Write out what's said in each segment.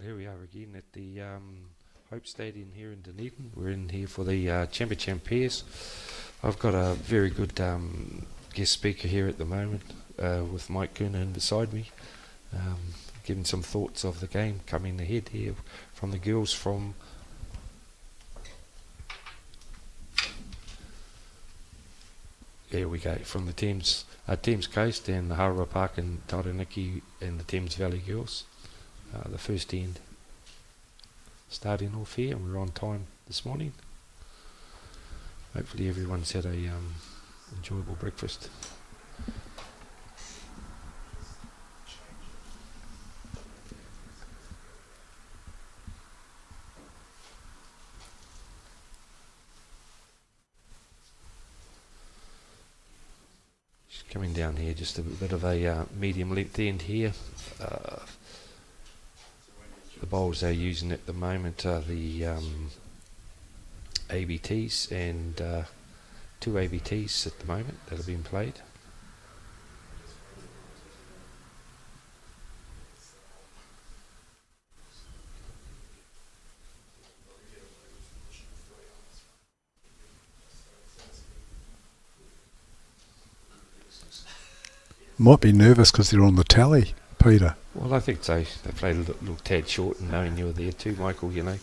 Here we are again at the Hope Stadium here in Dunedin. We're in here for the Champion pairs. I've got a very good guest speaker here at the moment with Mike Kernan beside me, giving some thoughts of the game coming ahead here from the girls from from the Thames Coast and the Harawa Park and Taranaki and the Thames Valley girls. The first end starting off here, and we're on time this morning. Hopefully everyone's had a enjoyable breakfast. Just coming down here, just a bit of a medium length end here. The bowls they're using at the moment are the ABTs and two ABTs at the moment that are being played. Might be nervous because they're on the tally, Peter. Well, I think so. They played a little tad short, and knowing you were there too, Michael, you know.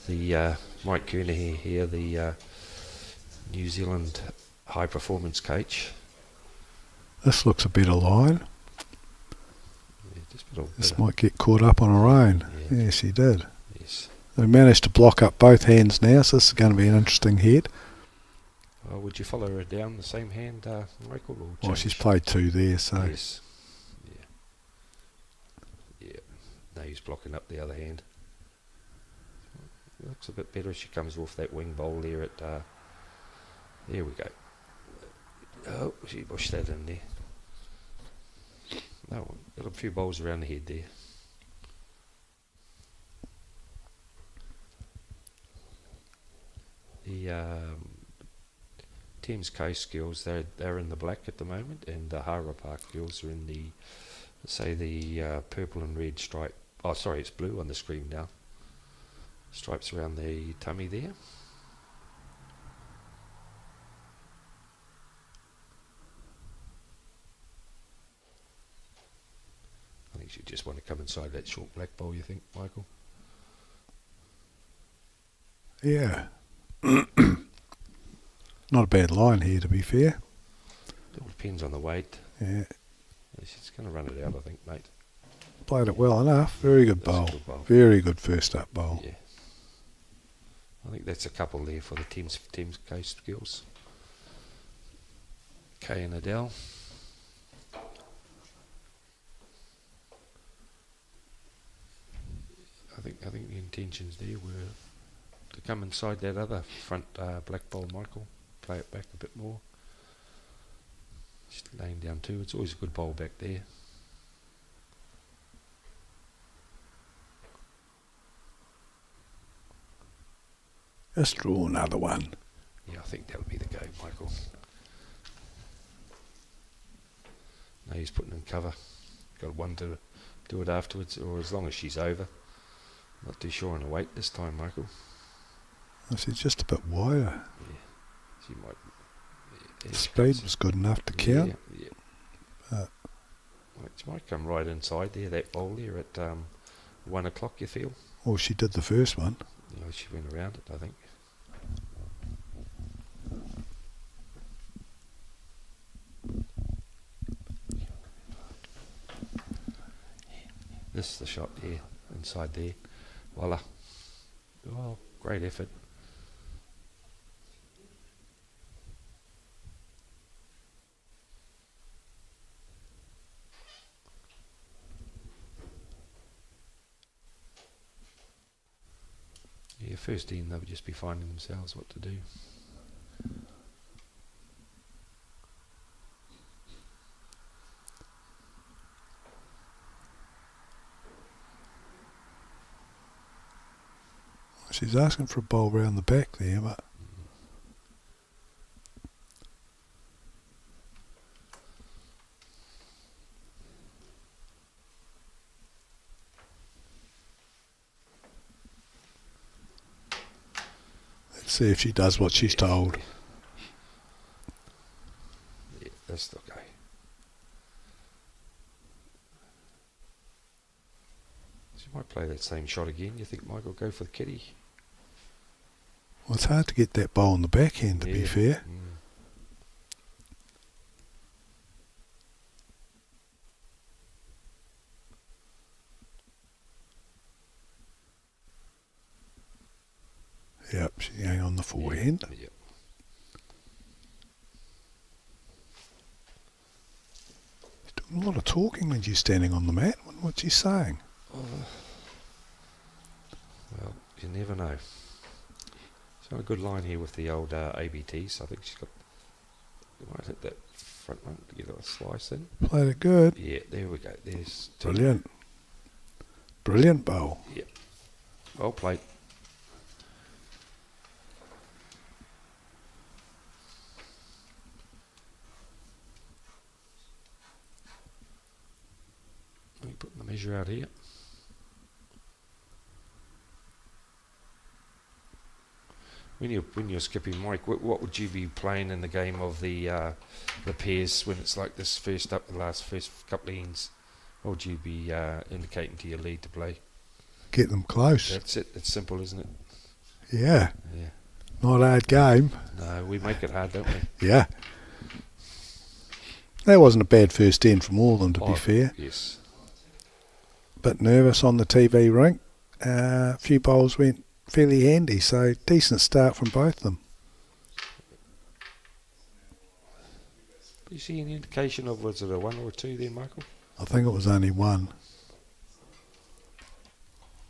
The Mike Kernan here, the New Zealand high performance coach. This looks a better line. Yeah, this might get caught up on her own. Yeah. Yes, he did. Yes. They managed to block up both hands now, so this is going to be an interesting head. Would you follow her down the same hand, Michael? Or well, she's played two there, so... Yes. Yeah. No, he's blocking up the other hand. It looks a bit better as she comes off that wing bowl there at... there we go. Oh, she pushed that in there. No, got a few bowls around the head there. The Thames Coast girls, they're in the black at the moment, and the Harawa Park girls are in the, say, the purple and red stripe. Oh, sorry, it's blue on the screen now. Stripes around the tummy there. I think she just want to come inside that short black bowl, you think, Michael? Yeah. Not a bad line here, to be fair. It all depends on the weight. Yeah. She's going to run it out, I think, mate. Played it well enough. Very good bowl. Very good first up bowl. Yeah. I think that's a couple there for the Thames Coast girls. Kay and Adele. I think the intentions there were to come inside that other front black bowl, Michael. Play it back a bit more. Just laying down two. It's always a good bowl back there. Let's draw another one. Yeah, I think that would be the go, Michael. No, he's putting in cover. Got one to do it afterwards, or as long as she's over. Not too sure on the weight this time, Michael. She's just a bit wider. Yeah, she might. Yeah, speed was good enough to count. Yeah. She might come right inside there, that bowl there at 1 o'clock, you feel? Well, she did the first one. Yeah, she went around it, I think. This is the shot there, inside there. Voila. Oh, great effort. Yeah, first in they'll just be finding themselves what to do. She's asking for a bowl round the back there, but See if she does what she's told. Yeah, that's okay. She might play that same shot again. You think Mike will go for the kitty? Well, it's hard to get that bowl in the backhand, to be fair. Yep, she's going on the forehand. Yep. She's doing a lot of talking when she's standing on the mat. I wonder what she's saying. Well, you never know. She's got a good line here with the old ABTs. I think she's got. You might hit that front one to get a slice in. Played it good. Yeah, there we go. There's two. Brilliant. Brilliant bowl. Yep. Well played. Let me put the measure out here. When you're skipping, Mike, what would you be playing in the game of the pairs when it's like this first couple of ends? What would you be indicating to your lead to play? Get them close. That's it. It's simple, isn't it? Yeah. Yeah. Not a hard game. No, we make it hard, don't we? Yeah. That wasn't a bad first end from all of them, to be fair. Yes. Bit nervous on the TV rink. A few bowls went fairly handy, so decent start from both of them. Do you see any indication of, was it a 1 or a 2 then, Michael? I think it was only one.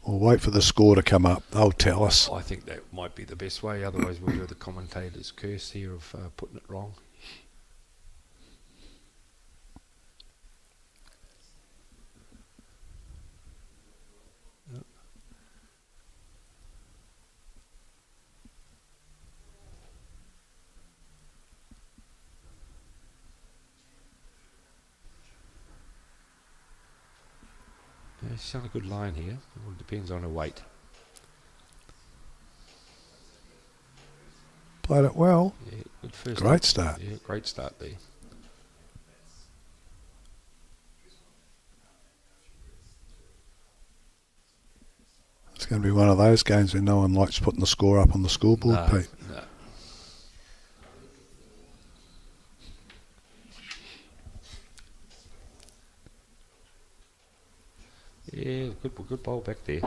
We'll wait for the score to come up. They'll tell us. I think that might be the best way, otherwise we'll do the commentator's curse here of putting it wrong. Yeah, she's on a good line here. It all depends on her weight. Played it well. Yeah, good first. Great start. Yeah, great start there. It's going to be one of those games where no one likes putting the score up on the scoreboard, Pete. No. Yeah, good ball back there.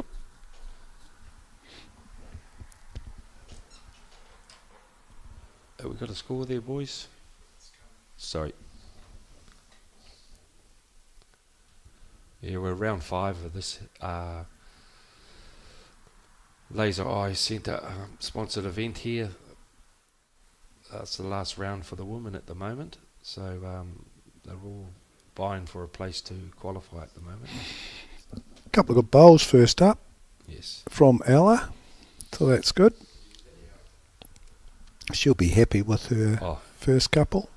Have we got a score there, boys? Sorry. Yeah, we're round 5 of this Laser Eye Centre sponsored event here. That's the last round for the women at the moment, so they're all vying for a place to qualify at the moment. A couple of good bowls first up. Yes. From Ella, so that's good. She'll be happy with her first couple.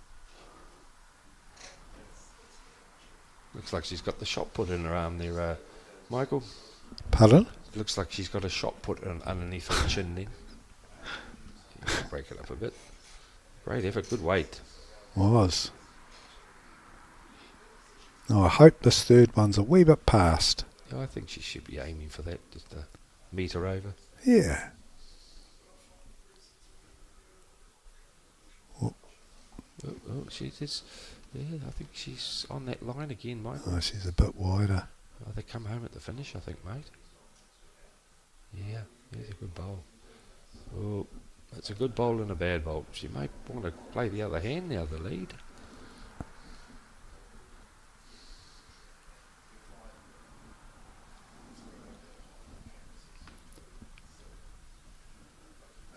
Looks like she's got the shot put in her arm there, Michael. Pardon? Looks like she's got a shot put underneath her chin then. Break it up a bit. Great effort, good weight. Was. Oh, I hope this third one's a wee bit past. Yeah, I think she should be aiming for that, just a metre over. Yeah. Oh, she's just, yeah, I think she's on that line again, Michael. Oh, she's a bit wider. Oh, they come home at the finish, I think, mate. Yeah, there's a good bowl. Oh, that's a good bowl and a bad bowl. She may want to play the other hand now, the lead.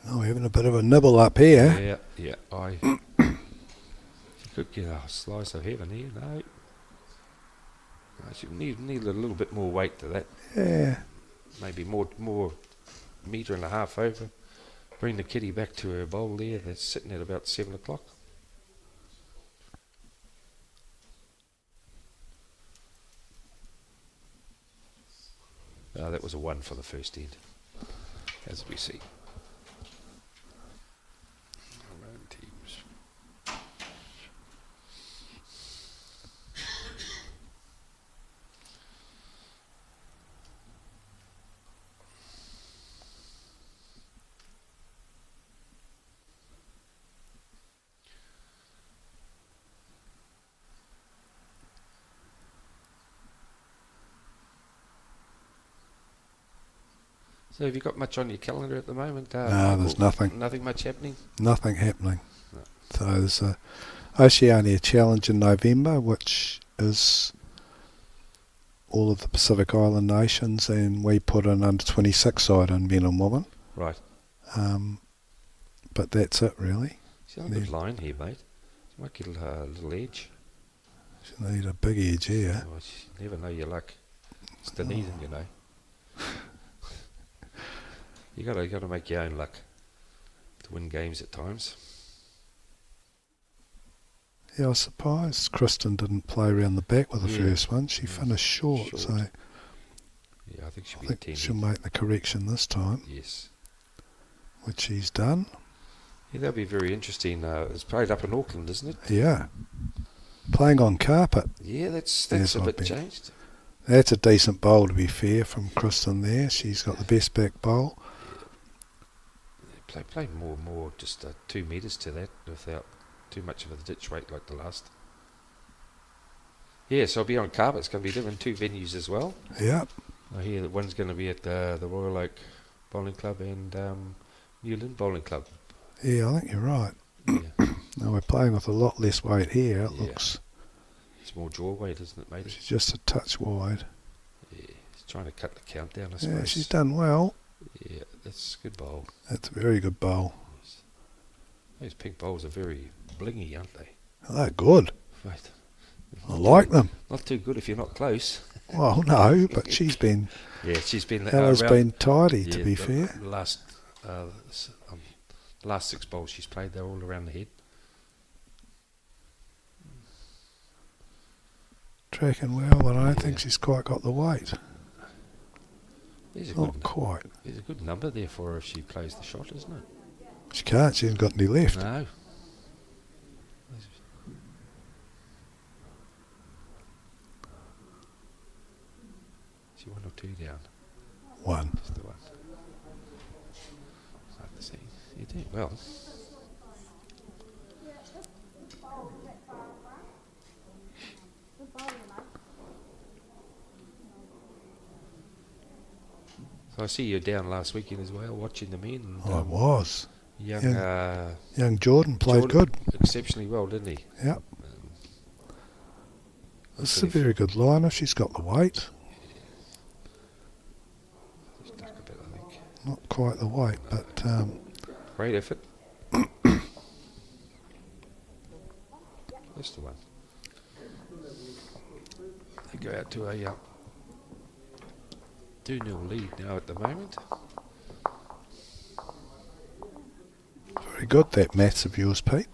Oh, we're having a bit of a nibble up here. Yeah, she could get a slice of heaven here, no. She need a little bit more weight to that. Yeah. Maybe more metre and a half over. Bring the kitty back to her bowl there. That's sitting at about 7 o'clock. That was a 1 for the first end, as we see. So have you got much on your calendar at the moment? No, Michael? there's nothing. Nothing much happening? Nothing happening. No. So there's actually only a challenge in November, which is all of the Pacific Island nations, and we put an under 26 side in men and women. Right. But that's it really. She's on a good line here, mate. She might get a little edge. You need a big edge here. Oh, you never know your luck. It's Dunedin, you know. You gotta make your own luck to win games at times. Yeah, I was surprised Kristen didn't play around the back with the Yeah. first one. She finished short, so Yeah, I think she'll I be think 10. she'll make the correction this time, Yes. which she's done. Yeah, that'll be very interesting. It's played up in Auckland, isn't it? Yeah. Playing on carpet. Yeah, that's Yes, a I've bit been- changed. That's a decent bowl, to be fair, from Kristen there. She's got the best back bowl. Play more just 2 metres to that without too much of a ditch weight like the last. Yeah, so I'll be on carpet. It's going to be different. 2 venues as well. Yeah. I hear that one's going to be at the Royal Oak Bowling Club and Newland Bowling Club. Yeah, I think you're right. Yeah. No, we're playing with a lot less weight here. It Yeah. looks It's more draw weight, isn't it, mate? she's just a touch wide. Yeah, he's trying to cut the count down, I suppose. Yeah, she's done well. Yeah, that's a good bowl. That's a very good bowl. Those pink bowls are very blingy, aren't they? They're good. Right. I like them. Not too good if you're not close. Well, no, but she's been Yeah, she's been Ella's around. been tidy, to Yeah, be the fair. Last 6 bowls she's played, they're all around the head. Tracking well, but I don't Yeah. think she's quite got the weight. There's a Not good, quite. there's a good number there for her if she plays the shot, isn't it? She can't. She hasn't got any left. No. She 1 or 2 down. One. Just the one. Hard to see. You're doing well. So I see you down last weekend as well, watching the men. And, Oh, it was. young Young Jordan played Jordan good. exceptionally well, didn't he? Yep. Um, This is a very good liner. She's got the weight. stuck a bit, I think. Not quite the weight, but Great effort. That's the one. They go out to a 2-0 lead now at the moment. very good, that maths of yours, Pete.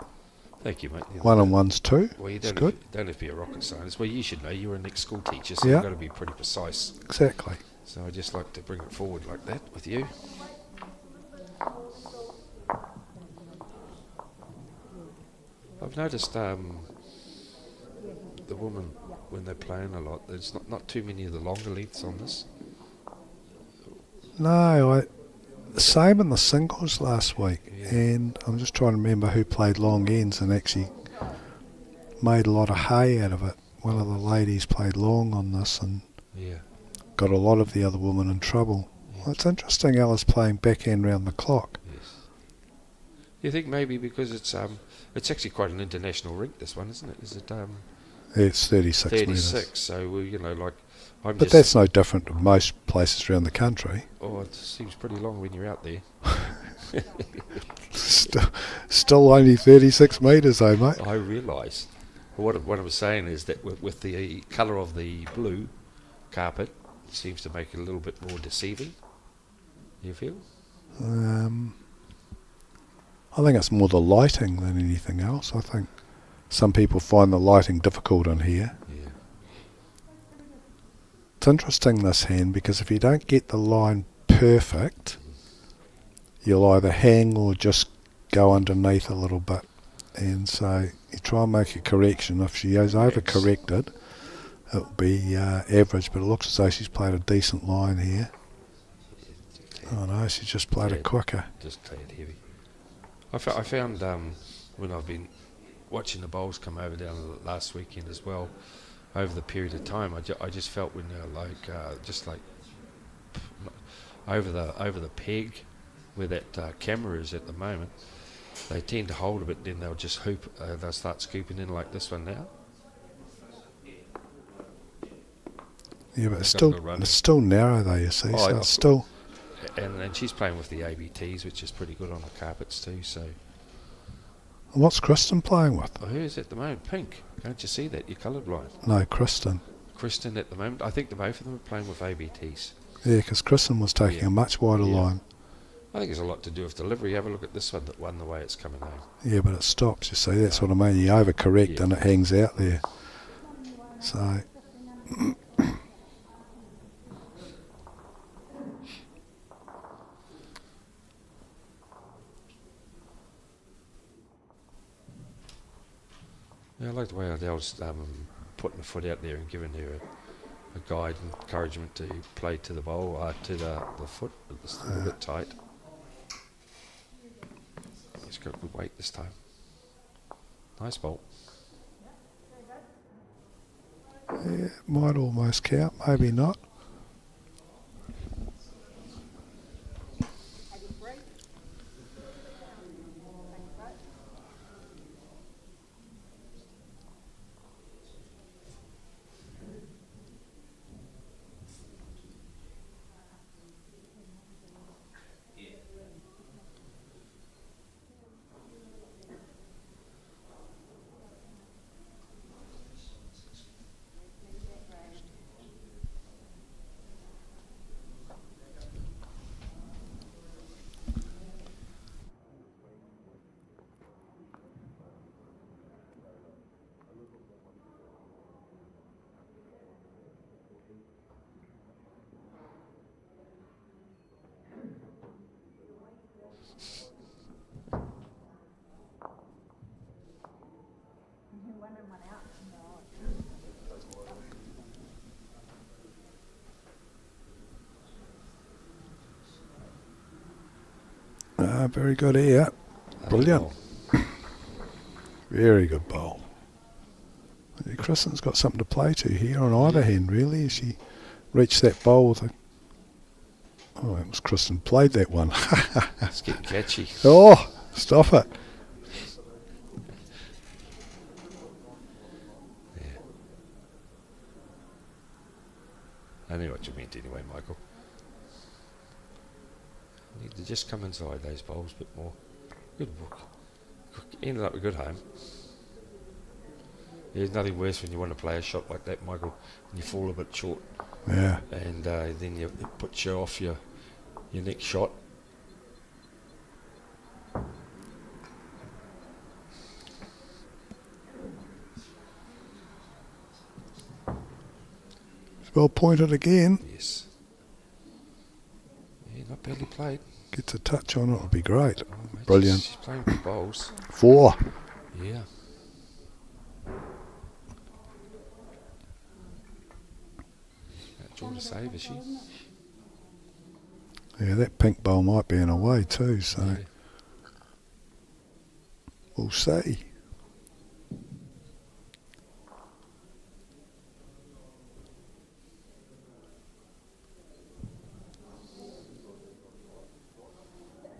Thank you, mate. 1 and 1's 2. Well, you It's don't, good. don't have to be a rocket scientist. Well, you should know. You're an ex-school teacher, so Yeah. you've got to be pretty precise. Exactly. So I just like to bring it forward like that with you. I've noticed the women, when they're playing a lot, there's not too many of the longer lengths on this. No, same in the singles last week, Yeah. and I'm just trying to remember who played long ends and actually made a lot of hay out of it. One of the ladies played long on this and Yeah. got a lot of the other women in trouble. Yeah. Well, it's interesting Ella's playing backhand round the clock. Yes. You think maybe because it's actually quite an international rink, this one, isn't it? Is it It's 36 metres. 36? So like I'm But just. that's no different to most places around the country. Oh, it seems pretty long when you're out there. Still only 36 metres though, mate. I realise. What I was saying is that with the colour of the blue carpet, it seems to make it a little bit more deceiving. You feel? I think it's more the lighting than anything else. I think some people find the lighting difficult in here. Yeah. It's interesting, this hand, because if you don't get the line perfect, you'll either hang or just go underneath a little bit. And so you try and make a correction. If she has over-corrected, it'll be average, but it looks as though she's played a decent line here. Oh no, she's just played it quicker. Just play it heavy. I found when I've been watching the bowls come over down last weekend as well, over the period of time, I just felt when they're over the peg where that camera is at the moment. They tend to hold a bit, then they'll just hoop. They'll start scooping in like this one now. Yeah, but They've got a good run. it's still narrow though, you see. Oh, So it's still. And she's playing with the ABTs, which is pretty good on the carpets too. So, What's Kristen playing with? oh, who's at the moment? Pink. Can't you see that? You're colourblind. No, Kristen. Kristen at the moment. I think both of them are playing with ABTs. Yeah, because Kristen was taking a much wider line. I think it's a lot to do with delivery. Have a look at this one, that one, the way it's coming home. Yeah, but it stops, you see. That's what I mean. You overcorrect and it hangs out there. So. Yeah, I like the way Adele's putting the foot out there and giving her a guide and encouragement to play to the bowl, to the foot. It's a little bit tight. He's got good weight this time. Nice bowl. Yeah, might almost count, maybe not. Very good here. Brilliant. Very good bowl. Kristen's got something to play to here on either hand, really. She reached that bowl with a... Oh, it was Kristen played that one. It's getting catchy. Oh, stop it. Yeah. I knew what you meant anyway, Michael. You need to just come inside those bowls a bit more. Good book. Ended up a good home. There's nothing worse when you want to play a shot like that, Michael, and you fall a bit short. Yeah. And then it puts you off your next shot. It's well pointed again. Yes. Yeah, not badly played. Gets a touch on it, it'll be great. Oh, mate, Brilliant. She's playing good bowls. 4. Yeah. Draw to save, is she? Yeah, that pink bowl might be in a way too, so Yeah. we'll see.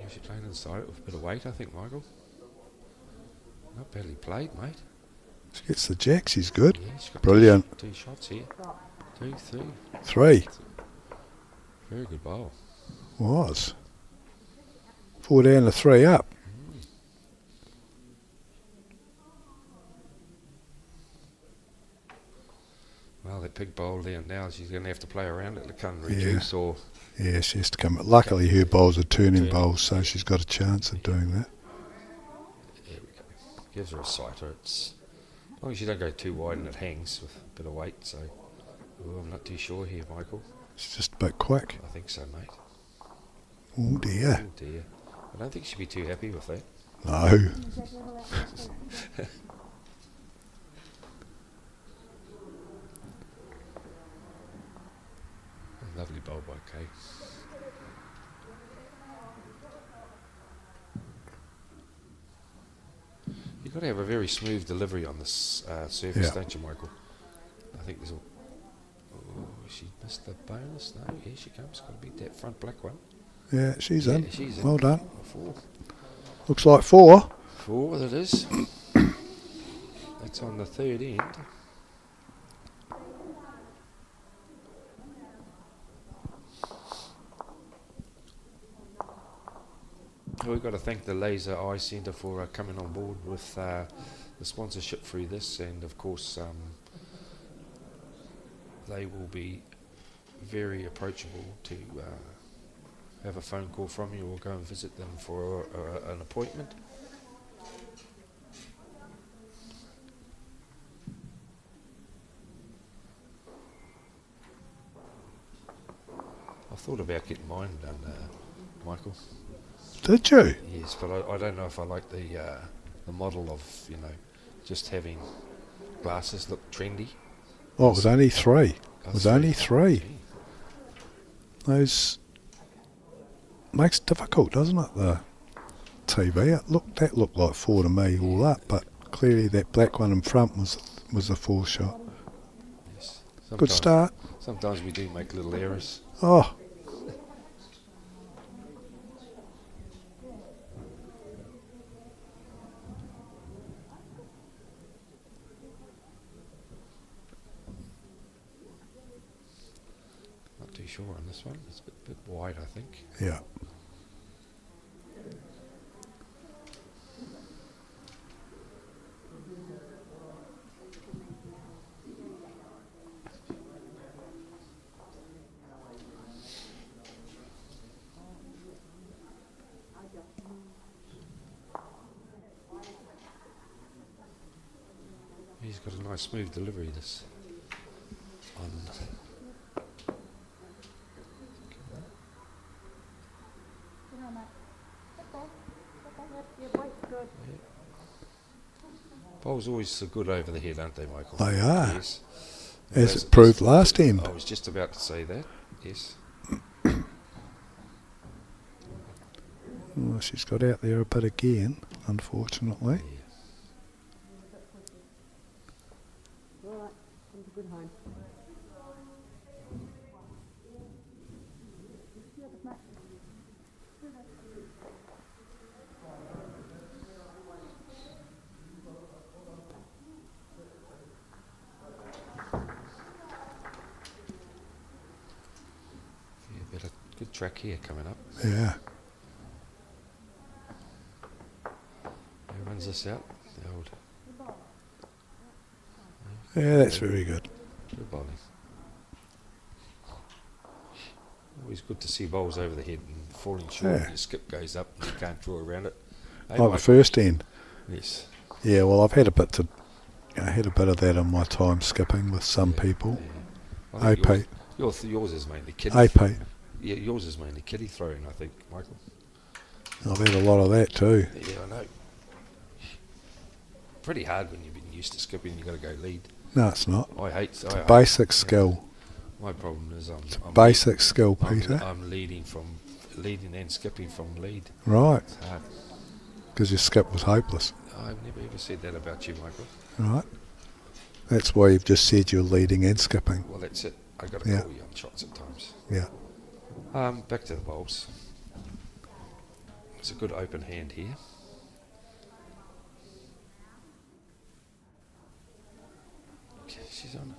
She's playing inside it with a bit of weight, I think, Michael. Not badly played, mate. She gets the jacks, he's good. Yeah, she's got Brilliant. Two shots here. 2, 3. 3. Very good bowl. Was. 4 down to 3 up. Well, that big bowl there now, she's going to have to play around it to come reduce or... Yeah, she has to come. Luckily, her bowls are turning bowls, so she's got a chance of doing that. There we go. Gives her a sighter. It's, as long as you don't go too wide and it hangs with a bit of weight, so... Ooh, I'm not too sure here, Michael. It's just a bit quick. I think so, mate. Oh dear. Oh dear. I don't think she'd be too happy with that. No. Lovely bowl by Kay. You've got to have a very smooth delivery on this surface, Yeah. don't you, Michael? I think there's a... she missed the bonus. No, here she comes. Got to beat that front black one. Yeah, she's Yeah, in. she's in. Well done. 4. Looks like 4. 4, that is. That's on the third end. We've got to thank the Laser Eye Centre for coming on board with the sponsorship through this, and of course they will be very approachable to have a phone call from you or go and visit them for an appointment. I thought about getting mine done, Michael. Did you? Yes, but I don't know if I like the model of, just having glasses look trendy. Oh, it was only 3. It Oh, was 3. only 3. Gee. Those makes it difficult, doesn't it? The TV. That looked like 4 to me all up, but clearly that black one in front was a 4 shot. Yes. Good start. Sometimes we do make little errors. Oh, Not too sure on this one. It's a bit wide, I think. yeah. He's got a nice smooth delivery, this on. Bowls always so good over the head, aren't they, Michael? They are. Yes. As it proved last end. I was just about to say that. Yes. Oh, she's got out there a bit again, unfortunately. Yeah. Got a good track here coming up. Yeah. Who runs this out? The old. Yeah, that's very good. Good bowling. Always good to see bowls over the head and falling short. Yeah. Your skip goes up and you can't draw around it. Hey, Like the Michael? first end. Yes. Yeah, well, I've had a bit of that in my time skipping with some people. Yeah. I think AP. yours is mainly kiddie. AP. Yeah, yours is mainly kiddie throwing, I think, Michael. I've had a lot of that too. Yeah, I know. Pretty hard when you've been used to skipping. You got to go lead. No, it's not. I hate. Basic skill. My problem is I'm Basic skill, Peter. I'm leading and skipping from lead. Right. It's hard. Because your skip was hopeless. I've never ever said that about you, Michael. Right. That's why you've just said you're leading and skipping. Well, that's it. I got to Yeah. call you on shots at times. Yeah. Back to the bowls. It's a good open hand here. Okay, she's on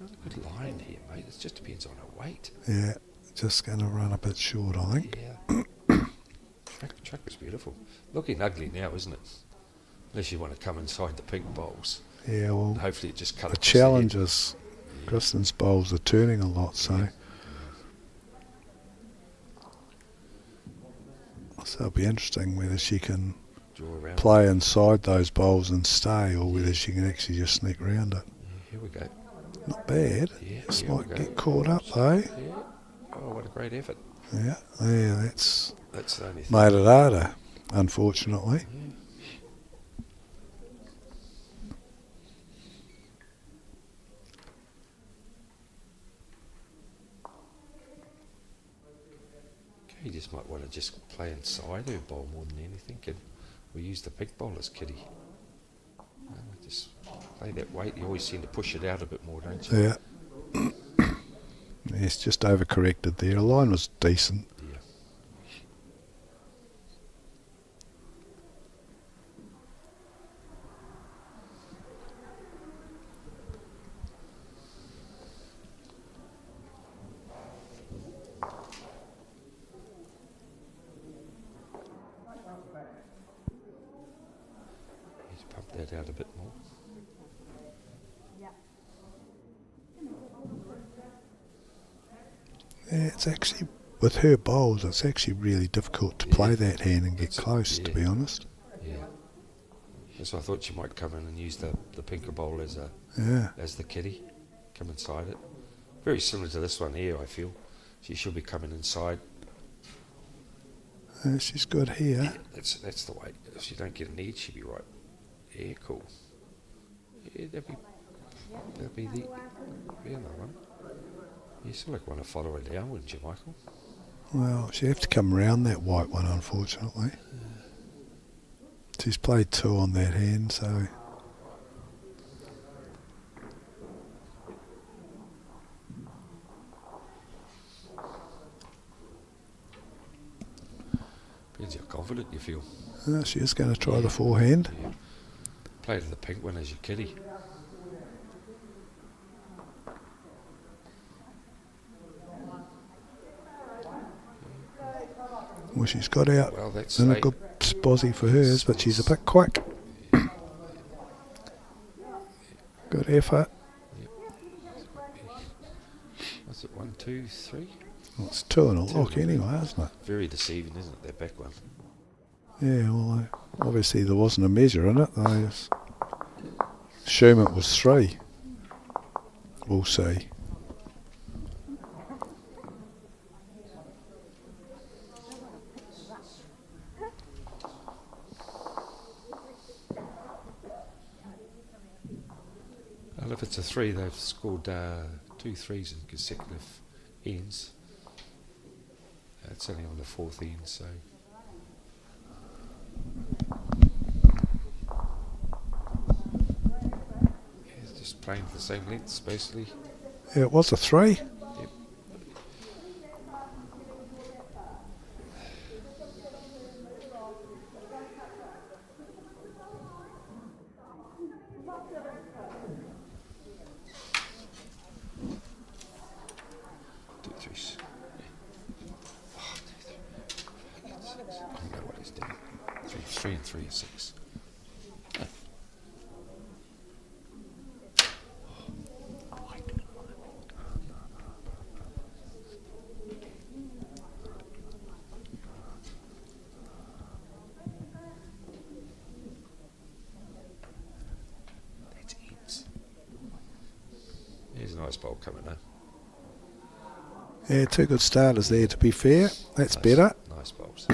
a good line here, mate. It just depends on her weight. Yeah. Just going to run a bit short, I think. Yeah. Track was beautiful. Looking ugly now, isn't it? Unless you want to come inside the pink bowls. Yeah, well, Hopefully it just cut the across challenge the head. is Kristen's bowls are turning a lot, so it'll be interesting whether she can Draw around. play inside those bowls and stay, or whether she can actually just sneak around it. Yeah, here we go. Not bad. Yeah, This here we might go. get caught up though. Yeah. Oh, what a great effort. Yeah, that's That's the only thing. made it harder, unfortunately. Yeah. You just might want to just play inside her bowl more than anything, and we use the pink bowl as kiddie. Just play that weight. You always seem to push it out a bit more, don't you? Yeah. He's just overcorrected there. The line was decent. Yeah. He's pumped that out a bit more. Yeah, it's actually, with her bowls, it's actually really difficult to play that hand and get That's it, close, to yeah. be honest. Yeah. So I thought she might come in and use the pinker bowl as the kitty, come inside it. Very similar to this one here, I feel. She should be coming inside. She's good here. Yeah, that's the way. If she don't get an edge, she'll be right. Yeah, cool. Yeah, that'd be the other one. You still like want to follow her down, wouldn't you, Michael? Well, she'd have to come round that white one, unfortunately. She's played 2 on that hand, so... Depends how confident you feel. She is going to try the forehand. Yeah. Play to the pink one as your kitty. Well, she's got out Well, that's in a late. good spozzy for hers, but she's a bit quick. Good effort. What's it, 1, 2, 3? Well, it's 2 and a 2 lock and a anyway, isn't it? Very deceiving, isn't it, that back one? Yeah, well, obviously there wasn't a measure in it. They assume it was 3. We'll see. Well, if it's a 3, they've scored 2 threes in consecutive ends. It's only on the 4th end, so... Yeah, it's just playing to the same lengths, basically. Yeah, it was a 3. Yep. I know what he's doing. 3 and 3 is 6. That's ends. There's a nice bowl coming in. Yeah, 2 good starters there, to be fair. That's Nice, better. Nice bowls.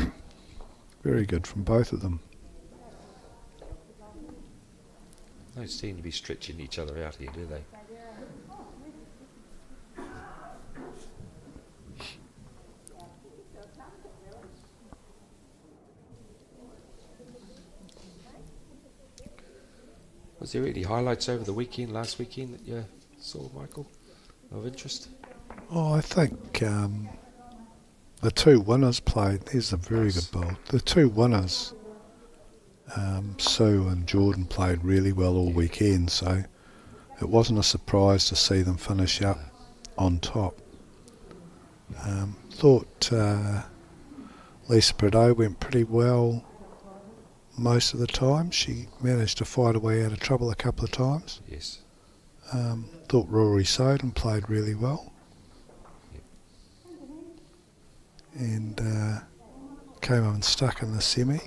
Very good from both of them. Don't seem to be stretching each other out here, do they? Was there any highlights over the weekend, last weekend, that you saw, Michael, of interest? Oh, I think the 2 winners played. There's a very good bowl. The 2 winners, Sue and Jordan, played really well all weekend, so it wasn't a surprise to see them finish up on top. Thought Lisa Prideaux went pretty well most of the time. She managed to fight her way out of trouble a couple of times. Yes. Thought Rory Soden played really well. And came up and stuck in the semi.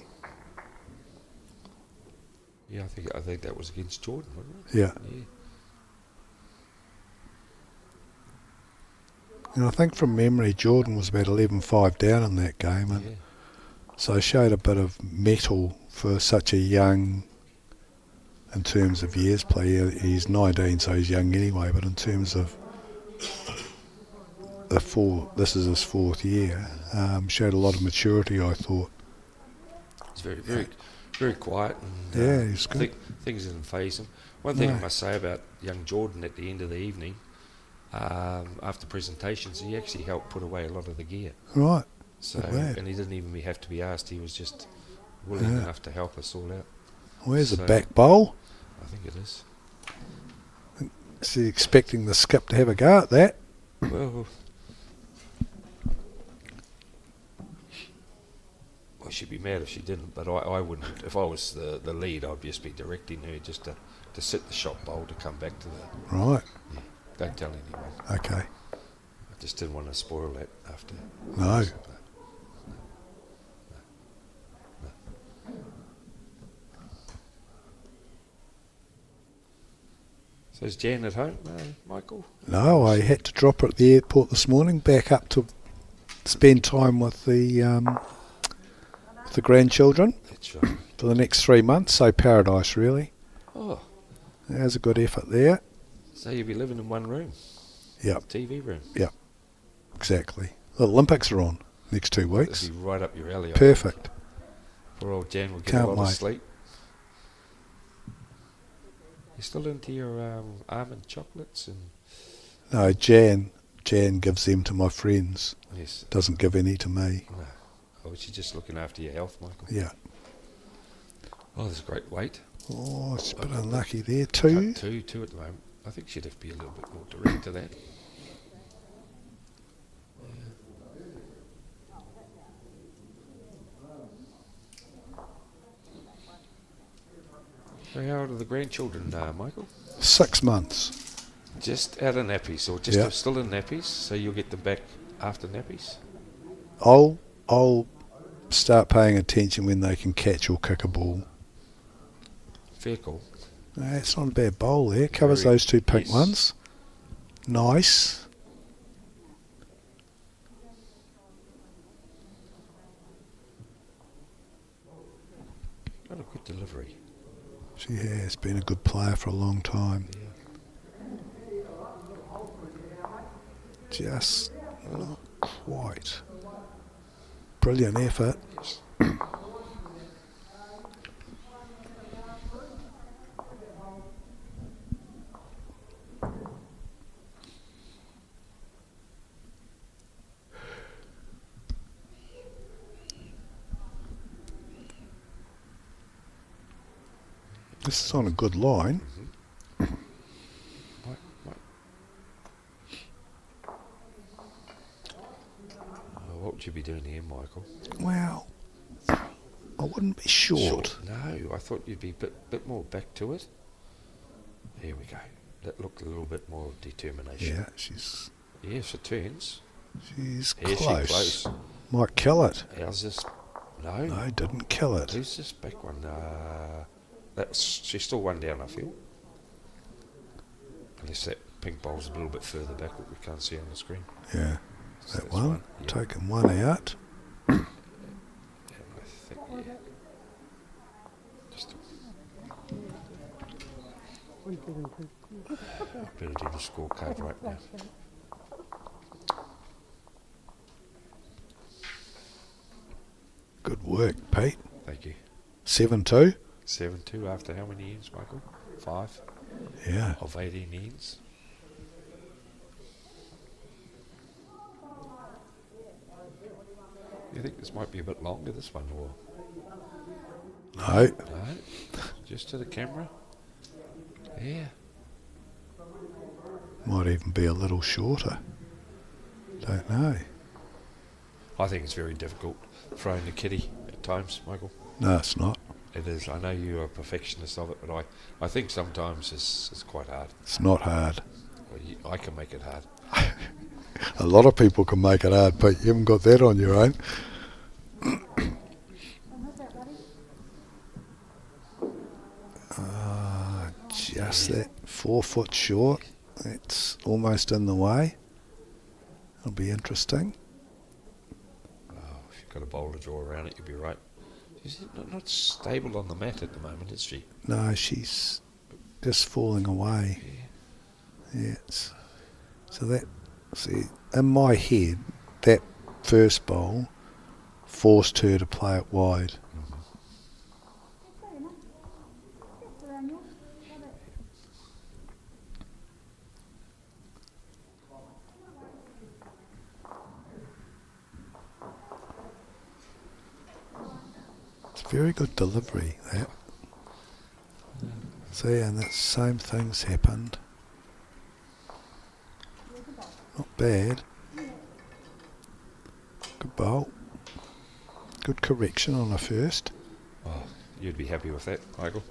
Yeah, I think that was against Jordan, wasn't it? Yeah. Yeah. And I think from memory, Jordan was about 11-5 down in that game, and Yeah. so showed a bit of mettle for such a young, in terms of years player. He's 19, so he's young anyway, but in terms of this is his 4th year, showed a lot of maturity, I thought. He's very, very, very quiet. And, Yeah, he's good. Things didn't faze him. One thing I No. must say about young Jordan at the end of the evening, after presentations, he actually helped put away a lot of the gear. Right. So, Good lad. and he didn't even have to be asked. He was just willing Yeah. enough to help us all out. Where's the So- back bowl? I think it is. Is he expecting the skip to have a go at that? Well, I should be mad if she didn't, but I wouldn't. If I was the lead, I'd just be directing her just to sit the shot bowl to come back to the. Right. Don't tell anyone. Okay. I just didn't want to spoil that after. No. So is Jan at home, Michael? No, I had to drop her at the airport this morning, back up to spend time with the grandchildren That's right. for the next 3 months. So paradise, really. Oh, There's a good effort there. so you'll be living in one room? Yep. TV room? Exactly. The Olympics are on next 2 weeks. That'd be right up your alley. Perfect. Poor old Jan will get Can't a lot of wait. sleep. You still into your almond chocolates and No, Jan gives them to my friends. yes? Doesn't give any to me. No. Oh, she's just looking after your health, Michael. Yeah. Oh, there's a great weight. Oh, it's a bit unlucky there. 2. Two at the moment. I think she'd have to be a little bit more direct to that. So how old are the grandchildren, Michael? 6 months. Just out of nappies, or just Yeah. still in nappies? So you'll get them back after nappies? I'll start paying attention when they can catch or kick a ball. Fair call. No, it's not a bad bowl there. Covers Very- those 2 pink yes. ones. Nice. What a good delivery. She has been a good player for a long time. Yeah. Just not quite. Brilliant effort. Yes. This is on a good line. Right. Oh, what would you be doing here, Michael? Well, I wouldn't be short. No, I thought you'd be a bit more back to it. There we go. That looked a little bit more determination. Yeah, she's Yes, it turns. close. Here she close. Might kill it. How's this? No. No, didn't kill it. Who's this back one? She's still one down, I feel. Unless that pink bowl's a little bit further back, what we can't see on the screen. Yeah, So that that's one. Yeah. Taking one out. Yeah, I think, yeah. Just better do the scorecard right now. Good work, Pete. Thank you. 7-2. 7-2 after how many innings, Michael? 5 Yeah. of 18 innings. You think this might be a bit longer, this one, or No. no? Just to the camera. Yeah. Might even be a little shorter. Don't know. I think it's very difficult throwing the kitty at times, Michael. No, it's not. It is. I know you're a perfectionist of it, but I think sometimes it's quite hard. It's not hard. I can make it hard. A lot of people can make it hard, but you haven't got that on your own. Just that 4 foot short. It's almost in the way. It'll be interesting. Oh, if you've got a bowl to draw around it, you'll be right. She's not stable on the mat at the moment, is she? No, she's just falling away. Yeah. Yes. So that, see, in my head, that first bowl forced her to play it wide. very good delivery, that. See, and that same thing's happened. Not bad. Good bowl. Good correction on the first. Oh, you'd be happy with that, Michael.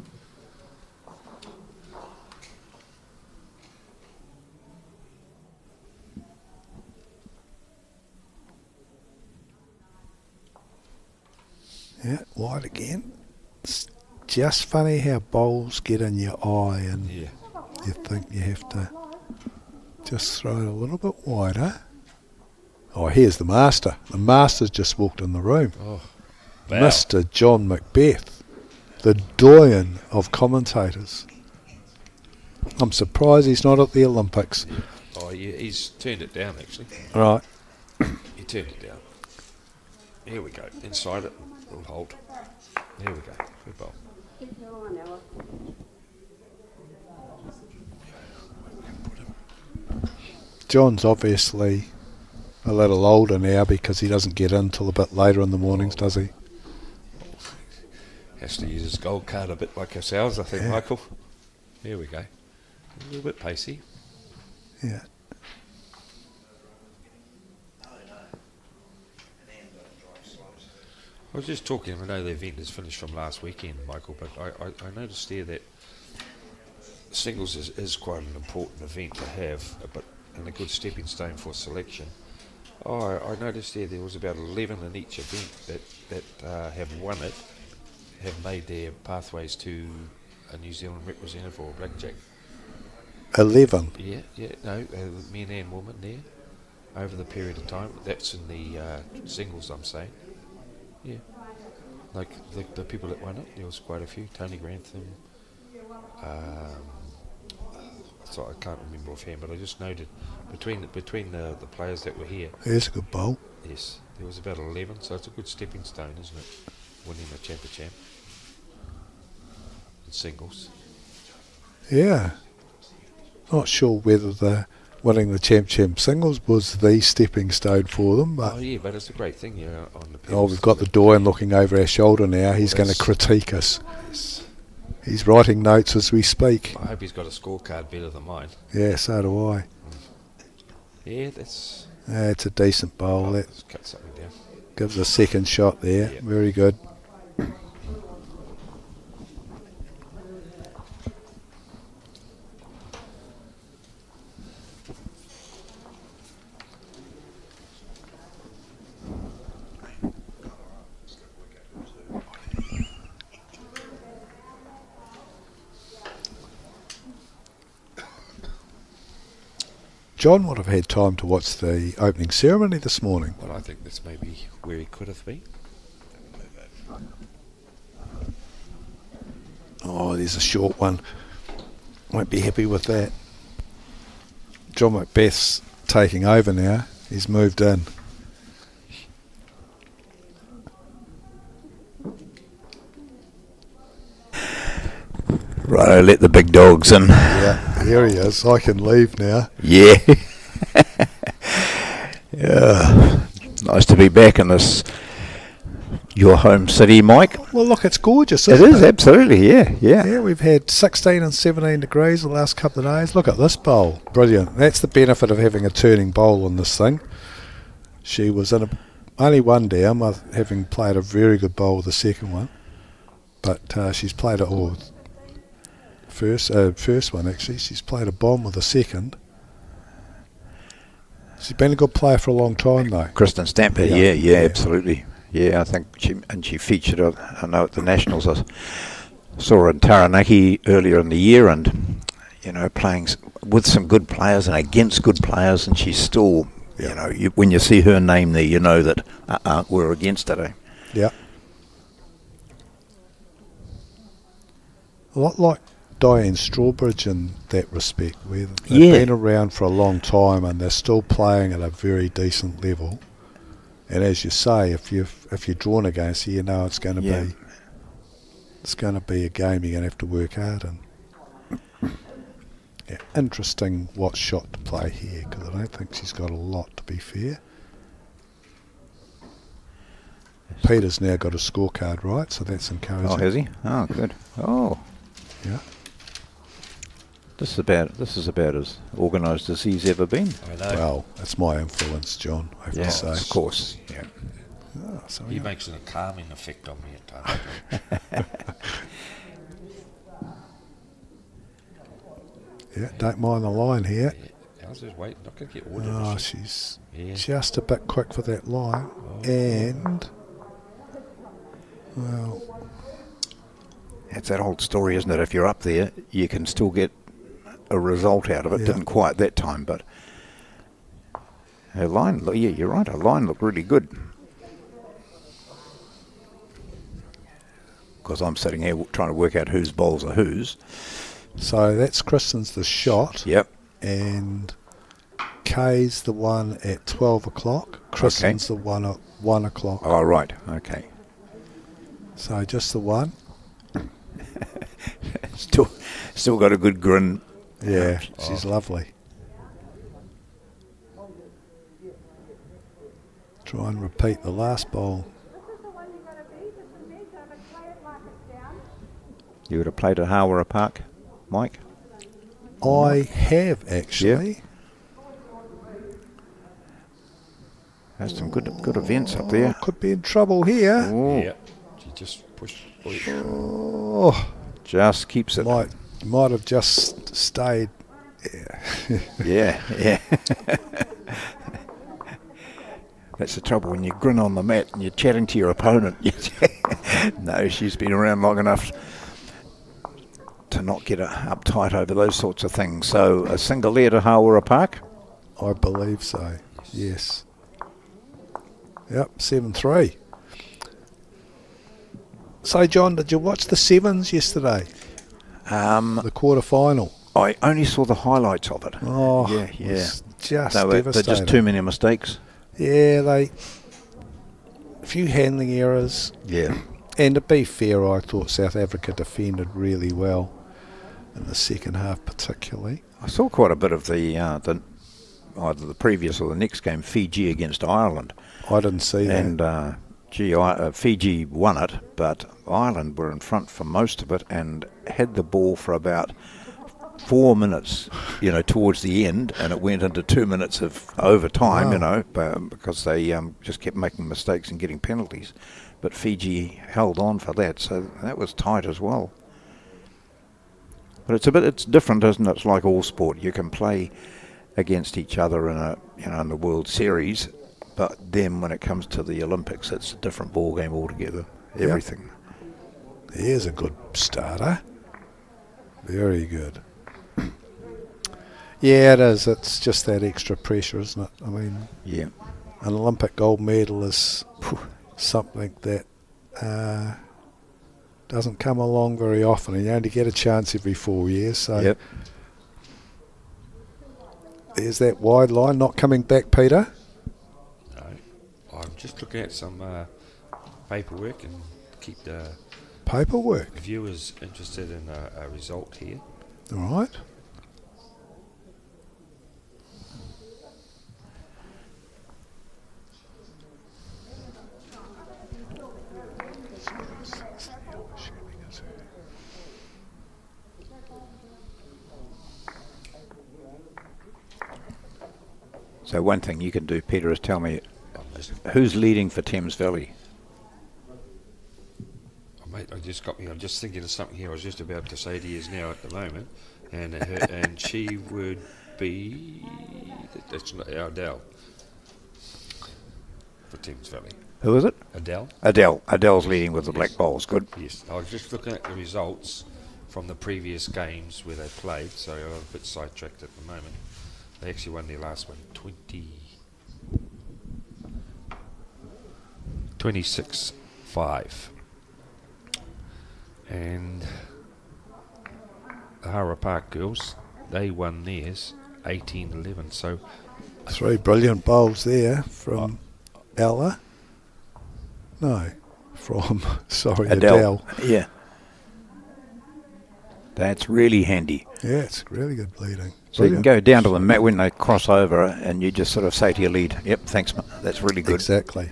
Yeah, wide again. It's just funny how bowls get in your eye and Yeah. you think you have to just throw it a little bit wider. Oh, here's the master. The master's just walked in the room. Oh, wow. Mr. John Macbeth, the doyen of commentators. I'm surprised he's not at the Olympics. Oh, yeah, he's turned it down, actually. Right. He turned it down. Here we go. Inside it. We'll hold. There we go. Good bowl. John's obviously a little older now because he doesn't get in till a bit later in the mornings, does he? Has to use his gold card a bit like ourselves, I think, Yeah. Michael. Here we go. A little bit pacey. Yeah. I was just talking, I know the event is finished from last weekend, Michael, but I noticed there that singles is quite an important event to have, but and a good stepping stone for selection. Oh, I noticed there was about 11 in each event that have won it, have made their pathways to a New Zealand representative or blackjack. 11. No, men and women there over the period of time. That's in the singles, I'm saying. Yeah, like the people that won it, there was quite a few. Tony Grantham. So I can't remember offhand, but I just noted between the players that were here. There's a good bowl. Yes, there was about 11, so it's a good stepping stone, isn't it? Winning a champ in singles. Yeah. Not sure whether the winning the champ singles was the stepping stone for them, but Oh yeah, but it's a great thing, yeah. On the oh, we've got the doyen looking over our shoulder now. He's going to That's- critique us. Yes. He's writing notes as we speak. I hope he's got a scorecard better than mine. Yeah, so do I. Yeah, that's. It's a decent bowl. That Let's cut something down. gives a second shot there. Yeah. Very good. John would have had time to watch the opening ceremony this morning. Well, I think that's maybe where he could have been. Oh, there's a short one. Won't be happy with that. John Macbeth's taking over now. He's moved in. Righto, let the big dogs in. Yeah, here he is. I can leave now. Yeah. Yeah. Nice to be back in this, your home city, Mike. Well, look, it's gorgeous, It isn't is, absolutely, yeah. Yeah, we've had 16 and 17 degrees the last couple of days. Look at this bowl. Brilliant. That's the benefit of having a turning bowl in this thing. She was in only one down, with having played a very good bowl with the second one. But she's played first one actually. She's played a bomb with the second. She's been a good player for a long time though. Kristen Stamper, Yeah. yeah, absolutely. Yeah, I think she featured, I know, at the Nationals. I saw her in Taranaki earlier in the year and, you know, playing with some good players and against good players, and she's still, you know, when you see her name there, you know that we're against it, eh? Yeah. A lot like Diane Strawbridge in that respect, where they've Yeah. been around for a long time and they're still playing at a very decent level. And as you say, if you're drawn against her, you know it's going to Yeah. be a game you're going to have to work hard in. Yeah, interesting what shot to play here, because I don't think she's got a lot, to be fair. Peter's now got a scorecard right, so that's encouraging. Oh, has he? Oh, good. Oh, Yeah. this is about as organised as he's ever been. I know. Well, that's my influence, John, I have to say. of course. Yeah. Oh, so He yeah. makes a calming effect on me at times. Yeah, don't mind the line here. I was just waiting. Not going to get ordered. Oh, is she? she's Yeah. just a bit quick for that line. And, well, It's that old story, isn't it? If you're up there, you can still get a result out of it. Yeah. Didn't quite that time, but her line, yeah, you're right. Her line looked really good. Because I'm sitting here trying to work out whose bowls are whose. so that's Kristen's the shot. Yep. And Kay's the one at 12 o'clock. Kristen's the one at 1 o'clock. Oh, right. Okay. So just the one. Still got a good grin. Yeah, she's lovely. Try and repeat the last bowl. You would have played at Hawera Park, Mike? I have actually. There's some good events up there. Could be in trouble here. Oh, Yeah. She just pushed. Oh, just keeps it. might have just stayed. Yeah, yeah. That's the trouble when you grin on the mat and you're chatting to your opponent. No, she's been around long enough to not get uptight over those sorts of things. So a single there to Hawera Park. I believe so. Yes. Yep, 7-3. So, John, did you watch the sevens yesterday? The quarter final. I only saw the highlights of it. Oh, yeah, it yeah. was just They're devastating. just too many mistakes. Yeah, a few handling errors. Yeah. And to be fair, I thought South Africa defended really well in the second half, particularly. I saw quite a bit of the either the previous or the next game, Fiji against Ireland. I didn't see that. And Fiji won it, but Ireland were in front for most of it and had the ball for about 4 minutes, towards the end, and it went into 2 minutes of overtime, Wow. because they just kept making mistakes and getting penalties. But Fiji held on for that, so that was tight as well. But it's different, isn't it? It's like all sport. You can play against each other in the World Series, but then when it comes to the Olympics, it's a different ball game altogether. Everything. Here's a good starter. Very good. Yeah, it is. It's just that extra pressure, isn't it? I mean, Yeah. an Olympic gold medal is something that doesn't come along very often, and you only get a chance every 4 years. So Yep. there's that wide line not coming back, Peter. No, I'm just looking at some paperwork and keep the Paperwork. viewers interested in a result here. All right. So one thing you can do, Peter, is tell me I'm just, who's leading for Thames Valley. mate, I'm just thinking of something here I was just about to say to you now at the moment, and and she would be, that's not Adele for Thames Valley. Who is it? Adele? Adele's leading with the Black Bowls. Good. Yes, I was just looking at the results from the previous games where they played, so I'm a bit sidetracked at the moment. They actually won their last one 26-5. And the Hawera Park girls, they won theirs 18-11. So 3 brilliant bowls there from Ella. No, from, Adele. Yeah. That's really handy. Yeah, it's really good bleeding. So you can go down to the mat when they cross over and you just sort of say to your lead, yep, thanks, that's really good. Exactly.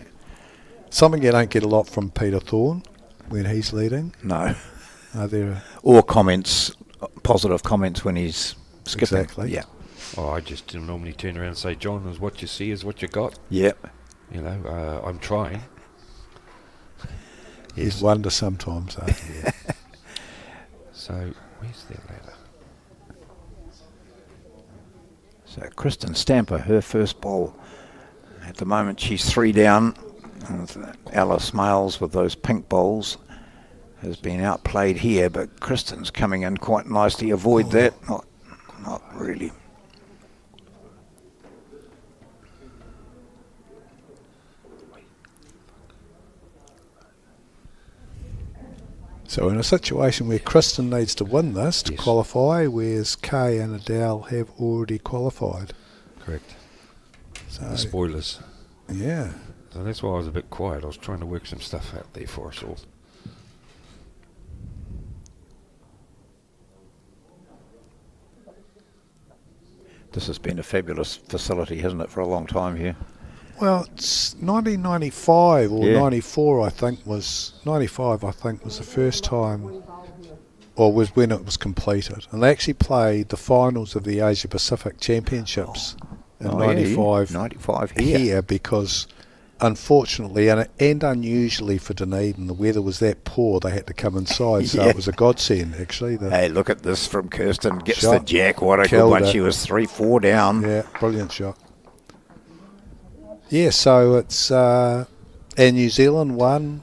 Something you don't get a lot from Peter Thorne when he's leading. No. There Or comments, positive comments when he's skipping. Exactly. Yeah. Oh, I just normally turn around and say, John, is what you see is what you got. Yeah. You know, I'm trying. He's wonder sometimes. Yeah. So, where's their ladder? So Kristen Stamper, her first bowl. At the moment, she's 3 down. Alice Males with those pink bowls has been outplayed here, but Kristen's coming in quite nicely. Avoid that. Not really. So in a situation where Kristen needs to win this to Yes. qualify, whereas Kay and Adele have already qualified. Correct. So The spoilers. yeah. So that's why I was a bit quiet. I was trying to work some stuff out there for us all. This has been a fabulous facility, hasn't it, for a long time here? Well, it's 1995 or Yeah. 94, I think was 95. I think was the first time, or was when it was completed. And they actually played the finals of the Asia Pacific Championships in Oh, 95 Yeah, 95 here. here because, unfortunately and unusually for Dunedin, the weather was that poor they had to come inside. So Yeah. it was a godsend actually. Hey, look at this from Kirsten. Gets Shot. the jack. What a good Killed one. it. She was 3-4 down. Yeah, brilliant shot. Yeah, so it's and New Zealand won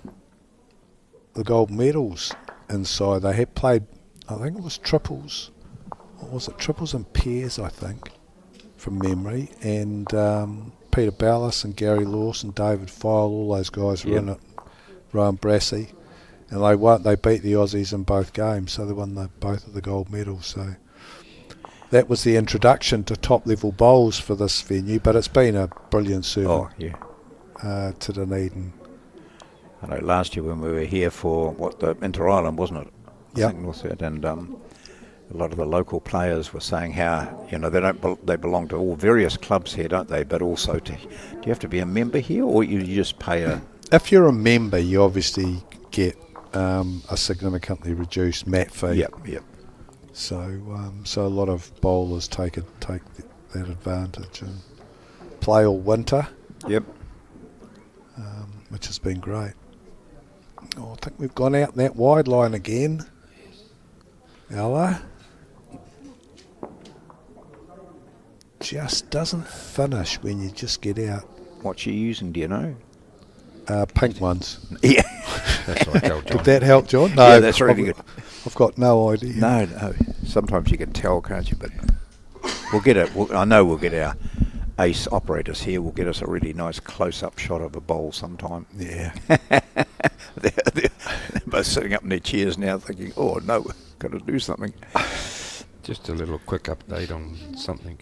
the gold medals inside. They had played, I think it was triples. What was it? Triples and pairs, I think, from memory. And Peter Ballas and Gary Lawson, David File, all those guys were in it. Rowan Brassey, and they won. They beat the Aussies in both games, so they won both of the gold medals. So that was the introduction to top-level bowls for this venue, but it's been a brilliant servant Oh, yeah. to Dunedin. I know last year when we were here for the Inter-Island, wasn't it? Yep. I think was it. And a lot of the local players were saying how, they belong to all various clubs here, don't they? But also do you have to be a member here, or you just pay a... If you're a member, you obviously get a significantly reduced mat fee. Yep. So so a lot of bowlers take that advantage and play all winter, Yep. which has been great. Oh, I think we've gone out that wide line again. Ella just doesn't finish when you just get out. What's you using, do you know? Pink ones. Yeah. That's what I told John. Did that help, John? No, Yeah, that's really good. I've got no idea. No. Sometimes you can tell, can't you? But we'll get it. I know we'll get our ace operators here. We'll get us a really nice close-up shot of a bowl sometime. Yeah. They're both sitting up in their chairs now thinking, oh, no, got to do something. Just a little quick update on something.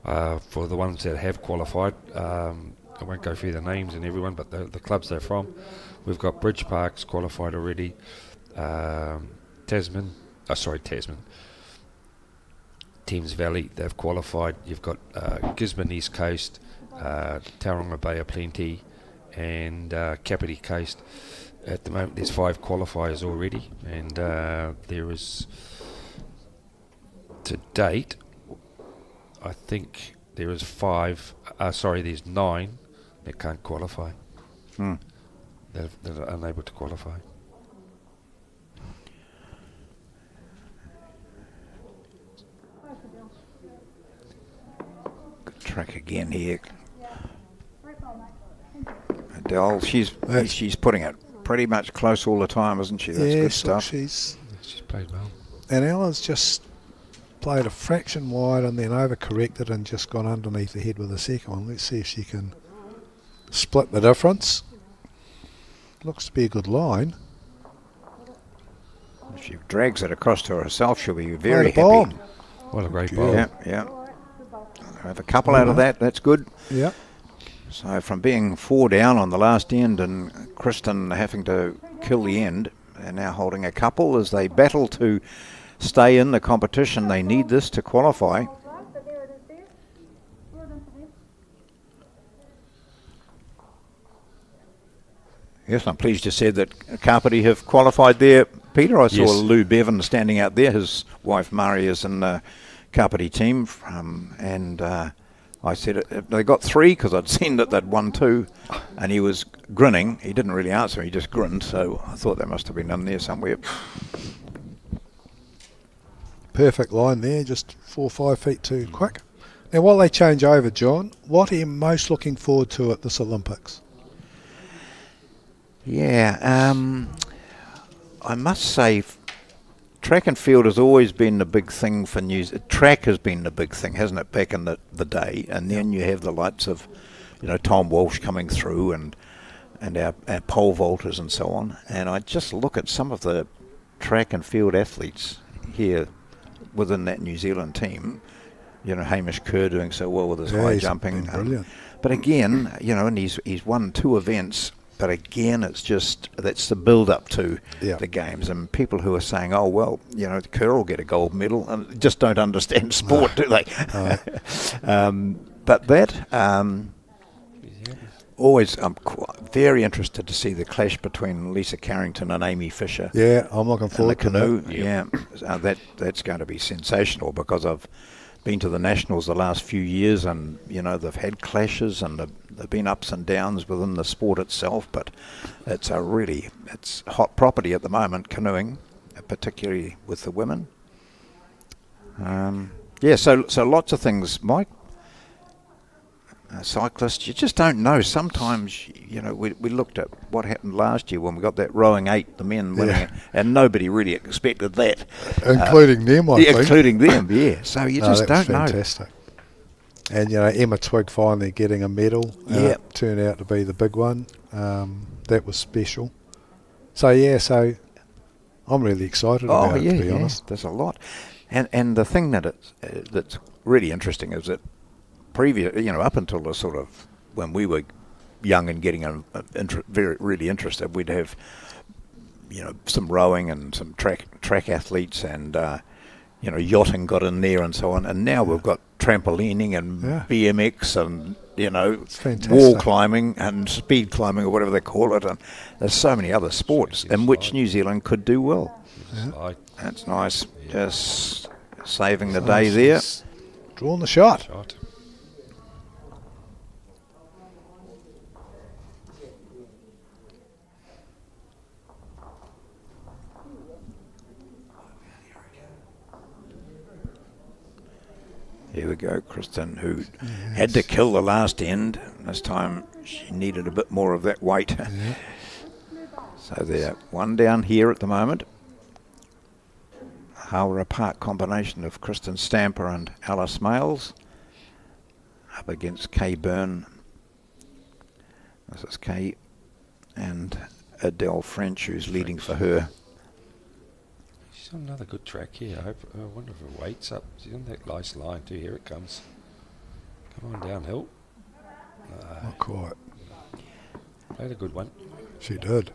For the ones that have qualified, I won't go through the names and everyone, but the clubs they're from. We've got Bridge Parks qualified already. Tasman. Thames Valley, they've qualified. You've got Gisborne East Coast, Tauranga Bay of Plenty, and Kapiti Coast. At the moment, there's 5 qualifiers already, and there is, to date, I think there is there's 9 that can't qualify. That are unable to qualify. Good track again here. Adele, she's putting it pretty much close all the time, isn't she? That's good stuff. She's Played well. and Ella's just played a fraction wide and then overcorrected and just gone underneath the head with the second one. Let's see if she can split the difference. Looks to be a good line. If she drags it across to herself, she'll be Right, very a bomb. happy. What a great bowl. Yeah. Have a couple out of that. That's good. Yep. So from being 4 down on the last end and Kristen having to kill the end, they're now holding a couple as they battle to stay in the competition. They need this to qualify. Yes, I'm pleased you said that Kapiti have qualified there. Peter, I saw Yes. Lou Bevan standing out there. His wife Murray is in the Kapiti team, and I said they got 3 because I'd seen that they'd won 2, and he was grinning. He didn't really answer; he just grinned. So I thought there must have been none there somewhere. Perfect line there, just 4 or 5 feet too quick. Now, while they change over, John, what are you most looking forward to at this Olympics? Yeah, I must say, track and field has always been the big thing for New Zealand. Track has been the big thing, hasn't it, back in the day? And then you have the likes of, Tom Walsh coming through and our pole vaulters and so on. And I just look at some of the track and field athletes here within that New Zealand team. Hamish Kerr doing so well with his high he's jumping. been brilliant. But again, and he's won 2 events. But again, that's the build-up to the games, and people who are saying, "Oh well, Kerr will get a gold medal," and just don't understand sport, do they? But that always, I'm very interested to see the clash between Lisa Carrington and Amy Fisher. Yeah, I'm looking in the forward to canoe. that. Yeah, that's going to be sensational because I've been to the Nationals the last few years, and they've had clashes and there've been ups and downs within the sport itself, but it's hot property at the moment, canoeing, particularly with the women. So lots of things, Mike. Cyclists, you just don't know. Sometimes, we looked at what happened last year when we got that rowing 8, the men winning, and nobody really expected that. Including them, I think. Including them, yeah. So you just don't know. Fantastic. And, Emma Twigg finally getting a medal. Turned out to be the big one. That was special. So I'm really excited about it, to be honest. There's a lot. And the thing that's really interesting is that up until the sort of when we were young and getting really interested, we'd have some rowing and some track athletes, and yachting got in there and so on. And now we've got trampolining and BMX and It's fantastic. wall climbing and speed climbing or whatever they call it. And there's so many other sports in which New Zealand could do well. Yeah. That's nice. Just saving the day there. Drawing the shot. Here we go, Kristen, who had to kill the last end. This time she needed a bit more of that weight. Yeah. So they're one down here at the moment. Howrah Park combination of Kristen Stamper and Alice Males up against Kay Byrne. This is Kay and Adele French, who's leading for her. She's on another good track here. I wonder if her weight's up. She's on that nice line too. Here it comes. Come on downhill. Not quite. Played a good one. She did.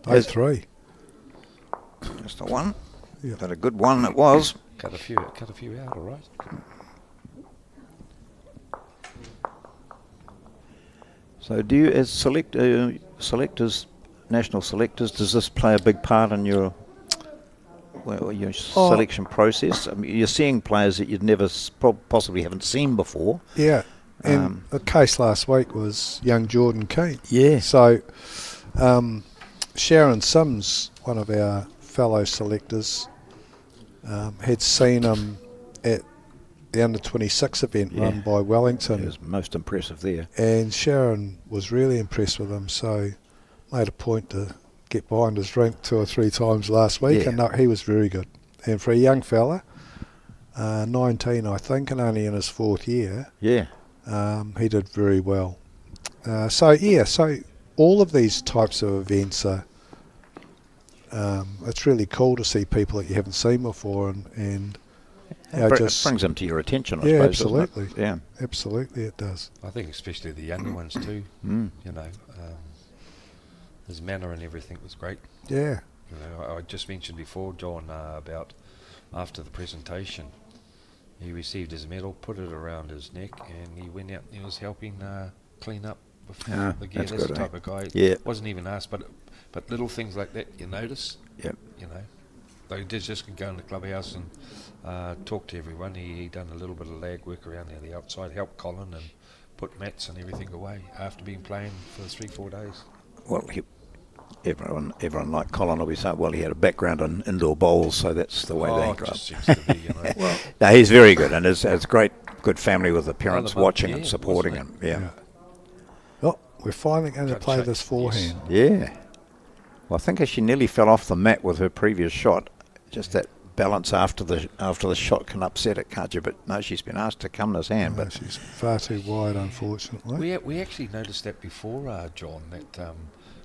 Yes. 8-3. Just the one. Yeah. But a good one it was. Cut a few out, all right. So do you, as selectors, national selectors, does this play a big part in your selection process? I mean, you're seeing players that you'd never possibly haven't seen before. Yeah. And the case last week was young Jordan Keane. Yeah. So Sharon Sims, one of our fellow selectors, had seen him at the under-26 event run by Wellington. He was most impressive there. And Sharon was really impressed with him, so made a point to get behind his drink 2 or 3 times last week, and no, he was very good. And for a young fella, 19 I think, and only in his 4th year, he did very well. So all of these types of events are, it's really cool to see people that you haven't seen before, and it just brings them to your attention, I suppose. Absolutely. Yeah, absolutely it does. I think especially the younger ones too. His manner and everything was great. Yeah. I just mentioned before, John, about after the presentation, he received his medal, put it around his neck, and he went out and he was helping clean up before Yeah, the gear. that's That's the good, type of guy. Yeah. Wasn't even asked, but little things like that you notice. Yep. You know, they just can go in the clubhouse and talk to everyone. He done a little bit of lag work around there, the outside, helped Colin and put mats and everything away after being playing for 3-4 days. Well, everyone like Colin will be saying, well, he had a background in indoor bowls, so that's the way they it grew up. just seems to be, you know. Well, No, he's very good, and has good family with the parents mum, watching yeah, and supporting wasn't him. Yeah. Oh, we're finally going to Got play checked, this forehand. Yeah. Well, I think as she nearly fell off the mat with her previous shot, just that balance after the shot can upset it, can't you? But no, she's been asked to come this hand. No, But she's far too wide, unfortunately. We actually noticed that before, John.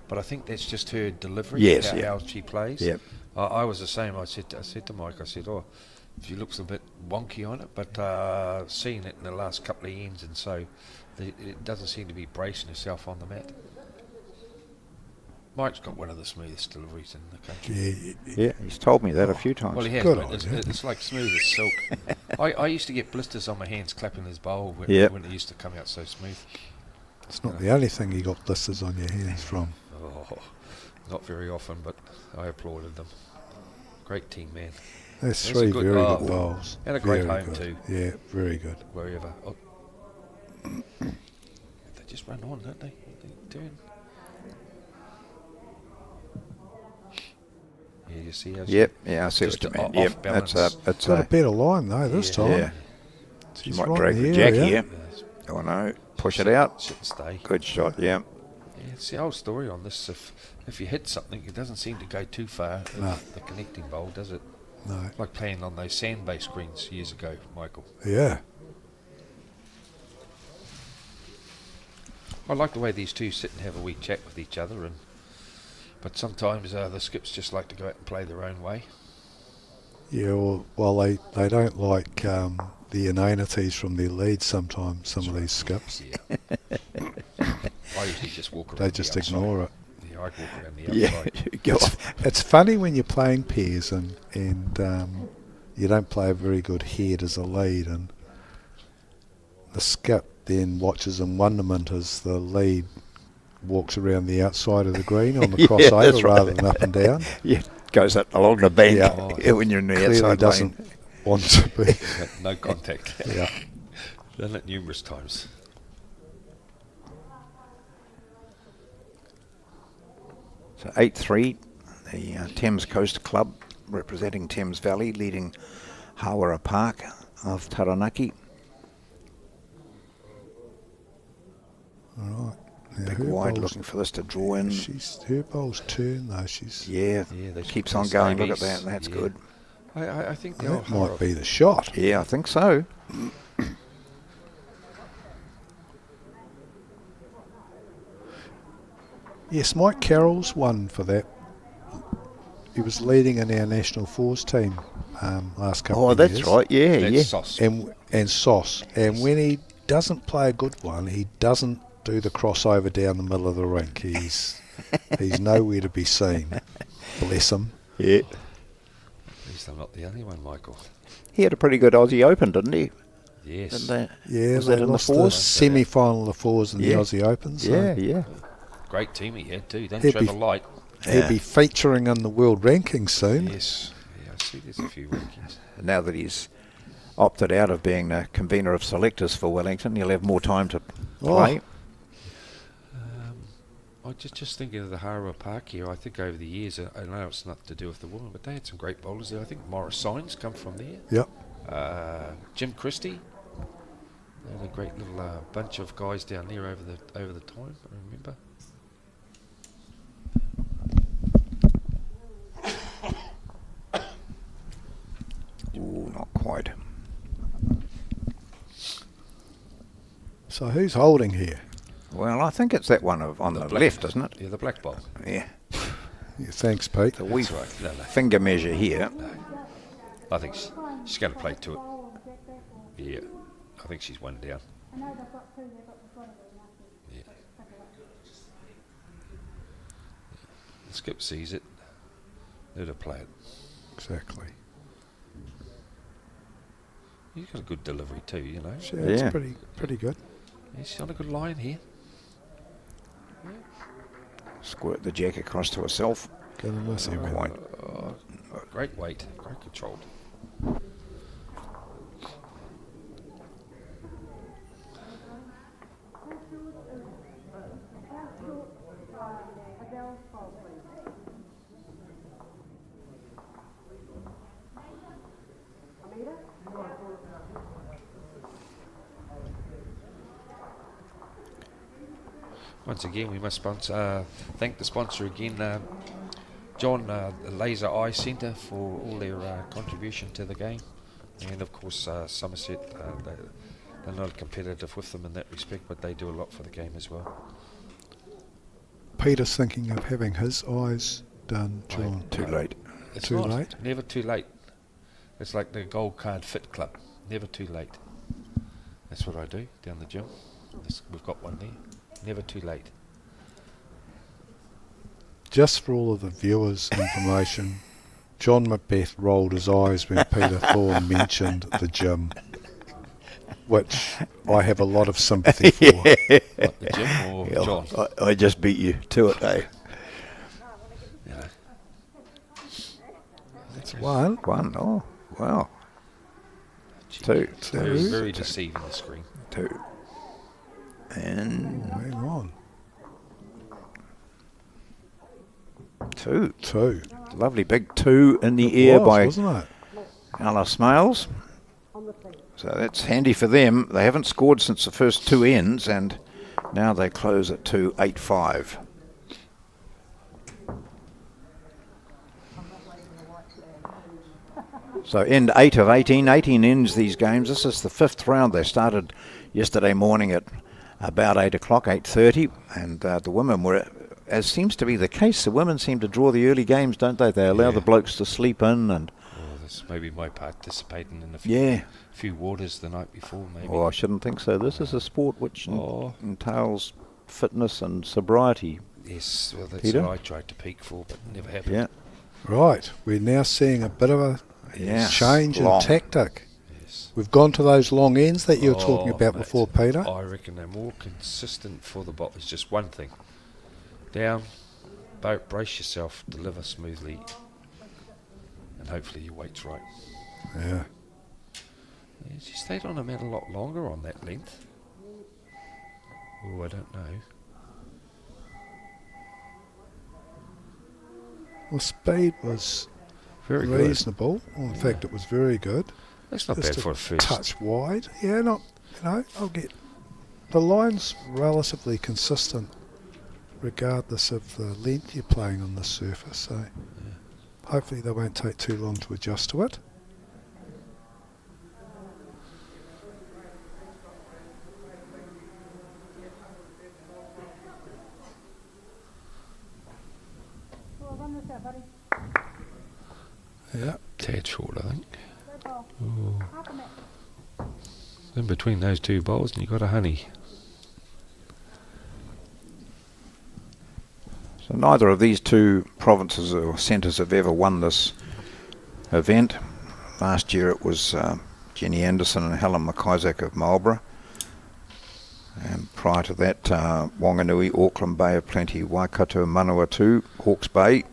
But I think that's just her delivery. Yes, how she plays. Yep. I was the same. I said to Mike, I said, she looks a bit wonky on it, but seeing it in the last couple of ends, and so it doesn't seem to be bracing herself on the mat. Mike's got one of the smoothest deliveries in the country. yeah, he's told me that a few times. Well, he has. Good Mate. on It's, you. it's like smooth as silk. I used to get blisters on my hands clapping his bowl when it used to come out so smooth. It's not the only thing you got blisters on your hands from. Oh, not very often, but I applauded them. Great team, man. There's That's three a good very bowl. good bowls. And a great Very home good. too. Yeah, very good. Wherever. Oh. They just run on, don't they? They turn. Yeah, you see how Yep, yeah, I see just what you mean. off Yep, balance. that's Got a better line though this Yeah. time. yeah. She's You might right drag in the the jack area. here. Oh no, push it out. Sit and stay. Good shot. Yeah. Yeah, it's the whole story on this. If you hit something, it doesn't seem to go too far. No. The connecting bowl, does it? No. Like playing on those sand-based greens years ago, Michael. Yeah. I like the way these two sit and have a wee chat with each other, but sometimes the skips just like to go out and play their own way. Yeah, well they don't like the inanities from their leads sometimes, some of these skips. Yeah. I usually just walk around. They just the outside. ignore it. Yeah, I walk around the Yeah. outside. Go off. It's funny when you're playing pairs and you don't play a very good head as a lead, and the skip then watches in wonderment as the lead walks around the outside of the green on the Yeah, crossover that's right. rather than up and down. Yeah, goes up along the bank Yeah. when you're in the Clearly outside doesn't lane. want to be. No contact. Yeah. Done it numerous times. So 8-3, the Thames Coast Club representing Thames Valley, leading Hawara Park of Taranaki. All right. Now Big her wide bowl's- looking for this to draw in. Her bowl's turn though. Yeah, they keeps should on stay going. Look at east. that. That's Yeah. good. I think the old That might Hara- be the shot. Yeah, I think so. Yes, Mike Carroll's won for that. He was leading in our national fours team last couple Oh, of that's years. right. Yeah, That's yeah. sauce. And Sauce. And when he doesn't play a good one, he doesn't do the crossover down the middle of the rink. He's nowhere to be seen. Bless him. Yeah. At least I'm not the only one, Michael. He had a pretty good Aussie Open, didn't he? Yes. Didn't they? Yeah, Was they that in the lost the fours? semi-final of the fours in Yeah. the Aussie Open. So Yeah, yeah. Great team he had too. Then He'd be- Trevor Light. he'll be featuring in the world rankings soon. Yes. Yeah, I see there's a few rankings. Now that he's opted out of being the convener of selectors for Wellington, he'll have more time to play. I just thinking of the Hara Park here. I think over the years, I know it's not to do with the women, but they had some great bowlers there. I think Morris Signs come from there. Yep. Jim Christie. They had a great little bunch of guys down there over the time. I remember. Ooh, not quite. So who's holding here? Well, I think it's that one on the left, isn't it? Yeah, the black bowl. Yeah. Yeah, thanks, Pete. The wee That's right. No. finger measure here. I think she's going to play to it. Yeah. I think she's one down. Yeah. The skip sees it. Let her play it. Exactly. He's got a good delivery too, you know. Yeah, it's Yeah. pretty good. He's on a good line here. Squirt the jack across to herself. Gonna miss everything. Quite. Great weight, great controlled. Once again, we must thank the sponsor again, John, the Laser Eye Centre, for all their contribution to the game. And of course, Somerset, they're not competitive with them in that respect, but they do a lot for the game as well. Peter's thinking of having his eyes done, John. Too late. It's Too not. late? Never too late. It's like the Gold Card Fit Club. Never too late. That's what I do down the gym. We've got one there. Never too late. Just for all of the viewers' information, John Macbeth rolled his eyes when Peter Thorne mentioned the gym, which I have a lot of sympathy for. What, the gym or Yeah, John? I just beat you to it, eh? Yeah. That's one. One. Oh, wow. Gee, Two. Very, very deceiving, the screen. Two. And Hang on. two. Two. Lovely big two in the It air was, by wasn't it? Alice Smales. So that's handy for them. They haven't scored since the first two ends, and now they close at 2-8-5. So end 8 of 18. 18 ends these games. This is the fifth round. They started yesterday morning at about 8 o'clock, 8:30, and the women were, as seems to be the case, the women seem to draw the early games, don't they? They allow the blokes to sleep in, and This may be my participating in a few waters the night before, maybe. Oh, I shouldn't think so. This is a sport which entails fitness and sobriety. Yes, well, that's Peter? what I tried to peak for, but never happened. Yeah. Right. We're now seeing a bit of a change in long. tactic. Yes. We've gone to those long ends that you were talking about mate, before, Peter. I reckon they're more consistent for the bot. It's just one thing. Down, brace yourself, deliver smoothly, and hopefully your weight's right. Yeah. Yeah, she stayed on a mat a lot longer on that length. Oh, I don't know. Well, speed was Very good. reasonable. Well, in fact, it was very good. That's not Just bad for a first. touch wide. Yeah, not, I'll get... The line's relatively consistent regardless of the length you're playing on the surface, so hopefully they won't take too long to adjust to it. Yeah. Tad short, I think. Oh. In between those two bowls, and you got a honey. So neither of these two provinces or centres have ever won this event. Last year it was Jenny Anderson and Helen McIsaac of Marlborough. And prior to that, Wanganui, Auckland Bay of Plenty, Waikato, Manawatu, Hawke's Bay,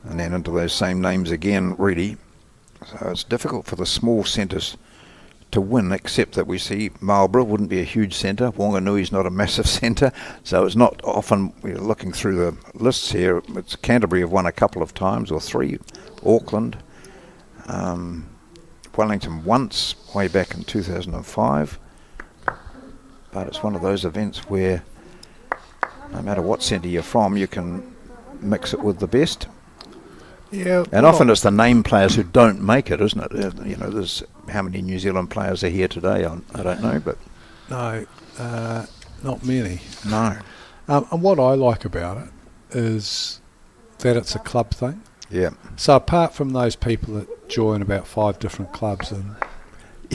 and then into those same names again, really. So it's difficult for the small centres to win, except that we see Marlborough wouldn't be a huge centre. Wanganui's not a massive centre, so it's not often, we're looking through the lists here, it's Canterbury have won a couple of times, or three, Auckland, Wellington once, way back in 2005, but it's one of those events where no matter what centre you're from, you can mix it with the best. Yeah, And often it's the name players who don't make it, isn't it? There's how many New Zealand players are here today? I don't know, but no, not many. no. And what I like about it is that it's a club thing. Yeah. So apart from those people that join about 5 different clubs and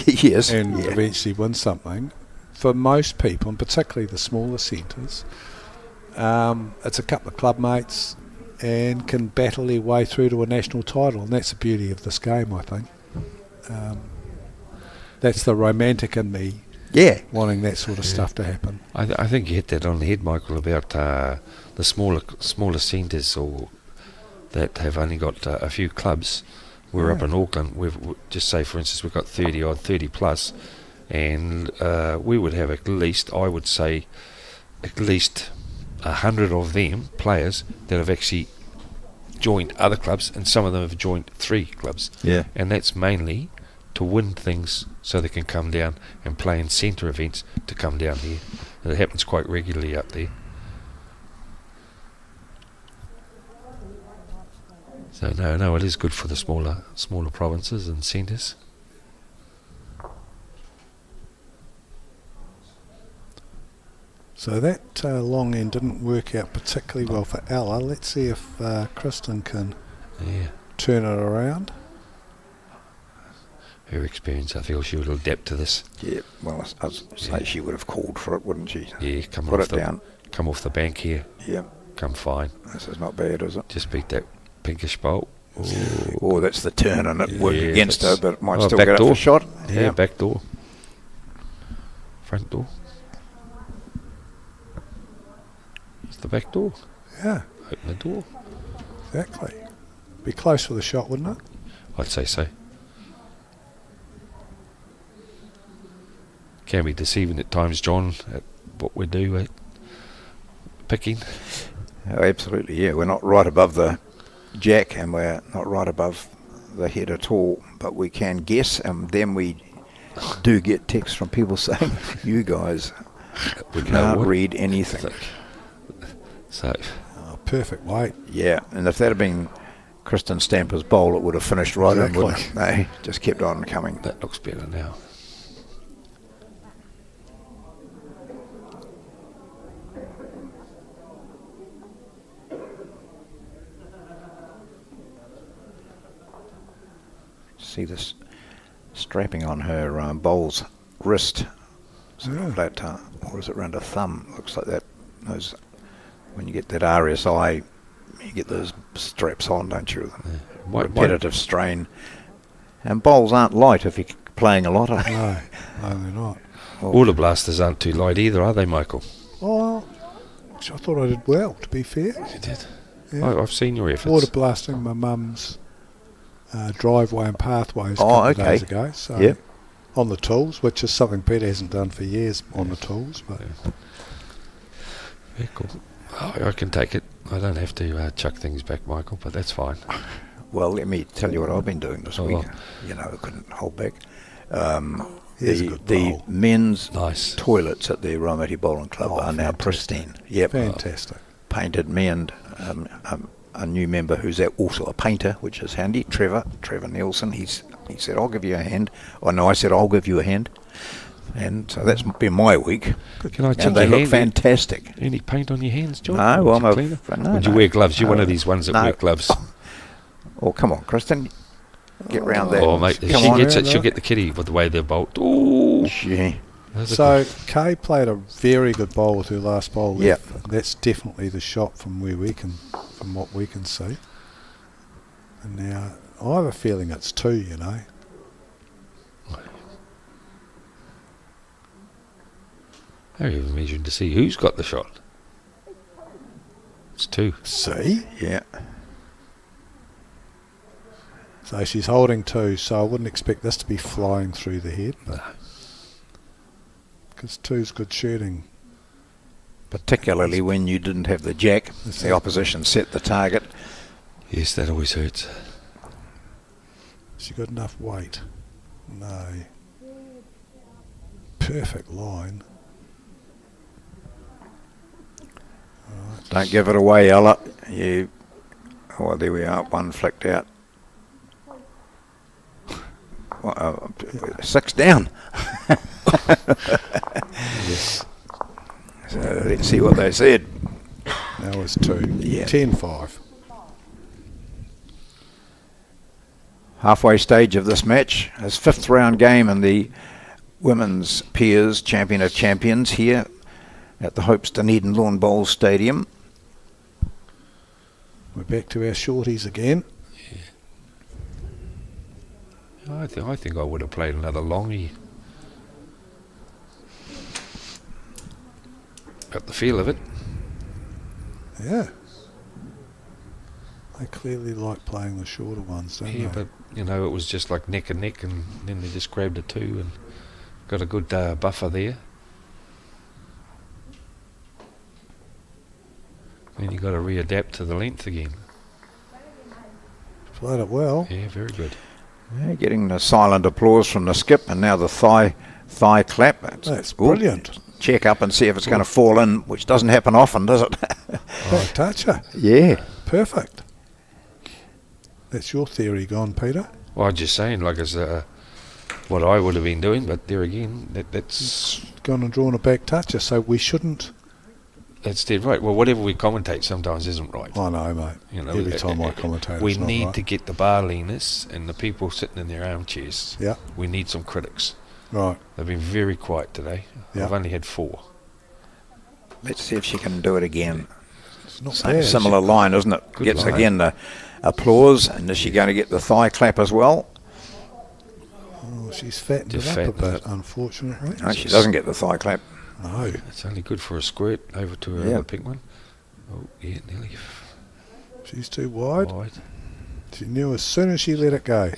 Yes. eventually win something, for most people, and particularly the smaller centres, it's a couple of club mates and can battle their way through to a national title, and that's the beauty of this game, I think. That's the romantic in me Yeah. wanting that sort of stuff to happen. I think you hit that on the head, Michael, about the smaller centres or that have only got a few clubs. We're up in Auckland. Just say, for instance, we've got 30 plus, and we would have at least, I would say, at least 100 of them players that have actually joined other clubs, and some of them have joined 3 clubs. Yeah. And that's mainly to win things so they can come down and play in centre events to come down here. And it happens quite regularly up there. So no, it is good for the smaller provinces and centres. So that long end didn't work out particularly well for Ella. Let's see if Kristen can turn it around. Her experience, I feel she would adapt to this. Yeah, well, I'd say she would have called for it, wouldn't she? Yeah, Put it down. Come off the bank here. Yeah. Come fine. This is not bad, is it? Just beat that pinkish bolt. Oh, that's the turn, and it worked against her, but it might still back get door. up for shot. Yeah, back door. Front door. It's the back door. Yeah, Open the door. exactly. Be close for the shot, wouldn't it? I'd say so. Can be deceiving at times, John, at what we do at picking. Oh, absolutely, yeah. We're not right above the jack, and we're not right above the head at all, but we can guess, and then we do get texts from people saying, you guys can't read anything. So, Perfect weight. Yeah, and if that had been Kristen Stamper's bowl, it would have finished right in, wouldn't it? They just kept on coming. that looks better now. See this strapping on her bowl's wrist, sort of that, or is it around her thumb? Looks like that. Those, when you get that RSI, you get those straps on, don't you? Repetitive strain. And bowls aren't light if you're playing a lot. No, they're not. Water blasters aren't too light either, are they, Michael? Oh, I thought I did well, to be fair. You did. Yeah. I've seen your efforts. Water blasting my mum's driveway and pathways a Oh, couple of okay. days ago. So Yep. on the tools, which is something Peter hasn't done for years on the tools. But Yeah, cool. I can take it. I don't have to chuck things back, Michael, but that's fine. Well, let me tell you what I've been doing this week. You know, I couldn't hold back. Here's a good The bowl. men's Nice. toilets at the Raumati Bowling Club are now pristine. Yep. fantastic. Painted. Me and a new member who's also a painter, which is handy, Trevor Nielsen. He said, I'll give you a hand. Oh, no, I said, I'll give you a hand. And so that's been my week. Can I check And they your look hand? fantastic. Any paint on your hands, John? No, Would I'm you a... clean it? No, Would you no. wear gloves? You're one No. of these ones that No. wear gloves. Oh, come on, Kristen. Get round that. Oh, mate, if Come she on. gets it, she'll get the kitty with the way they're bolt. Ooh. Gee. So Kay played a very good bowl with her last bowl. Yep. That's definitely the shot from what we can see. And now I have a feeling it's 2. You know. How are you even measuring to see who's got the shot? It's 2. See. Yeah. So she's holding 2. So I wouldn't expect this to be flying through the head. No. Because 2's good shooting. Particularly when you didn't have the jack. The opposition set the target. Yes, that always hurts. She got enough weight? No. Perfect line. Right. Don't give it away, Ella. Oh, there we are. One flicked out. 6 down. Yes. So let's see what they said. That was 2. Yeah. 10-5. Halfway stage of this match. His 5th round game in the Women's Peers Champion of Champions here at the Hopes Dunedin Lawn Bowls Stadium. We're back to our shorties again. I think I would have played another longie. the feel of it. Yeah. They clearly like playing the shorter ones, don't Yeah, they? but it was just like neck and neck, and then they just grabbed a 2 and got a good buffer there. Then you got to readapt to the length again. Played it well. Yeah, very good. Yeah, getting the silent applause from the skip, and now the thigh clap. That's good. brilliant. Check up and see if it's going to fall in, which doesn't happen often, does it? Back toucher. Yeah. Perfect. That's your theory gone, Peter. Well, I'm just saying, like, it's what I would have been doing, but there again, that's Gone and drawn a back toucher, so we shouldn't. that's dead right. Well, whatever we commentate sometimes isn't right. I know, mate. Every time I commentate, we it's not need right. to get the bar leaners and the people sitting in their armchairs. Yeah. We need some critics. Right. They've been very quiet today. Yeah. I've only had 4. Let's see if she can do it again. It's not Same bad. similar line, isn't it? Good Gets line. again the applause, and is she going to get the thigh clap as well? Oh, she's fattened Just it up a fattened bit, unfortunately. No, she doesn't get the thigh clap. No. It's only good for a squirt over to Yeah. the pink one. Oh, yeah, nearly She's too wide. wide. She knew as soon as she let it go.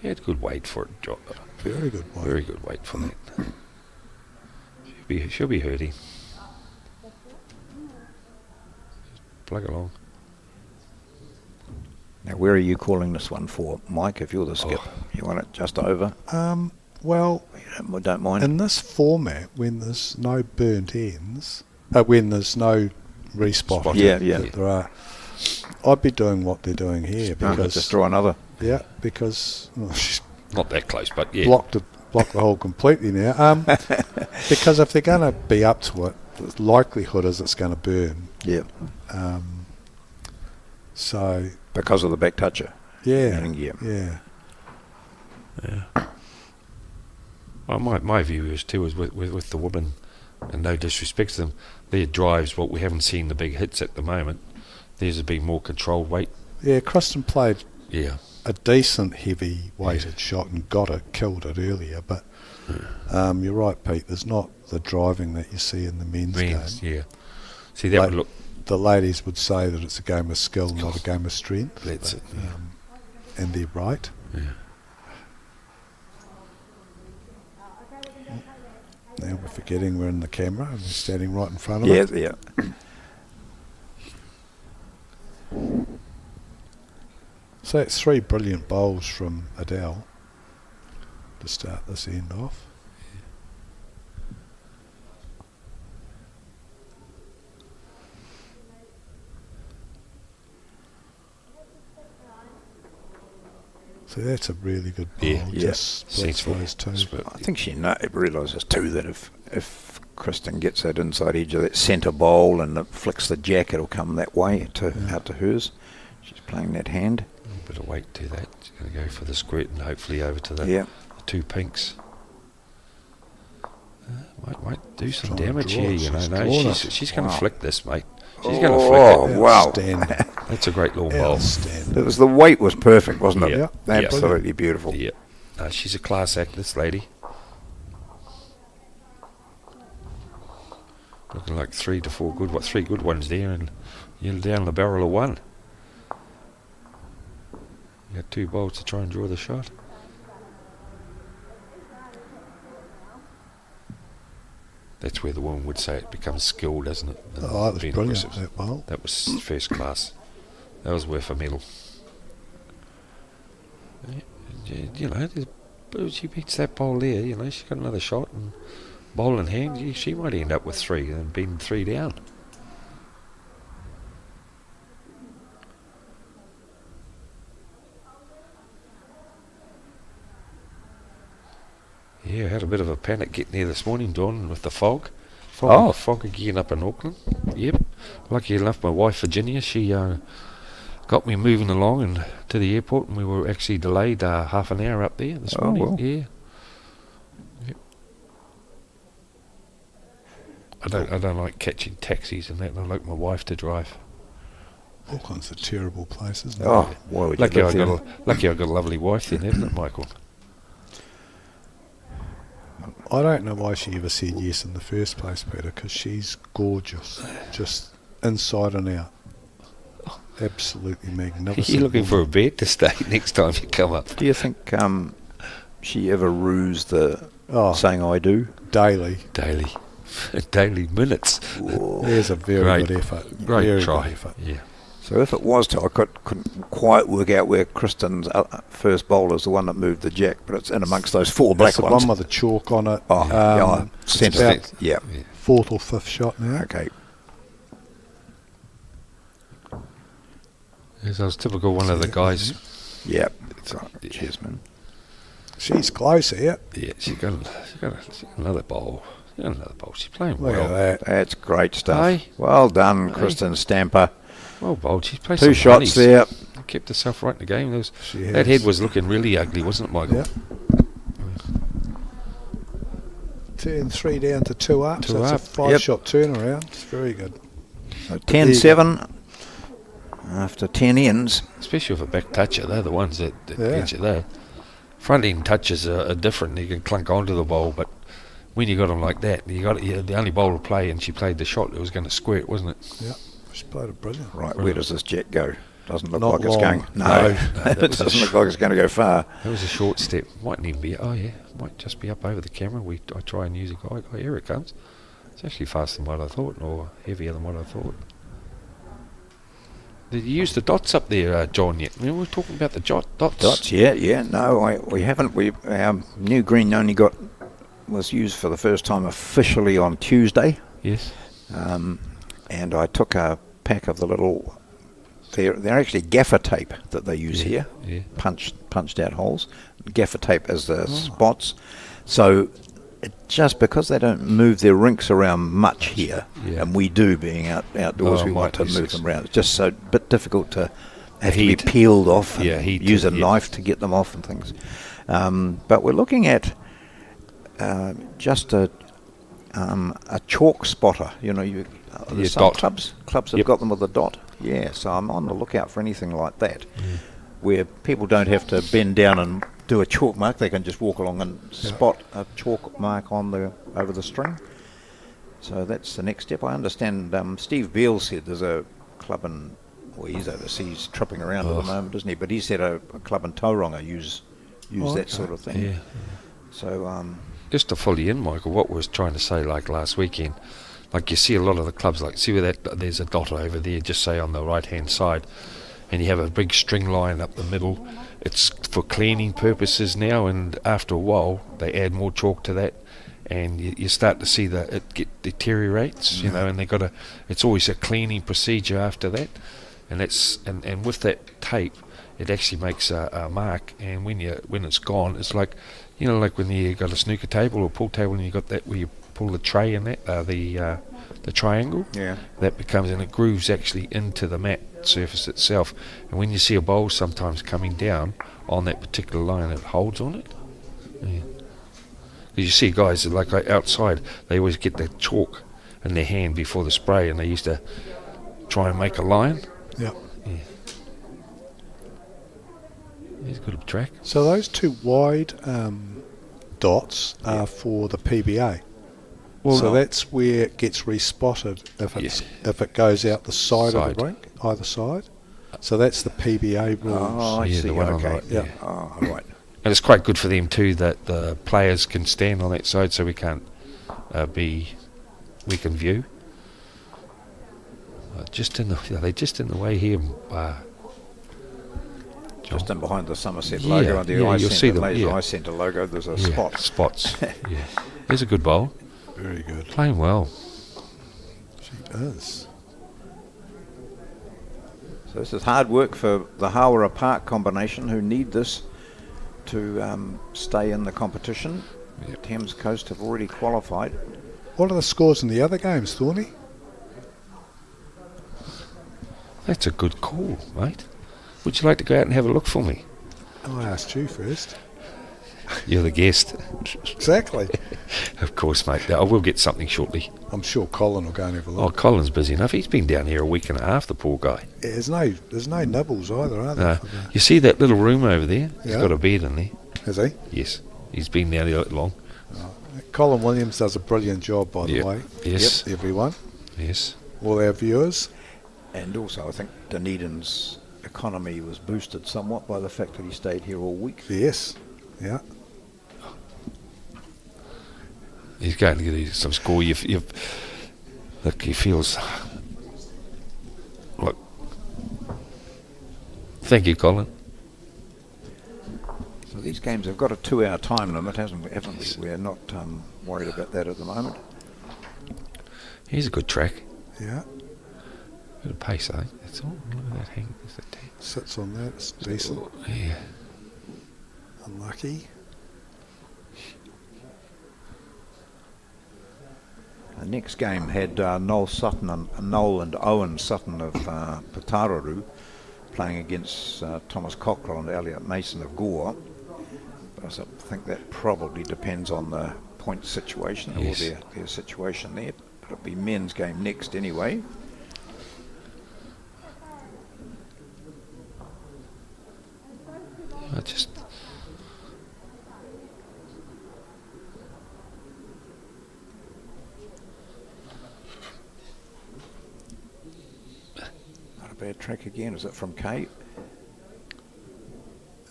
He had good weight for it, John. Very good wide. Very good weight for that. She'll be hurting. Plug along. Now, where are you calling this one for, Mike, if you're the skip? You want it just over? Well, You don't mind? in this format, when there's no burnt ends, when there's no respot, Yeah. that there are, I'd be doing what they're doing here because Just draw another. because she's Not that close, but yeah. blocked the hole completely now. Because if they're going to be up to it, the likelihood is it's going to burn. Yeah. So Because of the back toucher. yeah, Meaning, yeah. Yeah. Well, my view is too is with the women, and no disrespect to them, their drives, what we haven't seen the big hits at the moment. Theirs have been more controlled weight. Yeah, Kristen played Yeah. a decent heavy weighted shot and killed it earlier, but you're right, Pete, there's not the driving that you see in the men's game. Yeah. See, that would look. The ladies would say that it's a game of skill, not a game of strength. That's it. Yeah. And they're right. Yeah. Now we're forgetting we're in the camera and we're standing right in front of it. Yeah. So it's 3 brilliant bowls from Adele to start this end off. So that's a really good bowl. Yeah, Just splits sensible. those two. I think she realises too that if Kristen gets that inside edge of that centre bowl and it flicks the jack, it'll come that way out to hers. She's playing that hand. A little bit of weight to that. She's going to go for the squirt and hopefully over to the Yeah. 2 pinks. Might do some Trying to damage draw here, it. you know. She's No, drawn she's going to Wow. flick this, mate. She's going to flick it. wow. Outstanding. That's a great little bowl. Outstanding. The weight was perfect, wasn't it? Yeah. Yeah. Absolutely beautiful. Yeah. She's a class act, this lady. Looking like 3 to 4 good, 3 good ones there, and you're down the barrel of 1. You got 2 bowls to try and draw the shot. That's where the woman would say it becomes skill, doesn't it? And Oh, that was being brilliant, aggressive. that bowl. That was first class. That was worth a medal. You know, she beats that bowl there, you know, she's got another shot and bowl in hand, she might end up with 3 and being 3 down. Yeah, I had a bit of a panic getting there this morning, Dawn, with the fog. Fog again up in Auckland. Yep. Lucky enough, my wife Virginia, she got me moving along and to the airport, and we were actually delayed half an hour up there this morning. Well. Yeah. Yep. I don't like catching taxis and that. I like my wife to drive. All kinds of terrible places. Oh, why would you Lucky live there? I got a lovely wife then, haven't it, Michael? I don't know why she ever said yes in the first place, Peter, because she's gorgeous. Just inside and out. Absolutely magnificent. You're looking for a bed to stay next time you come up. Do you think she ever rues the saying I do? Daily. Daily minutes. There's a very good effort. Great very try. Good effort. Yeah. So if it was to, I couldn't quite work out where Kristen's first bowl is the one that moved the jack, but it's in amongst those four black It's the ones. one with the chalk on it. Centre. About Yeah. fourth or fifth shot now. Okay. Yes, I was typical one of the guys. Yeah. Cheers, man. She's close here. Yeah, she got another bowl. She's playing Look well. at that. That's great stuff. Aye. Well done, Aye. Kristen Stamper. Well bowled. She's played 2 some shots honeys. there. Kept herself right in the game. She That has. head was looking really ugly, wasn't it, Michael? Yep. Turn 3 down to 2 up. Two So up. it's a 5-shot turnaround. It's very good. So 10-7 after 10 ends. Especially with a back toucher. They're the ones that Yeah. get you there. Front end touches are different. You can clunk onto the bowl, but when you got them like that, you're the only bowl to play, and she played the shot that was going to square it, wasn't it? Yep. She played it brilliant. Right, where does this jet go? Doesn't look Not like it's long. going. No. It doesn't look like it's going to go far. That was a short step. Mightn't even be. Oh yeah, might just be up over the camera. I try and use a guide. Oh, here it comes. It's actually faster than what I thought, or heavier than what I thought. Did you use the dots up there, John? Yet we were talking about the dots. Dots, yeah. No, we haven't. Our new green only was used for the first time officially on Tuesday. Yes. And I took a pack of the little. They're actually gaffer tape that they use here. Yeah. Punched out holes. Gaffer tape as the spots. So just because they don't move their rinks around much here, and we do being outdoors, we want to move them around. It's just so bit difficult to have to be peeled off and use a knife to get them off and things. But we're looking at just a chalk spotter. You know, there's some dot. clubs have got them with a dot. Yeah, so I'm on the lookout for anything like that, where people don't have to bend down and do a chalk mark. They can just walk along and spot a chalk mark over the string. So that's the next step. I understand Steve Beale said there's a club he's overseas tripping around at the moment, isn't he? But he said a club in Tauranga use that sort of thing. Yeah. So Just to follow you in, Michael, what we was trying to say, like last weekend, like you see a lot of the clubs, like see where there's a dot over there, just say on the right hand side, and you have a big string line up the middle. It's for cleaning purposes now, and after a while they add more chalk to that, and you start to see that it deteriorates, you know, and it's always a cleaning procedure after that, and and with that tape, it actually makes a mark, and when it's gone, it's like, you know, like when you got a snooker table or pool table, and you got that where you pull the tray in that, the triangle, that becomes, and it grooves actually into the mat surface itself, and when you see a bowl sometimes coming down on that particular line, it holds on it. Yeah. 'Cause you see guys like outside, they always get that chalk in their hand before the spray, and they used to try and make a line. Yep. Yeah. He's got a track. So those 2 wide dots are for the PBA. Well, So that's where it gets respotted if it goes out the side of the rink, either side. So that's the PBA rules. oh, I see. the one on the Okay. right, yeah. Oh, right. And it's quite good for them too that the players can stand on that side, so we can't we can view. They're just in the way here. Just in behind the Somerset Yeah, logo and the yeah, Eye you'll see Centre, them, Laser yeah. Eye Centre logo, there's a Yeah, spot. spots. Yeah, there's a good bowl. Very good. Playing well. She is. So this is hard work for the Hawera Park combination, who need this to stay in the competition. Yep. Thames Coast have already qualified. What are the scores in the other games, Thorny? That's a good call, mate. Would you like to go out and have a look for me? I asked you first. You're the guest. Exactly. Of course, mate. I will get something shortly. I'm sure Colin will go and have a Oh, look. Colin's busy enough. He's been down here a week and a half, the poor guy. There's no nibbles either, are there? No. You see that little room over there? He's Yeah. got a bed in there. Has he? Yes. He's been down here that long. Oh, that Colin Williams does a brilliant job, by the Yep. way. Yes. Everyone, Yes. all our viewers. And also, I think Dunedin's economy was boosted somewhat by the fact that he stayed here all week. Yes. Yeah. He's going to get some score. Look, he feels. Look. Thank you, Colin. So these games have got a 2-hour time limit, haven't we? We're not worried about that at the moment. He's a good track. Yeah. Good pace, eh? That's all. Look at that hang. There's the tank. Sits on that. It's decent. Yeah. Unlucky. The next game had Noel and Owen Sutton of Patararu playing against Thomas Cockrell and Elliot Mason of Gore. But I think that probably depends on the point situation Yes. or their situation there. But it'll be men's game next anyway. I just. Not a bad track again. Is it from Kate?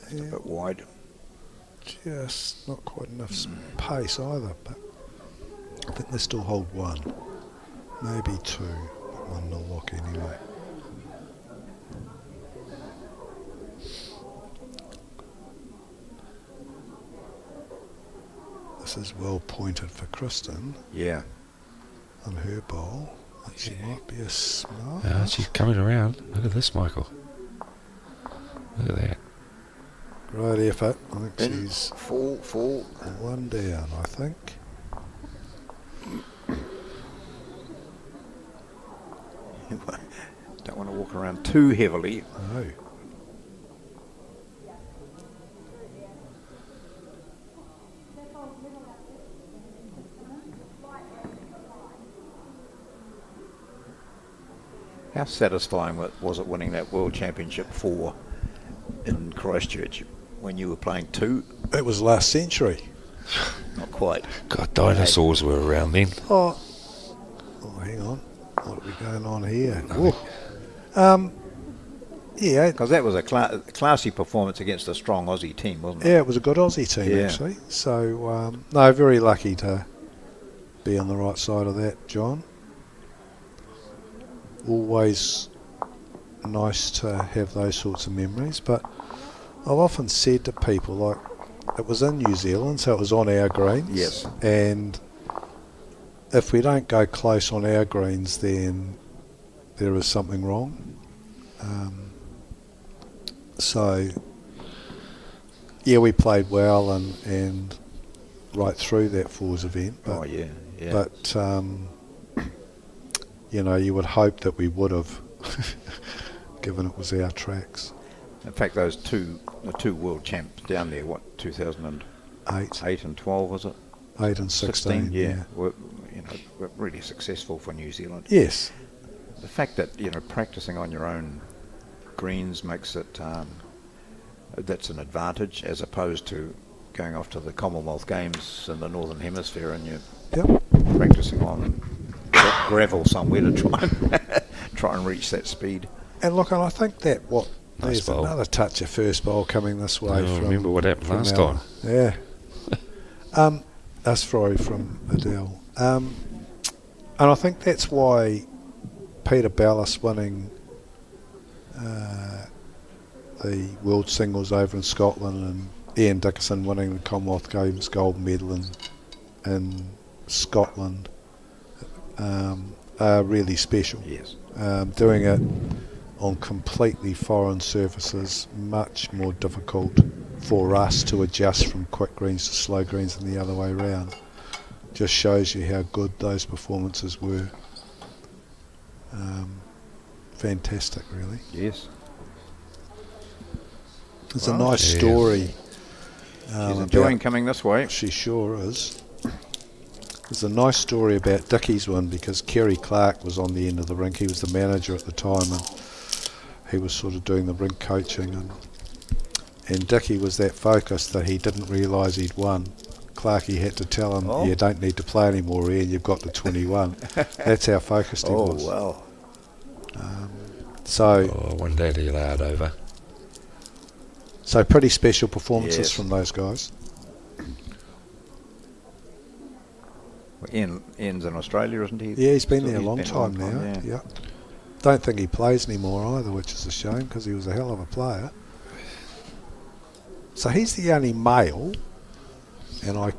It's a bit wide. Just not quite enough pace either, but I think they still hold one, maybe two, but 1-0 lock anyway. This is well pointed for Kristen Yeah. on her bowl. And she might be a smart. She's coming around. Look at this, Michael. Look at that. Great effort. I think In, she's full. one down, I think. Don't want to walk around too heavily. No. How satisfying was it winning that World Championship 4 in Christchurch when you were playing 2? It was last century. Not quite. God, dinosaurs were around then. Oh, hang on. What are we going on here? Yeah, Because that was a classy performance against a strong Aussie team, wasn't it? yeah, it was a good Aussie team Yeah. actually. So no, very lucky to be on the right side of that, John. Always nice to have those sorts of memories, but I've often said to people, like, it was in New Zealand, so it was on our greens. Yes. And if we don't go close on our greens, then there is something wrong. So, yeah, we played well and right through that Fours event. But, Oh, yeah. But you know, you would hope that we would have, given it was our tracks. In fact, the two world champs down there, what, 2008 8 and 12, was it? 8 and 16. Yeah. Were really successful for New Zealand. Yes. The fact that, practicing on your own greens makes it, that's an advantage as opposed to going off to the Commonwealth Games in the Northern Hemisphere and you're Yep. practicing on gravel somewhere to try and reach that speed. And look, and I think that Nice there's bowl. another touch of first bowl coming this way. Oh, from, remember what happened from last Al. time. Yeah. That's Froy from Adele. And I think that's why Peter Ballas winning the World Singles over in Scotland and Ian Dickerson winning the Commonwealth Games gold medal in Scotland are really special. Yes. Doing it on completely foreign surfaces, much more difficult for us to adjust from quick greens to slow greens than the other way around. Just shows you how good those performances were. Fantastic, really. Yes. It's Well, a nice yeah. story. She's enjoying coming this way. She sure is. There's a nice story about Dickie's one because Kerry Clark was on the end of the rink. He was the manager at the time and he was sort of doing the rink coaching and Dickie was that focused that he didn't realise he'd won Clarkey had to tell him, Oh. you don't need to play anymore, Ian, you've got the 21. That's how focused he was. wow. So One day he'll out over. pretty special performances Yes. from those guys. Well, Ian's in Australia, isn't he? Yeah, he's been Still- there a long been time now. yeah. Yeah. Don't think he plays anymore either, which is a shame because he was a hell of a player. So he's the only male, and I'm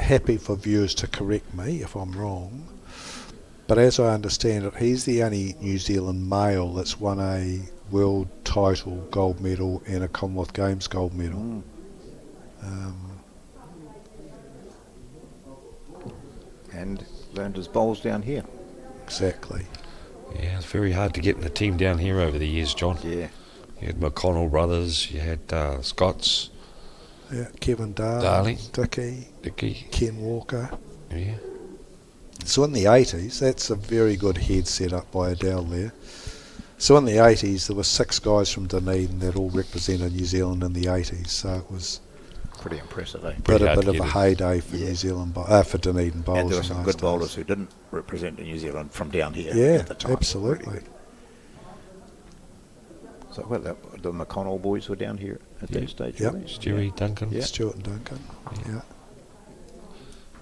happy for viewers to correct me if I'm wrong, but as I understand it, he's the only New Zealand male that's won a world title gold medal and a Commonwealth Games gold medal. Mm. And learned his bowls down here. Exactly. Yeah, it's very hard to get in the team down here over the years, John. Yeah. You had McConnell brothers, you had Scots, Yeah, Kevin Darling. Dickie, Dickie. Ken Walker. Yeah. So in the 80s, that's a very good head set up by Adele there. So in the 80s, there were 6 guys from Dunedin that all represented New Zealand in the 80s. So it was Pretty impressive, eh? Pretty a hard bit to of a get in. heyday for Yeah. New Zealand, for Dunedin bowls. And there were in some those good days. bowlers who didn't represent New Zealand from down here Yeah, at the time. absolutely. So well, the McConnell boys were down here at Yeah. that stage. Yep. were they? Stewie, Duncan. Yeah. Stuart and Duncan. Yeah.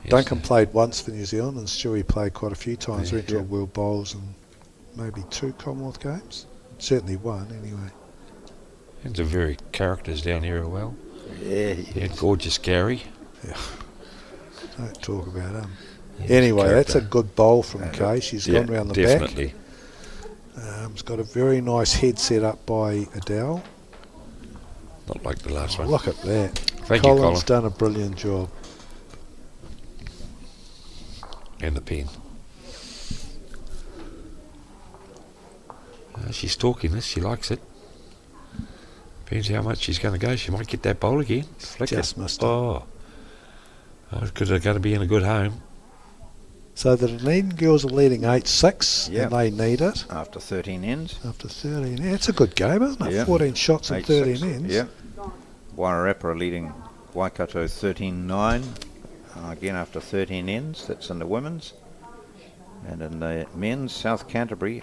Yes. Duncan played once for New Zealand, and Stewie played quite a few times. Yeah. Went to a Yeah. World Bowls and maybe 2 Commonwealth Games. Certainly one, anyway. And some very characters down here as well. Yeah, You had gorgeous Gary. Don't talk about him. Yes, Anyway, that's a character. good bowl from And Kay. She's Yeah, gone round the definitely. back. It's got a very nice head set up by Adele. Not like the last one. Look at that. Thank you, Colin's Colin. done a brilliant job. And the pen. She's talking this. She likes it. Depends how much she's going to go. She might get that bowl again. Flick Just it. missed it. Oh. Because they're going to be in a good home. So the Dunedin girls are leading 8-6, Yeah. and they need it after 13 ends. after 13. Yeah, it's a good game, isn't it? Yeah. 14 shots and 13 8-6. ends. Yeah. Wairarapa are leading Waikato 13-9. Again after 13 ends. That's in the women's. And in the men's, South Canterbury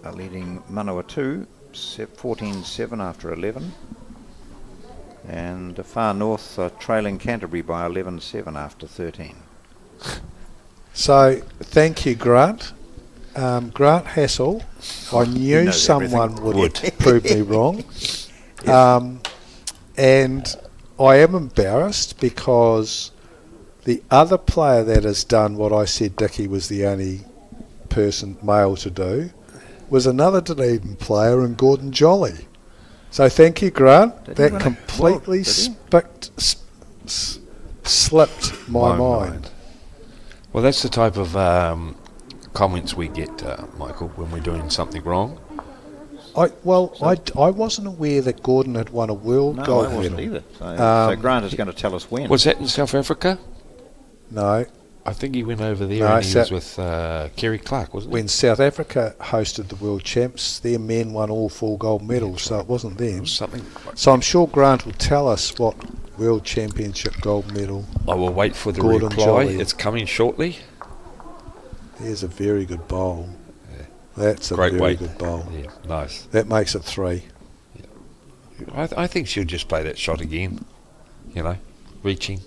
are leading Manawatu 14-7 after 11. And the far north are trailing Canterbury by 11-7 after 13. So thank you, Grant. Grant Hassel, I knew knows someone everything. would prove me wrong. And I am embarrassed because the other player that has done what I said Dickie was the only person male to do was another Dunedin player in Gordon Jolly. So thank you, Grant. Did he That win it? completely Well, did he? slipped my mind. Well, that's the type of comments we get, Michael, when we're doing something wrong. I wasn't aware that Gordon had won a world No, gold I wasn't medal. either. So Um, Grant is going to tell us when. Was that in South Africa? No, I think he went over there No, and he was with Kerry Clark, wasn't when South Africa hosted the world champs, their men won all 4 gold medals, so it wasn't he? It them. was something. So I'm sure Grant will tell us what world championship gold medal. I will wait for the Gordon reply. Jolly. It's coming shortly. There's a very good bowl. Yeah. That's a Great very weight. good bowl. Yeah, nice. That makes it 3. I think she'll just play that shot again. You know, reaching.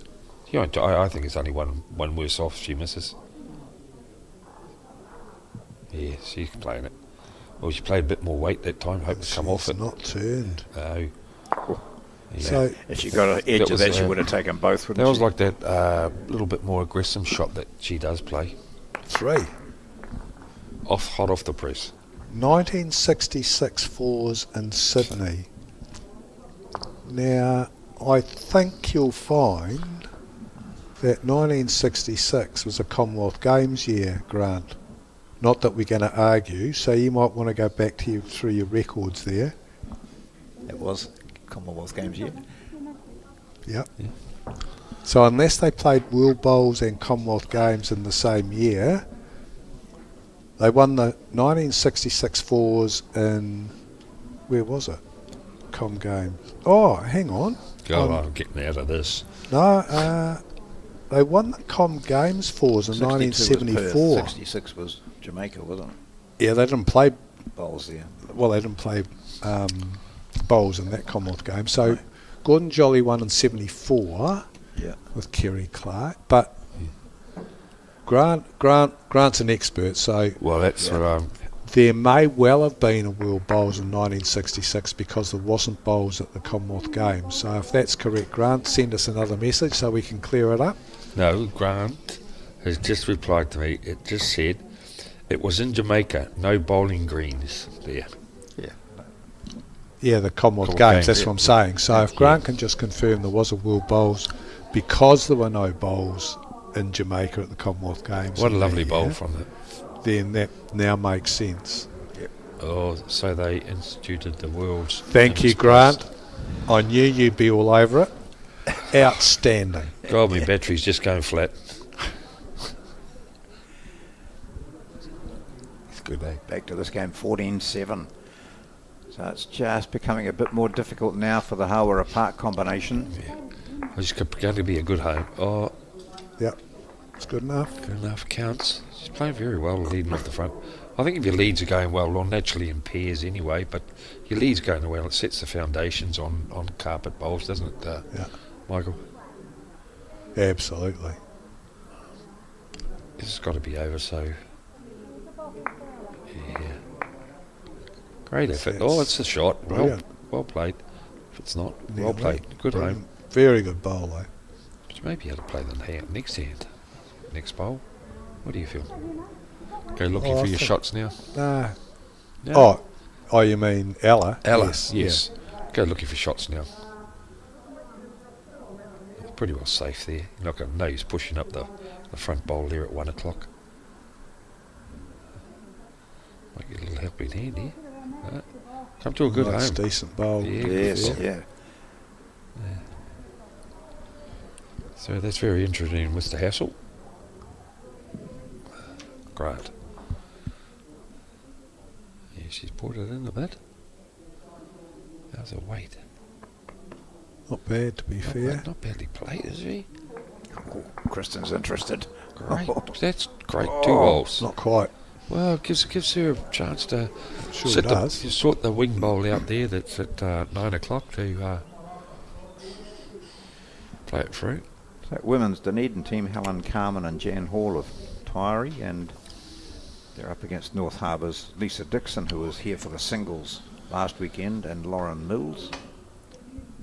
I think it's only one worse off if she misses. Yeah, she's playing it. Well, she played a bit more weight that time. Hope to come off She's it. not turned. No. Yeah. So If she got an edge That of that, was, she would have taken both, wouldn't that was she? like that little bit more aggressive shot that she does play. 3. Hot off the press. 1966 fours in Sydney. Now, I think you'll find that 1966 was a Commonwealth Games year, Grant. Not that we're going to argue, so you might want to go back to through your records there. It was Commonwealth Games year. Yep. Yeah. So unless they played World Bowls and Commonwealth Games in the same year, they won the 1966 fours in, where was it? Com Games. Oh, hang on. God, I'm getting out of this. No, They won the Com Games fours in 62 was Perth, 1974. 66 was Jamaica, wasn't it? Yeah, they didn't play. Bowls there. Well, they didn't play bowls in that Commonwealth game. So Gordon Jolly won in 74 Yeah. with Kerry Clark, but Grant's an expert, so Well, that's what I'm. there may well have been a World Bowls in 1966 because there wasn't bowls at the Commonwealth Games. So if that's correct, Grant, send us another message so we can clear it up. No, Grant has just replied to me. It just said it was in Jamaica, no bowling greens there. Yeah, the Commonwealth Commonwealth Games, Games, that's yeah. what I'm saying. So if Yeah. Grant can just confirm there was a World Bowls because there were no bowls in Jamaica at the Commonwealth Games. What a in lovely that bowl year, from it. then that now makes sense. Oh, so they instituted the world's. Thank you, famous Grant. I knew you'd be all over it. Outstanding. place. God, my battery's just going flat. It's good, eh? Back to this game, 14-7. So it's just becoming a bit more difficult now for the Hawera Park combination. It's going to be a good home. Oh, Yep, it's good enough. good enough. Counts. She's playing very well, leading off the front. I think if your leads are going well naturally in pairs anyway, but your leads going well, it sets the foundations on carpet bowls, doesn't it, Yeah. Michael? Absolutely. This has got to be over, so... Yeah. Great effort. Oh, it's a shot. Well, Brilliant. well played. If it's not, well Nearly. played. Good Brilliant. home. Very good bowl, though. But maybe you ought to play the next hand. Next bowl. What do you feel? Go looking Oh, I for your think- shots now. Nah. No. Oh, you mean Ella? Ella, Yes. yes. Go looking for shots now. Pretty well safe there. You're not going to know he's pushing up the front bowl there at 1 o'clock. Might get a little helping hand here. Right. Come to a good That's home. decent bowl. Yeah, good Yes, effort. yeah. So that's very interesting, Mr. Hassel. Great. Yeah, she's brought it in a bit. How's her weight? Not bad, to be fair. Not badly played, is she? Oh, Kristen's interested. Great. That's great. 2 bowls. Not quite. Well, it gives her a chance to Sure it does. sort the wing bowl out there that's at 9 o'clock to play it through. So women's Dunedin team, Helen Carmen and Jan Hall of Tyree, and they're up against North Harbour's Lisa Dixon, who was here for the singles last weekend, and Lauren Mills.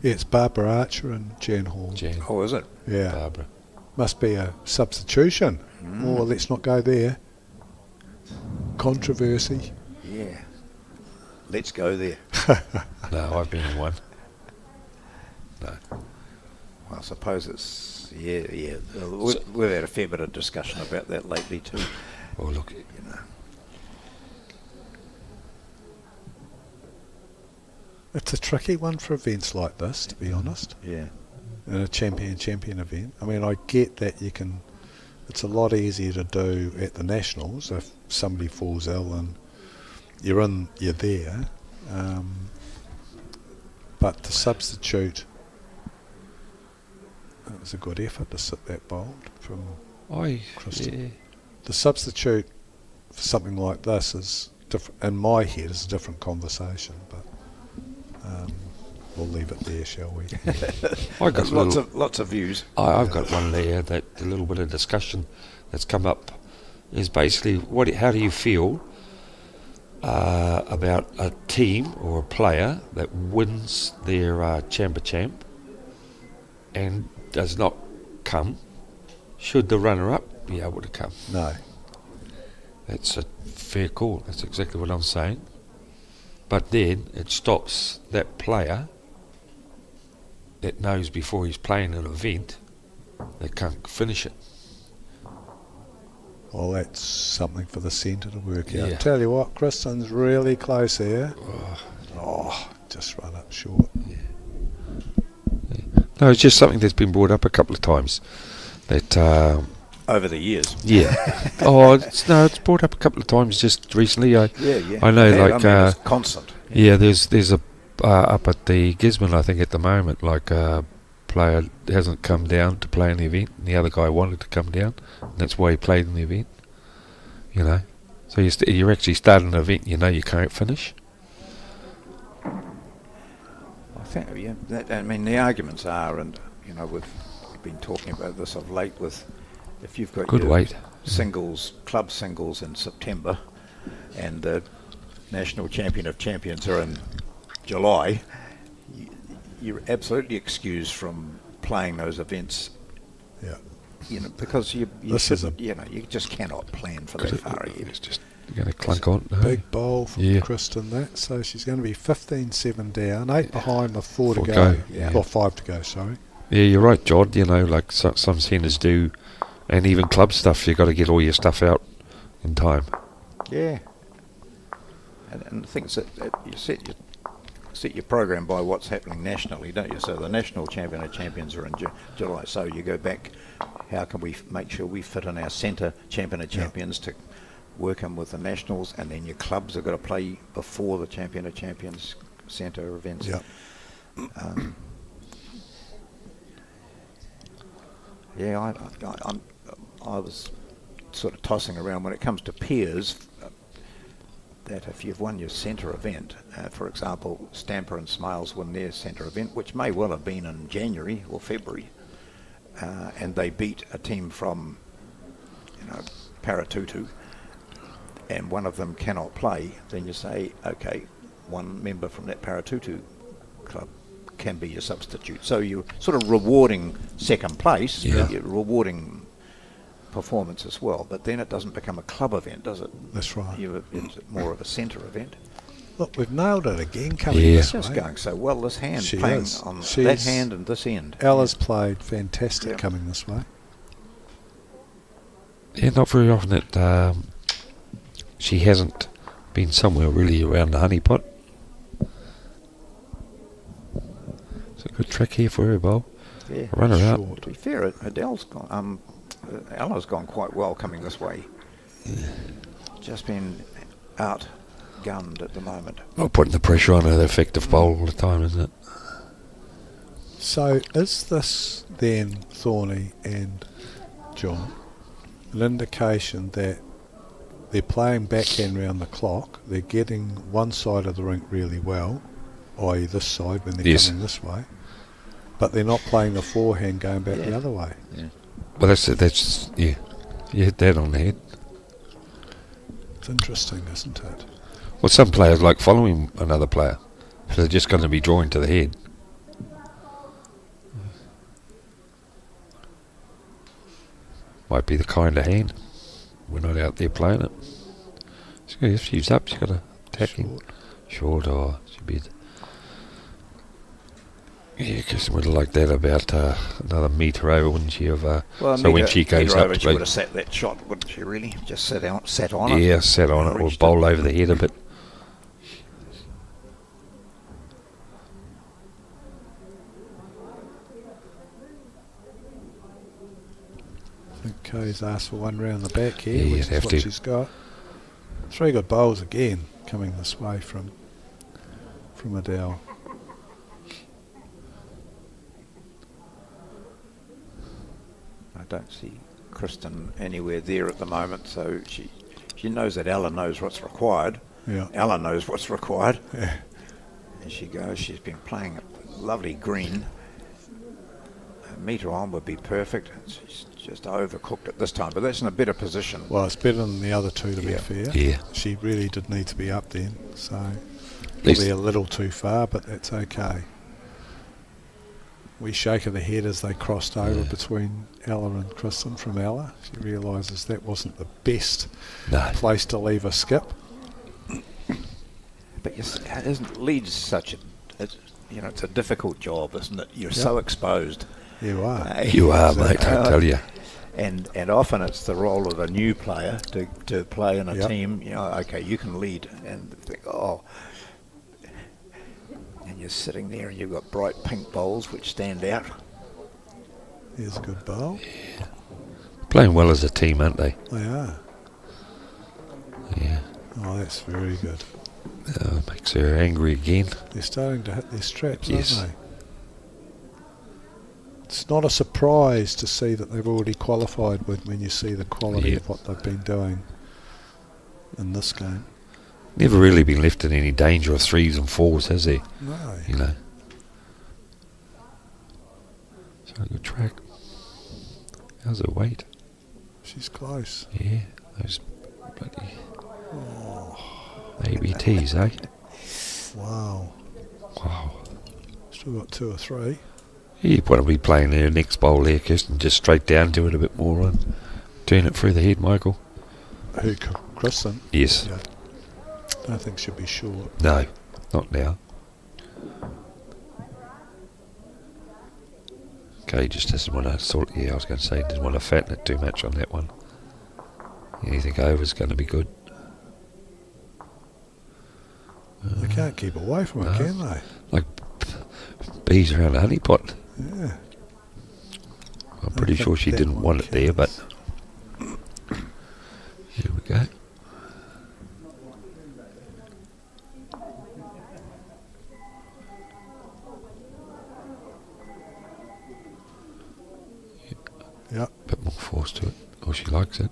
Yeah, it's Barbara Archer and Jan Hall. Jan, Oh, is it? Yeah. Barbara. Must be a substitution. Or let's not go there. Controversy. Yeah. Let's go there. No, I've been in one. No. Well, I suppose it's, yeah. We've had a fair bit of discussion about that lately too. Well, look, You know. It's a tricky one for events like this, to be honest. Yeah. In a champion event. I mean, I get that you can. It's a lot easier to do at the Nationals if somebody falls ill and you're there. But to substitute, it was a good effort to sit that bold from Kristen. yeah. The substitute for something like this is in my head is a different conversation, but we'll leave it there, shall we? I got Lots of views. I've got one there that a little bit of discussion that's come up is basically how do you feel about a team or a player that wins their champ and does not come? Should the runner-up be able to come? No. That's a fair call. That's exactly what I'm saying. But then it stops that player that knows before he's playing an event that can't finish it. Well, that's something for the centre to work out. Yeah. Tell you what, Kristen's really close here. Just run up short. No, it's just something that's been brought up a couple of times. That Over the years. yeah. It's brought up a couple of times just recently. Yeah. I know, Yeah, like it's constant. yeah, there's a up at the Gisborne, I think at the moment, like player hasn't come down to play in the event, and the other guy wanted to come down, and that's why he played in the event. You know, so you're actually starting an event. You know you can't finish. I think, yeah. I mean, the arguments are, and you know, we've been talking about this of late. With if you've got Good your weight. singles, club singles in September, and the national champion of champions are in July, you're absolutely excused from playing those events. Yeah. You know, because you just cannot plan for that far ahead. It's just you're going to clunk on. No? Big bowl from Yeah. Kristen, that. So she's going to be 15-7 down, 8 behind with 4 to Four go. go, yeah. Or 5 to go, sorry. Yeah, you're right, Jod. You know, like some centres do, and even club stuff, you've got to get all your stuff out in time. Yeah. And the thing is that you set your program by what's happening nationally, don't you? So the national champion of champions are in July. So you go back, how can we make sure we fit in our centre champion of champions to work in with the nationals, and then your clubs have got to play before the champion of champions centre events. Yeah. Yeah, I was sort of tossing around when it comes to peers. That if you've won your centre event, for example, Stamper and Smales won their centre event, which may well have been in January or February, and they beat a team from, Paratutu, and one of them cannot play, then you say, okay, one member from that Paratutu club can be your substitute. So you're sort of rewarding second place, but you're rewarding performance as well, but then it doesn't become a club event, does it? That's right. It's more of a centre event. Look, we've nailed it again coming It's this just way. going so well, this hand, She playing is. on She's- that hand and this end. Ella's played fantastic Yeah. coming this way. Yeah, not very often that she hasn't been somewhere really around the honeypot. It's a good trick here for her, Bowl. Yeah. Run her out. Short. To be fair, Adele's gone, Ella's gone quite well coming this way. Just been outgunned at the moment. Not putting the pressure on her, the effective bowl all the time, isn't it? So is this then, Thorny and John, an indication that they're playing backhand round the clock, they're getting one side of the rink really well, i.e. this side when they're Yes. coming this way, but they're not playing the forehand going back the other way? Yeah. Well, that's you hit that on the head. It's interesting, isn't it? Well, some players like following another player, so they're just going to be drawing to the head. Might be the kind of hand. We're not out there playing it. If she's up, she's got to attack him. Short, or she'd be. Yeah, Kirsten would have liked that about another metre over, wouldn't she? So when she goes up, she would have sat that shot, wouldn't she? Really, just sat on it. Yeah, sat on it or Reached bowl over the head a bit. I think Kay's asked for one round the back here, Yeah, which you'd is have what to. she's got. 3 good bowls again coming this way from Adele. I don't see Kristen anywhere there at the moment, so she knows that Ella knows what's required. Yeah. Ella knows what's required. Yeah. And she goes, she's been playing a lovely green. A metre on would be perfect. She's just overcooked it this time, but that's in a better position. Well, it's better than the other two, to be Yeah. fair. Yeah. She really did need to be up then, so least- probably a little too far, but that's okay. We shake of the head as they crossed over between Ella and Kristen from Ella. She realises that wasn't the best No. place to leave a skip. But isn't Leeds such a, it's a difficult job, isn't it? You're Yep. so exposed. You are. You are, mate, I tell you. And often it's the role of a new player to play in a Yep. team. Okay, you can lead, and think, and you're sitting there and you've got bright pink bowls which stand out. Here's a good bowl. Playing well as a team, aren't they? They are. Yeah. Oh, that's very good. Makes her angry again. They're starting to hit their straps, Yes. aren't it's not a surprise to see that they've already qualified when you see the quality Yeah. of what they've been doing in this game. Never really been left in any danger of 3s and 4s, has he? No. You know. So good track. How's her weight? She's close. Yeah, those bloody ABTs, eh? Wow. Wow. Still got 2 or 3. You probably playing their next bowl there, Kirsten, just straight down to it a bit more and turn it through the head, Michael. Who, Kristen? Yes. Yeah. I don't think she'll be short. No, not now. Okay, just doesn't want to sort. Yeah, I was going to say, didn't want to fatten it too much on that one. Anything over is going to be good. They can't keep away from it, No. can they? Like bees around a honey pot. Yeah. I'm pretty think sure she that didn't one want it there, but counts. here we go. Yep. Bit more force to it. Oh, she likes it.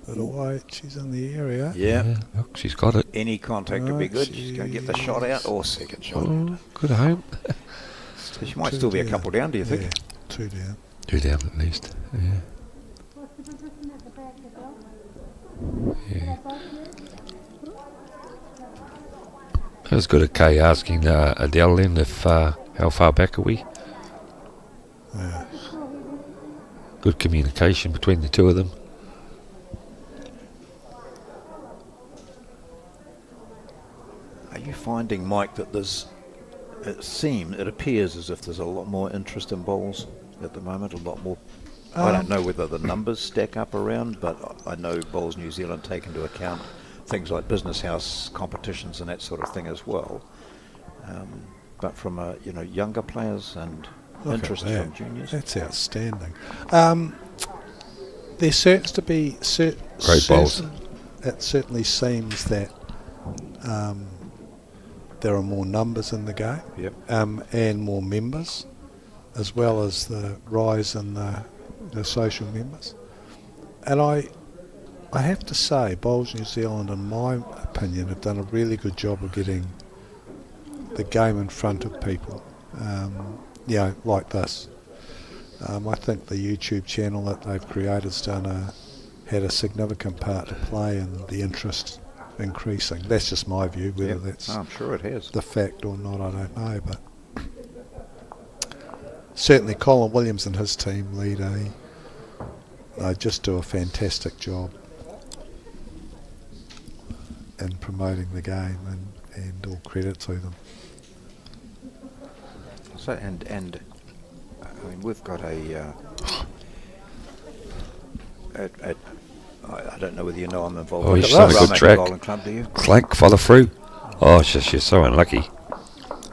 Bit of weight. She's in the area. Yeah. Look, she's got it. Any contact would be good. She's going to get the shot out or second shot. Oh, good home. So she might 2 still be a down. couple down, do you think? Yeah, 2 down. 2 down at least. Yeah. Yeah. That was good of Kay asking Adele then if how far back are we? Yeah. Good communication between the two of them. Are you finding, Mike, that it appears as if there's a lot more interest in bowls at the moment, a lot more. I don't know whether the numbers stack up around, but I know Bowls New Zealand take into account things like business house competitions and that sort of thing as well. But from younger players and Look interest at that. from juniors. That's outstanding. There certain to be Great bowls. It certainly seems that there are more numbers in the game, Yep. and more members, as well as the rise in the social members. And I have to say, Bowls New Zealand, in my opinion, have done a really good job of getting the game in front of people, like this. I think the YouTube channel that they've created had a significant part to play in the interest increasing. That's just my view. Whether Yep. that's I'm sure it has. the fact or not, I don't know. But certainly Colin Williams and his team lead they just do a fantastic job in promoting the game, and all credit to them. So and I mean we've got I don't know whether you know I'm involved. Oh, with he's the on a good Raumati track. Bowling Club, do you? Clank, follow through. Oh, she's so unlucky.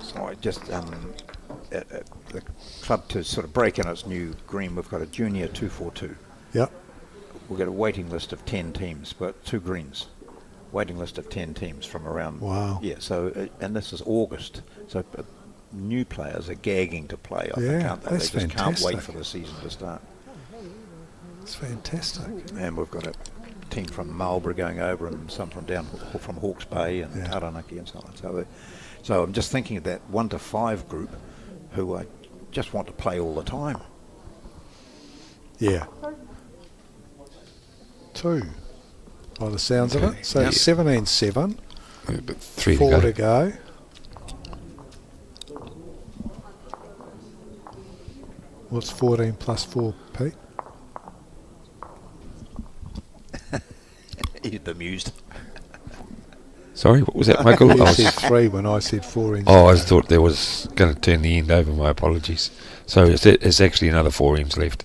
So I just at the club to sort of break in its new green. We've got a junior 242. Yep. We've got a waiting list of 10 teams, but 2 greens. Waiting list of 10 teams from around. Wow. Yeah. So and this is August. So new players are gagging to play. I think, Yeah, aren't they? that's They just can't wait fantastic. for the season to start. It's fantastic. And we've got a team from Marlborough going over, and some from from Hawke's Bay and Yeah. Taranaki and so on. So I'm just thinking of that 1 to 5 group who just want to play all the time. Yeah. 2, by the sounds of Okay. it. So Yep. 17-7, 3 4 to to go. go. What's 14 plus 4, Pete? He's bemused. Sorry, what was that, Michael? You I was- said 3 when I said 4 inches. Oh, I thought there was going to turn the end over. My apologies. So it's actually another 4 ends left,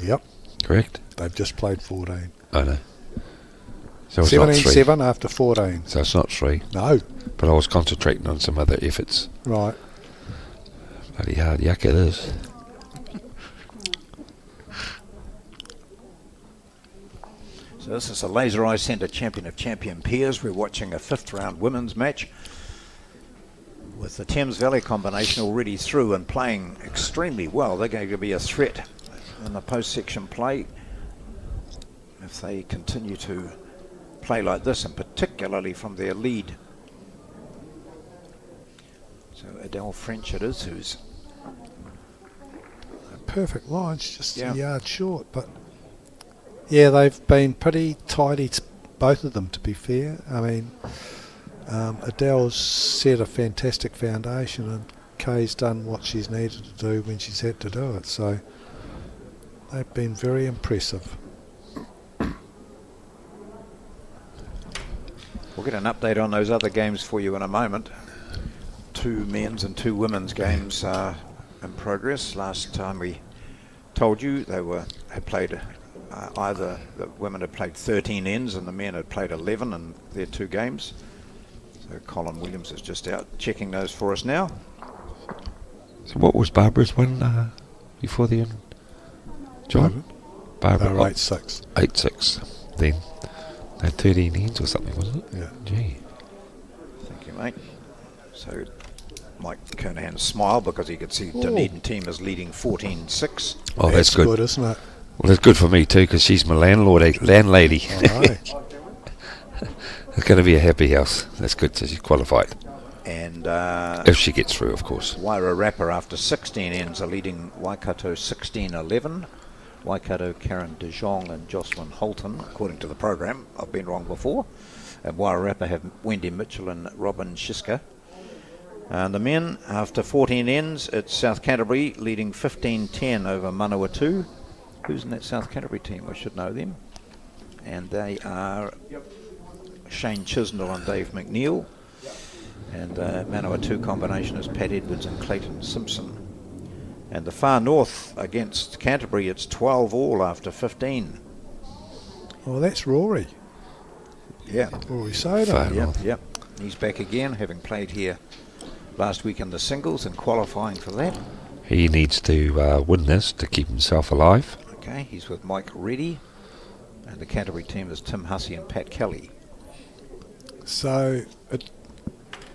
Yep, correct? they've just played 14. I know. So it's not 3. 17-7 after 14. So it's not 3. No, But I was concentrating on some other efforts. right. Bloody hard yuck it is. So this is a Laser Eye Centre Champion of Champion Peers. We're watching a 5th round women's match with the Thames Valley combination already through and playing extremely well, they're going to be a threat in the post-section play if they continue to play like this, and particularly from their lead. So Adele French it is, who's Perfect lines, just Yeah. a yard short. But yeah, they've been pretty tidy, both of them, to be fair. I mean, Adele's set a fantastic foundation, and Kay's done what she's needed to do when she's had to do it. So they've been very impressive. We'll get an update on those other games for you in a moment. 2 men's and 2 women's games are in progress. Last time we told you they had played either the women had played 13 ends and the men had played 11 in their 2 games. So Colin Williams is just out checking those for us now. So what was Barbara's one before the end? John? Barbara. 8-6. 8-6. Then they had 13 ends or something, wasn't it? Yeah. Gee. Thank you, mate. So Mike Kernahan smiled because he could see Dunedin team is leading 14-6. Oh, that's good. Isn't it? Well, that's good for me too, because she's my landlady. I know. It's going to be a happy house. That's good. So she's qualified. And If she gets through, of course. Wairarapa after 16 ends are leading Waikato 16-11. Waikato, Karen De Jong and Jocelyn Holton, according to the program. I've been wrong before. And Wairarapa have Wendy Mitchell and Robin Shiska. And the men, after 14 ends, it's South Canterbury leading 15-10 over Manawatu. Who's in that South Canterbury team? I should know them. And they are Shane Chisnell and Dave McNeil. And the Manawatu combination is Pat Edwards and Clayton Simpson. And the far north against Canterbury, it's 12 all after 15. Well, that's Rory. Yeah. Rory Soda. Far Yep, north. yep. He's back again, having played here last week in the singles and qualifying for that. He needs to win this to keep himself alive. Okay, he's with Mike Reddy. And the Canterbury team is Tim Hussey and Pat Kelly. So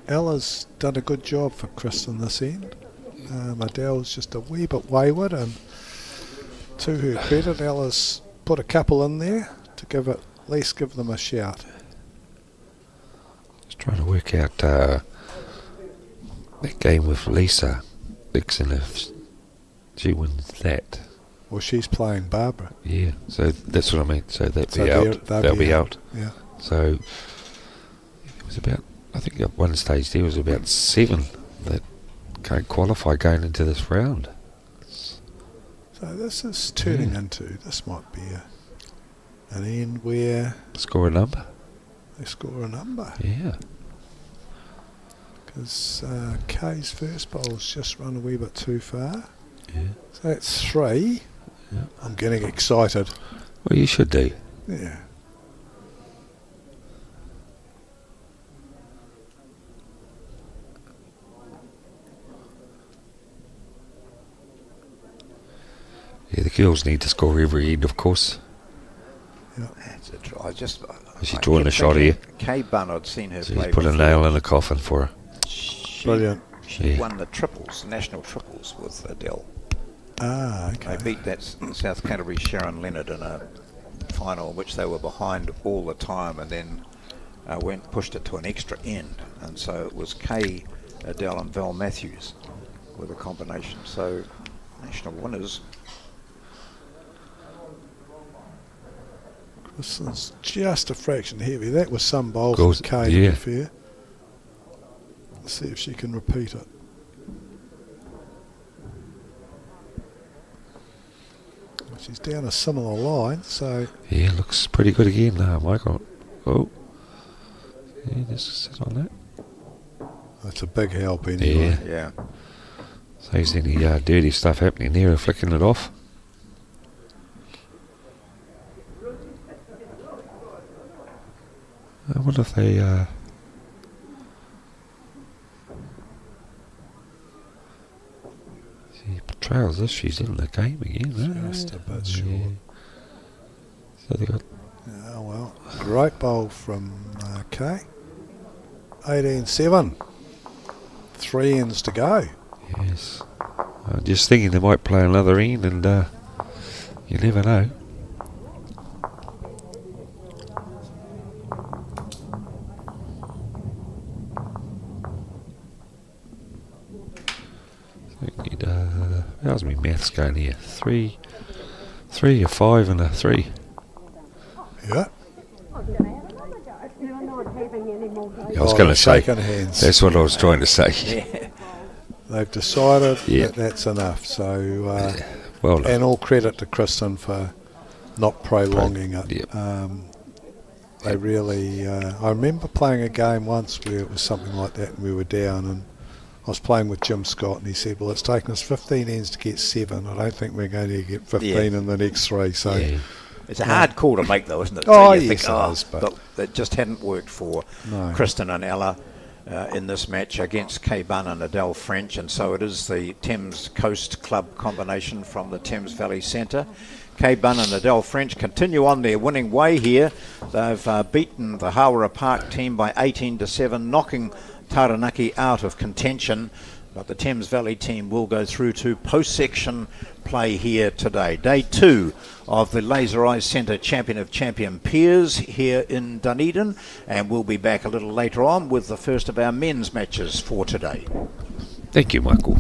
Ella's done a good job for Chris in this end. Adele's just a wee bit wayward, and to her credit, Ella's put a couple in there to at least give them a shout. Just trying to work out that game with Lisa Dixon, if she wins that. Well, she's playing Barbara. Yeah, so that's what I mean. So that'll So be out. They'll be out. Yeah. So it was about, I think at one stage there was about 7 that can't qualify going into this round. So this is turning into, this might be an end where Score a number. they score a number. Yeah. Because Kay's first bowl's just run a wee bit too far. Yeah. So that's 3. Yeah. I'm getting excited. Well, you should do. Yeah. Yeah, the girls need to score every end, of course. That's a try. She's drawing a shot here. Kay Bunn, I'd seen her So play he's put a before. nail in the coffin for her. Brilliant. She Yeah. won the triples, national triples with Adele. Ah, okay. They beat that South Canterbury Sharon Leonard in a final which they were behind all the time, and then pushed it to an extra end, and so it was Kay, Adele and Val Matthews with a combination. So national winners. This is just a fraction heavy. That was some bowls Goes- for Kay, yeah. to be fair. Let's see if she can repeat it. She's down a similar line, so Yeah, looks pretty good again, Michael. Oh. Yeah, just sit on that. that's a big help anyway. Yeah. Yeah. Saves any dirty stuff happening there and flicking it off. I wonder if they she trails this, she's in the game again. Just a bit Yeah. short. So they got Oh well, great bowl from Kay. 18-7. 3 ends to go. Yes. I'm just thinking they might play another end, and you never know. How's my maths going here? Three, a 5, and a 3. Yeah. I was going to say, shaking hands. that's what I was trying to say. Yeah. They've decided Yeah. that that's enough. So, Well done. and all credit to Kristen for not prolonging it. Yep. They really. I remember playing a game once where it was something like that, and we were down, and I was playing with Jim Scott, and he said, "Well, it's taken us 15 ends to get 7. I don't think we're going to get 15 in the next 3." So, Yeah. It's a hard call to make, though, isn't it? Oh, you yes, it is, but look, it just hadn't worked for No. Kristen and Ella in this match against Kay Bunn and Adele French, and so it is the Thames Coast Club combination from the Thames Valley Centre. Kay Bunn and Adele French continue on their winning way here. They've beaten the Hawera Park team by 18-7, knocking Taranaki out of contention. But the Thames Valley team will go through to post-section play here today. Day 2 of the Laser Eyes Centre Champion of Champion Peers here in Dunedin. And we'll be back a little later on with the first of our men's matches for today. Thank you, Michael.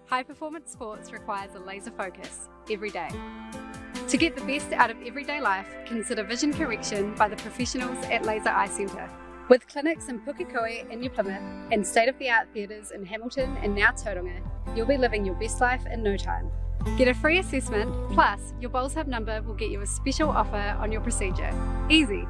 High performance sports requires a laser focus every day. To get the best out of everyday life, consider vision correction by the professionals at Laser Eye Centre. With clinics in Pukekohe and New Plymouth and state-of-the-art theatres in Hamilton and now Tauranga, you'll be living your best life in no time. Get a free assessment, plus your Bowls Hub number will get you a special offer on your procedure. Easy.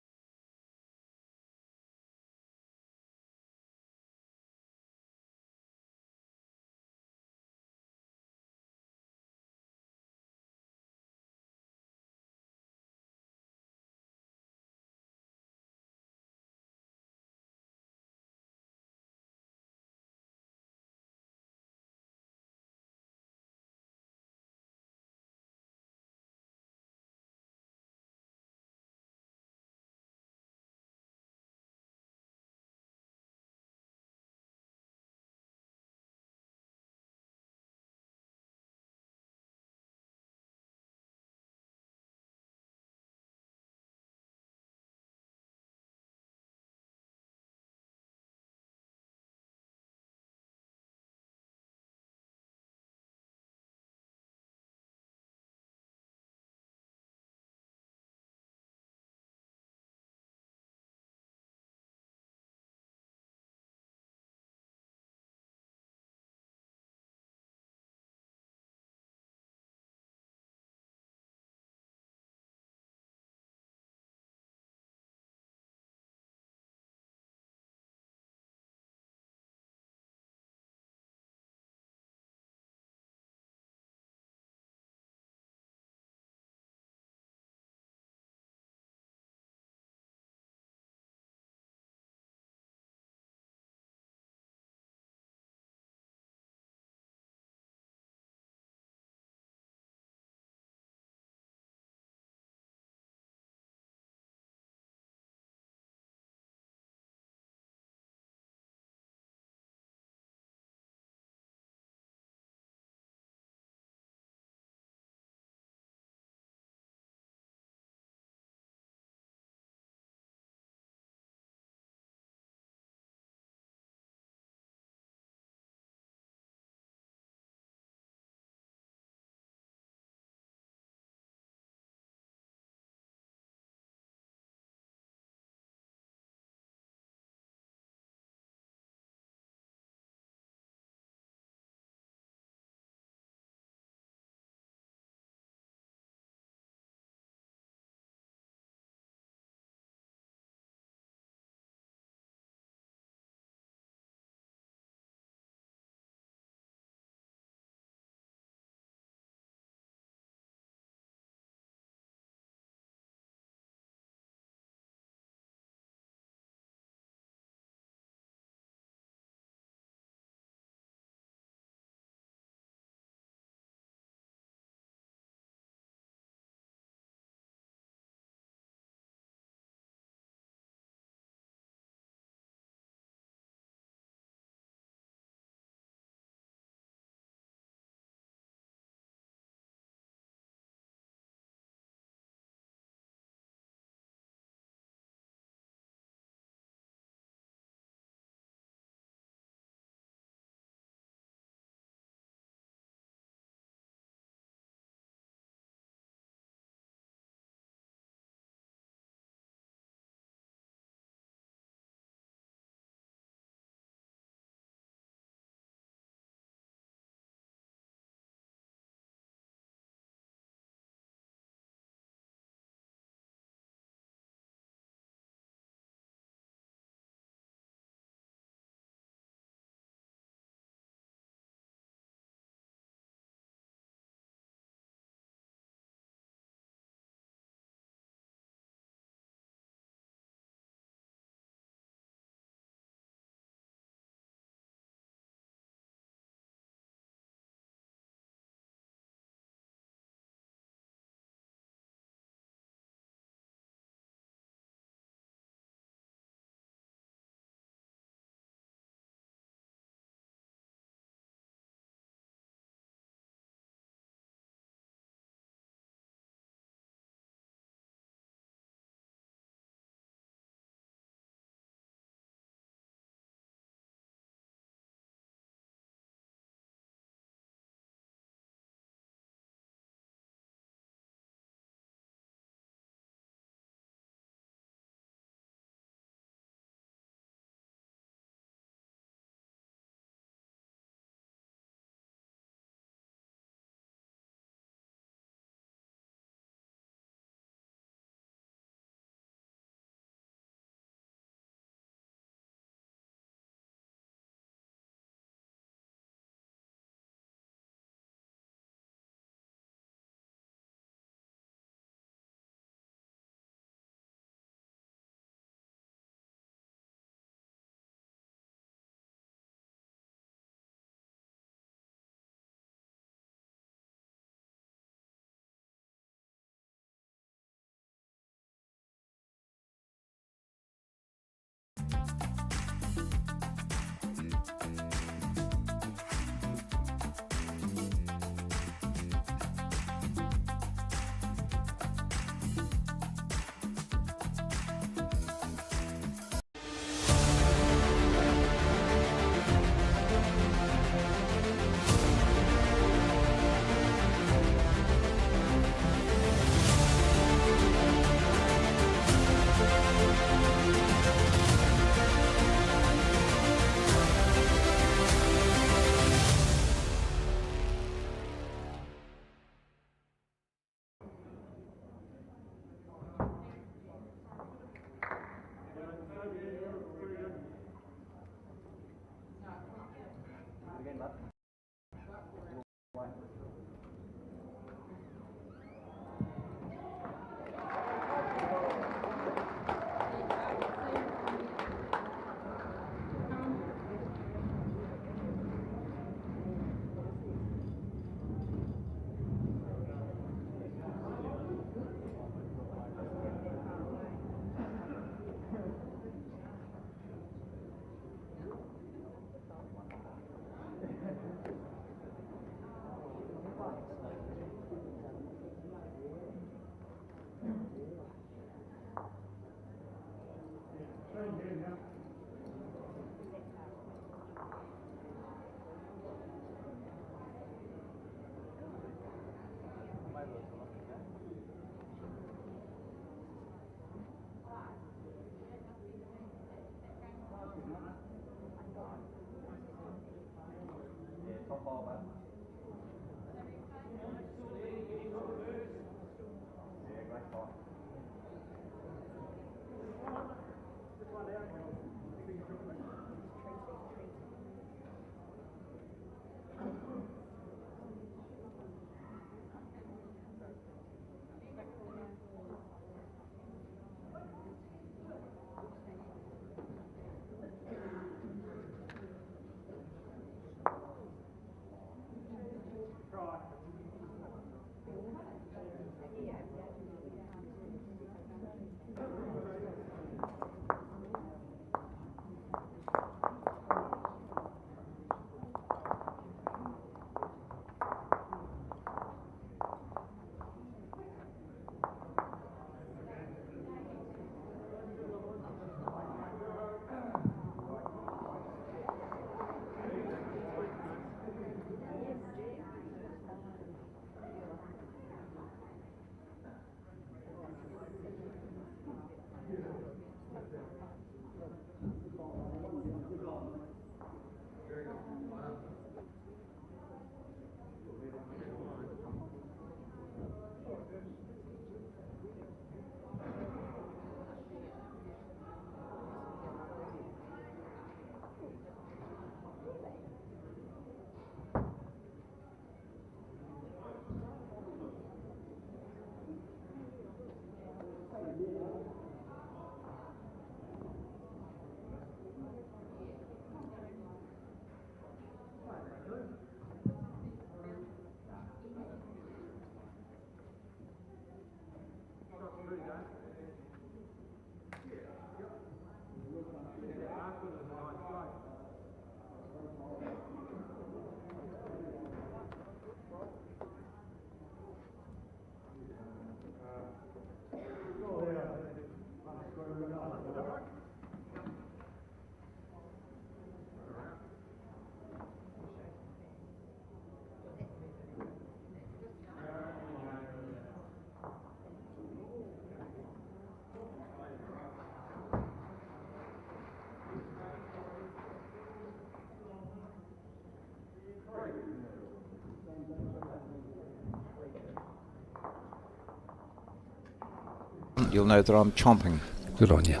You'll know that I'm chomping. Good on you.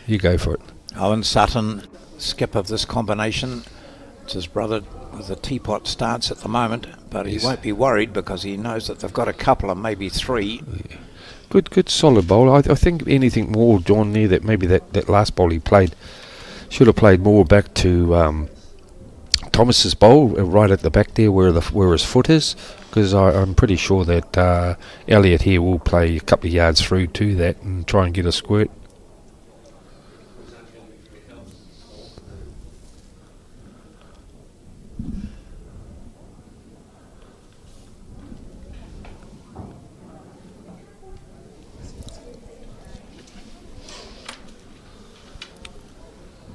You go for it. Owen Sutton, skip of this combination. It's his brother with the teapot stance at the moment, but he won't be worried because he knows that they've got a couple and maybe three. Yeah. Good solid bowl. I think anything more, John, there, that maybe that last bowl he played, should have played more back to Thomas's bowl, right at the back there where his foot is, because I'm pretty sure that Elliot here will play a couple of yards through to that and try and get a squirt.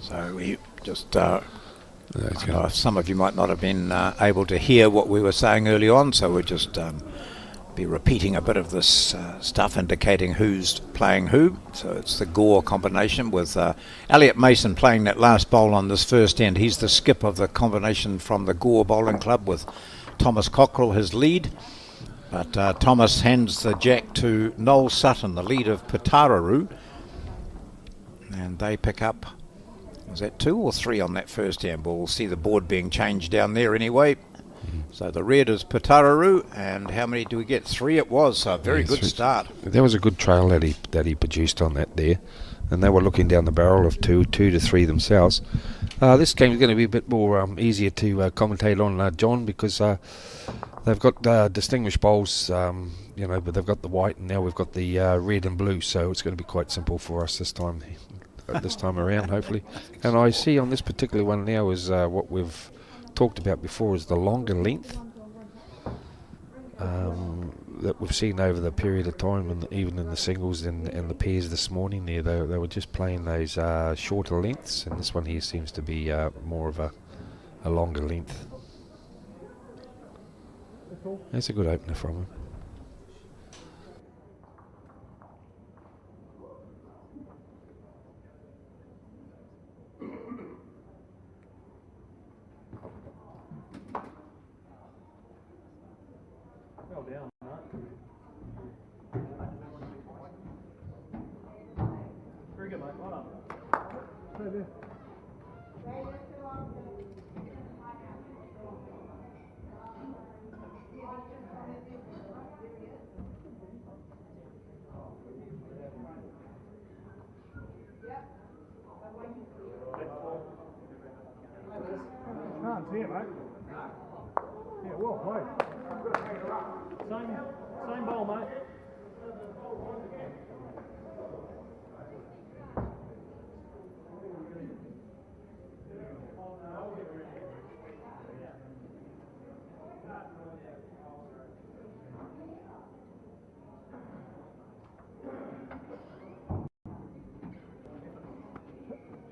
So we just, I know some of you might not have been able to hear what we were saying early on, so we'll just be repeating a bit of this stuff, indicating who's playing who. So it's the Gore combination with Elliot Mason playing that last bowl on this first end. He's the skip of the combination from the Gore Bowling Club, with Thomas Cockrell his lead. But Thomas hands the jack to Noel Sutton, the lead of Patararoo, and they pick up, was that 2 or 3 on that first hand? We'll see the board being changed down there anyway. So the red is Patararoo, and how many do we get? 3 it was, so a very good start. That was a good trail that he produced on that there, and they were looking down the barrel of 2 to 3 themselves. This game is going to be a bit more easier to commentate on, John, because they've got distinguished bowls, but they've got the white, and now we've got the red and blue, so it's going to be quite simple for us this time around, hopefully. And I see on this particular one now is what we've talked about before, is the longer length that we've seen over the period of time, and even in the singles and the pairs this morning there, they were just playing those shorter lengths, and this one here seems to be more of a longer length. That's a good opener from him. here, mate. Yeah, well played. Same ball, mate.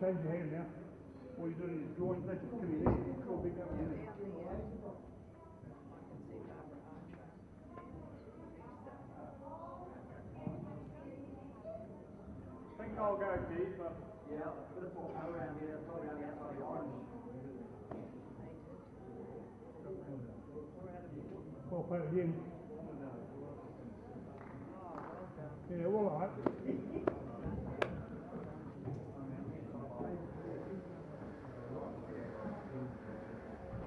Change your hand now. All you do is join, that's just come in there. Go big up here. I think I'll go deep, but yeah, bit of ball around here, probably around the outside of the orange. Well played again. Yeah, well, all right.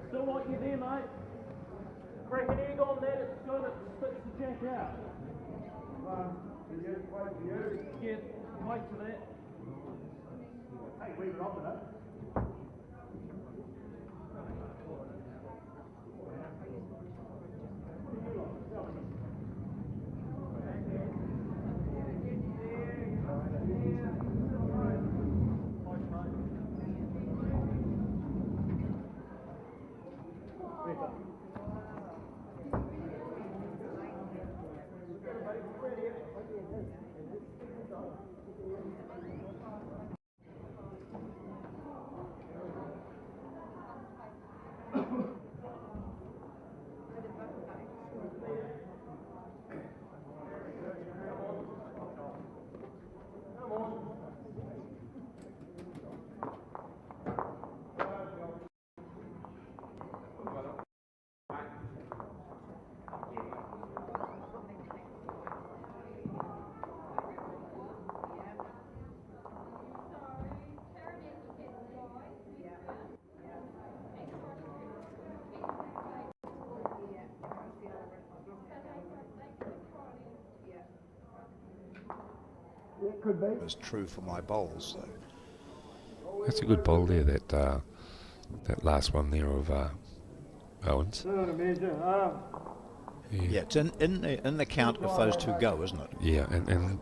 Still like you there, mate. Crack an egg on that, it's good, it spits the jack out. Yeah, wait for that. Hey, leave it on with that. Could be. Was true for my bowls. So. That's a good bowl there, that last one there of Owens. Yeah, it's in the count if those two go, isn't it? Yeah, and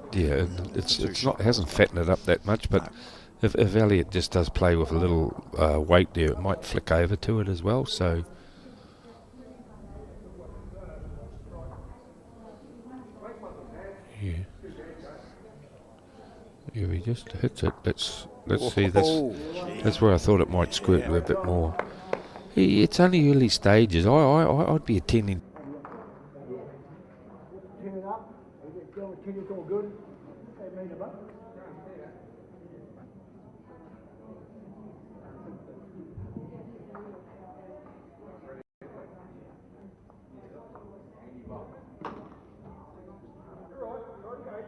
it's not, it hasn't fattened it up that much, but if Elliot just does play with a little weight there, it might flick over to it as well. So yeah, he just hits it. Let's see this. That's where I thought it might squirt a bit more. It's only early stages. I'd be attending. Tin it up, tin it's all good. They made it up.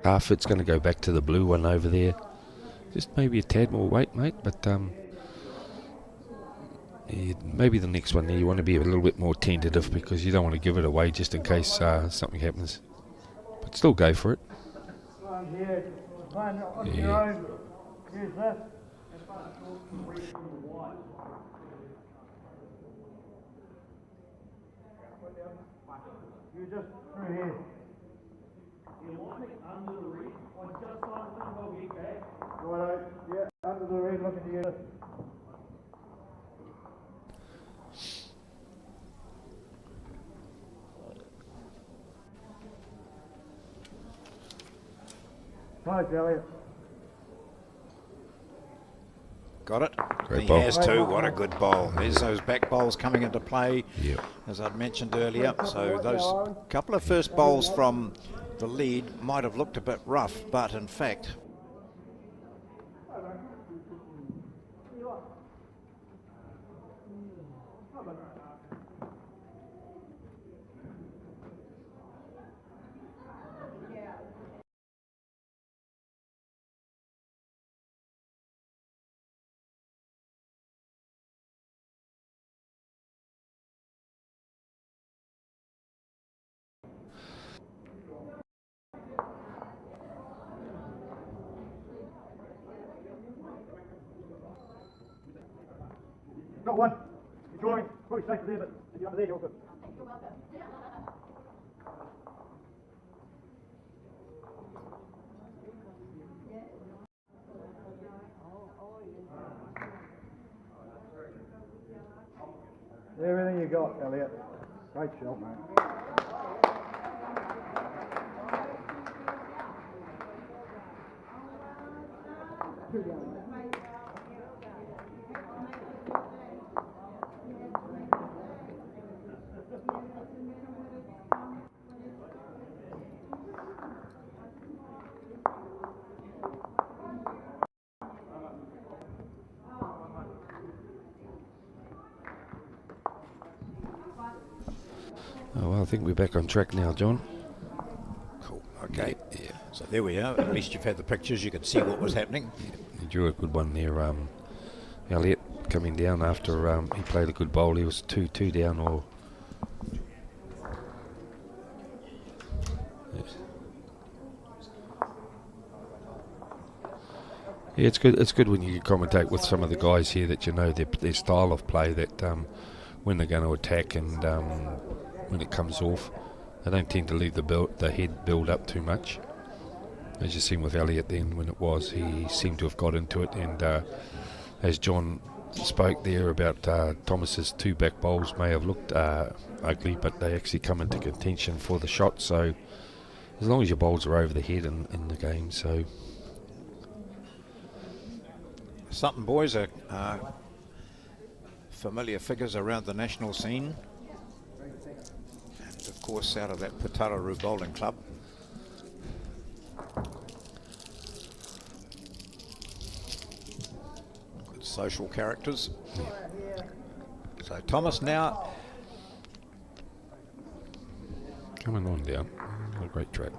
Half it's going to go back to the blue one over there. Just maybe a tad more weight, mate, but yeah, maybe the next one there you want to be a little bit more tentative because you don't want to give it away just in case something happens. But still go for it. Yeah. You just through here. Under the reed, on just side of them, we'll get back. Right, yeah, under the reed, looking to you. Nice, Elliot. Got it? Great He bowl. has too. What a good bowl. There's those back bowls coming into play, Yep. as I'd mentioned earlier. So those couple of first bowls from the lead might have looked a bit rough, but in fact, Got one. Drawing. Probably safe there, but if you're up there, you're good. Everything you got, Elliot. Great shot, mate. Oh, well, I think we're back on track now, John. Cool. Okay. Yeah. So there we are. At least you've had the pictures. You could see what was happening. He drew a good one there. Elliot coming down after he played a good bowl. He was 2 down or. Yeah, it's good. It's good when you commentate with some of the guys here that you know their style of play. That when they're going to attack and when it comes off, they don't tend to leave the head build up too much. As you seen with Elliot then, when it was, he seemed to have got into it. And as John spoke there about Thomas's 2 back bowls may have looked ugly, but they actually come into contention for the shot. So as long as your bowls are over the head in the game, so. Sutton boys are familiar figures around the national scene. And of course out of that Putaruru Bowling Club. Good social characters. So Thomas now. Coming on down. What a great track.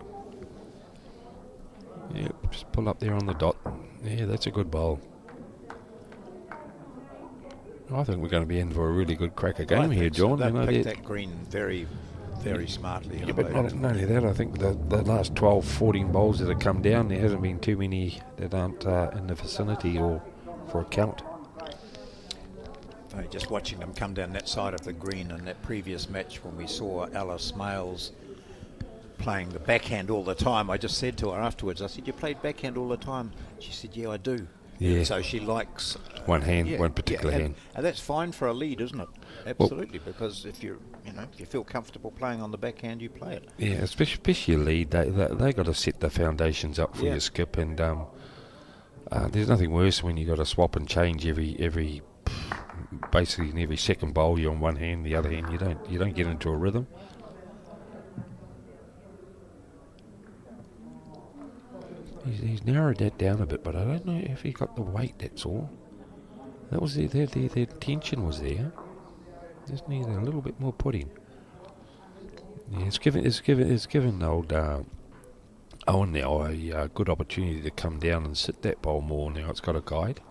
Yeah, just pull up there on the dot. Yeah, that's a good bowl. I think we're going to be in for a really good cracker game here, John. So they picked that green very, very smartly. Yeah, but not only that, I think the last 12, 14 bowls that have come down, there hasn't been too many that aren't in the vicinity or for a count. Just watching them come down that side of the green in that previous match when we saw Alice Males playing the backhand all the time. I just said to her afterwards, I said, you played backhand all the time? She said, yeah, I do. Yeah. And so she likes one hand, one particular hand. And that's fine for a lead, isn't it? Absolutely, because if you feel comfortable playing on the backhand, you play it. Yeah, especially your lead. They got to set the foundations up for your skip, and there's nothing worse when you got to swap and change every basically in every second bowl. You're on one hand, the other hand you don't get into a rhythm. He's narrowed that down a bit, but I don't know if he got the weight. That's all. That was the tension was there. Just needed a little bit more pudding. Yeah, it's given old Owen now a good opportunity to come down and sit that bowl more. Now it's got a guide.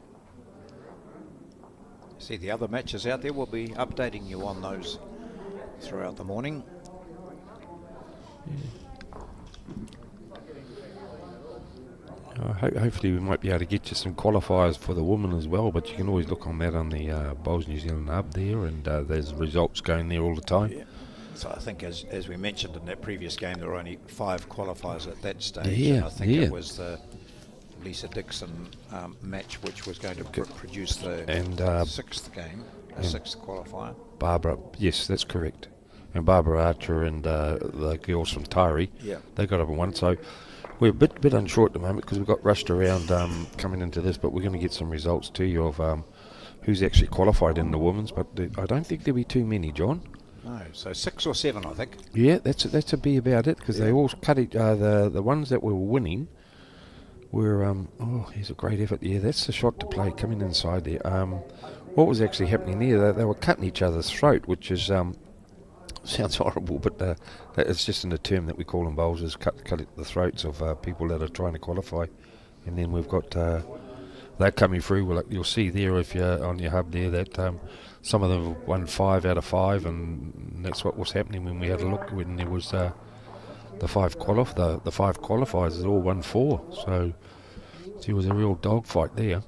See the other matches out there. We'll be updating you on those throughout the morning. Yeah. Hopefully we might be able to get you some qualifiers for the women as well, but you can always look on that on the Bowls New Zealand hub there, and there's results going there all the time. Yeah. So I think as we mentioned in that previous game, there were only 5 qualifiers at that stage. Yeah, and I think it was the Lisa Dixon match which was going to produce the 6th game, a 6th qualifier. Barbara, yes, that's correct. And Barbara Archer and the girls from Tyree, they got up and won. So we're a bit unsure at the moment because we've got rushed around coming into this, but we're going to get some results to you of who's actually qualified in the women's. But I don't think there'll be too many, John. No, so 6 or 7, I think. Yeah, that's a be about it because they all cut it. The ones that were winning were here's a great effort. Yeah, that's the shot to play coming inside there. What was actually happening there? They were cutting each other's throat, which is sounds horrible, but it's just in a term that we call them bowls, is cut at the throats of people that are trying to qualify. And then we've got that coming through. Well, you'll see there if you're on your hub there that some of them won 5 out of 5, and that's what was happening when we had a look when there was the 5 qualifiers. It all won 4, so it was a real dogfight there.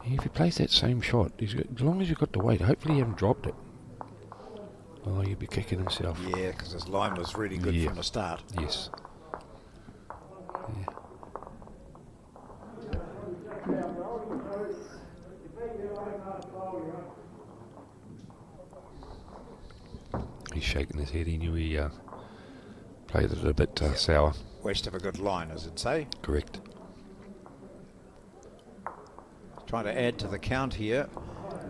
If he plays that same shot, as long as you've got the weight, hopefully you haven't dropped it. Oh, he'll be kicking himself. Yeah, because his line was really good Yeah. from the start. Yes. Yeah. He's shaking his head. He knew he played it a bit sour. West have a good line, as it say. Correct. Trying to add to the count here.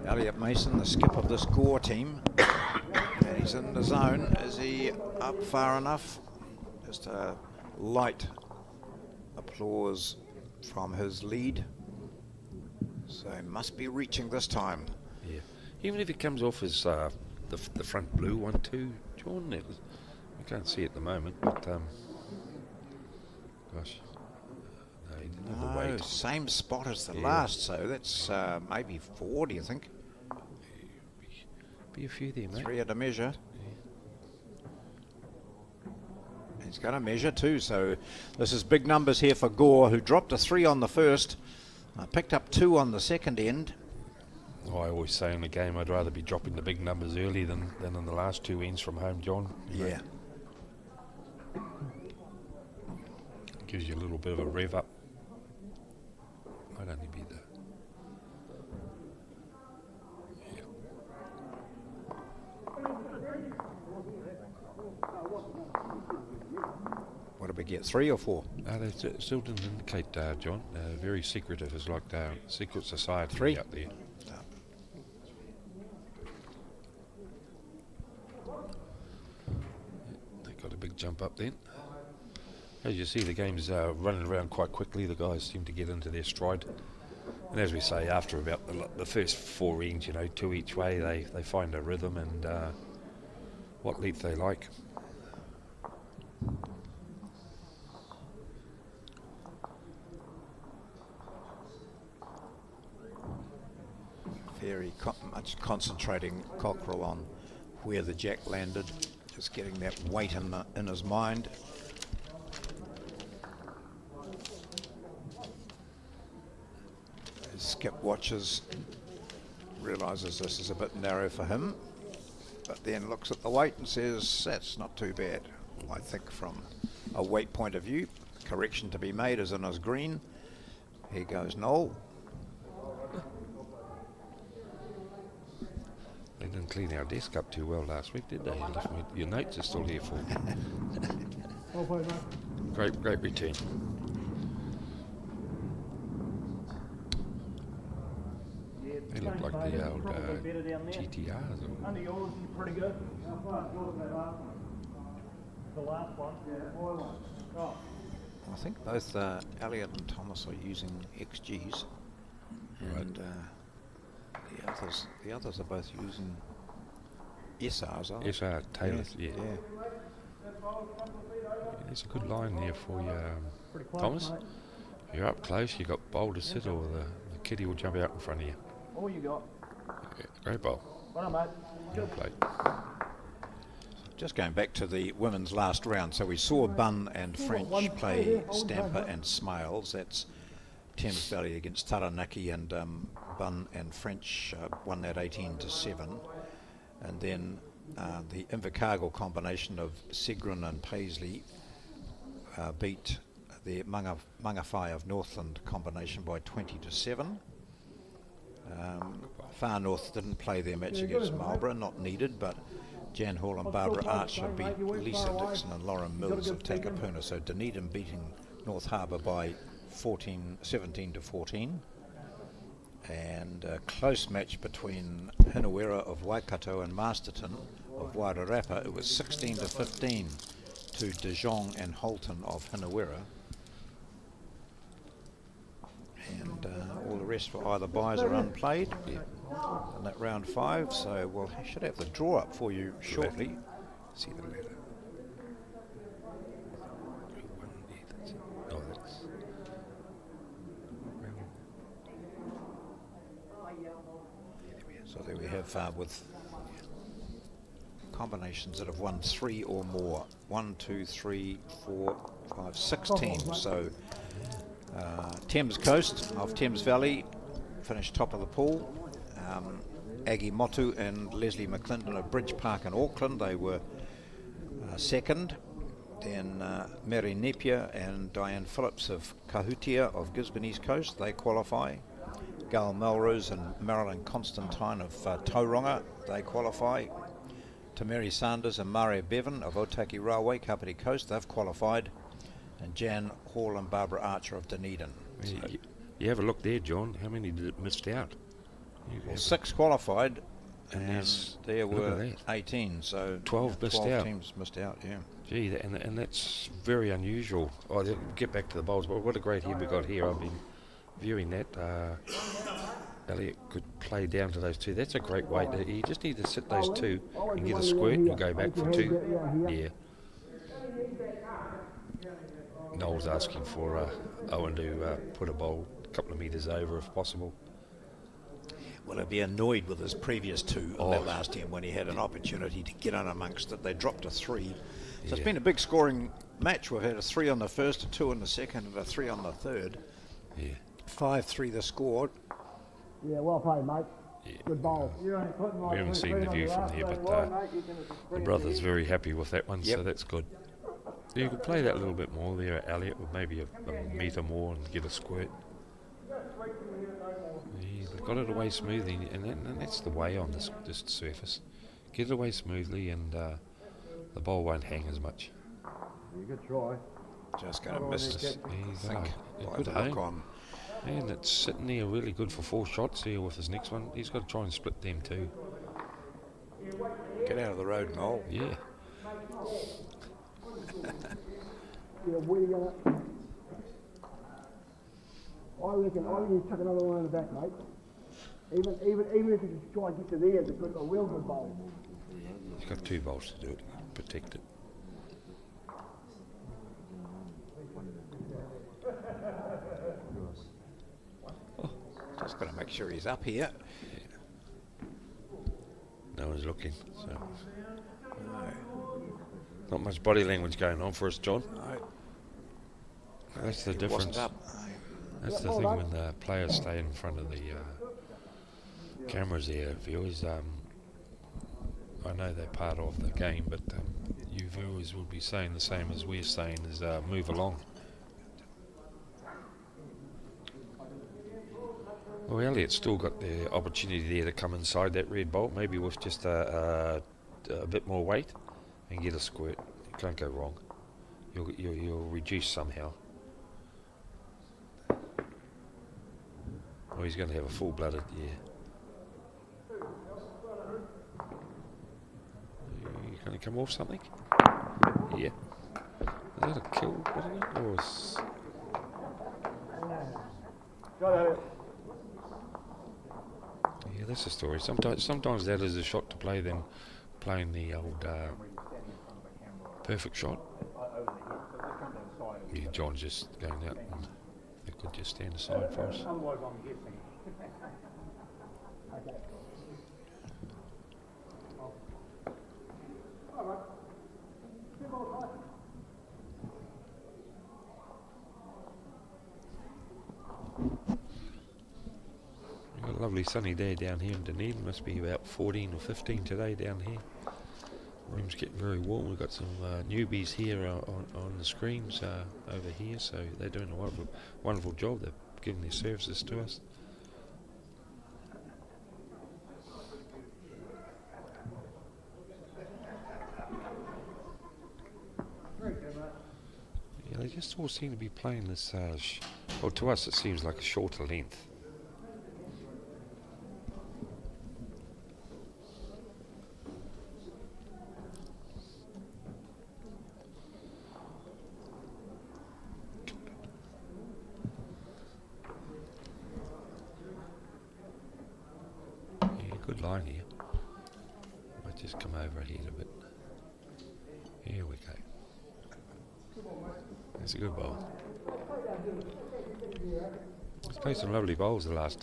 Elliot Mason, the skip of this Gore team. And he's in the zone. Is he up far enough? Just a light applause from his lead. So he must be reaching this time. Yeah. Even if it comes off as the front blue one too, John, we can't see it at the moment, but gosh. No, he didn't have the weight. Same spot as the last, so that's maybe 4, do you think? Be a few there, mate. 3 at a measure. He's going to measure too, so this is big numbers here for Gore, who dropped a 3 on the first, picked up 2 on the second end. Oh, I always say in the game I'd rather be dropping the big numbers early than in the last 2 ends from home, John. Yeah. Gives you a little bit of a rev up. Might only be the... Yeah. What did we get, 3 or 4? They still didn't indicate, John. Very secretive, it's like secret society 3 out there. They got a big jump up then. As you see, the game's running around quite quickly. The guys seem to get into their stride. And as we say, after about the first 4 ends, 2 each way, they find a rhythm and what length they like. Very much concentrating Cockrell on where the jack landed, just getting that weight in his mind. His skip watches, realises this is a bit narrow for him, but then looks at the weight and says, that's not too bad. I think from a weight point of view, correction to be made is in his green. Here goes Noel. They didn't clean our desk up too well last week, did they? Your notes are still here for you. Great return. They look like the old GTRs. Under yours is pretty good. The last one. Oh. I think both Elliot and Thomas are using XGs, and the others are both using SRs. SR Taylors, yeah. There's a good line there for you, Thomas. If you're up close, you've got bowl to sit, or the kiddie will jump out in front of you. All you got. Yeah, great bowl. Well done, mate. Well played. Just going back to the women's last round, so we saw Bunn and French play Stamper and Smales. That's Thames Valley against Taranaki, and Bunn and French won that 18-7. And then the Invercargill combination of Segrin and Paisley beat the Mangawhai of Northland combination by 20-7. Far North didn't play their match against Marlborough, not needed, but Jan Hall and Barbara Archer beat Lisa Dixon and Lauren Mills of Takapuna. So Dunedin beating North Harbour by 17-14. And a close match between Hinawera of Waikato and Masterton of Wairarapa. It was 16-15 to De Jong and Holton of Hinawera. And all the rest were either buys or unplayed in that round 5. So we'll should have the draw up for you shortly. See the letter. Oh, that's So there we have with combinations that have won 3 or more. 1, 2, 3, 4, 5, 6 teams. So Thames Coast of Thames Valley, finished top of the pool. Aggie Motu and Leslie McClendon of Bridge Park in Auckland, they were second. Then Mary Napier and Diane Phillips of Kahutia of Gisborne East Coast, they qualify. Gail Melrose and Marilyn Constantine of Tauranga, they qualify. Tamari Sanders and Maria Bevan of Otaki Railway, Kapiti Coast, they've qualified. And Jan Hall and Barbara Archer of Dunedin. You have a look there, John. How many did it missed out? Well, 6 qualified, And and there look at were that. 18, so 12 missed out. teams missed out, yeah. Gee, and that's very unusual. Oh, they'll get back to the bowls, but what a great head we got here. I've been viewing that. Elliot could play down to those 2. That's a great weight. You just need to sit those 2 and get a squirt and go back for 2. Yeah. Noel's asking for Owen to put a bowl a couple of metres over if possible. Well, he'd be annoyed with his previous 2 on that last game when he had an opportunity to get in amongst it. They dropped a 3. So it's been a big scoring match. We've had a 3 on the first, a 2 on the second, and a 3 on the third. Yeah. 5-3 the score. Yeah, well played, mate. Yeah. Good bowl. We haven't seen the view from here, but the brother's very happy with that one, so that's good. You could play that a little bit more there, Elliot, with maybe a metre more and get a squirt. Yeah, they got it away smoothly, and that's the way on this surface. Get it away smoothly, and the ball won't hang as much. Good try. Just going to miss this. Good home. And it's sitting there really good for 4 shots here with his next one. He's got to try and split them too. Get out of the road, Noel. Yeah. Yeah, where you gonna? I reckon you chuck another one in the back, mate. Even if you just try and get to there, it's a real good bowl. He's got 2 bowls to do it, protect it. Just got to make sure he's up here. No one's looking, so not much body language going on for us, John. That's the difference. Up. That's the thing when the players stay in front of the cameras there, viewers. I know they're part of the game, but you viewers will be saying the same as we're saying, is move along. Well, Elliot's still got the opportunity there to come inside that red bolt, maybe with just a bit more weight, and get a squirt. You can't go wrong. You'll reduce somehow. Oh, he's going to have a full-blooded, yeah. You going to come off something? Yeah. Is that a kill? What is it? Or is... Yeah, that's the story. Sometimes that is a shot to play than playing the old perfect shot. Yeah, John's just going out and they could just stand aside for us. Otherwise, I'm guessing. Okay. All right. We've got a lovely sunny day down here in Dunedin. Must be about 14 or 15 today down here. Room's getting very warm. We've got some newbies here on the screens over here, so they're doing a wonderful job. They're giving their services to us. Yeah, they just all seem to be playing this, well, to us it seems like a shorter length. Good line here. Might just come over here a bit. Here we go. That's a good bowl. He's played some lovely bowls the last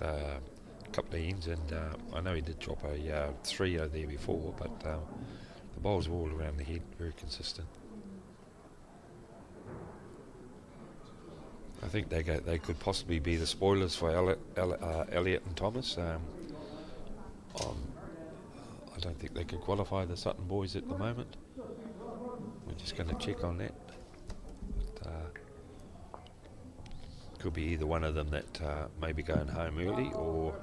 couple of ends, and I know he did drop a 3 there before, but the bowls were all around the head, very consistent. I think they could possibly be the spoilers for Elliot and Thomas. I don't think they could qualify the Sutton boys at the moment. We're just going to check on that. But, could be either one of them that may be going home early, or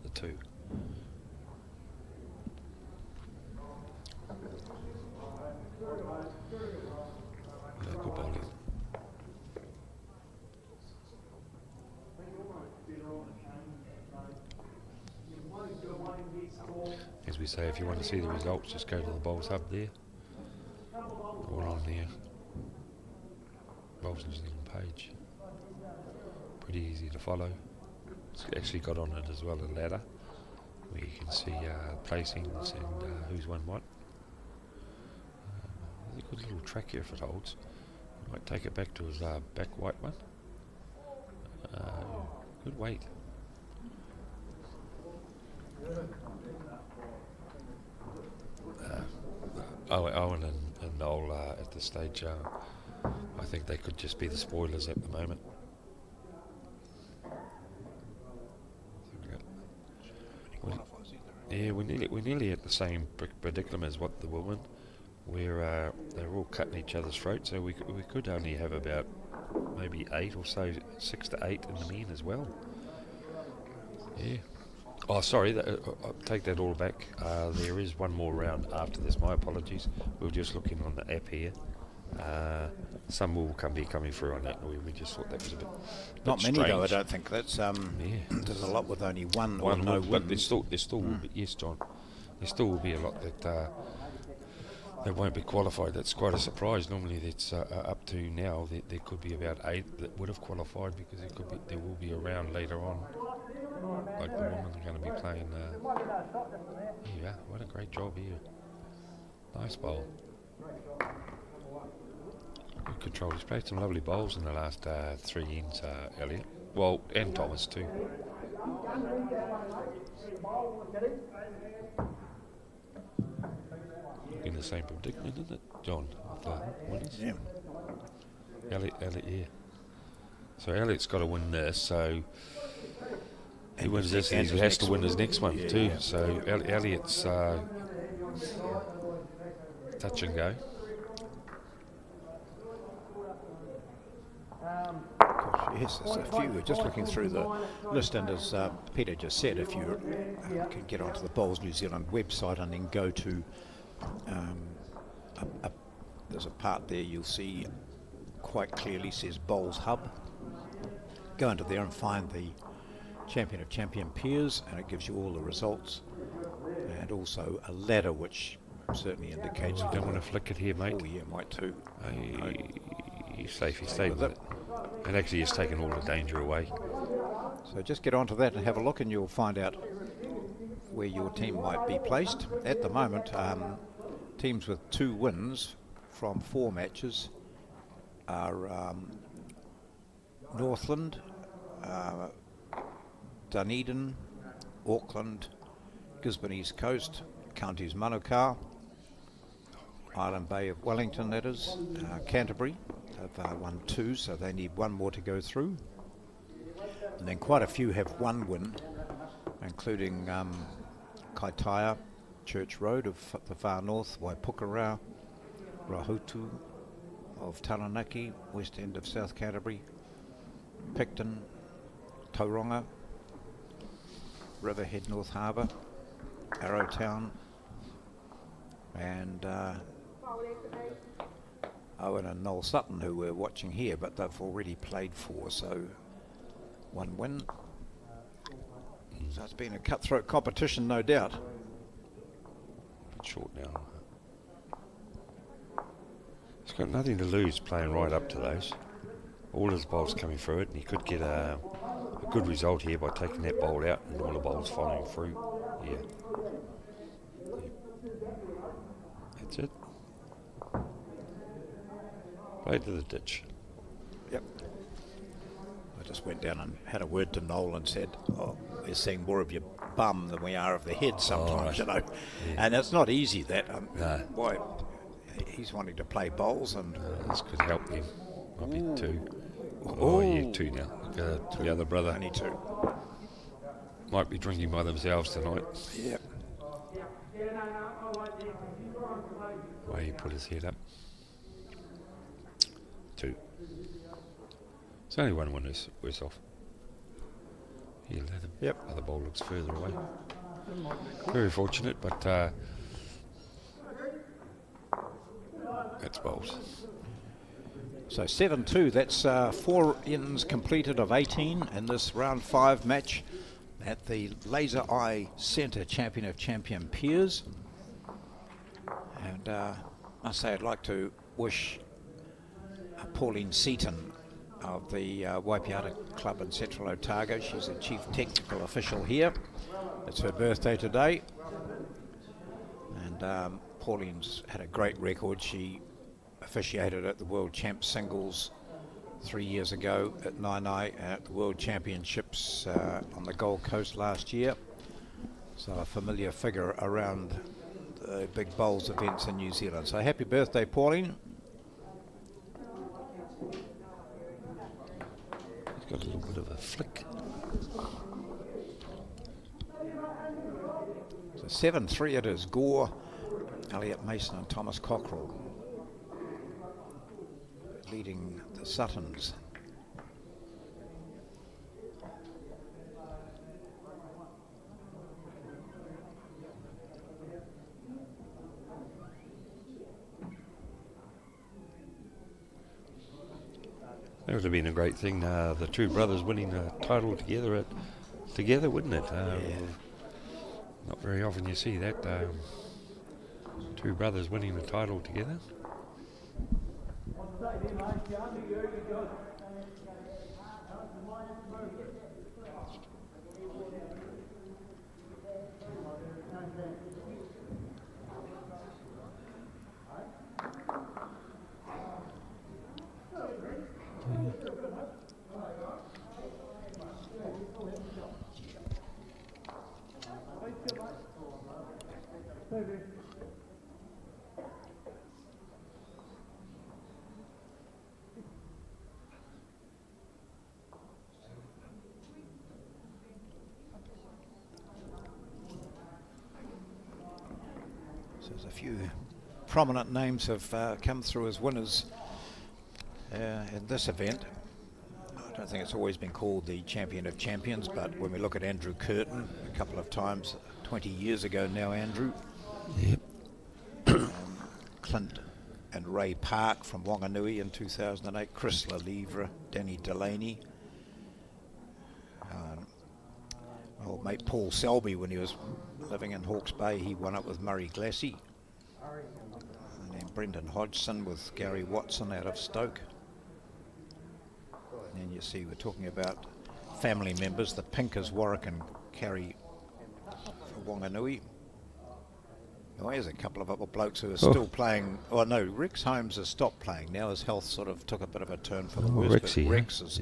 the two. Yeah, good bowling. As we say, if you want to see the results, just go to the Bowls Hub there, or on there. Bowls New Zealand page. Pretty easy to follow. It's actually got on it as well a ladder where you can see placings and who's won what. There's a good little track here if it holds. Might take it back to his back white one. Good weight. Owen and Noel at this stage, I think they could just be the spoilers at the moment. We're nearly at the same predicament as what the women, where they're all cutting each other's throats. So we could only have about maybe 8 or so, 6 to 8 in the men as well. Yeah. Oh, sorry, I'll take that all back. There is one more round after this. My apologies. We were just looking on the app here. Some will be coming through on that. We just thought that was a bit Not many strange. though, I don't think. That's there's a lot with only one or no but win. there still will be, yes, John. There still will be a lot that won't be qualified. That's quite a surprise. Normally, that's up to now. There could be about 8 that would have qualified, because there will be a round later on. Like the women are going to be playing. Yeah, what a great job here. Nice bowl. Good control. He's played some lovely bowls in the last 3 ends, Elliot. Well, and Thomas too. In the same predicament, isn't it, John? With the winners? Yeah. Elliot, yeah. So Elliot's got to win this, so he wins this, and he has to win his next one too. Yeah. So Elliot's touch and go. Gosh, yes, there's a few. We're just looking through the list, and as Peter just said, if you can get onto the Bowls New Zealand website and then go to there's a part there you'll see quite clearly says Bowls Hub. Go into there and find the Champion of Champion Peers, and it gives you all the results, and also a ladder which certainly indicates. You don't want to flick it here, mate. Oh yeah, might too. He's safe. He stayed with it. And actually, he's taken all the danger away. So just get onto that and have a look, and you'll find out where your team might be placed. At the moment, teams with 2 wins from 4 matches are Northland, Dunedin, Auckland, Gisborne East Coast, Counties Manukau, Island Bay of Wellington, that is, Canterbury. They've won 2, so they need 1 more to go through. And then quite a few have 1 win, including Kaitaia, Church Road of the far north, Waipukurau, Rahutu of Taranaki, west end of South Canterbury, Picton, Tauranga, Riverhead North Harbour, Arrowtown, and Owen and Noel Sutton, who we're watching here, but they've already played 4, so 1 win. So it's been a cutthroat competition, no doubt. Short now. He's got nothing to lose playing right up to those. All his bowls coming through it, and he could get a good result here by taking that bowl out and all the bowls following through. Yeah. That's it. Play to the ditch. Yep. I just went down and had a word to Noel and said, "Oh, we're seeing more of your bum than we are of the head sometimes, right. you know." Yeah. And it's not easy, that. No. Why? he's wanting to play bowls, and This could help him. Might be 2. Oh, yeah, 2 now. To the other brother. only 2. Might be drinking by themselves tonight. Yeah. Way he put his head up. 2. It's only one worse off. He'll let him. Yep. Other ball looks further away. Very fortunate, but that's bowls. So 7-2, that's 4 innings completed of 18 in this round 5 match at the Laser Eye Centre Champion of Champion Peers. And I must say I'd like to wish Pauline Seaton of the Waipiata Club in Central Otago. She's the chief technical official here. It's her birthday today. And Pauline's had a great record. She officiated at the World Champ Singles 3 years ago at Nainai and at the World Championships on the Gold Coast last year. So a familiar figure around the big bowls events in New Zealand. So happy birthday, Pauline. He's got a little bit of a flick. So 7-3 it is. Gore, Elliot Mason and Thomas Cockrell leading the Suttons. That would have been a great thing, the two brothers winning a title together, wouldn't it? Not very often you see that, two brothers winning a title together. So there's a few prominent names have come through as winners in this event. I don't think it's always been called the Champion of Champions, but when we look at Andrew Curtin a couple of times, 20 years ago now, Andrew. Yep. Clint and Ray Park from Wanganui in 2008, Chris Lalivre, Danny Delaney, old mate Paul Selby when he was living in Hawke's Bay, he won it with Murray Glassy. And then Brendan Hodgson with Gary Watson out of Stoke. And then you see we're talking about family members, the Pinkers, Warwick and Carrie for Wanganui. Oh, there's a couple of other blokes who are still playing. Oh no, Rex Holmes has stopped playing now. His health sort of took a bit of a turn for the worse. Rexy, but Rex is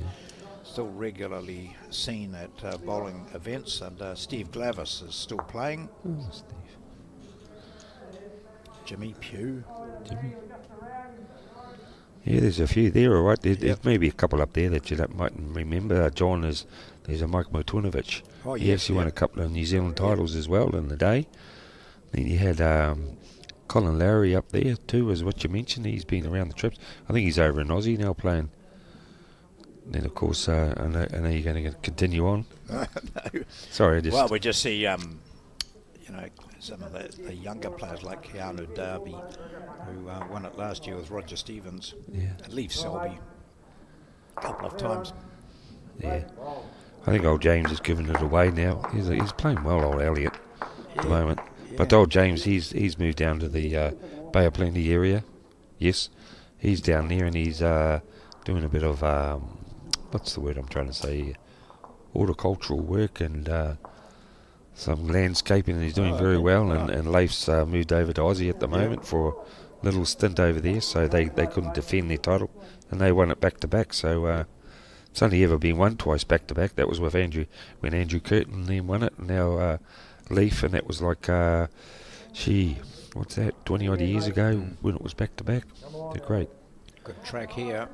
still regularly seen at bowling events, and Steve Glavis is still playing. Steve. Jimmy Pugh. Yeah, there's a few there, all right. There's maybe a couple up there that you mightn't remember. John there's a Mike Motunovic. Oh, he yes, actually won a couple of New Zealand titles as well in the day. Then you had Colin Lowry up there too, as what you mentioned. He's been around the trips. I think he's over in Aussie now playing. Then of course, I know you're going to continue on. No. Sorry, I just. Well, we just see, some of the younger players like Keanu Darby, who won it last year with Roger Stevens. Yeah. And Leaf Selby a couple of times. Yeah. I think old James has given it away now. He's playing well, old Elliot, at the moment. But old James, he's moved down to the Bay of Plenty area. Yes, he's down there and he's doing a bit of what's the word I'm trying to say? Horticultural work and some landscaping, and he's doing very well. And Leif's moved over to Aussie at the moment for a little stint over there, so they couldn't defend their title, and they won it back to back. So it's only ever been won twice back to back. That was with Andrew when Andrew Curtin then won it. And now Leaf, and that was like what's that, 20 odd years ago when it was back to back. They're great. Good track here.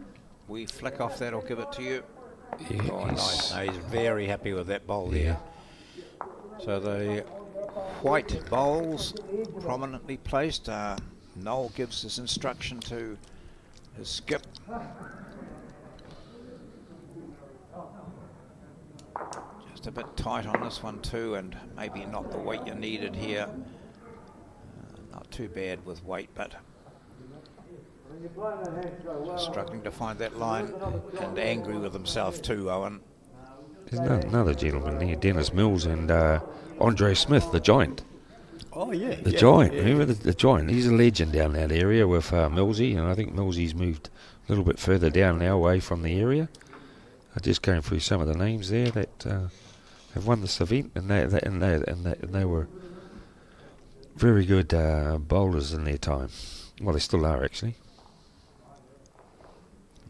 We flick off that, I'll give it to you. Yeah, Oh, nice. No, he's very happy with that bowl there. So the white bowls prominently placed. Noel gives his instruction to his skip. Just a bit tight on this one too, and maybe not the weight you needed here. Not too bad with weight, but just struggling to find that line, and angry with himself too, Owen. There's another gentleman there, Dennis Mills and Andre Smith, the Giant. Oh yeah, The Giant, remember the Giant? He's a legend down that area with Millsy, and I think Millsy's moved a little bit further down now, away from the area. I'm just going through some of the names there that have won this event, and they were very good bowlers in their time. Well, they still are actually.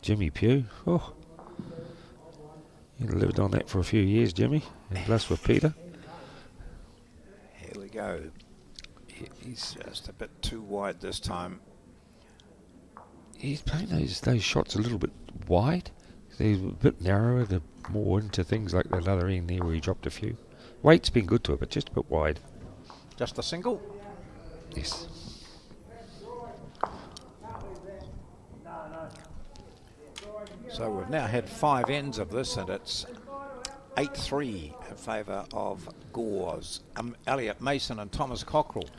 Jimmy Pugh, he lived on that for a few years, Jimmy, and plus with Peter. Here we go. He's just a bit too wide this time. He's playing those shots a little bit wide. They're a bit narrower. They're more into things like that other end there where he dropped a few. Weight's been good to it, but just a bit wide. Just a single? Yes. So we've now had 5 ends of this, and it's 8-3 in favour of Gores. Elliot Mason and Thomas Cockrell,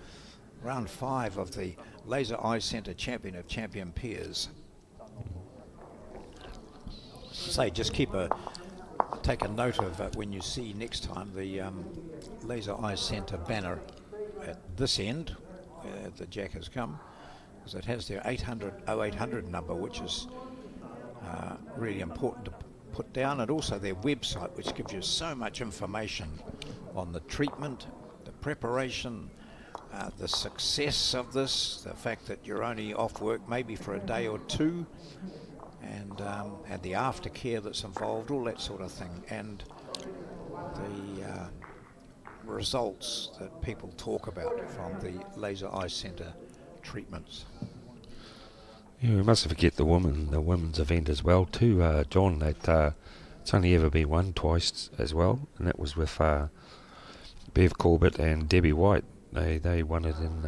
round 5 of the Laser Eye Centre Champion of Champion Peers. Say, just take a note of when you see next time the Laser Eye Centre banner at this end, where the jack has come, because it has their 0800 number, which is really important to put down, and also their website, which gives you so much information on the treatment, the preparation, the success of this, the fact that you're only off work maybe for a day or two, and the aftercare that's involved, all that sort of thing, and the results that people talk about from the Laser Eye Centre treatments. Yeah, we mustn't forget the women's event as well too, John. That it's only ever been won twice as well, and that was with Bev Corbett and Debbie White. They won it in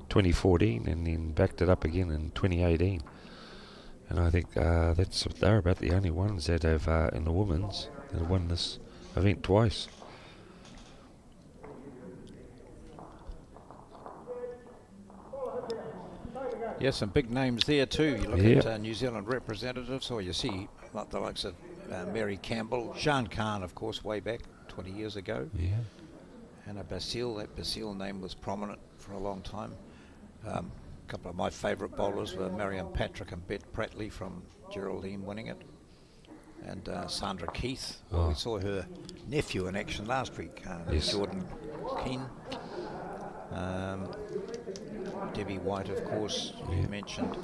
2014 and then backed it up again in 2018. And I think they're about the only ones that have in the women's that have won this event twice. Yes, some big names there too. You look at New Zealand representatives, or you see like the likes of Mary Campbell, Jean Khan, of course, way back 20 years ago. Yeah. Anna Basile, that Basile name was prominent for a long time. A couple of my favourite bowlers were Marion Patrick and Bet Pratley from Geraldine winning it. And Sandra Keith. Well, we saw her nephew in action last week, Jordan Keane. Debbie White, of course, you mentioned.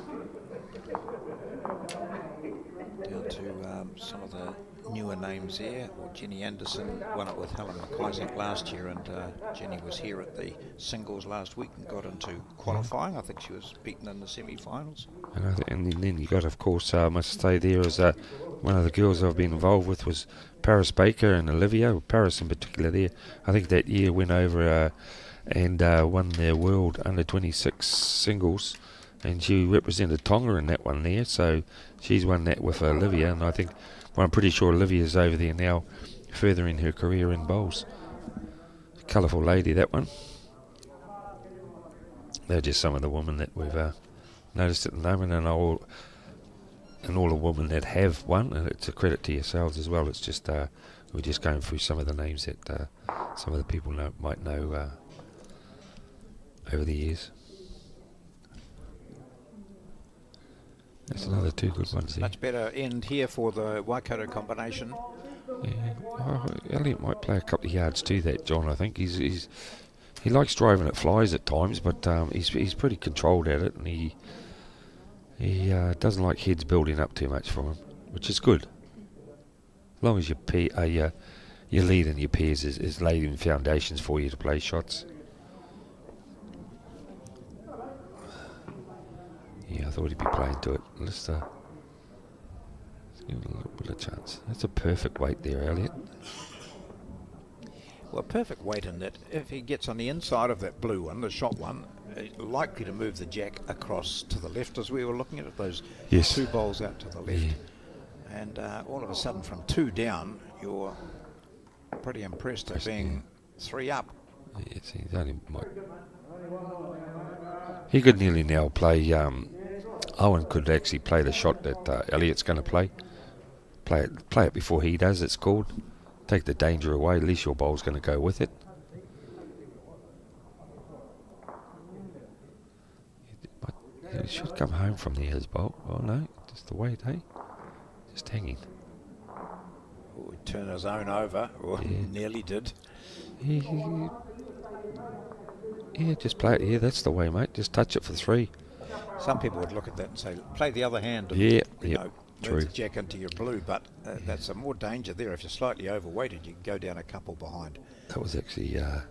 Down to some of the newer names there. Well, Jenny Anderson won it with Helen McIsaac last year, and Jenny was here at the singles last week and got into qualifying. I think she was beaten in the semi-finals. And then you got, of course, I must say there is one of the girls I've been involved with was Paris Baker and Olivia. Paris in particular there. I think that year went over and won their world under 26 singles, and she represented Tonga in that one there, so she's won that with Olivia, and I'm pretty sure Olivia's over there now furthering her career in bowls. Colourful lady, that one. They're just some of the women that we've noticed at the moment, and all the women that have won, and it's a credit to yourselves as well. It's just we're just going through some of the names that some of the people might know over the years. That's another 2 good ones there. Much better end here for the Waikato combination. Yeah, Elliot might play a couple of yards to that, John. I think he likes driving at flies at times, but he's pretty controlled at it, and he doesn't like heads building up too much for him, which is good. As long as your lead and your pairs is laying foundations for you to play shots. thought he'd be playing to it. Let's give him a little bit of chance. That's a perfect weight there, Elliot. Well, perfect weight in that if he gets on the inside of that blue one, the shot one, likely to move the jack across to the left as we were looking at it, those Yes. 2 bowls out to the left. Yeah. And all of a sudden from 2 down, you're pretty impressed at being 3 up. Yes, he's only he could nearly now play. Owen could actually play the shot that Elliot's going to play. Play it before he does. It's called. Take the danger away. At least your bowl's going to go with it. But he should come home from there, his bowl. Oh no, just the weight, eh? Just hanging. Oh, he turned his own over, or nearly did. Yeah, just play it. Yeah, that's the way, mate. Just touch it for 3. Some people would look at that and say, play the other hand and Yeah, you yep, know, true. move the jack into your blue, but that's a more danger there. If you're slightly overweighted, you can go down a couple behind. That was actually a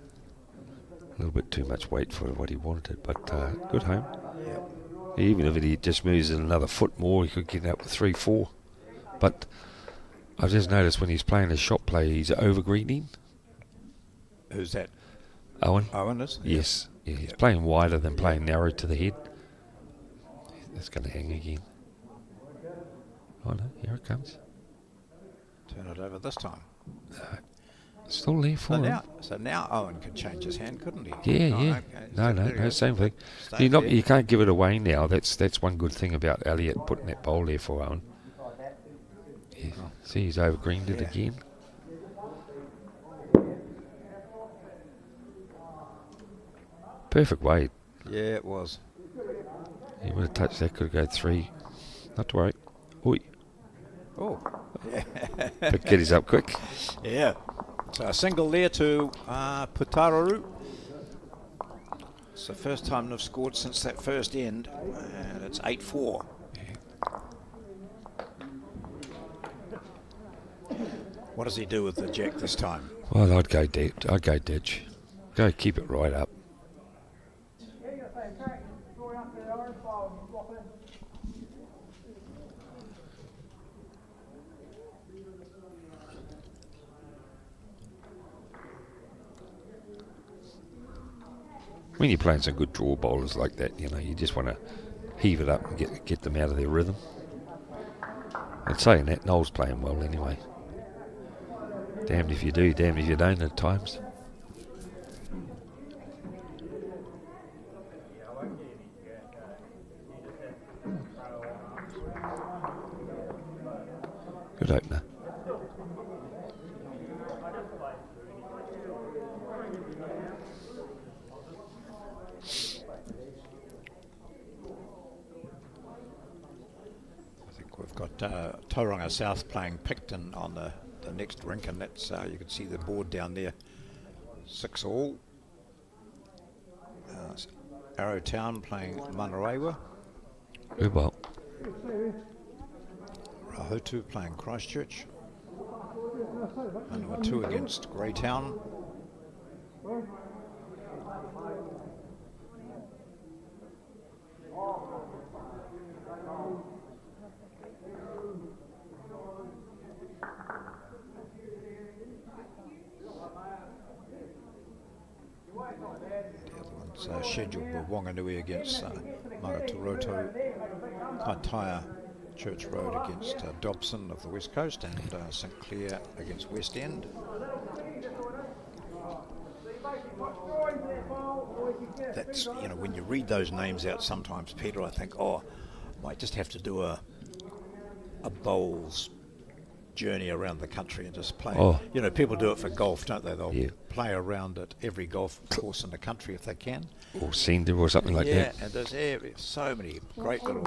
little bit too much weight for what he wanted, but good home. Yep. Even if he just moves it another foot more, he could get up with 3-4. But I've just noticed when he's playing a shot play, he's over-greening. Who's that? Owen? Owen is? Yes. Yeah, he's playing wider than playing narrow to the head. That's going to hang again. Oh no, here it comes. Turn it over this time. Still there for him. So now Owen could change his hand, couldn't he? Yeah, Oh, yeah. okay. No, There he no, goes. same thing. Stay You there. can't give it away now. That's one good thing about Elliot putting that bowl there for Owen. Yeah. See, he's over-greened it Yeah. again. Perfect weight. Yeah, it was. He would have touched that, could have go 3. Not to worry. Oi. Oh, But get his up quick. yeah. So a single there to Putararu. It's the first time they've scored since that first end, and it's 8-4. What does he do with the jack this time? Well, I'd go ditch. Go keep it right up. When you're playing some good draw bowlers like that, you just want to heave it up and get them out of their rhythm. And saying that, Noel's playing well anyway. Damned if you do, damned if you don't at times. Good opener. I think we've got Tauranga South playing Picton on the next rink, and that's you can see the board down there, 6-all. Arrowtown playing Manarewa. Good bowl. Rahotu playing Christchurch. Manawatu against Greytown. The other one's scheduled with Wanganui against Magatoroto. Kaitaia Church Road against Dobson of the West Coast, and St Clair against West End. That's, when you read those names out sometimes, Peter, I think, might just have to do a bowls journey around the country and just play. Oh. People do it for golf, don't they? They'll Yeah. play around at every golf course in the country if they can. Or Sender or something like that. And there's so many great little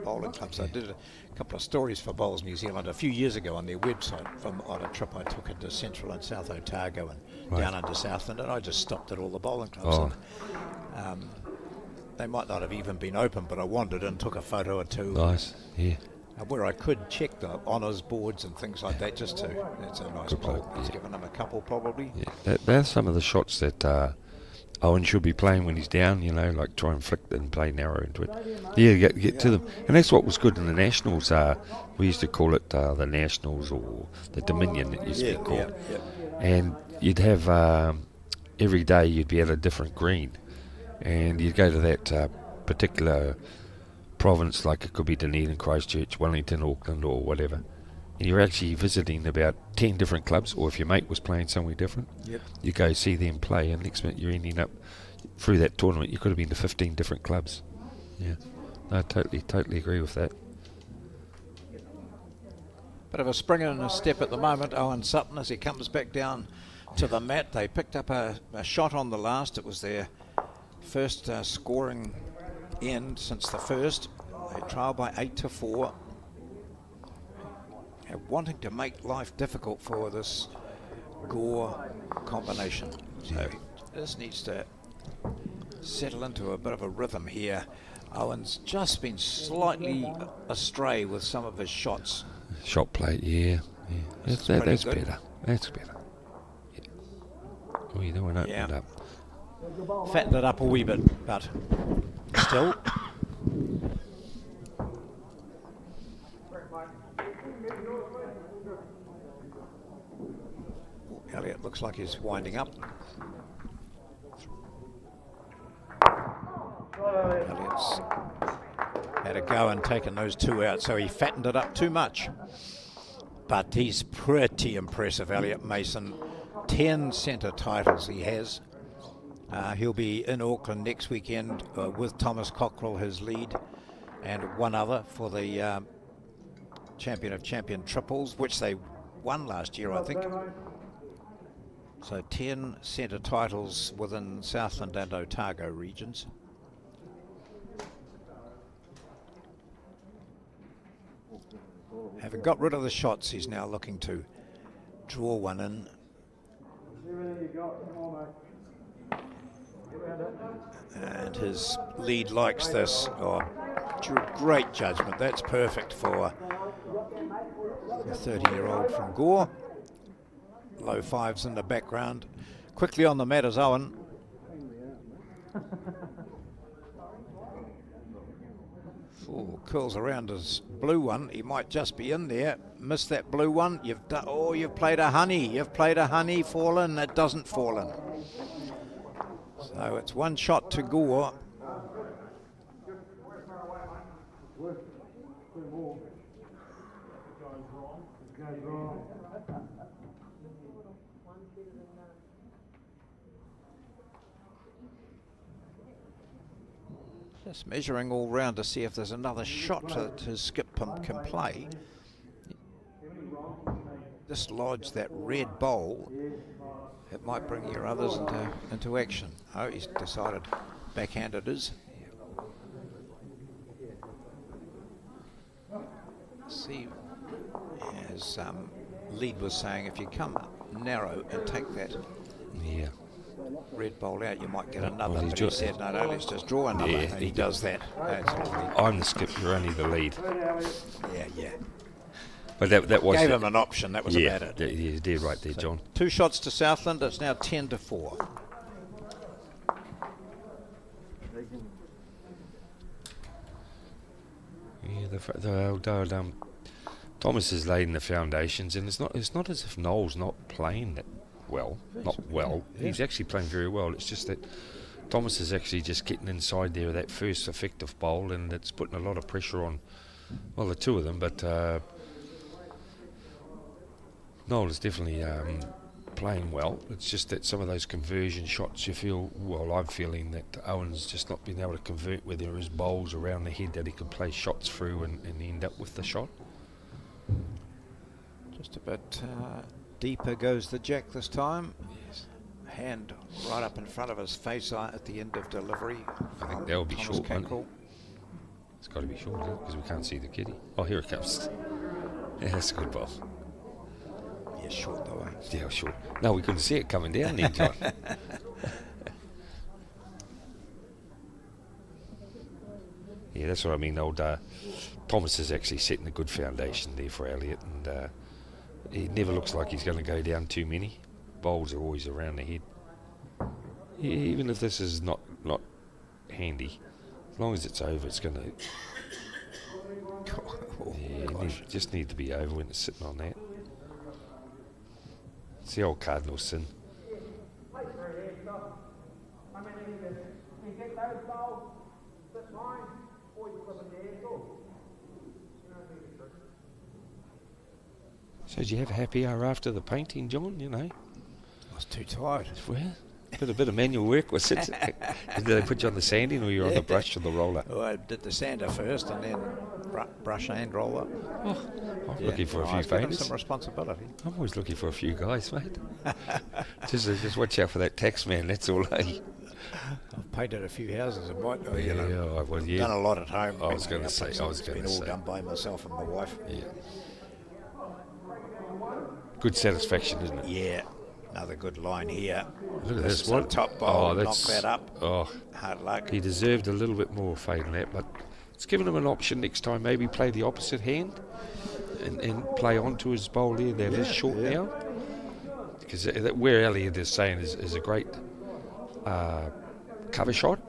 bowling clubs. I did a couple of stories for Bowls New Zealand a few years ago on their website on a trip I took into Central and South Otago and down into Southland, and I just stopped at all the bowling clubs. Oh. And, they might not have even been open, but I wandered and took a photo or two. Nice, yeah. Where I could check the honours boards and things like that, just it's a nice Good bowl. bloke, He's yeah. given them a couple probably. Yeah, they're some of the shots that Owen should be playing when he's down, like try and flick and play narrow into it. Yeah, get to them. And that's what was good in the Nationals. We used to call it the Nationals or the Dominion, it used to be called. And you'd have, every day you'd be at a different green. And you'd go to that particular province, like it could be Dunedin, Christchurch, Wellington, Auckland or whatever. And you're actually visiting about 10 different clubs, or if your mate was playing somewhere different, you go see them play, and next minute you're ending up, through that tournament, you could have been to 15 different clubs. Yeah, I totally agree with that. Bit of a spring and a step at the moment, Owen Sutton, as he comes back down to the mat. They picked up a shot on the last. It was their first scoring end since the first. They trail by 8-4. Wanting to make life difficult for this Gore combination. So this needs to settle into a bit of a rhythm here. Owen's just been slightly astray with some of his shots. Shot plate, yeah. That's better. That's better. Yeah. Oh, you don't want to open it up. Fattened it up a wee bit, but still. Elliott looks like he's winding up. Elliott's had a go and taken those two out, so he fattened it up too much. But he's pretty impressive, Elliott Mason. 10 centre titles he has. He'll be in Auckland next weekend with Thomas Cockrell, his lead, and one other for the Champion of Champion Triples, which they won last year, I think. So 10 centre titles within Southland and Otago regions. Having got rid of the shots, he's now looking to draw one in. And his lead likes this. Oh, great judgment. That's perfect for the 30-year-old from Gore. Low fives in the background. Quickly on the mat is Owen. Oh, curls around his blue one. He might just be in there. Missed that blue one. You've played a honey. You've played a honey. Fall in. It doesn't fall in. So it's one shot to Gore. Just measuring all round to see if there's another shot that his skip pump can play. Dislodge that red bowl. It might bring your others into action. Oh, he's decided backhand it is. See, as Lead was saying, if you come narrow and take that red bowl out, you might get another. Well, but he said, no, let's just draw another. Yeah, and he does that. I'm the skip, you're only the lead. Yeah. But that was... Gave him an option, that was about it. Yeah, you did right there, so John. 2 shots to Southland, it's now 10-4. Yeah, Thomas has laid in the foundations, and it's not as if Noel's not playing that well. Not well. Yeah. He's actually playing very well. It's just that Thomas is actually just getting inside there of that first effective bowl, and it's putting a lot of pressure on, well, the two of them, but Noel is definitely playing well. It's just that some of those conversion shots you feel, well, I'm feeling that Owen's just not been able to convert where there is bowls around the head that he can play shots through and end up with the shot. Just a bit deeper goes the jack this time. Yes. Hand right up in front of his face at the end of delivery. I think that'll be short. It's got to be short, because we can't see the kitty. Oh, here it comes. Yeah, that's a good ball. Yeah, short though, eh? Yeah, short. No, we couldn't see it coming down there, John. Yeah, that's what I mean. Old Thomas is actually setting a good foundation there for Elliott, and it never looks like he's going to go down too many. Bowls are always around the head. Even if this is not handy, as long as it's over, it's going to. Just need to be over when it's sitting on that. It's the old cardinal sin. So did you have a happy hour after the painting, John? You know. I was too tired. Well, a bit of manual work was it? Did they put you on the sanding or you were on the brush or the roller? Well, I did the sander first and then brush and roller. Oh, I'm looking for a few I've given painters. some responsibility. I'm always looking for a few guys, mate. just watch out for that tax man, that's all, eh? I've painted a few houses and what, Yeah, yeah. done a lot at home. I was going to say, It's been all done by myself and my wife. Yeah. Good satisfaction, isn't it? Yeah, another good line here. Look at this. What? Top bowl, knock that's, that up. Oh, Hard luck. he deserved a little bit more fade in that, but it's given him an option next time. Maybe play the opposite hand and play onto his bowl there. That is short now. Because where Elliot is saying is a great cover shot,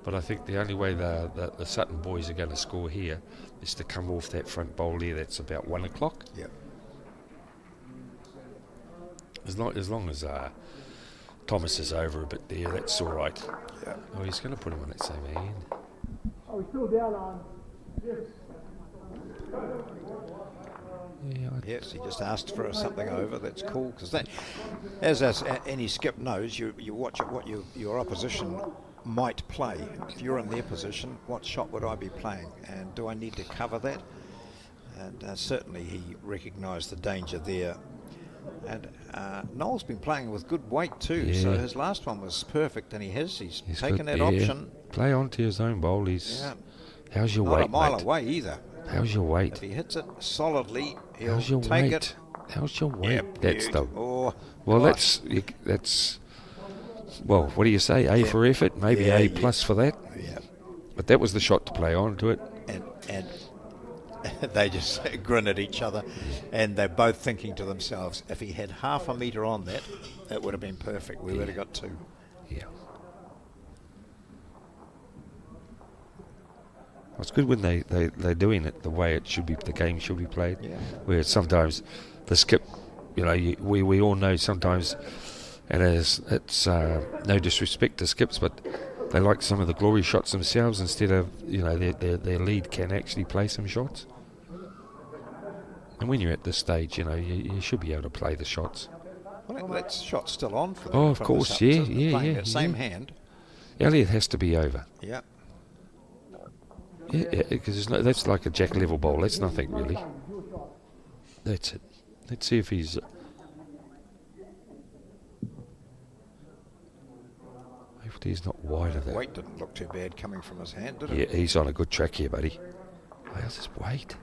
but I think the only way the Sutton boys are going to score here is to come off that front bowl there. That's about 1 o'clock. Yep. As long as Thomas is over a bit there, that's all right. Yeah. Oh, he's going to put him on that same hand. Oh, we're still down on this. Yeah, Yes, he just asked for something over. That's cool because that, as any skip knows, you watch at what your opposition might play. If you're in their position, what shot would I be playing, and do I need to cover that? And certainly he recognised the danger there. And Noel's been playing with good weight too, so Yeah. his last one was perfect, and he's He's taken got- that yeah. option. Play onto his own bowl. How's your Not weight, a mile mate? away either. How's your If weight? he hits it solidly, he'll How's your take weight? it. How's your weight? Yeah, That's the. oh, Well, gosh. that's. Well, what do you say? A for effort, maybe Yeah, A yeah. plus for that. Yeah. But that was the shot to play on to it. And they just grin at each other, and they're both thinking to themselves, if he had half a metre on that, it would have been perfect. We would have got two. Yeah. It's good when they're doing it the way it should be. The game should be played. Yeah. Where sometimes the skip, we all know sometimes, and it's no disrespect to skips, but they like some of the glory shots themselves instead of their lead can actually play some shots. And when you're at this stage, you should be able to play the shots. Well, that shot's still on for them. Oh, of from the course, Suttons, yeah, isn't it? yeah, Playing yeah, that same yeah. hand. Elliot has to be over. Yeah. Yeah, because that's like a jack level bowl. That's nothing really. That's it. Let's see if he's. Hopefully he's not wide of that. Weight didn't look too bad coming from his hand, did Yeah, it? he's on a good track here, buddy. How's his weight?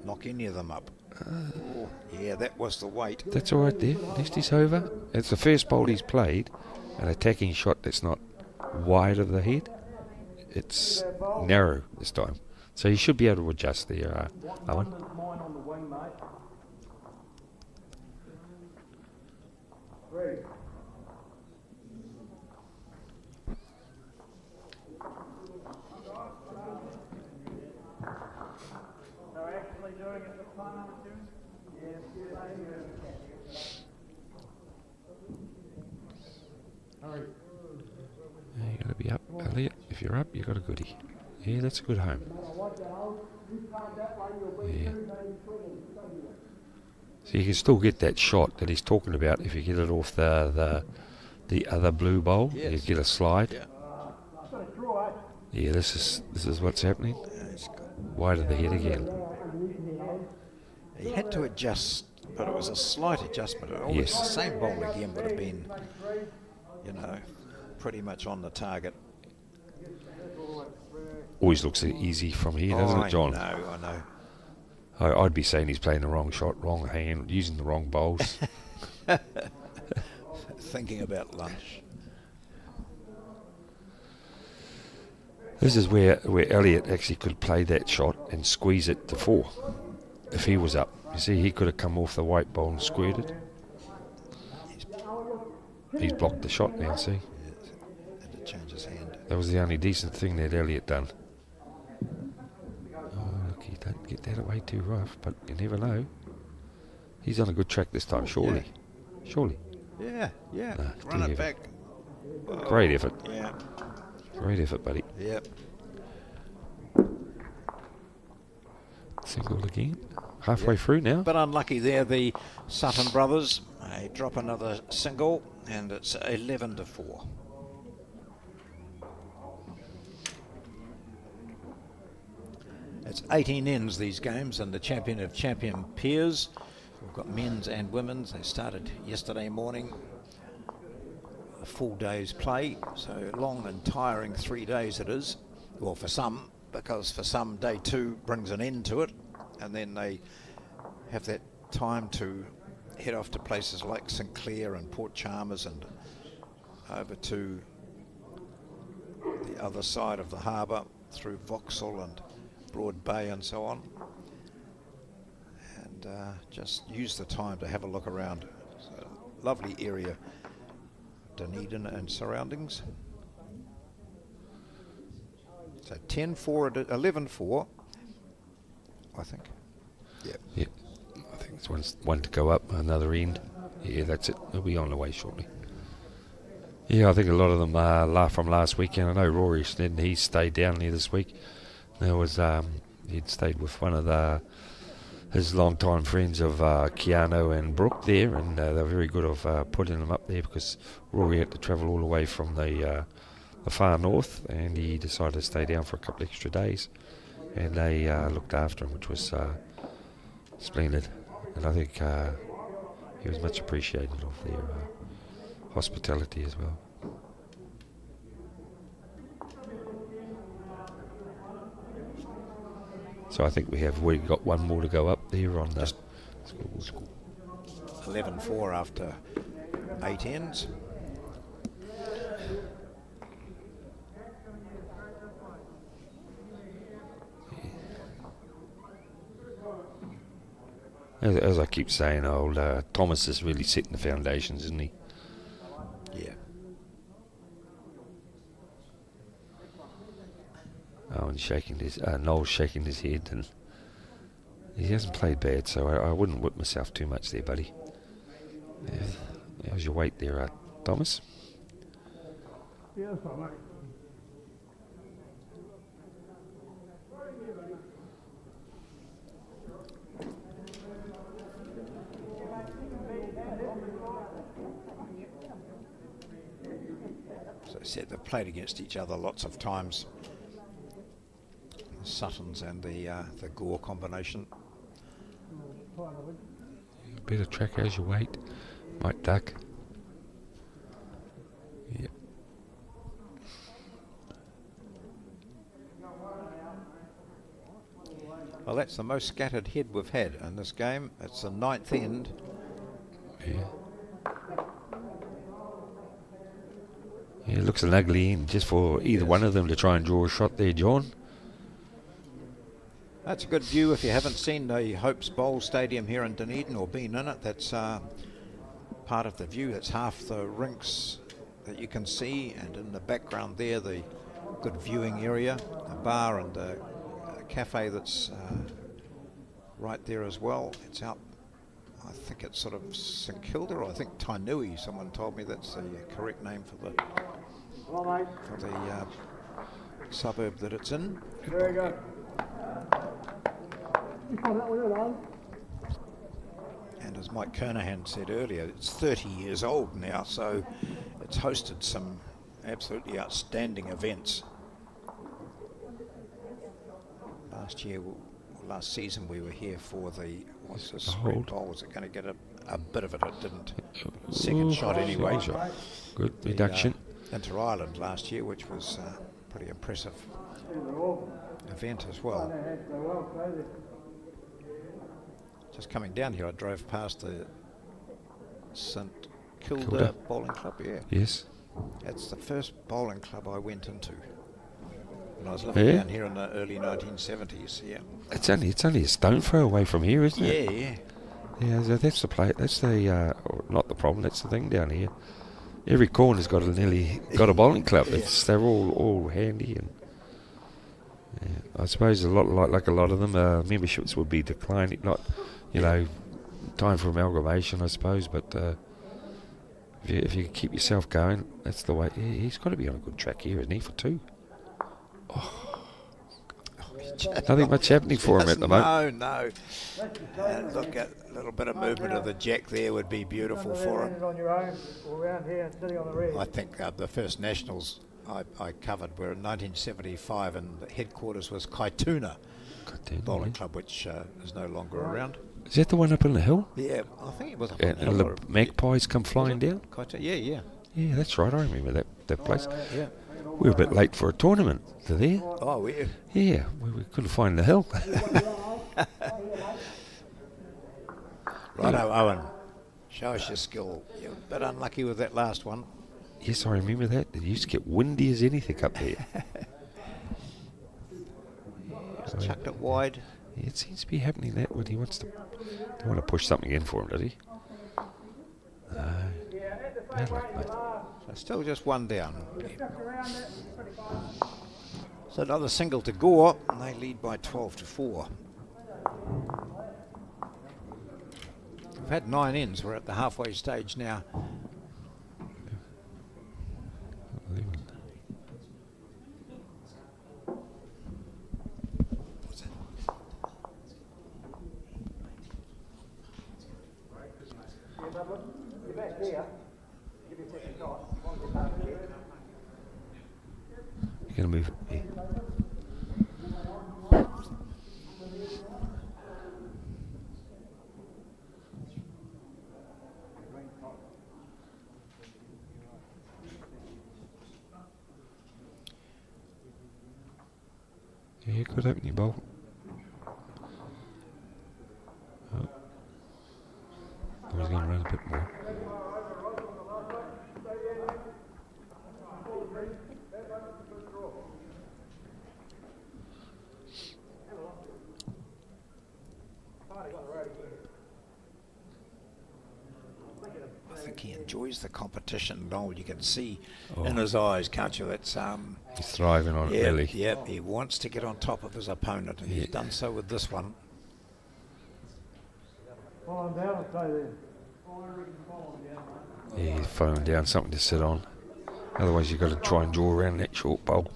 Knock any of them up. Oh, yeah, that was the weight. That's all right there. At least he's over. It's the first bowl he's played. An attacking shot that's not wide of the head. It's narrow this time. So he should be able to adjust there, Owen. Mine on the wing, mate. They're actually doing it this time, aren't you? Yes, Yeah, you got to be up, Elliot. If you're up, you got a goodie. Yeah, that's a good home. Yeah. So you can still get that shot that he's talking about if you get it off the other blue bowl. You Yes. get a slide. Yeah. Yeah, this is what's happening. Wide of the head again. He had to adjust, but it was a slight adjustment. Almost Yes. the same bowl again would have been, pretty much on the target. Always looks easy from here, doesn't it, John? I know. I'd be saying he's playing the wrong shot, wrong hand, using the wrong bowls. Thinking about lunch. This is where Elliot actually could play that shot and squeeze it to 4 if he was up. You see, he could have come off the white bowl and squared it. He's blocked the shot now, see? And it changes hand. That was the only decent thing that Elliot done. Oh, look, he don't get that away too rough, but you never know. He's on a good track this time, surely. Surely. Yeah. No, Run dear it back. Great effort. Yeah. Great effort, buddy. Yep. Single again. Halfway through now. But unlucky there, the Sutton brothers. They drop another single, and it's 11-4. It's 18 ends, these games, and the champion of champion peers. We've got men's and women's. They started yesterday morning. A full day's play, so long and tiring 3 days it is. Well, for some, because for some, day 2 brings an end to it, and then they have that time to head off to places like St Clair and Port Chalmers and over to the other side of the harbour through Vauxhall and Broad Bay and so on, and just use the time to have a look around. It's a lovely area, Dunedin and surroundings. So 10-4, 11-4, I think. Yeah. I think it's one to go up, another end. Yeah, that's it. They'll be on the way shortly. Yeah, I think a lot of them are from last weekend. I know Rory Snedden, he stayed down here this week. There was he'd stayed with one of his long-time friends of Keanu and Brooke there, and they were very good of putting them up there because Rory had to travel all the way from the far north, and he decided to stay down for a couple extra days, and they looked after him, which was splendid, and I think he was much appreciated of their hospitality as well. So I think we got one more to go up there on the 11-4 after 8 ends. As I keep saying, old Thomas is really setting the foundations, isn't he? Yeah. Oh, and Noel's shaking his head, and he hasn't played bad, so I wouldn't whip myself too much there, buddy. How's your weight there, Thomas? Yeah, that's all right. As I said, they've played against each other lots of times. The Suttons and the Gore combination. Better track as your weight. Might duck. Yep. Well, that's the most scattered head we've had in this game. It's the 9th end. Yeah. Yeah, it looks an ugly end just for either one of them to try and draw a shot there, John. That's a good view if you haven't seen the Hopes Bowl Stadium here in Dunedin or been in it. That's part of the view. That's half the rinks that you can see, and in the background there, the good viewing area, a bar and a cafe that's right there as well. It's out, I think it's sort of St Kilda, or I think Tainui. Someone told me that's the correct name for the suburb that it's in. There you go. You call that one in, Alan? And as Mike Kernahan said earlier, it's 30 years old now, so it's hosted some absolutely outstanding events. Last season we were here for the Spring Bowl. Was it going to get a bit of it? It didn't. Second shot anyway. Good reduction. Inter Ireland last year, which was a pretty impressive event as well. Just coming down here, I drove past the St Kilda Bowling Club. Yeah. Yes. It's the first bowling club I went into when I was living down here in the early 1970s. Yeah. It's only a stone throw away from here, isn't it? Yeah. Yeah, so that's the play. That's the not the problem. That's the thing down here. every corner's got a bowling club. They're all handy, and I suppose a lot like a lot of them, memberships would be declining. Not, time for amalgamation, I suppose. But if you keep yourself going, that's the way. He's got to be on a good track here, isn't he? For 2. Nothing much happening for him at the moment. No. Look at a little bit of movement of the jack there would be beautiful for him. I think the first nationals I covered were in 1975, and the headquarters was Kaituna Bowling Club, which is no longer around. Is that the one up on the hill? Yeah, I think it was up And on the magpies come flying down? Yeah. Yeah, that's right. I remember that place. Yeah. We were a bit late for a tournament to there. Oh, yeah. Yeah, we couldn't find the hill. Righto, Owen. Show us your skill. You're a bit unlucky with that last one. Yes, I remember that. It used to get windy as anything up there. Just chucked it wide. Yeah, it seems to be happening that when he wants to. They want to push something in for him, does he? Bad luck, mate. So still just one down. So another single to Gore, and they lead by 12-4. We've had 9 ends. We're at the halfway stage now. You're going to move. Yeah. Yeah, good opening bowl. Oh. He's going to run a bit more. I think he enjoys the competition, Noel. You can see in his eyes, can't you? That's He's thriving on it, really. Yeah, he wants to get on top of his opponent, and he's done so with this one. Yeah, he's falling down, something to sit on. Otherwise, you've got to try and draw around that short bowl.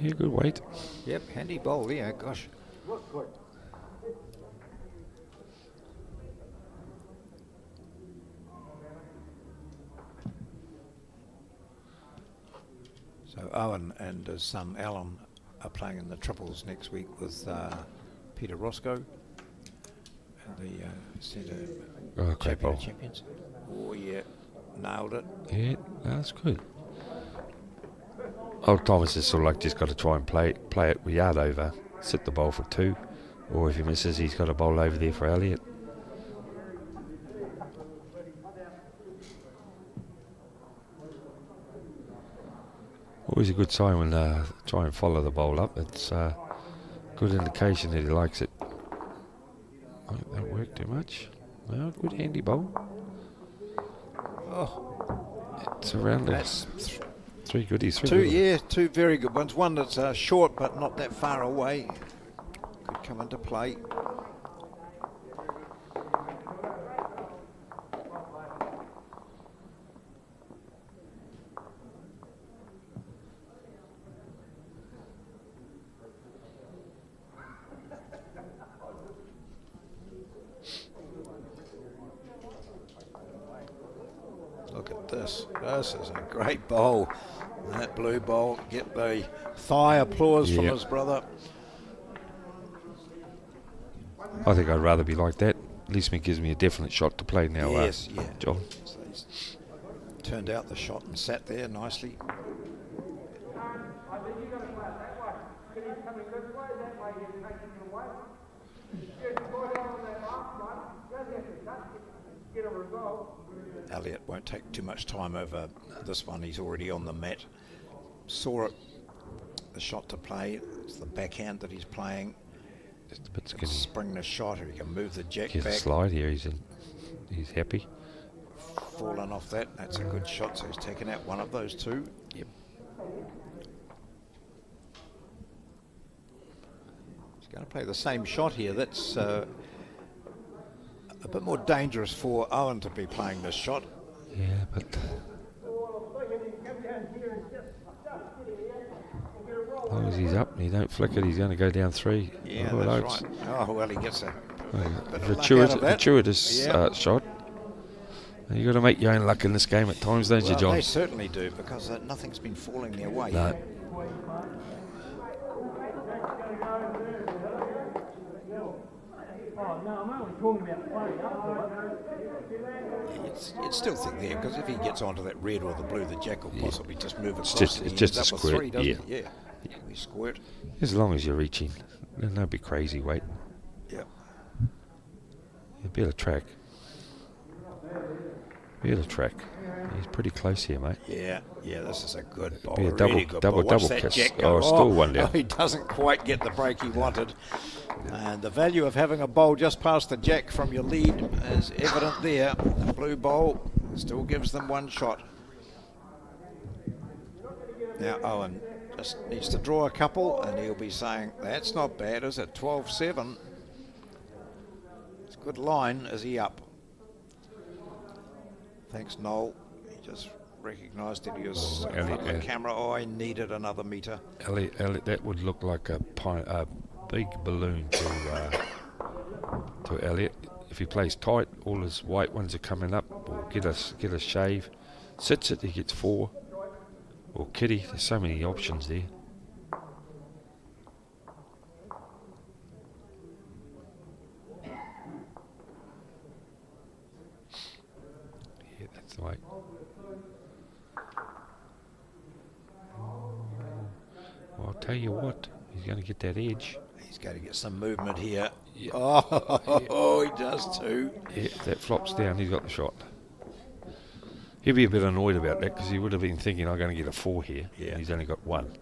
Yeah, good weight. Yep, handy bowl, yeah, gosh. So Owen and his son Alan are playing in the triples next week with Peter Roscoe and the Centre Champions. Oh yeah, nailed it. Yeah, that's good. Old Thomas is sort of like just got to try and play it with yard over, sit the bowl for 2, or if he misses, he's got a bowl over there for Elliot. Always a good sign when try and follow the bowl up. It's a good indication that he likes it. Don't work too much. No, good handy bowl. Oh, it's around that's 3 goodies. Two very good ones. One that's short but not that far away. Could come into play. Look at this. This is a great bowl. That blue bowl, get the thigh applause from his brother. I think I'd rather be like that. At least it gives me a definite shot to play now. Yes, John. So he's turned out the shot and sat there nicely. Elliott won't take too much time over this one. He's already on the mat. Saw it, the shot to play. It's the backhand that he's playing. Just a bit He can skinny. spring the shot, or he can move the jack Get a back. slide here. He's happy. Fallen off that. That's a good shot, so he's taken out one of those two. Yep. He's going to play the same shot here. That's a bit more dangerous for Owen to be playing this shot. Yeah, but as long as he's up and he don't flick it, he's going to go down 3. Yeah, Oh, no, that's it's- right. Oh, well, he gets a bit of luck out Gratuitous, of that. gratuitous Yeah. shot. You got to make your own luck in this game at times, don't you, Well, John? they certainly do, because nothing's been falling their way. No. You'd still think there, because if he gets onto that red or the blue, the jack will possibly just move across. just- and it's he just ends a up with squirt, 3, doesn't yeah. it? Yeah. We squirt. As long as you're reaching, don't be crazy. Wait, Yep. you be able to track. Be able to track. He's pretty close here, mate. Yeah, this is a good ball. Be a really double- good ball. Watch double that kiss. jack go. Oh, still one down. Oh, he doesn't quite get the break he wanted. And the value of having a bowl just past the jack from your lead is evident there. The blue bowl still gives them one shot. Now Owen just needs to draw a couple, and he'll be saying, that's not bad, is it? 12-7. It's a good line. Is he up? Thanks, Noel. He just recognised that he was in front of the camera. Oh, I needed another metre. Elliot, that would look like a big balloon to Elliot. If he plays tight, all his white ones are coming up. Or get a shave. Sits it, he gets 4. Or kitty. There's so many options there. Yeah, that's the way. Well, I'll tell you what, he's going to get that edge. He's going to get some movement here. Yeah. Oh, he does too. Yeah, if that flops down, he's got the shot. He'd be a bit annoyed about that, because he would have been thinking, I'm going to get a 4 here. Yeah. And he's only got 1.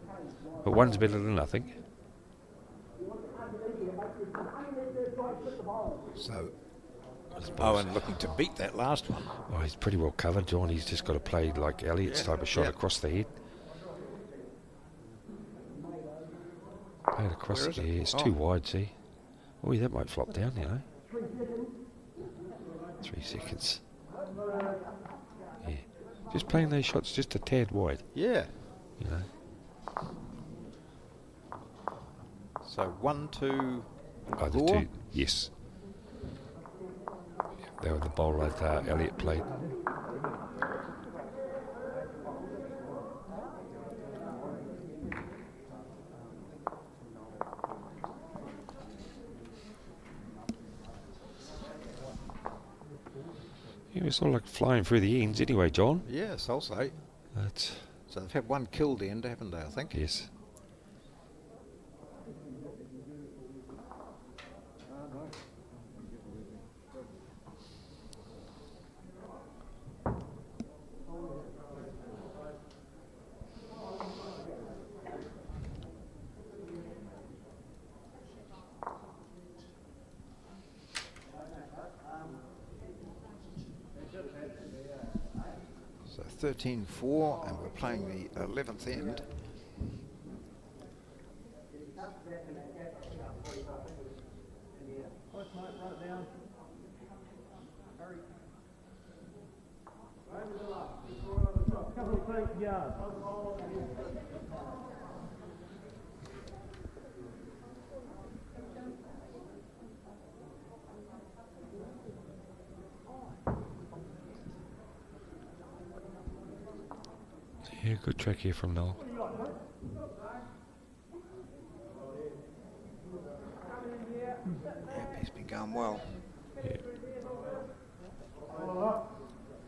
But 1's better than nothing. So Owen looking to beat that last one. Oh, he's pretty well covered, John. He's just got to play like Elliot's type of shot across the head. Play it across Where the is it? head. It's Oh. too wide, see? Oh, that might flop down, you know. 3 seconds. Yeah. Just playing those shots just a tad wide, Yeah. you know. So 1, 2, Oh, the Gore? 2, yes. They were the bowl that Elliot played. It was all like flying through the ends anyway, John. Yes, I'll say. That's, So they've had one killed end, haven't they, I think? yes. So 13-4, and we're playing the 11th end. Couple of feet yards. Yeah, good track here from Noel. Yep, he's been going well. Yeah.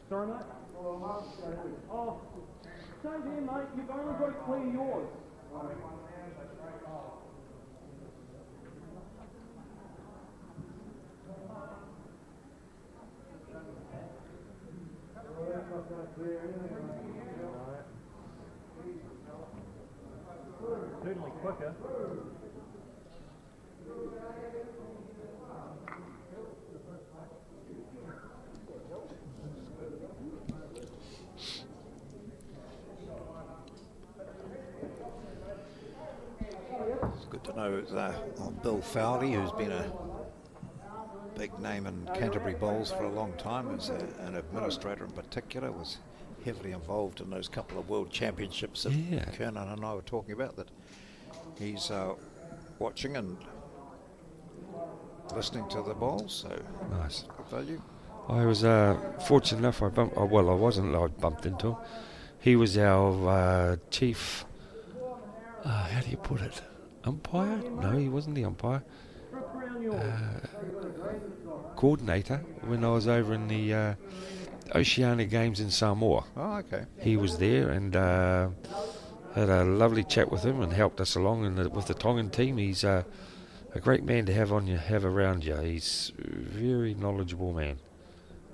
Sorry, mate? Oh, same here, mate. You've only got to clear yours. Certainly quicker. It's good to know Bill Fowley, who's been a big name in Canterbury Bowls for a long time, as an administrator in particular, was heavily involved in those couple of world championships that Kernan and I were talking about, that he's watching and listening to the bowls, so Nice. good value. I was fortunate enough. I wasn't. I bumped into him. He was our chief. How do you put it? Umpire? No, he wasn't the umpire. Coordinator when I was over in the Oceania Games in Samoa. Oh, okay. He was there and had a lovely chat with him and helped us along with the Tongan team. He's a great man to have around you. He's a very knowledgeable man.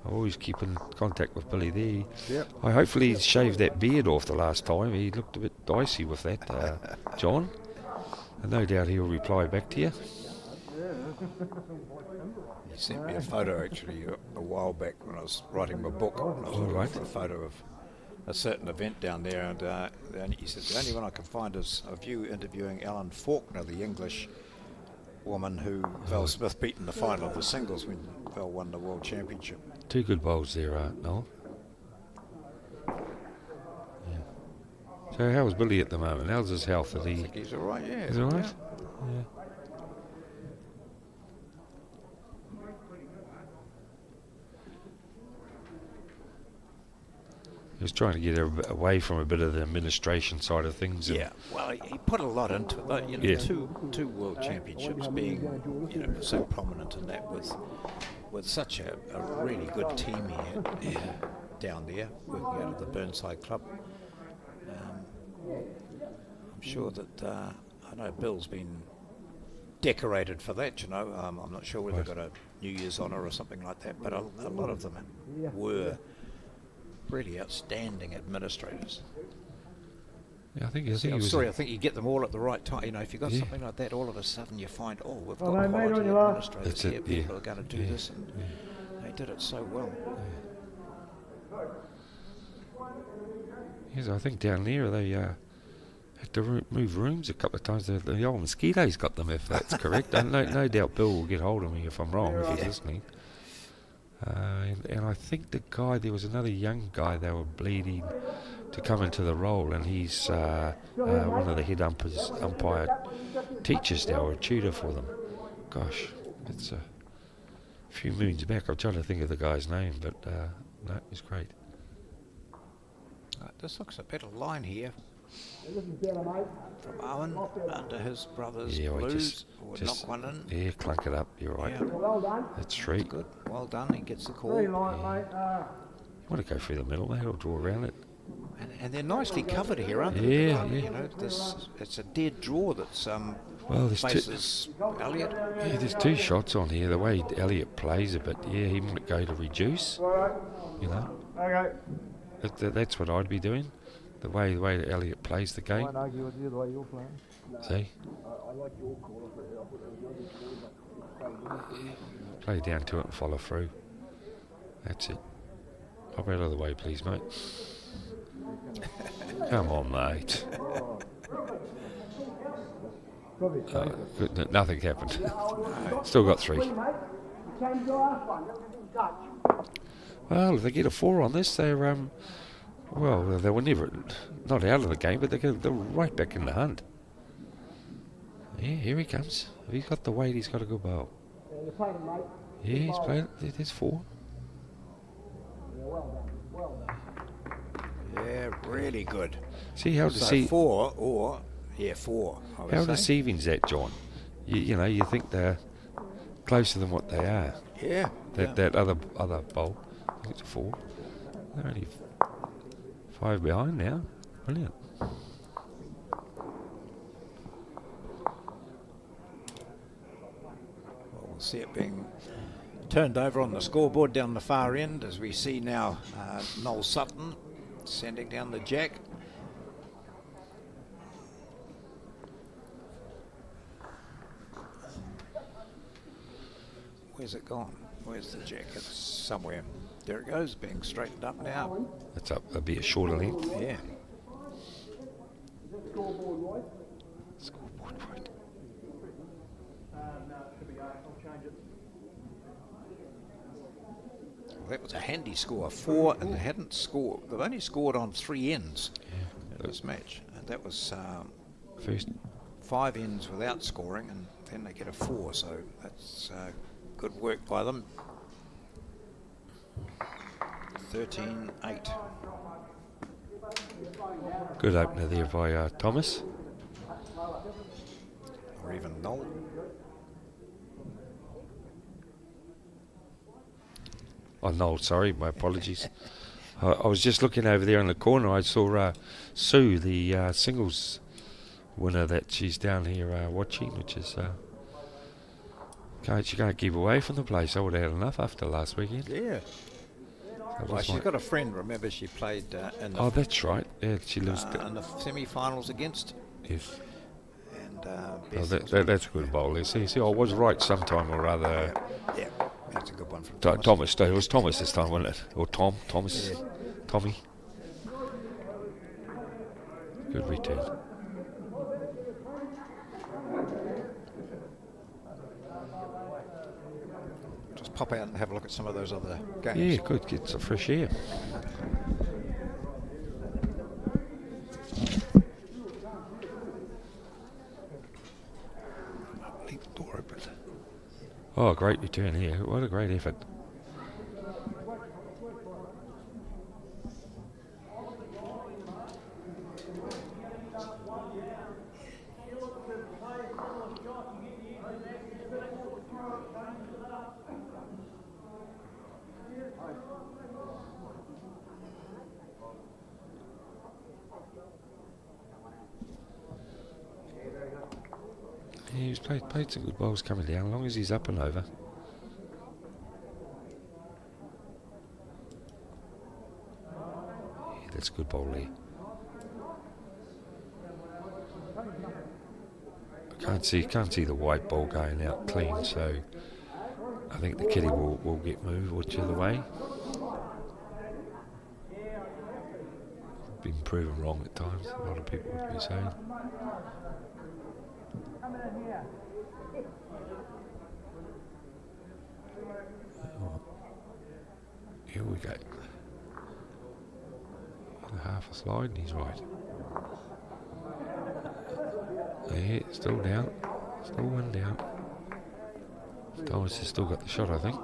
I always keep in contact with Billy there. Yep. I hopefully he shaved that beard off the last time. He looked a bit dicey with that, John. And no doubt he'll reply back to you. He sent me a photo actually a while back when I was writing my book. I was looking for a photo of a certain event down there, and he said the only one I can find is of you interviewing Ellen Faulkner, the English woman who Val Smith beat in the final of the singles when Val won the world championship. Two good bowls there, Noel. Yeah. So how's Billy at the moment? How's his health? I think he's all right, yeah. He's all right? Yeah. Yeah. He was trying to get away from a bit of the administration side of things. Yeah, well, he put a lot into it. You know, two world championships being, so prominent in that with such a really good team here down there, working out of the Burnside Club. I'm sure that I know Bill's been decorated for that. I'm not sure whether they got a New Year's honour or something like that, but a lot of them were really outstanding administrators. Yeah, I think I think you get them all at the right time. If you've got something like that, all of a sudden you find, we've got quality administrators here. People are going to do this, and they did it so well. Yes, I think down there they had to move rooms a couple of times. The old mosquitoes got them, if that's correct. And no doubt Bill will get hold of me if I'm wrong, if he's listening. And I think there was another young guy they were bleeding to come into the role, and he's one of the head umpire teachers now, or a tutor for them. Gosh, it's a few moons back. I'm trying to think of the guy's name, but no, he's great. This looks a better line here from Owen under his brother's blues. Just knock one in. Yeah, clunk it up. You're right. Yeah. Well done. That's three. Good. Well done. He gets the call. Very light, mate. You want to go through the middle, they'll draw around it. And they're nicely covered here, aren't they? Yeah. It's a dead draw that's there's faces Elliott. Yeah, there's two shots on here. The way Elliott plays a bit, he might go to reduce. Okay. That's what I'd be doing. The way that Elliott plays the I game. won't argue with you the way you're playing. See? I like your call. Play down to it and follow through. That's it. Hop out of the way, please, mate. Come on, mate. Good, nothing happened. Still got three. Well, if they get a 4 on this, they're they were never not out of the game, but they're right back in the hunt. Yeah, here he comes. If he's got the weight, he's got a good bowl. Yeah, he's playing. There's 4. Yeah, really good. See how So 4 or 4. How deceiving is that, John? You think they're closer than what they are. Yeah. That other bowl, I think it's a 4. They're only 5 behind now. Brilliant. Well, we'll see it being turned over on the scoreboard down the far end as we see now Noel Sutton sending down the jack. Where's it gone? Where's the jack? It's somewhere. There it goes, being straightened up now. That's up a bit shorter length. Yeah. Scoreboard right. Well, that was a handy score. 4, and they hadn't scored. They've only scored on 3 ends in this match. And that was First 5 ends without scoring, and then they get a 4. So that's good work by them. 13-8. good opener there by Thomas. Or even Noel. Oh, no, sorry, my apologies. I was just looking over there in the corner. I saw Sue, the singles winner, that she's down here watching, which is... she can't keep away from the place. I would have had enough after last weekend. Yeah. Well, she's got a friend, remember, she played in the... Oh, that's right. Yeah, she lives... in the semi-finals against. Yes. And Oh, that's a good bowl. See, I was right sometime or other. Yeah, that's a good one from Thomas. It was Thomas this time, wasn't it? Or Thomas. Yeah. Tommy. Good return. Just pop out and have a look at some of those other games. Yeah, good. Get some fresh air. Leave the door open. Oh, great return here. What a great effort. Yeah, he's played some good bowls coming down, as long as he's up and over. Yeah, that's a good bowl there. Can't see the white ball going out clean, so I think the kitty will get moved whichever way. Been proven wrong at times, a lot of people would be saying. Oh, here we go. Half a slide and he's right. Yeah, still down. Still one down. Thomas has still got the shot, I think.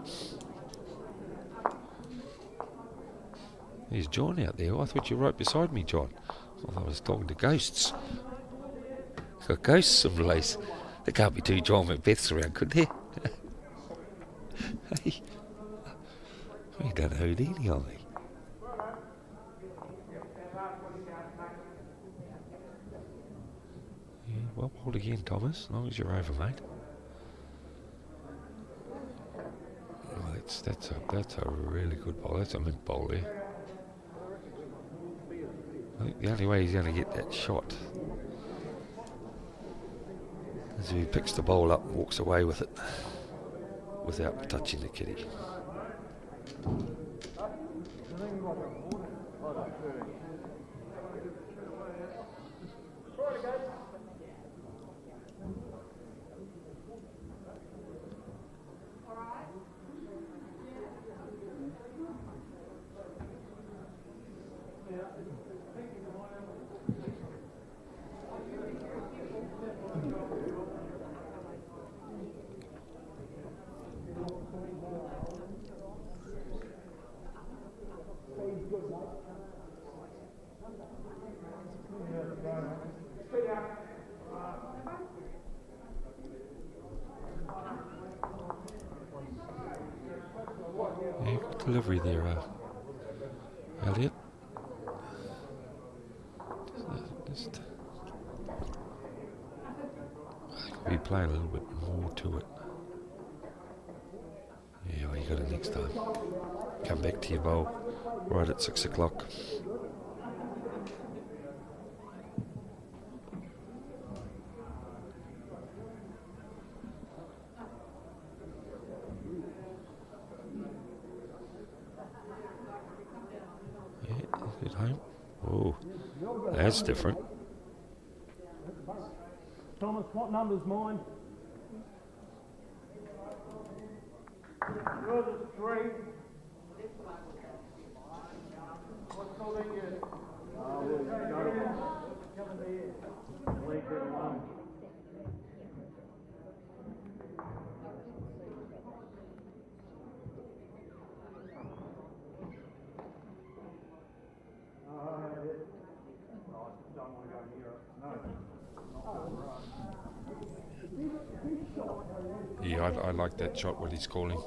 There's John out there. I thought you were right beside me, John. I thought I was talking to ghosts. Got ghosts in place. There can't be two John Macbeths around, could there? Hey, you done a Houdini on me. Yeah, well bowled again, Thomas, as long as you're over, mate. Oh, that's a really good bowl. That's a mint bowl there. I think the only way he's going to get that shot is if he picks the bowl up and walks away with it without touching the kitty. Yeah, good delivery there, Elliot. Just, I think we'll be playing a little bit more to it. Yeah, well, you got it next time. Come back to your bowl right at 6 o'clock. At home. Oh, that's different. Thomas, what number's mine? Yours is 3. What's calling you? Leave it alone. Yeah, I like that shot, what he's calling.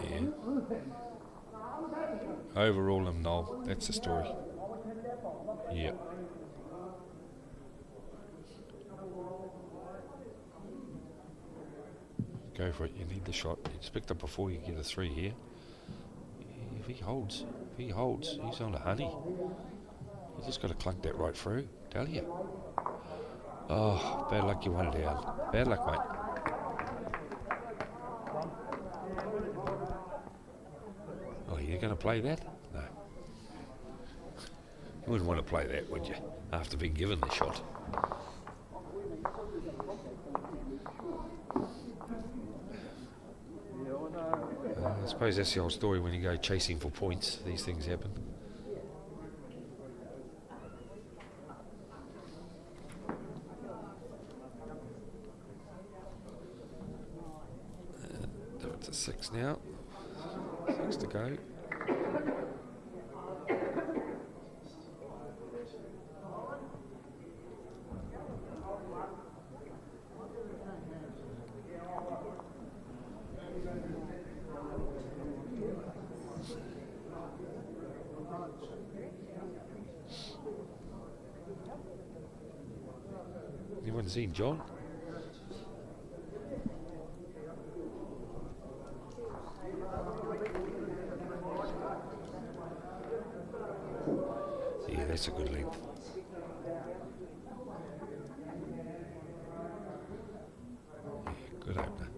Yeah. Overall him, Noel. That's the story. Yeah. Go for it. You need the shot. Expect it before you get a 3 here. If he holds, he's on a honey. You just got to clunk that right through. Tell you. Oh, bad luck you won it out. Bad luck, mate. Oh, you're going to play that? No. You wouldn't want to play that, would you? After being given the shot. I suppose that's the old story when you go chasing for points. These things happen. It's a 6 now. 6 to go. Anyone seen John? Yeah, that's a good length. Yeah, good opener.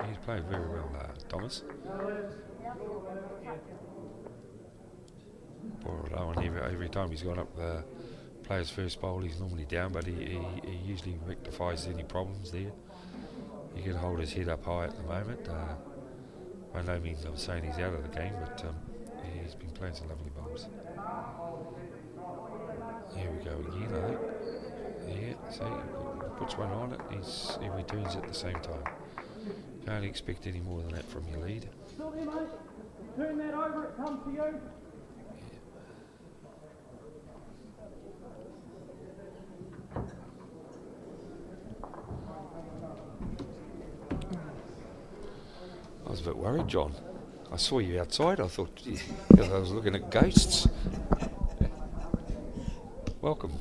He's played very well, Thomas. Poor Owen, every time he's gone up the player's first bowl, he's normally down, but he usually rectifies any problems there. He can hold his head up high at the moment. By no means I'm saying he's out of the game, but yeah, he's been playing some lovely bowls. Here we go again, I think. Yeah, so he puts one on it, he returns at the same time. Can't expect any more than that from your lead. Still there, mate? Turn that over, it comes to you. I was a bit worried, John. I saw you outside. I thought, I was looking at ghosts. Welcome.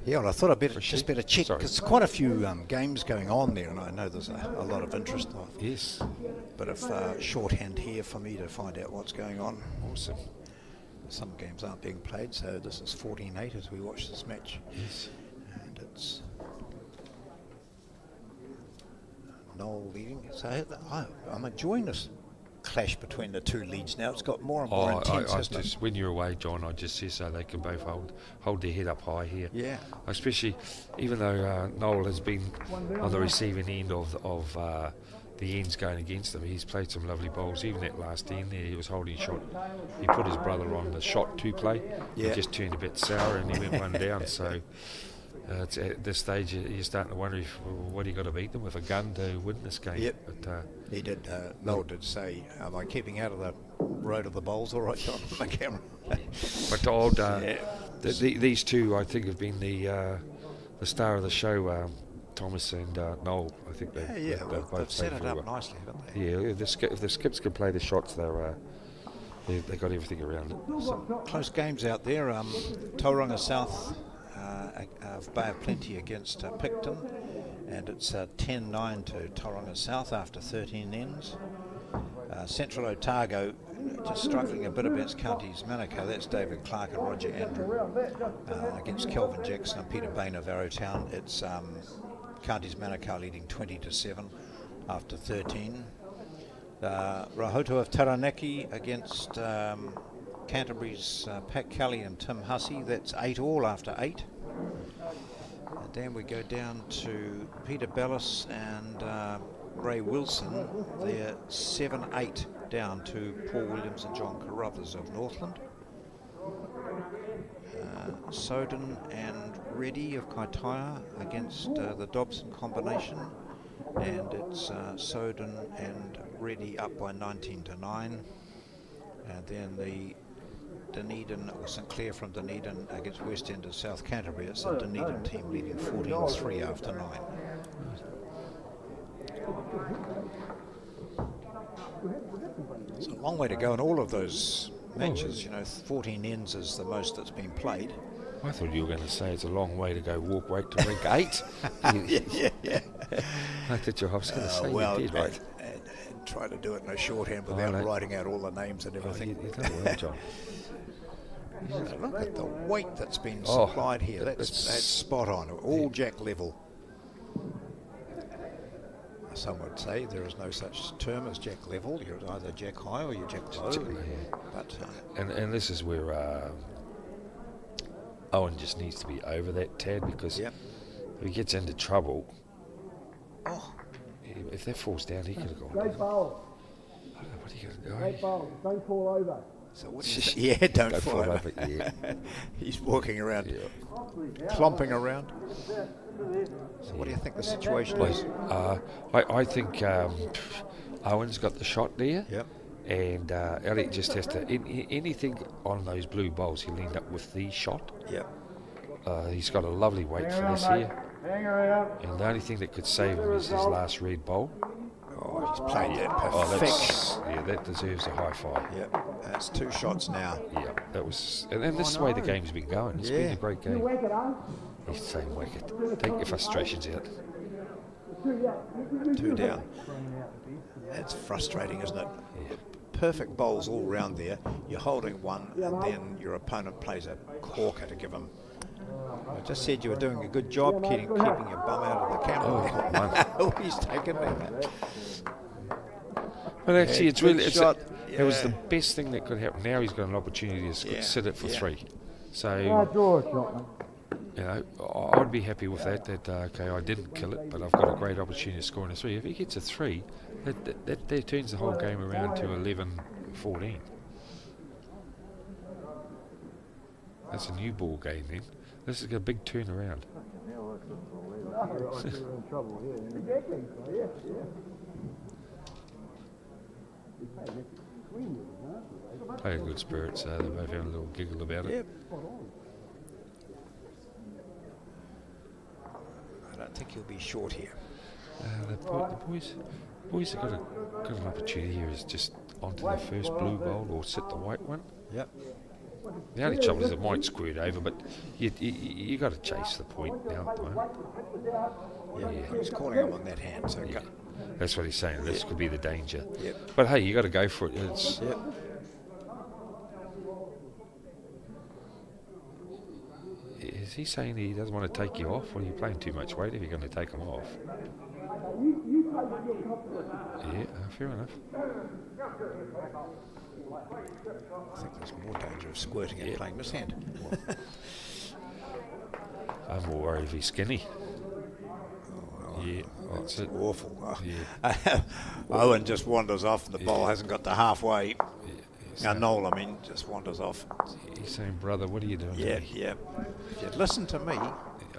Yeah, well, I thought I'd better check. Sorry. There's quite a few games going on there, and I know there's a lot of interest. Yes. Bit of shorthand here for me to find out what's going on. Awesome. Some games aren't being played, so this is 14-8 as we watch this match. Yes. And it's Noel leading. So I'm enjoying this clash between the two leads now. It's got more and more intense, hasn't it? When you're away, John, I just say so they can both hold their head up high here. Yeah. Especially, even though Noel has been on the receiving end of the ends going against him, he's played some lovely bowls. Even that last end there, he was holding shot. He put his brother on the shot 2 play. Yeah. He just turned a bit sour and he went one down. So it's at this stage, you're starting to wonder what he got to beat them with a gun to win this game. Yep. But He did. Noel did say, "Am I keeping out of the road of the bowls all right, John?" On the camera. But old, these two, I think, have been the star of the show. Thomas and Noel, I think they've They've both set played it very up well. nicely, haven't they? Yeah, if the skips can play the shots, they got everything around it. So, Close games out there. Tauranga South of Bay of Plenty against Picton, and it's 10-9 to Tauranga South after 13 ends. Central Otago just struggling a bit against Counties Manukau. That's David Clark and Roger Andrew. Against Kelvin Jackson and Peter Bain of Arrowtown, it's Counties Manukau leading 20-7 after 13. Rahoto of Taranaki against Canterbury's Pat Kelly and Tim Hussey. That's 8-all after 8. And then we go down to Peter Bellis and Ray Wilson. They're 7-8 down to Paul Williams and John Carruthers of Northland. Soden and Reddy of Kaitaia against the Dobson combination, and it's Soden and Reddy up by 19-9, and then the Dunedin or St Clair from Dunedin against West End of South Canterbury. It's the Dunedin team leading 14-3 after 9. It's a long way to go in all of those matches. 14 ends is the most that's been played. I thought you were going to say it's a long way to go walk right to rink 8. Yeah. I thought I was going to say well, you did, right? And try to do it in a shorthand without writing out all the names and everything. You done well, John. Look at the weight that's been supplied here. That's spot on. All jack level. Some would say there is no such term as jack level. You're either jack high or you're jack low. But and this is where Owen just needs to be over that tad, because if he gets into trouble, if that falls down, he could have gone. Great bowl. What are you going to do? Great bowl. Don't fall over. So what do you say? Don't fall over. He's walking around, clomping around. So what do you think the situation is? I think Owen's got the shot there. Yep. And Elliot just has to, anything on those blue bowls, he'll end up with the shot. Yep. He's got a lovely weight for this here. Hang around. And the only thing that could save him is his last red bowl. Oh, he's played that perfection. That deserves a high five. Yep. That's 2 shots now. Yeah, that was, and this is the way the game's been going. It's been a great game. He's saying, whack it. Take your frustrations out. 2 down. It's frustrating, isn't it? Yeah. Perfect bowls all round there. You're holding one, and then your opponent plays a corker to give him. I just said you were doing a good job keeping your bum out of the camera. Oh, he's taken that. But actually, it's really, it was the Yeah. best thing that could happen. Now he's got an opportunity to sit it for 3. So, Draw a shot, mate. I'd be happy with that. Okay, I didn't kill it, but I've got a great opportunity to score in a 3. If he gets a 3, that turns the whole game around to 11-14. That's a new ball game then. This is a big turnaround. Exactly. Yeah. Play a good spirit, so they're both having a little giggle about it. Yep. I don't think he'll be short here. The boys have got an opportunity here, is just onto the first blue bowl or sit the white one. Yep. The only trouble is it might squirt over, but you got to chase the point now at the moment. Yeah, he's calling him on that hand, so Yeah. That's what he's saying. This could be the danger. Yep. But hey, you got to go for it. Yep. Is he saying he doesn't want to take you off? Or are you playing too much weight if you're going to take him off? Yeah, fair enough. I think there's more danger of squirting and playing mishand. I'm more worried if he's skinny. That's it. Awful. Oh. Yeah. Owen just wanders off and the ball hasn't got to halfway. Yeah, Noel, I mean, just wanders off. he's saying, brother, what are you doing? Yeah, to me? yeah. If you'd listen to me. I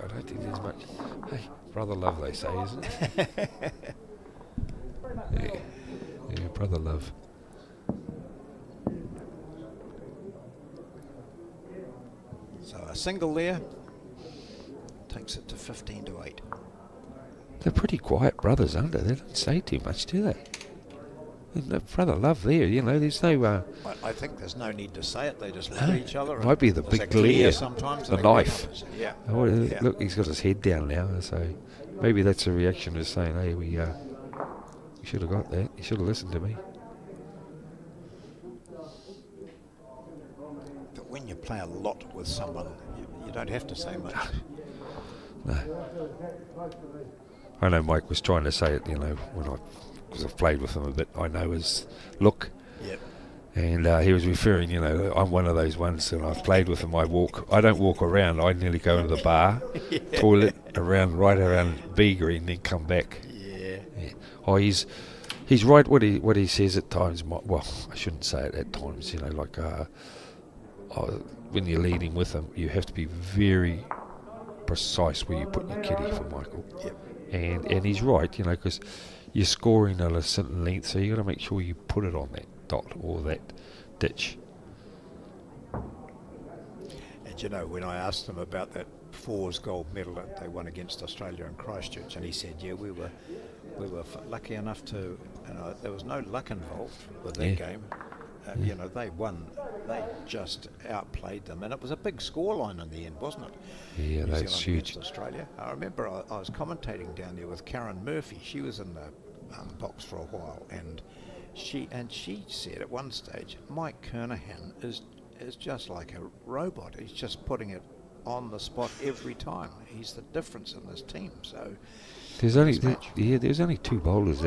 don't think there's much. Hey, brother love, they say, isn't it? Yeah, brother love. So a single there takes it to 15-8. They're pretty quiet brothers, aren't they? They don't say too much, do they? And the brother love there, there's no... I think there's no need to say it. They just look at each other. Might be the There's big a glare glare, sometimes. the and a glare knife. comes. Yeah. Oh, Yeah. look, he's got his head down now, so maybe that's a reaction to saying, hey, you should have got that. You should have listened to me. But when you play a lot with someone, you don't have to say much. No. I know Mike was trying to say it, when I because I've played with him a bit, I know his look. Yep. And he was referring, I'm one of those ones, and I've played with him. I don't walk around. I nearly go into the bar, toilet, right around B green, then come back. Yeah. Oh, he's right. What he says at times. Well, I shouldn't say it at times. When you're leading with him, you have to be very precise where you put your kitty for Michael. Yep. And he's right, because you're scoring at a certain length, so you got to make sure you put it on that dot or that ditch. And when I asked him about that fours gold medal that they won against Australia in Christchurch, and he said, yeah, we were lucky enough to, there was no luck involved with that game. They won. They just outplayed them, and it was a big scoreline in the end, wasn't it? Yeah, New that's Zealand huge. against Australia. I remember I was commentating down there with Karen Murphy. She was in the box for a while, and she said at one stage, Mike Kernahan is just like a robot. He's just putting it on the spot every time. He's the difference in this team. So there's only two bowlers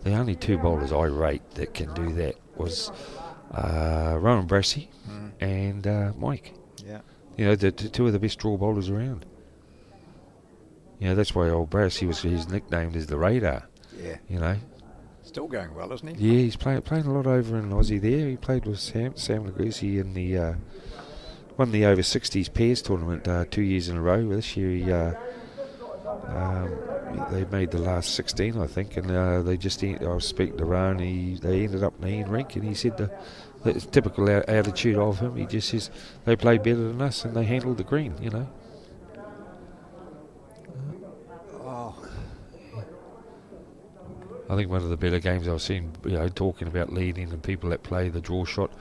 the only two bowlers I rate that can do that was Rowan Brassey and Mike. yeah, The two of the best draw bowlers around. That's why old Brassey he's nicknamed as the radar. yeah. Still going well, isn't he? Yeah, he's playing a lot over in Aussie there. He played with Sam Lagusi in the won the over 60s pairs tournament 2 years in a row. This year he they made the last 16, I think, and I was speaking to Rowan. They ended up in the end rink, and he said the typical attitude of him. He just says they played better than us and they handled the green. I think one of the better games I've seen, talking about leading and people that play the draw shot,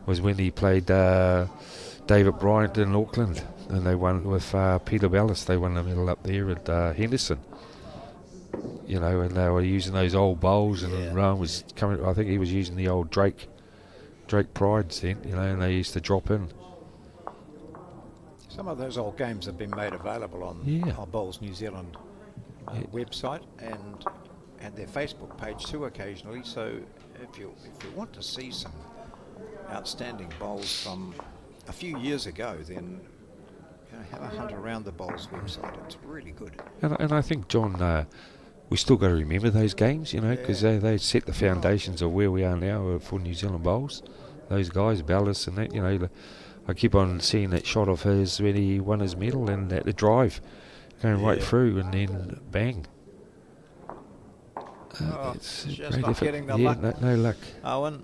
was when he played David Bryant in Auckland, and they won with Peter Bellis. They won the medal up there at Henderson. And they were using those old bowls, and Rowan was coming. I think he was using the old Drake Prides then, and they used to drop in. Some of those old games have been made available on our Bowls New Zealand website and their Facebook page too occasionally. So if you want to see some outstanding bowls from a few years ago, then have a hunt around the Bowls website. It's really good. And I think, John, we still got to remember those games, because they set the foundations of where we are now for New Zealand bowls. Those guys, Bellis and that, I keep on seeing that shot of his when he won his medal and the drive going right through, and then bang. It's just not getting the luck. No luck. Owen.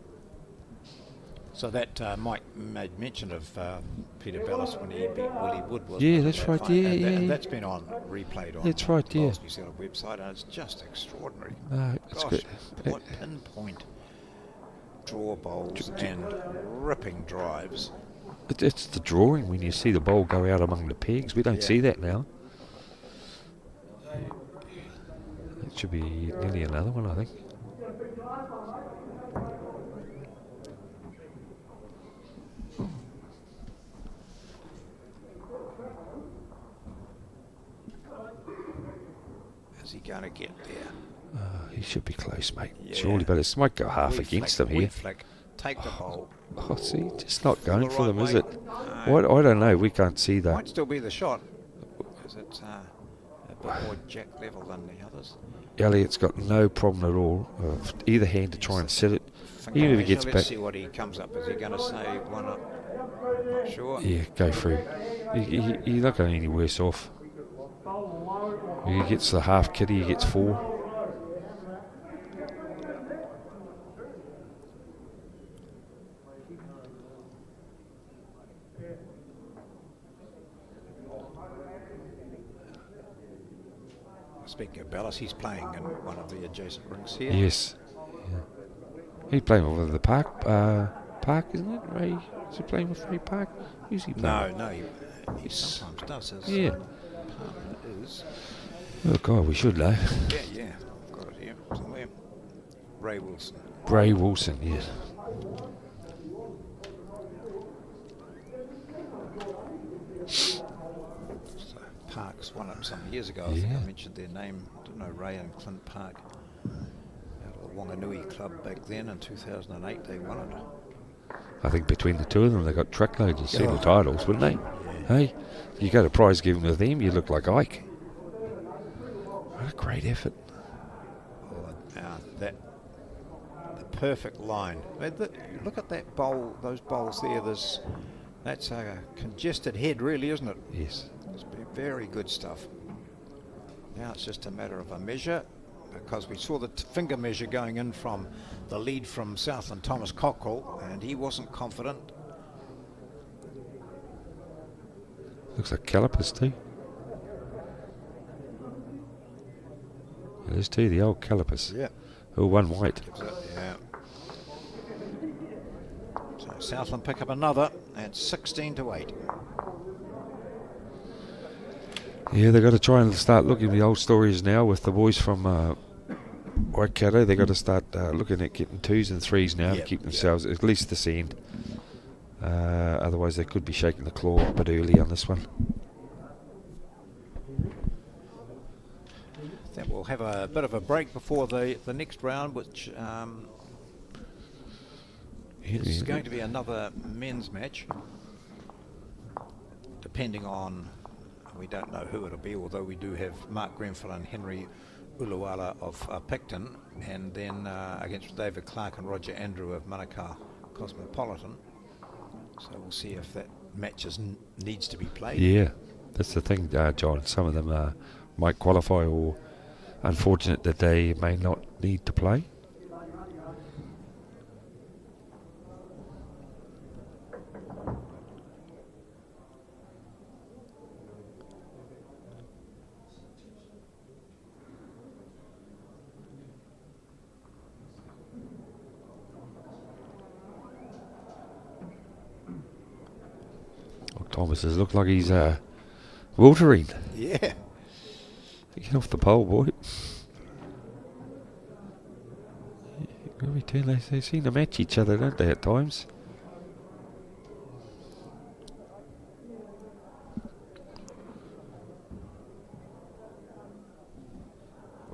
So that Mike made mention of Peter Bellis when he beat Willie Wood, wasn't it? That's right. And that's been replayed on that's right, the Bowls New Zealand website, and it's just extraordinary. It's good. Pinpoint draw bowls and ripping drives. It's the drawing when you see the bowl go out among the pegs. We don't see that now. It should be nearly another one, I think. Is he going to get there? He should be close, mate. Surely, but it might go half against him here. Flick, take the bowl. Oh, see, just not going for them, is it? I don't know. We can't see that. Might still be the shot. Is it a bit more jack level than the others? Elliot's got no problem at all of either hand to try and set it. Even if he gets Let's back. see what he comes up. Is he going to say one up? Not sure. Yeah, go through. He's not going any worse off. If he gets the half kitty, he gets 4. Speaking of Bellis, he's playing in one of the adjacent rinks here. Yes. Yeah. He's playing over the Park, isn't it? Ray? Is he playing with Ray Park? Who's he playing? No, he sometimes does. His partner is. Oh, God, we should know. Yeah. I've got it here somewhere. Ray Wilson. Ray Wilson, yes. Parks won it some years ago. I think I mentioned their name. I don't know, Ray and Clint Park. Out of the Wanganui club back then in 2008, they won it. I think between the two of them, they got truckloads of single titles, wouldn't they? Hey, you go to prize giving with them, you look like Ike. What a great effort. The perfect line. Look at that bowl, those bowls there. That's a congested head, really, isn't it? Yes. It's been very good stuff. Now it's just a matter of a measure, because we saw the finger measure going in from the lead from Southland, Thomas Cockrell, and he wasn't confident. Looks like calipers too. Yeah, there's two, the old calipers. Yeah. Oh, one white. Yeah. So Southland pick up another at 16-8. Yeah, they've got to try and start looking at the old stories now with the boys from Waikato. They've got to start looking at getting 2s and 3s now to keep themselves at least this end. Otherwise, they could be shaking the claw a bit early on this one. I think we'll have a bit of a break before the next round, which is going to be another men's match, depending on, we don't know who it'll be, although we do have Mark Grenfell and Henry Uluwala of Picton, and then against David Clark and Roger Andrew of Manukau Cosmopolitan. So we'll see if that match needs to be played. Yeah, that's the thing, John. Some of them might qualify, or unfortunate that they may not need to play. Thomas has looked like he's Wolverine. Yeah. Get off the pole, boy. They seem to match each other, don't they, at times?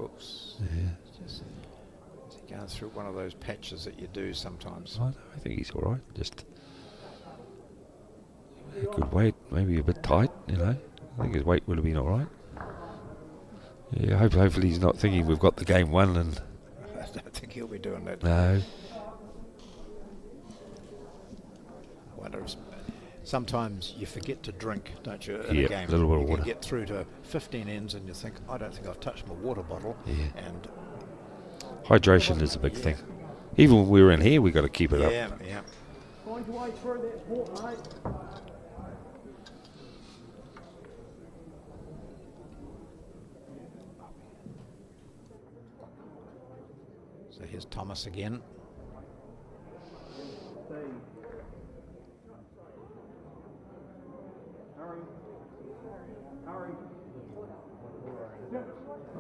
Oops. Yeah. Just going through one of those patches that you do sometimes. I think he's all right. Just a good weight, maybe a bit tight, you know. I think his weight would have been all right. Yeah, hopefully he's not thinking we've got the game won. And I don't think he'll be doing that. no. I wonder if sometimes you forget to drink, don't you, in Yeah, a game? a little bit of you water. can get through to 15 ends and you think, I don't think I've touched my water bottle. Yeah. And Hydration is a big thing. Even when we're in here, we've got to keep it up. yeah. Find your way through that ball, mate. So here's Thomas again.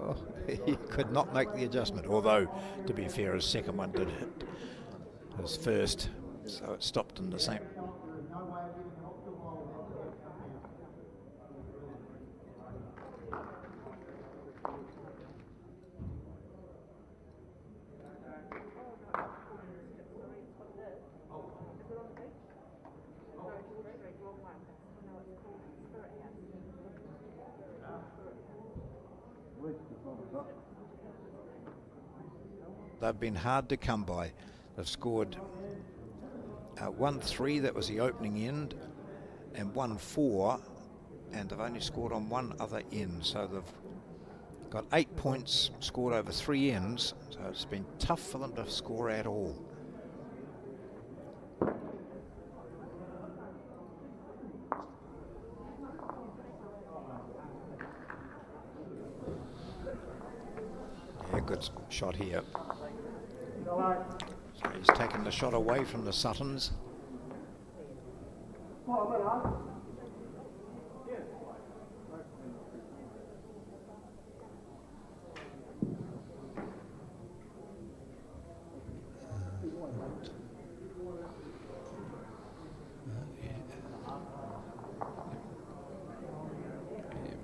Oh, he could not make the adjustment, although, to be fair, his second one did hit his first, so it stopped in the same. They've been hard to come by. They've scored 1-3, that was the opening end, and 1-4, and they've only scored on one other end. So they've got 8 points scored over 3 ends, so it's been tough for them to score at all. Yeah, good shot here. So he's taken the shot away from the Suttons.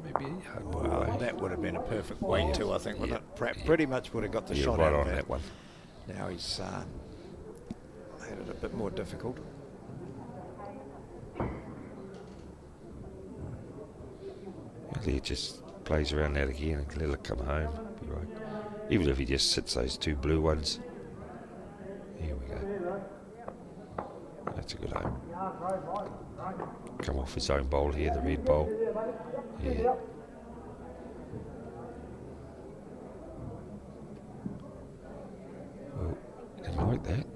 Maybe Well, that would have been a perfect weight too, I think. Wouldn't it? Pretty much would have got the shot right out on of that one. Now he's made it a bit more difficult. He just plays around that again and let it come home. Be right. Even if he just sits those two blue ones. Here we go. That's a good home. Come off his own bowl here, the red bowl. Yeah. Well, didn't like that.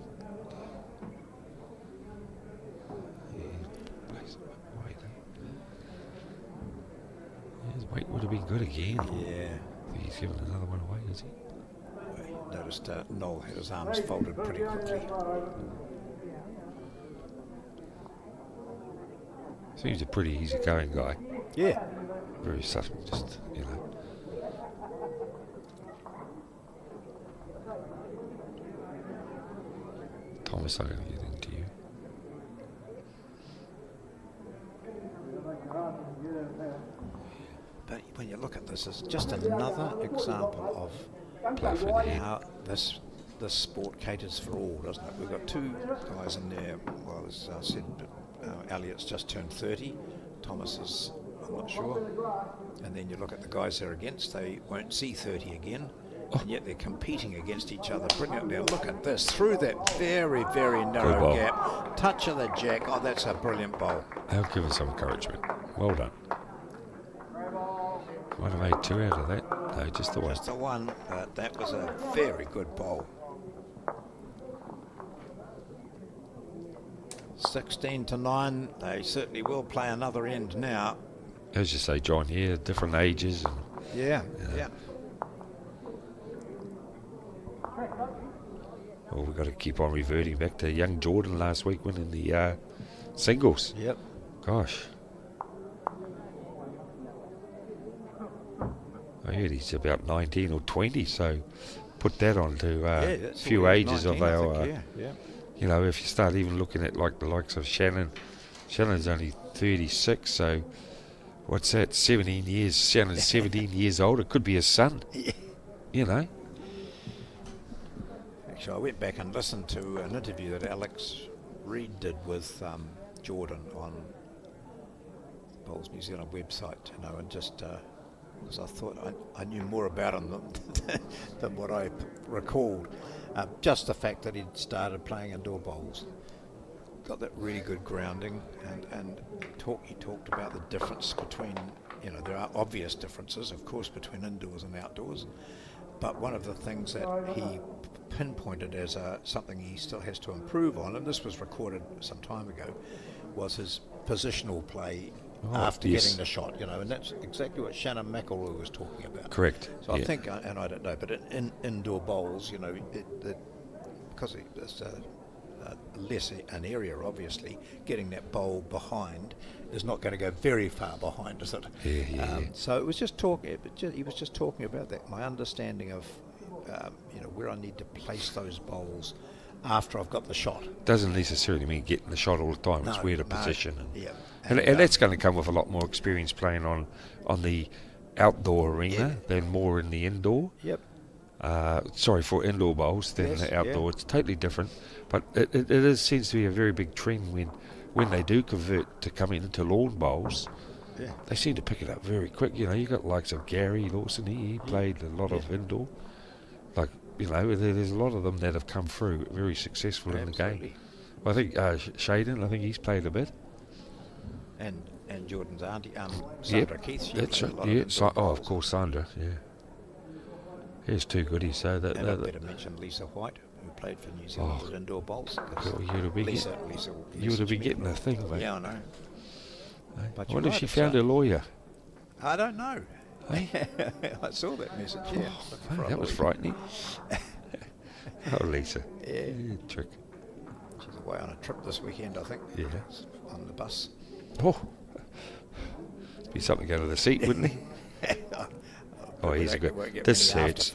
His weight would have been good again. Yeah. I think he's given another one away, is he? Noticed Noel had his arms folded pretty quickly. Seems a pretty easy-going guy. Yeah. Very subtle, just, you know. Thomas, I'm going to get into you. But when you look at this, it's just another example of how this sport caters for all, doesn't it? We've got two guys in there. Well, as I said, Elliot's just turned 30. Thomas is, I'm not sure. And then you look at the guys they're against, they won't see 30 again. And yet they're competing against each other brilliantly. And look at this, through that very, very narrow gap. Touch of the jack. Oh, that's a brilliant bowl. They'll give us some encouragement. Well done. Might have made two out of that. No, just the one. Just the one, but that was a very good bowl. 16-9. They certainly will play another end now. As you say, John, yeah, different ages. And, yeah. well, we've got to keep on reverting back to young Jordan last week winning the singles. Yep. Gosh. I heard he's about 19 or 20, so put that on to a few ages 19, of our... think, yeah. You know, if you start even looking at like the likes of Shannon's only 36, so what's that, 17 years, Shannon's 17 years old, it could be his son, you know. Actually, I went back and listened to an interview that Alex Reid did with Jordan on Bowls New Zealand website, you know, and just because I thought I knew more about him than what I recalled. Just the fact that he'd started playing indoor bowls, got that really good grounding, and he talked about the difference between, you know, there are obvious differences, of course, between indoors and outdoors, but one of the things that he pinpointed as something he still has to improve on, and this was recorded some time ago, was his positional play after getting the shot, you know, and that's exactly what Shannon McElroy was talking about. Correct. So I think, and I don't know, but in indoor bowls, you know, because it's less an area, obviously, getting that bowl behind is not going to go very far behind, is it? Yeah. So it was just he was just talking about that. My understanding of, you know, where I need to place those bowls after I've got the shot. Doesn't necessarily mean getting the shot all the time. No, it's where to no. position. Yeah. And that's going to come with a lot more experience playing on the outdoor arena than more in the indoor. Yep. Sorry, for indoor bowls than the outdoor. It's totally different. But it seems to be a very big trend when they do convert to coming into lawn bowls. Yeah. They seem to pick it up very quick. You know, you got likes of Gary Lawson. He played a lot of indoor. Like, you know, there's a lot of them that have come through very successful in the game. I think Shaden, I think he's played a bit. And Jordan's auntie, Sandra Keith, she that's played right. a lot of Of course, Sandra. Yeah. Here's two goodies. So that. And I better mention Lisa White, who played for New Zealand at indoor bowls. You would have been getting a thing, mate. Yeah, I know. But I wonder if she found a lawyer. I don't know. I saw that message. Yeah, That was frightening. Oh, Lisa. Yeah. Trick. She's away on a trip this weekend, I think. Yeah. On the bus. Oh. Be something out of the seat, wouldn't he? Oh, he's a good. This hurts.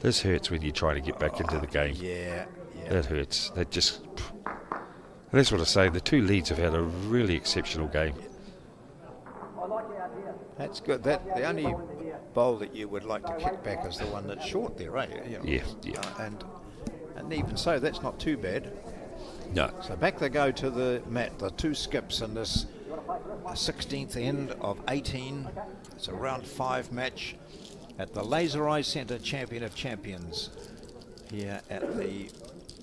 This hurts when you're trying to get back into the game. Yeah. That hurts. That just. That's what I say. The two leads have had a really exceptional game. That's good. The only bowl that you would like to kick back is the one that's short there, right? You know, Yeah. And even so, that's not too bad. No. So back they go to the mat, the 2 skips in this 16th end of 18. It's a round 5 match at the Laser Eye Centre Champion of Champions here at the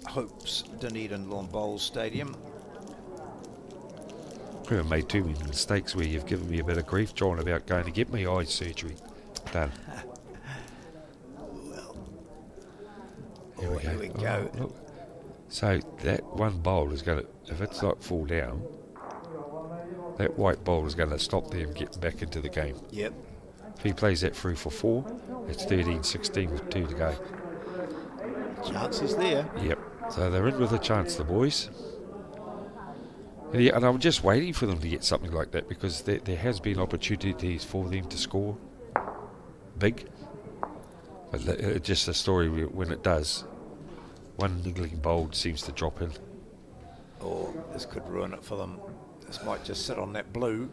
Hopes Dunedin Lawn Bowls Stadium. I haven't made too many mistakes where you've given me a bit of grief, John, about going to get my eye surgery done. Here we go. Oh, look. So that one bowl is going to, if it's like fall down, that white bowl is going to stop them getting back into the game. Yep. If he plays that through for 4, it's 13-16 with 2 to go. Chances there. Yep. So they're in with a chance, the boys. And I'm just waiting for them to get something like that, because there has been opportunities for them to score big. But it's just a story when it does. One niggling bowl seems to drop in. Oh, this could ruin it for them. This might just sit on that blue.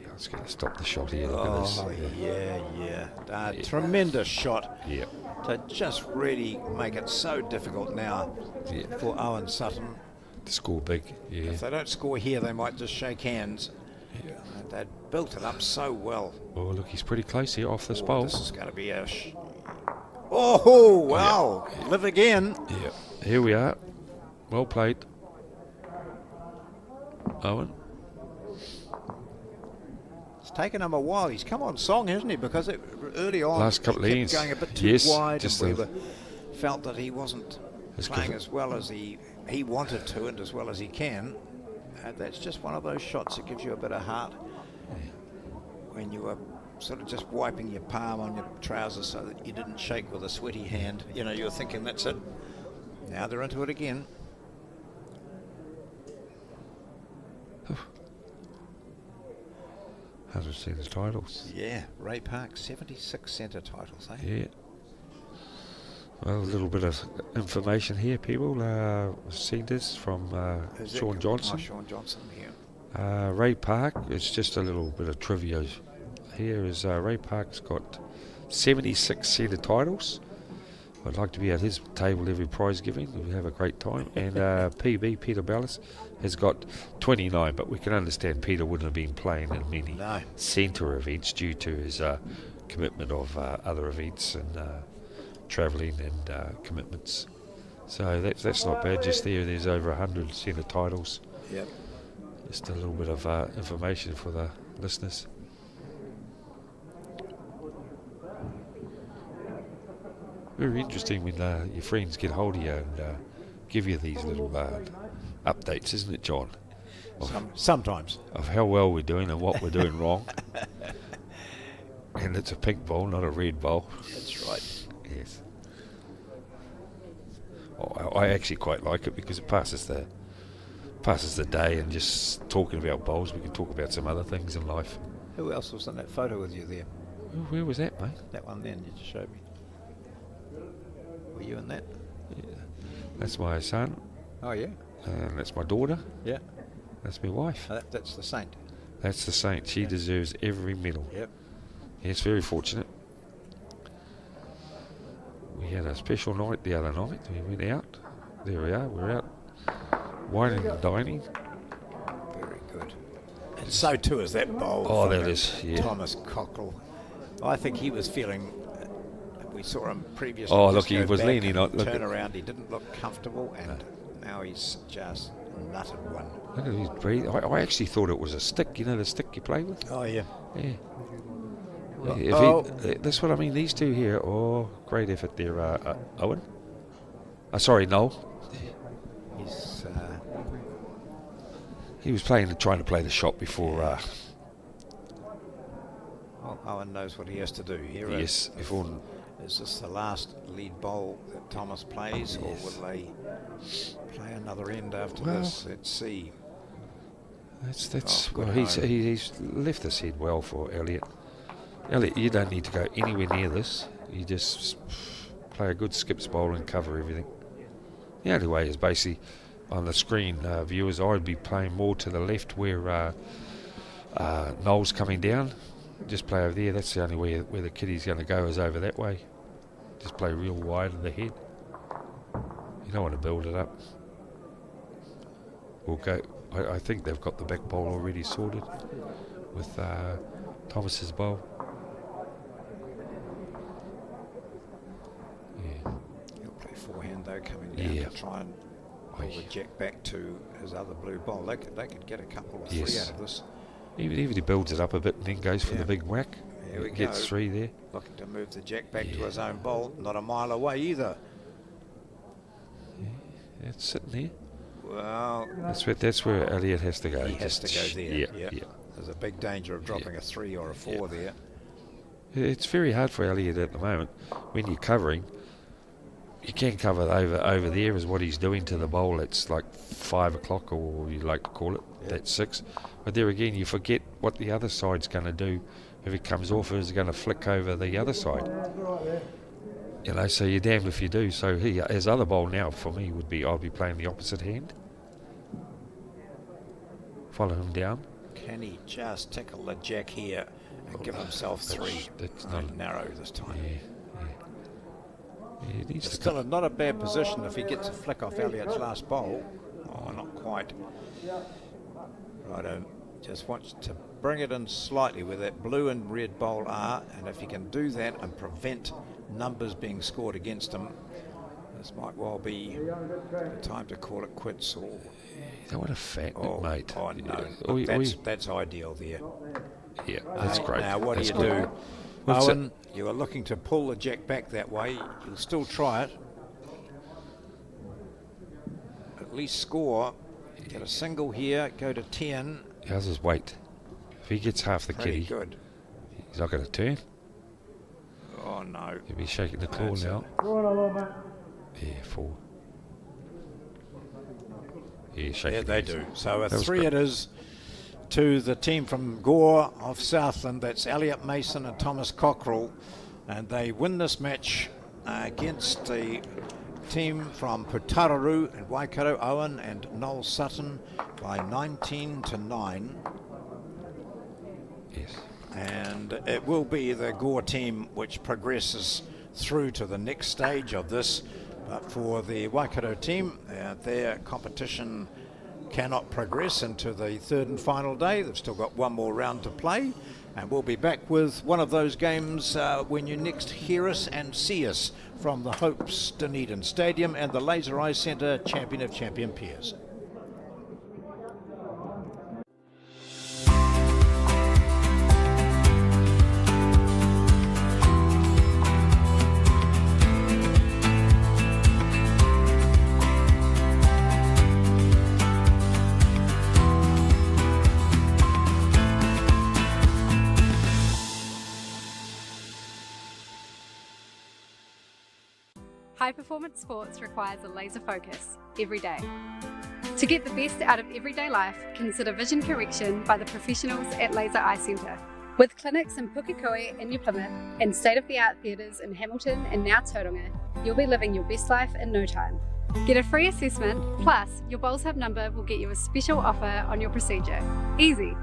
Yeah, I was going to stop the shot here. Look at this. Yeah. Tremendous shot. Yeah. To just really make it so difficult now for Owen Sutton. To score big, yeah. If they don't score here, they might just shake hands. Yeah. And they'd built it up so well. Oh, look, he's pretty close here off this bowl. This is going to be a... Oh, wow. Yeah. Live again. Yeah. Here we are. Well played. Owen. It's taken him a while. He's come on song, hasn't he? Because early on, Last couple he of kept innings. going a bit too Yes, wide, just and we felt that he wasn't It's playing good. as well as he wanted to and as well as he can. That's just one of those shots that gives you a bit of heart when you were sort of just wiping your palm on your trousers so that you didn't shake with a sweaty hand. You know, you were thinking, that's it. Now they're into it again. Hasn't seen his titles. Yeah, Ray Park, 76 centre titles, eh? Yeah. Well, a little bit of information here, people. Seen this from Sean Johnson. Oh, Sean Johnson, yeah. Ray Park, it's just a little bit of trivia here, is Ray Park's got 76 centre titles. I'd like to be at his table every prize giving. We have a great time. And PB, Peter Ballas, has got 29, but we can understand Peter wouldn't have been playing in many centre events due to his commitment of other events and travelling and commitments. So that's not bad. Just there's over 100 centre titles. Yep. Just a little bit of information for the listeners. Very interesting when your friends get hold of you and give you these little updates, isn't it, John? Sometimes. Of how well we're doing and what we're doing wrong. And it's a pink bowl, not a red bowl. That's right. Yes. Oh, I actually quite like it because it passes the day, and just talking about bowls, we can talk about some other things in life. Who else was in that photo with you there? Where was that, mate? That one then, you just showed me. Were you in that? Yeah. That's my son, Oh, yeah. and that's my daughter. Yeah. That's my wife. That's the Saint. That's the Saint. She deserves every medal. Yep. Yes, very fortunate. We had a special night the other night. We went out. There we are. We're out wining and dining. Very good. And so too is that bowl. Oh, from that is, yeah. Thomas Cockrell. I think he was feeling. We saw him previously. Oh, just look, he go was back leaning and on- look turn at- around. He didn't look comfortable, and now he's just nutted one. Look at his breathing. I actually thought it was a stick. You know the stick you play with? Oh yeah. Yeah. Well, That's what I mean. These two here. Oh, great effort there, Owen. Sorry, Noel. He's. He was trying to play the shot before. Well, Owen knows what he has to do here. Yes, before. Is this the last lead bowl that Thomas plays, or will they play another end after Well, this? Let's see. That's Oh, good well. home. He's left this head well for Elliot. Elliot, you don't need to go anywhere near this. You just play a good skips bowl and cover everything. The only way is basically on the screen, viewers. I'd be playing more to the left where Noel's coming down, just play over there. That's the only way where the kiddie's going to go is over that way. Just play real wide of the head. You don't want to build it up. We'll go. I think they've got the back bowl already sorted with Thomas's bowl. Yeah. He'll play forehand though, coming down to try and pull the jack back to his other blue bowl. They could get a couple or three out of this. Even if he builds it up a bit and then goes for the big whack, Here we gets go. 3 there. Looking to move the jack back to his own bowl. Not a mile away either. Yeah, it's sitting there. Well, That's where Elliot has to go. he has to go there. Yeah. There's a big danger of dropping a 3 or a 4 there. It's very hard for Elliot at the moment. When you're covering, you can cover over there is what he's doing to the bowl. It's like 5 o'clock, or you like to call it, that's 6. But there again, you forget what the other side's going to do. If it comes off, is going to flick over the other side. You know, so you're damned if you do. So his other bowl now for me would be I'll be playing the opposite hand. Follow him down. Can he just tickle the jack here and give himself 3? That's not narrow this time. Yeah, he needs It's to still not a bad position if he gets a flick off Elliot's last bowl. Oh, not quite. Righto. Just wants to bring it in slightly where that blue and red bowl are, and if he can do that and prevent numbers being scored against him, this might well be the time to call it quits. Or You don't want to fatten it, mate. Oh no, Yeah. Look, that's ideal there. Yeah, that's great. Now what That's do you good. do? What's Owen, you are looking to pull the jack back that way. You'll still try it. At least score. Get a single here, go to 10. How's his weight? If he gets half the Pretty kitty, good. he's not going to turn. Oh no. He'll be shaking the claw That's now. it. Yeah, 4. Yeah, shaking. Yeah, they hands. do. So a That was 3 good. it is to the team from Gore of Southland. That's Elliot Mason and Thomas Cockrell. And they win this match against the team from Putaruru and Waikato, Owen and Noel Sutton, by 19-9. Yes. And it will be the Gore team which progresses through to the next stage of this. But for the Waikato team, their competition cannot progress into the third and final day. They've still got one more round to play. And we'll be back with one of those games when you next hear us and see us from the Hopes Dunedin Stadium and the Laser Eye Centre, champion of champion peers. High performance sports requires a laser focus every day. To get the best out of everyday life, consider vision correction by the professionals at Laser Eye Centre. With clinics in Pukekohe and New Plymouth and state-of-the-art theatres in Hamilton and now Tauranga, you'll be living your best life in no time. Get a free assessment, plus your Bowls Hub number will get you a special offer on your procedure. Easy.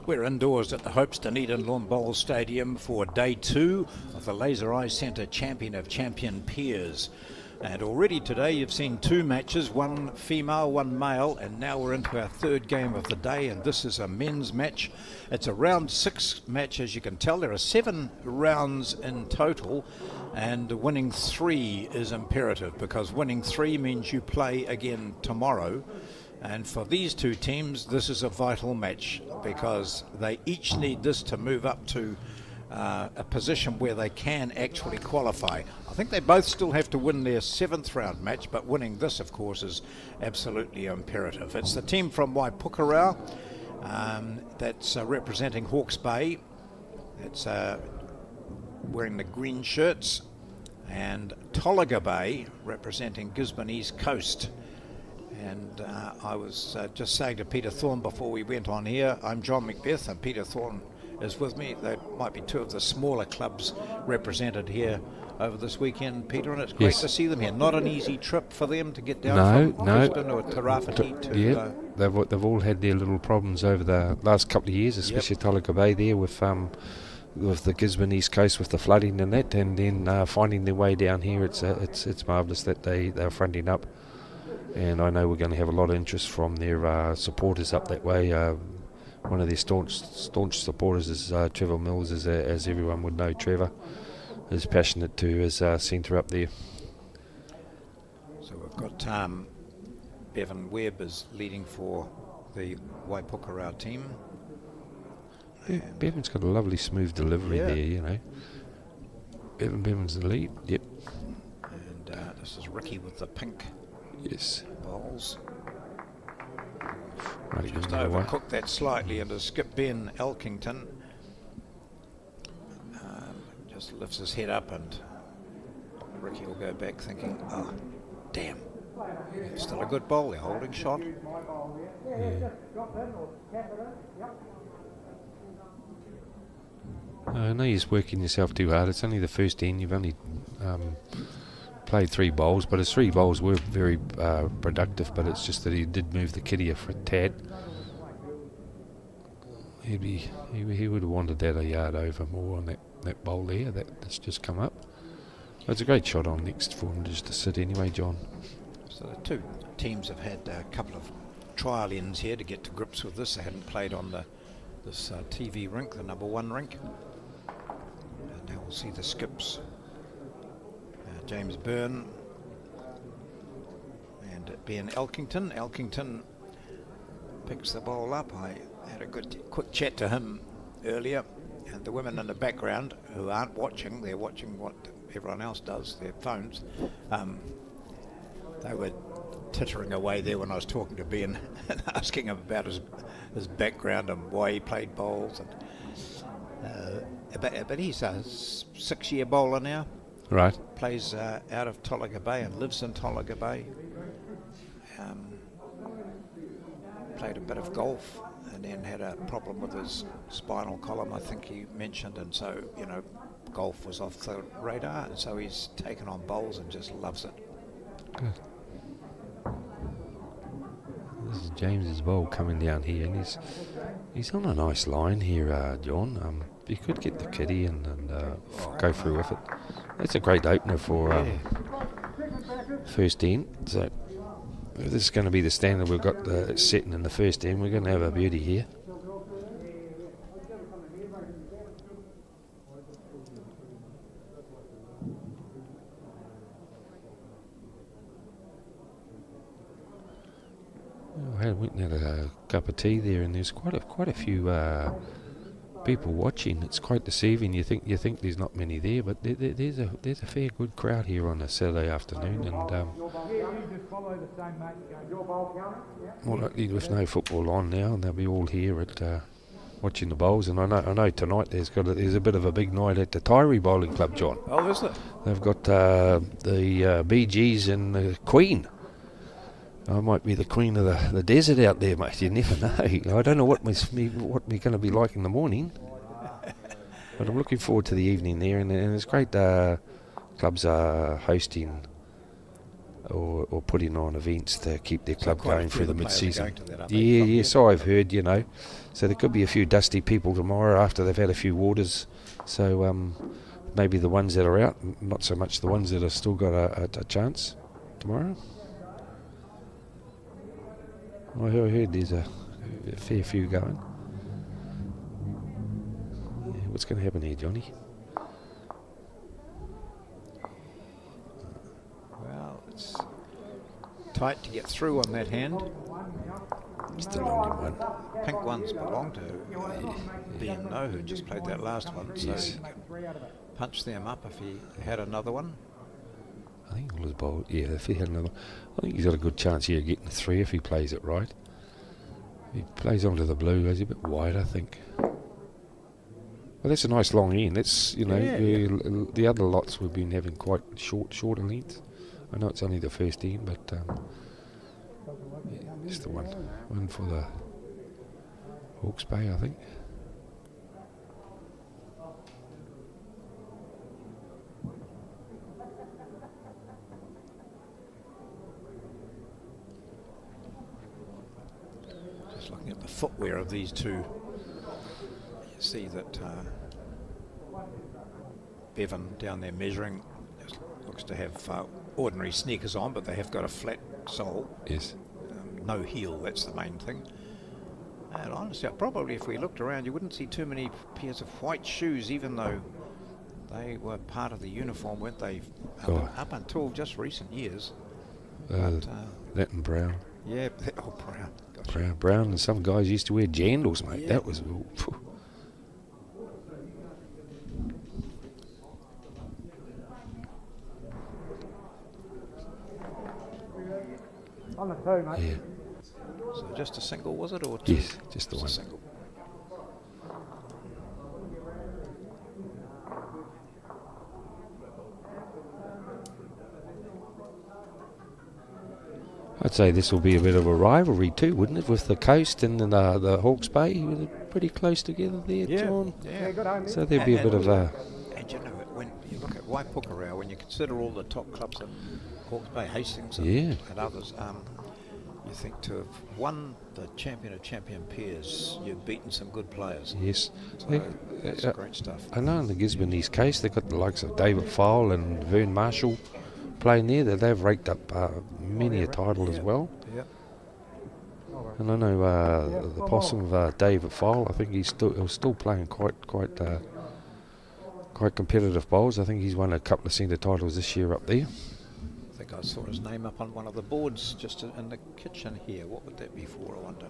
We're indoors at the Hopes Dunedin Lawn Bowl Stadium for day 2 of the Laser Eye Centre Champion of Champion Peers. And already today you've seen 2 matches, one female, one male, and now we're into our 3rd game of the day, and this is a men's match. It's a round 6 match, as you can tell. There are 7 rounds in total, and winning 3 is imperative, because winning 3 means you play again tomorrow. And for these 2 teams, this is a vital match, because they each need this to move up to a position where they can actually qualify. I think they both still have to win their 7th round match, but winning this, of course, is absolutely imperative. It's the team from Waipukurau that's representing Hawke's Bay. It's wearing the green shirts, and Tolaga Bay representing Gisborne East Coast. And I was just saying to Peter Thorne before we went on here, I'm John Macbeth, and Peter Thorne is with me. There might be 2 of the smaller clubs represented here over this weekend, Peter, and it's great to see them here. Not an easy trip for them to get down from Brisbane or Tairāwhiti to... they've all had their little problems over the last couple of years, especially Tolaga Bay there with the Gisborne East Coast with the flooding and that, and then finding their way down here. It's marvellous that they're fronting up, and I know we're going to have a lot of interest from their supporters up that way. One of their staunch supporters is Trevor Mills, as everyone would know. Trevor is passionate to his centre up there. So we've got Bevan Webb is leading for the Waipukurau team. Bevan's got a lovely smooth delivery there, you know. Bevan's the lead, yep. And this is Ricky with the pink bowls. Just overcooked that slightly into Skip Ben Elkington. Just lifts his head up, and Ricky will go back thinking, oh, damn. Still a good bowl, they're holding shot. Yeah. I know you're working yourself too hard. It's only the first end. You've only played 3 bowls, but his 3 bowls were very productive, but it's just that he did move the kitty for a tad. He would have wanted that a yard over more on that bowl there that's just come up. It's a great shot on next for him just to sit anyway, John. So the 2 teams have had a couple of trial ends here to get to grips with this. They hadn't played on this TV rink, the number 1 rink. And now we'll see the skips. James Byrne and Ben Elkington. Elkington picks the ball up. I had a quick chat to him earlier, and the women in the background who aren't watching, they're watching what everyone else does, their phones. They were tittering away there when I was talking to Ben and asking him about his background and why he played bowls. But he's a 6-year bowler now. Right. Plays out of Tolaga Bay and lives in Tolaga Bay. Played a bit of golf and then had a problem with his spinal column, I think he mentioned, and so, you know, golf was off the radar, and so he's taken on bowls and just loves it. Good. This is James's bowl coming down here, and he's on a nice line here, John. You could get the kitty and go through with it. That's a great opener for first end. So if this is going to be the standard we've got setting in the first end, we're going to have a beauty here. I went and had a cup of tea there, and there's quite a few people watching. It's quite deceiving. You think there's not many there, but there's a fair good crowd here on a Saturday afternoon, and more likely with no football on now, and they'll be all here at watching the bowls. And I know tonight there's a bit of a big night at the Tyree Bowling Club, John. Oh, is it? They've got the Bee Gees and the Queen. I might be the queen of the desert out there, mate. You never know. I don't know what we're going to be like in the morning, but I'm looking forward to the evening there. And it's great. Clubs are hosting or putting on events to keep their club quite a going few through of the the players are mid-season. going to that, aren't they, Yeah, from yeah, here? so I've heard, you know. So there could be a few dusty people tomorrow after they've had a few waters. So maybe the ones that are out, not so much the ones that have still got a chance tomorrow. I heard there's a fair few going. Yeah, what's going to happen here, Johnny? Well, it's tight to get through on that hand. Still only one. Pink ones belong to BMO, who just played that last one. So Yes. he can punch them up if he had another one. I think all his bowled. Yeah, if he had another, I think he's got a good chance here of getting a 3 if he plays it right. If he plays onto the blue, goes a bit wide, I think. Well, that's a nice long end. That's, you know, Yeah, the other lots we've been having quite shorter lengths. I know it's only the first end, but yeah, it's the one for the Hawke's Bay, I think. Just looking at the footwear of these two, you see that Bevan down there measuring just looks to have ordinary sneakers on, but they have got a flat sole. Yes. No heel, that's the main thing. And honestly, probably if we looked around, you wouldn't see too many pairs of white shoes, even though they were part of the uniform, weren't they? Up until just recent years. That and brown. Yeah, brown. Gosh. Brown, and some guys used to wear jandals, mate. Yeah. That was... On the two, mate. Yeah. So just a single, was it, or two? Yes, just the one. A single. I'd say this will be a bit of a rivalry too, wouldn't it, with the coast and the Hawke's Bay? They're pretty close together there, John. Yeah. Good home. So there'd be a bit of a... And you know, when you look at Waipukurau, when you consider all the top clubs at Hawke's Bay, Hastings and, Yeah. and others, you think to have won the champion of champion pairs, you've beaten some good players. Yes. So that's great stuff. I know in the Gisborne East Coast they've got the likes of David Fowle and Vern Marshall playing there. That they've raked up many a title as well. Yeah. And I know the possum of David Fowle, I think he's still playing quite competitive bowls. I think he's won a couple of centre titles this year up there. I think I saw his name up on one of the boards just in the kitchen here. What would that be for, I wonder?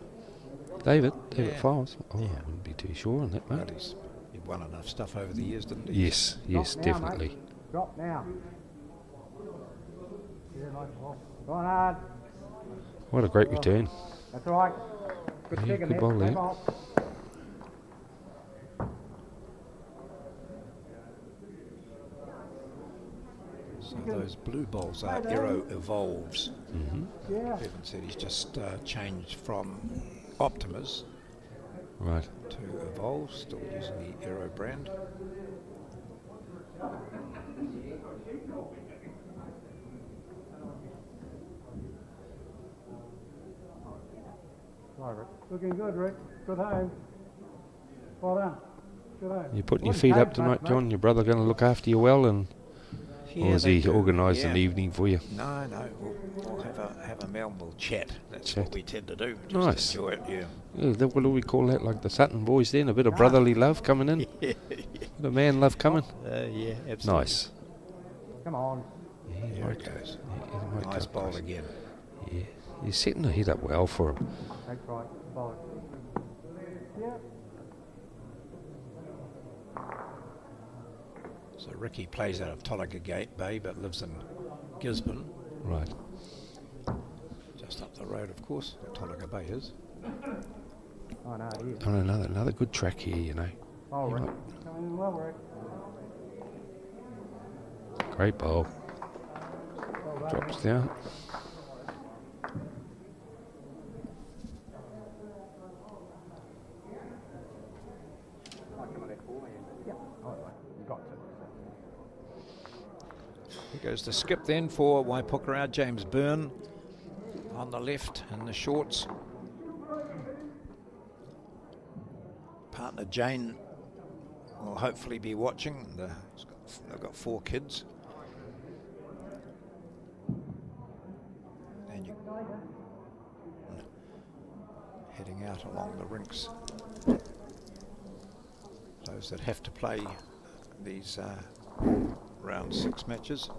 David Yeah. Fowles. Oh, Yeah. I wouldn't be too sure on that, Well, mate. he won enough stuff over the years, didn't he? Yes, Drop now, definitely. mate. Drop now. Yeah, nice ball. Go on hard. What a great return. That's all right. Good Yeah, second good there. ball Back there. off. So those blue bowls are Aero Evolves. Yeah. Bevan said he's just changed from Optimas Right. to Evolve, still using the Aero brand. All right, Rick. Looking good, Rick. Good home. Well done. Good home. You putting your Good feet home, up tonight, mate. John? Your brother going to look after you well, and or has they he do, organised yeah. an evening for you? No, we'll have a meal and we'll chat. That's Chat. what we tend to do. Just Nice. enjoy it, yeah. What do we call that? Like the Sutton boys then? A bit of brotherly love coming in? Yeah, Bit of man love coming? yeah, absolutely. Nice. Come on. Yeah, he There might it go. goes. Yeah, he might Nice go bowl close. again. Yeah. He's setting the head up well for him. That's right. Bowl it. Yeah. So Ricky plays out of Tolaga Gate Bay but lives in Gisborne, Right. just up the road, of course, where Tolaga Bay is. Oh, no, he is. On another good track here, you know. Oh, You Rick. might- Coming in well, Rick. Great bowl. Well done, Drops down. Yeah. All right. You got to. Here goes the skip then for Waipukurau, James Byrne on the left in the shorts. Partner Jane will hopefully be watching. They've got 4 kids. And heading out along the rinks. Those that have to play these round 6 matches.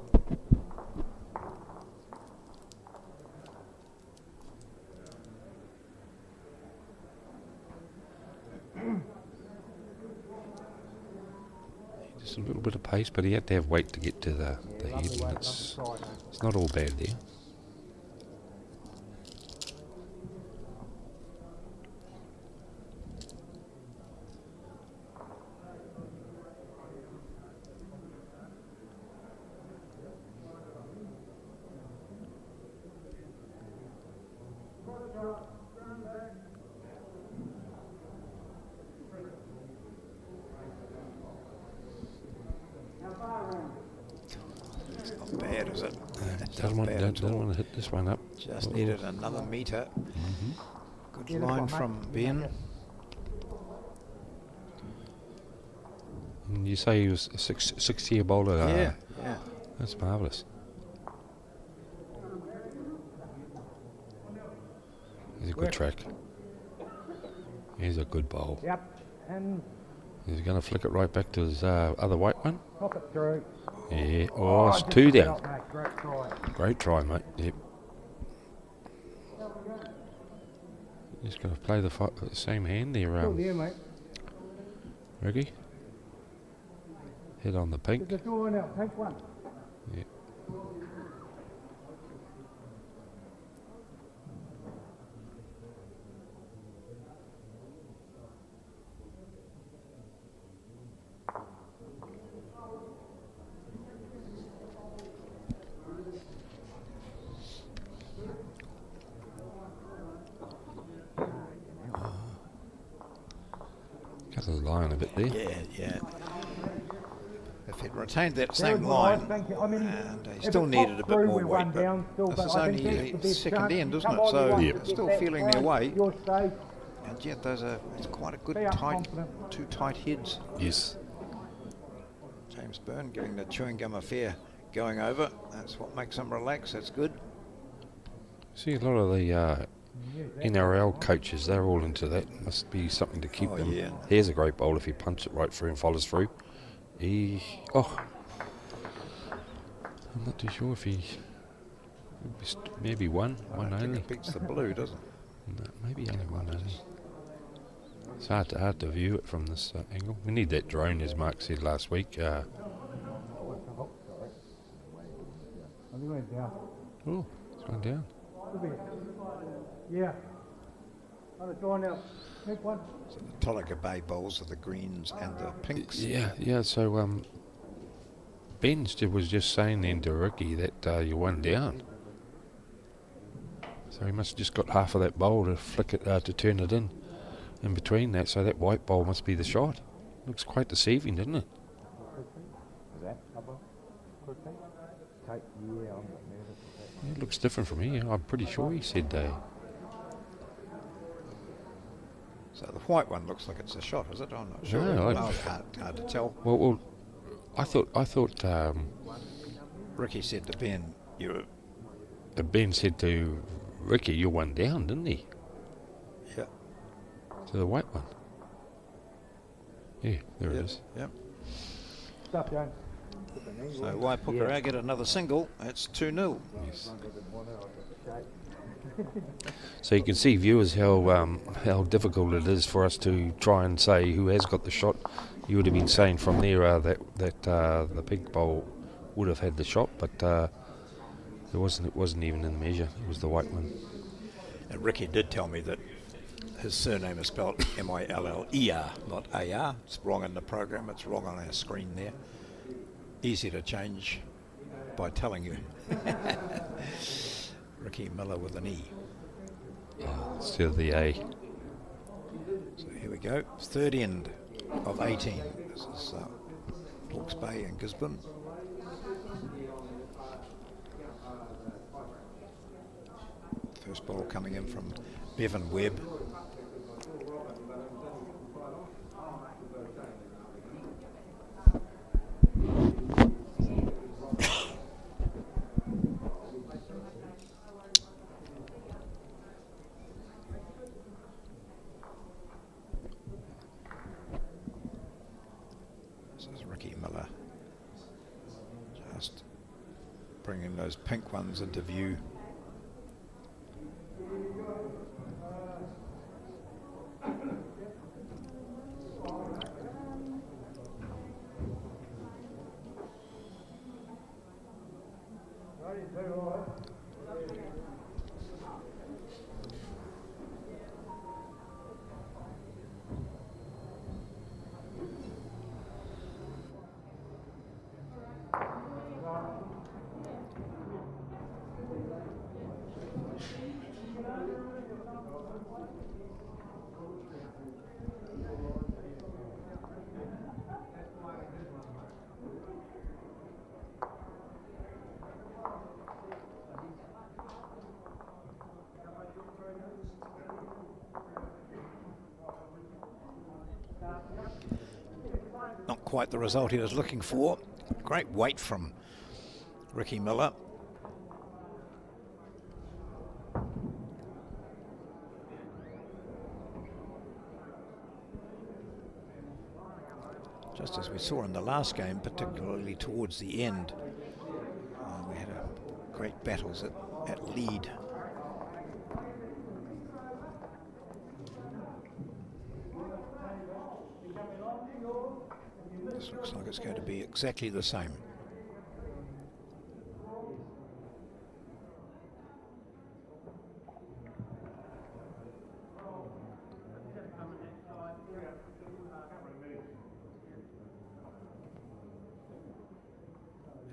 Just a little bit of pace, but he had to have weight to get to the head, and it's not all bad there. It's not bad, is it? It's Don't not bad at all. want to hit this one up. Just needed another metre. Good line from Ben. And you say he was a six-year bowler. Yeah. That's marvellous. He's a good track. He's a good bowl. Yep. And He's going to flick it right back to his other white one. pop it through. Yeah. Oh, it's 2 down. Mate, great try. Great try, mate. Yep. Just going to play the same hand there, Still there, mate. Ricky. Head on the pink. There's a draw now. Take one. Yeah. Got the line a bit there. Yeah. If he'd retained that Very same good, line, guys, thank you. I mean, and he if still it needed a pops bit through, more we're weight, one but down still, this but is I only think that's a the best second chance. end, isn't Come it? on, So you want Yep. to they're get still that feeling their right, way. your stage. And yet it's quite a good Be tight, confident. 2 tight heads. Yes. James Byrne getting the chewing gum affair going over. That's what makes him relax. That's good. See, a lot of the NRL coaches, they're all into that. Must be something to keep Oh, them. yeah. Here's a great bowl if he punts it right through and follows through. I'm not too sure if he... Maybe one I don't think only. it beats the blue, does it? No, maybe only one only. It's hard to view it from this angle. We need that drone, as Mark said last week. I think we went down. Oh, it's gone down. Could be. Yeah. On the draw now. Take one. So the Tolaga Bay bowls are the greens and the pinks. Yeah. So Ben was just saying then to Ricky that you're 1 down. So he must have just got half of that bowl to flick it to turn it in between that. So that white bowl must be the shot. Looks quite deceiving, doesn't it? Is that upper? Take, yeah, I'm not nervous. It looks different from here. I'm pretty sure he said So the white one looks like it's a shot, is it? I'm not sure. No, It's hard to tell. well, I thought Ricky said to Ben, Ben said to Ricky, you're 1 down, didn't he? yeah. To the white one. Yeah, there it is. Yep. Stop, John. So Waipukurau get another single. That's 2-0. Yes. So you can see, viewers, how difficult it is for us to try and say who has got the shot. You would have been saying from there that the pink bowl would have had the shot, but it wasn't even in the measure. It was the white one. And Ricky did tell me that his surname is spelled M-I-L-L-E-R, not A-R. It's wrong in the program. It's wrong on our screen there. Easy to change by telling you. Ricky Miller with an E. Instead of the A. So here we go. Third end of 18. This is Hawke's Bay and Gisborne. First ball coming in from Bevan Webb. This is Ricky Miller. Just bringing those pink ones into view. Not quite the result he was looking for. Great weight from Ricky Miller. Just as we saw in the last game, particularly towards the end, we had great battles at lead. This looks like it's going to be exactly the same.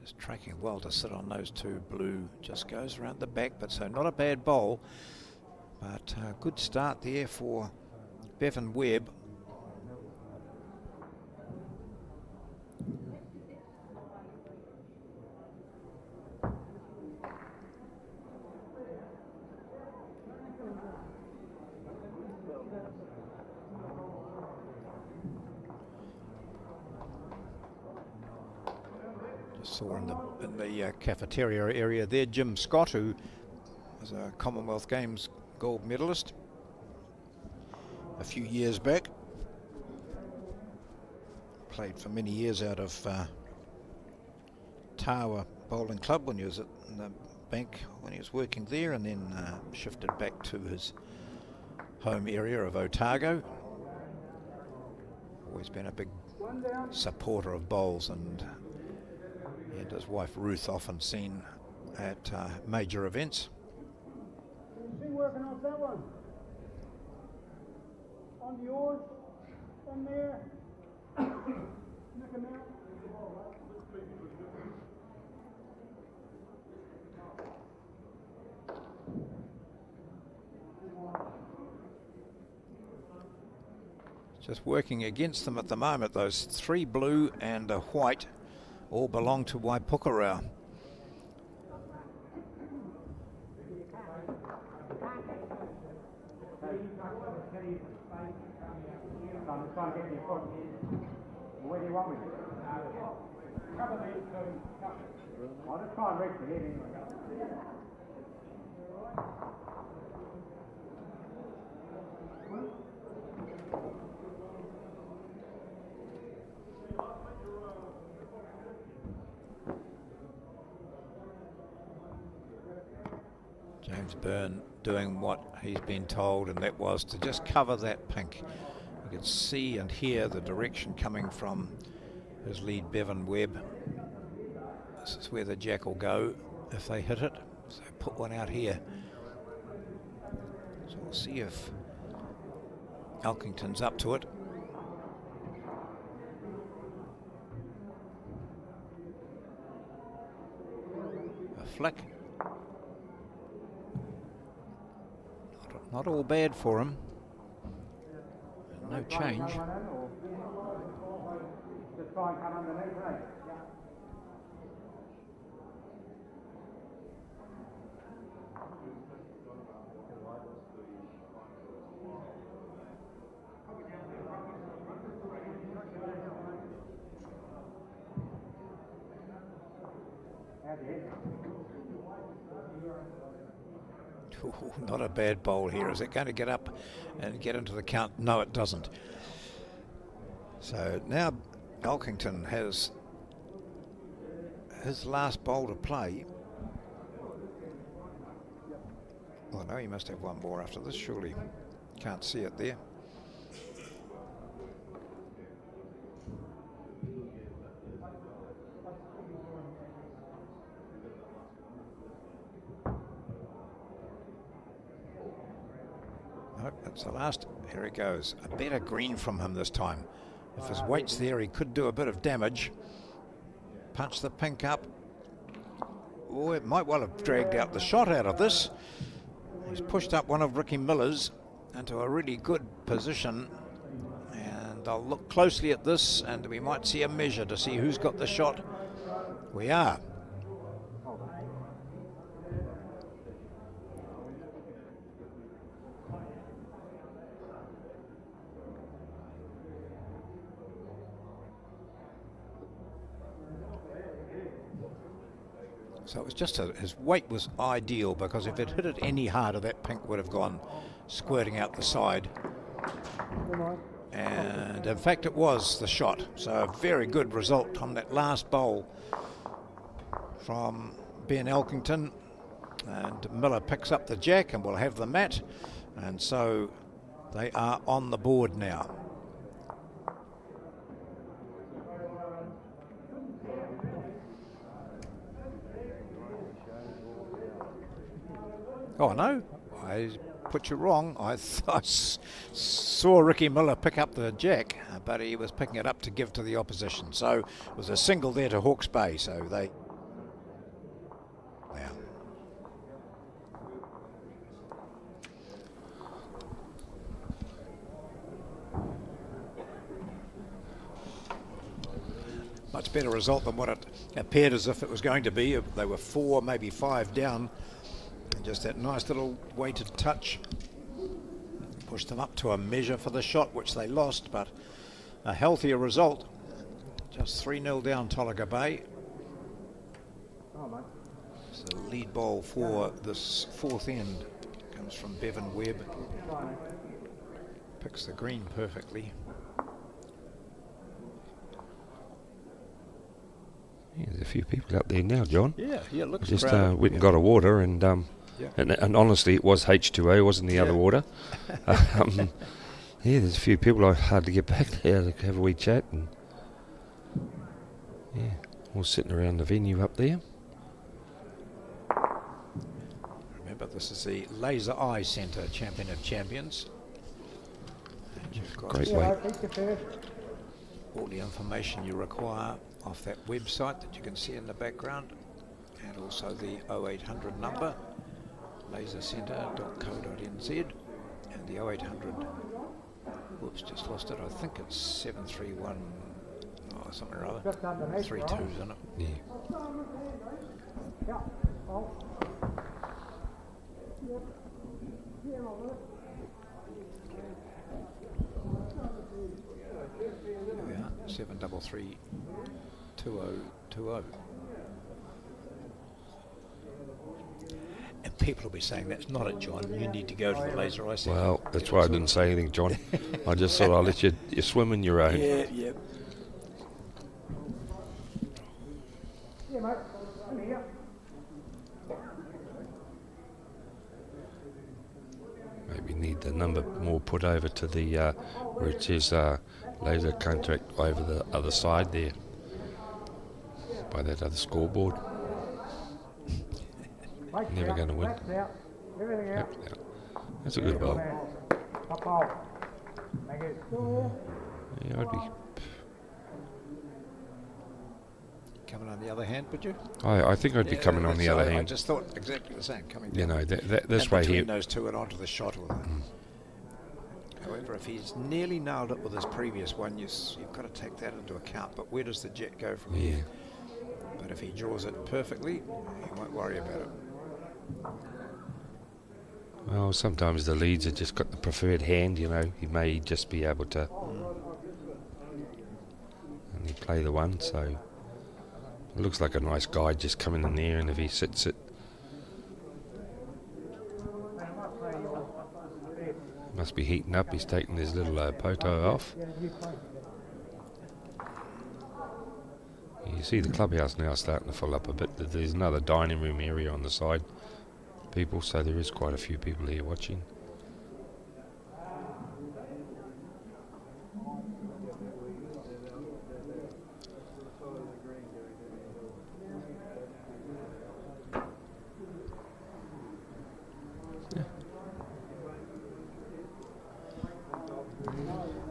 Just tracking well to sit on those two. Blue just goes around the back, but so not a bad bowl. But a good start there for Bevan Webb. Saw in the cafeteria area there Jim Scott, who was a Commonwealth Games gold medalist a few years back. Played for many years out of Tawa Bowling Club when he was at the bank, when he was working there, and then shifted back to his home area of Otago. Always been a big supporter of bowls, and his wife Ruth often seen at major events. Been working on that one. On yours, on there. Knock him out. Just working against them at the moment. Those three blue and a white all belong to Waipukurau. Where do you want me? Cover these two. I'll just try and reach the head anyway. James Byrne doing what he's been told, and that was to just cover that pink. You can see and hear the direction coming from his lead, Bevan Webb. This is where the jack will go if they hit it. So put one out here. So we'll see if Elkington's up to it. A flick. Not all bad for him. No change. Just try and come underneath, eh? Ooh, not a bad bowl here. Is it going to get up and get into the count? No, it doesn't. So now Elkington has his last bowl to play. Oh no, he must have one more after this, surely. Can't see it there. Nope, that's the last. Here he goes. A better green from him this time. If his weight's there, he could do a bit of damage. Punch the pink up. Oh, it might well have dragged out the shot out of this. He's pushed up one of Ricky Miller's into a really good position. And I'll look closely at this, and we might see a measure to see who's got the shot. We are. So it was just his weight was ideal, because if it hit it any harder, that pink would have gone squirting out the side. And in fact, it was the shot. So a very good result on that last bowl from Ben Elkington. And Miller picks up the jack and will have the mat. And so they are on the board now. Oh no, I put you wrong. I saw Ricky Miller pick up the jack, but he was picking it up to give to the opposition. So it was a single there to Hawke's Bay. So they. Yeah. Much better result than what it appeared as if it was going to be. They were 4, maybe 5 down. Just that nice little weighted touch pushed them up to a measure for the shot, which they lost, but a healthier result. Just 3-0 down Tolaga Bay. So the lead ball for this fourth end comes from Bevan Webb. Picks the green perfectly. Yeah, there's a few people out there now, John. Yeah, it looks Just crowded. went and got a water, and Yeah. and honestly, it was H2O, wasn't the other water. Yeah, there's a few people. I had to get back there to have a wee chat, and yeah, all sitting around the venue up there. Remember, this is the Laser Eye Centre Champion of Champions. And you've got Great weight. all the information you require off that website that you can see in the background, and also the 0800 number, lasercentre.co.nz, and the 0800, whoops, just lost it, I think it's 731, oh, something or other, 32s, isn't it? Yeah. There we are, 733 2020. And people will be saying, that's not it, John. You need to go to the Laser Eye Centre. Well, that's why I didn't say anything, John. I just thought I'll let you swim in your own. Yeah. Yeah, mate. I'm here. Maybe need the number more put over to the where it says laser contract over the other side there, by that other scoreboard. Never going to win. Everything out. Yep. That's a good bowl. Up off. Make it. Yeah, I'd be. Coming on the other hand, would you? I think I'd be coming on the other I hand. just thought exactly the same, coming down. You know, this and way between here. those two and onto the shot. However, if he's nearly nailed it with his previous one, you've got to take that into account. But where does the jet go from here? But if he draws it perfectly, he won't worry about it. Well, sometimes the leads have just got the preferred hand, you know. He may just be able to only play the one, so It looks like a nice guy just coming in there, and if he sits it, must be heating up. He's taking his little poto off. You see the clubhouse now starting to fill up a bit. There's another dining room area on the side, people, so there is quite a few people here watching.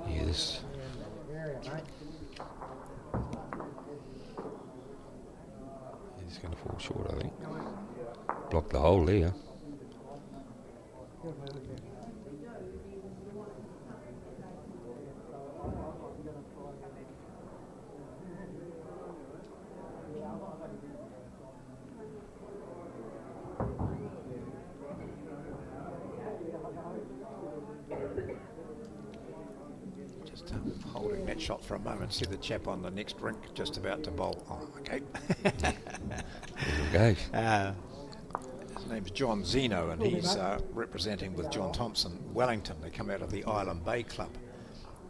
Yeah, this. He's going to fall short, I think. Block the hole there. Just holding that shot for a moment. See the chap on the next rink just about to bowl. Oh, okay. There we go. His name's John Zeno, and he's representing with John Thompson Wellington. They come out of the Island Bay Club.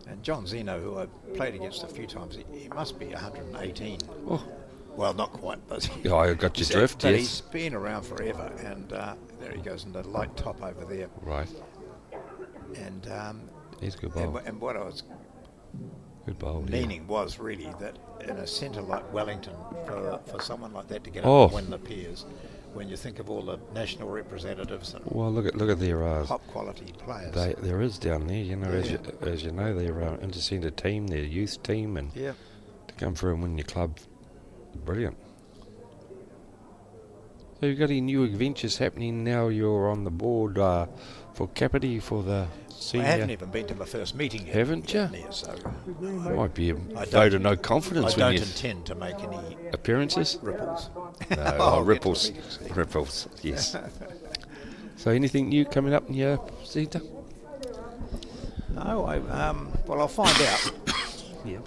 And John Zeno, who I've played against a few times, he must be 118. Oh. Well, not quite, but Yeah, I got your drift, but yes. he's been around forever, and there he goes in the light top over there. Right. And He's a good bowl. and what I was Good bowl, yeah. meaning was really that in a centre like Wellington, for someone like that to get Oh. up and win the Peers, when you think of all the national representatives and Well, look at their top quality players. there is down there. You know, Yeah. as you know, their inter-centre team, their youth team, and Yeah. to come through and win your club, brilliant. So you've got any new adventures happening now? You're on the board for Capity for the senior. I haven't even been to my first meeting yet. Haven't you? Near, so Might be a I vote don't- of no I confidence when don't you intend to make any appearances. ripples. No, I'll get to ripples, meetings. ripples. Yes. So anything new coming up in your centre? No, well, I'll find out. Yeah.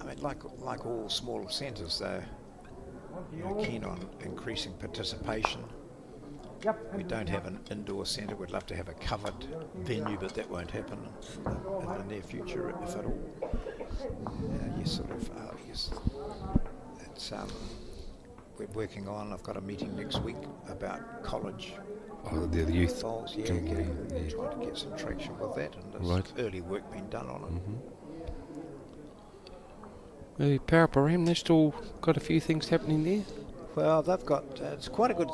I mean, like all small centres, they're keen on increasing participation. We don't have an indoor centre. We'd love to have a covered venue, but that won't happen in the near future, if at all. You sort of, yes, it's we're working on. I've got a meeting next week about college Oh, the youth. bowls. Yeah, Can- trying to get some traction with that, and there's Right. early work being done on it. The Paraparam, they've still got a few things happening there. Well, they've got it's quite a good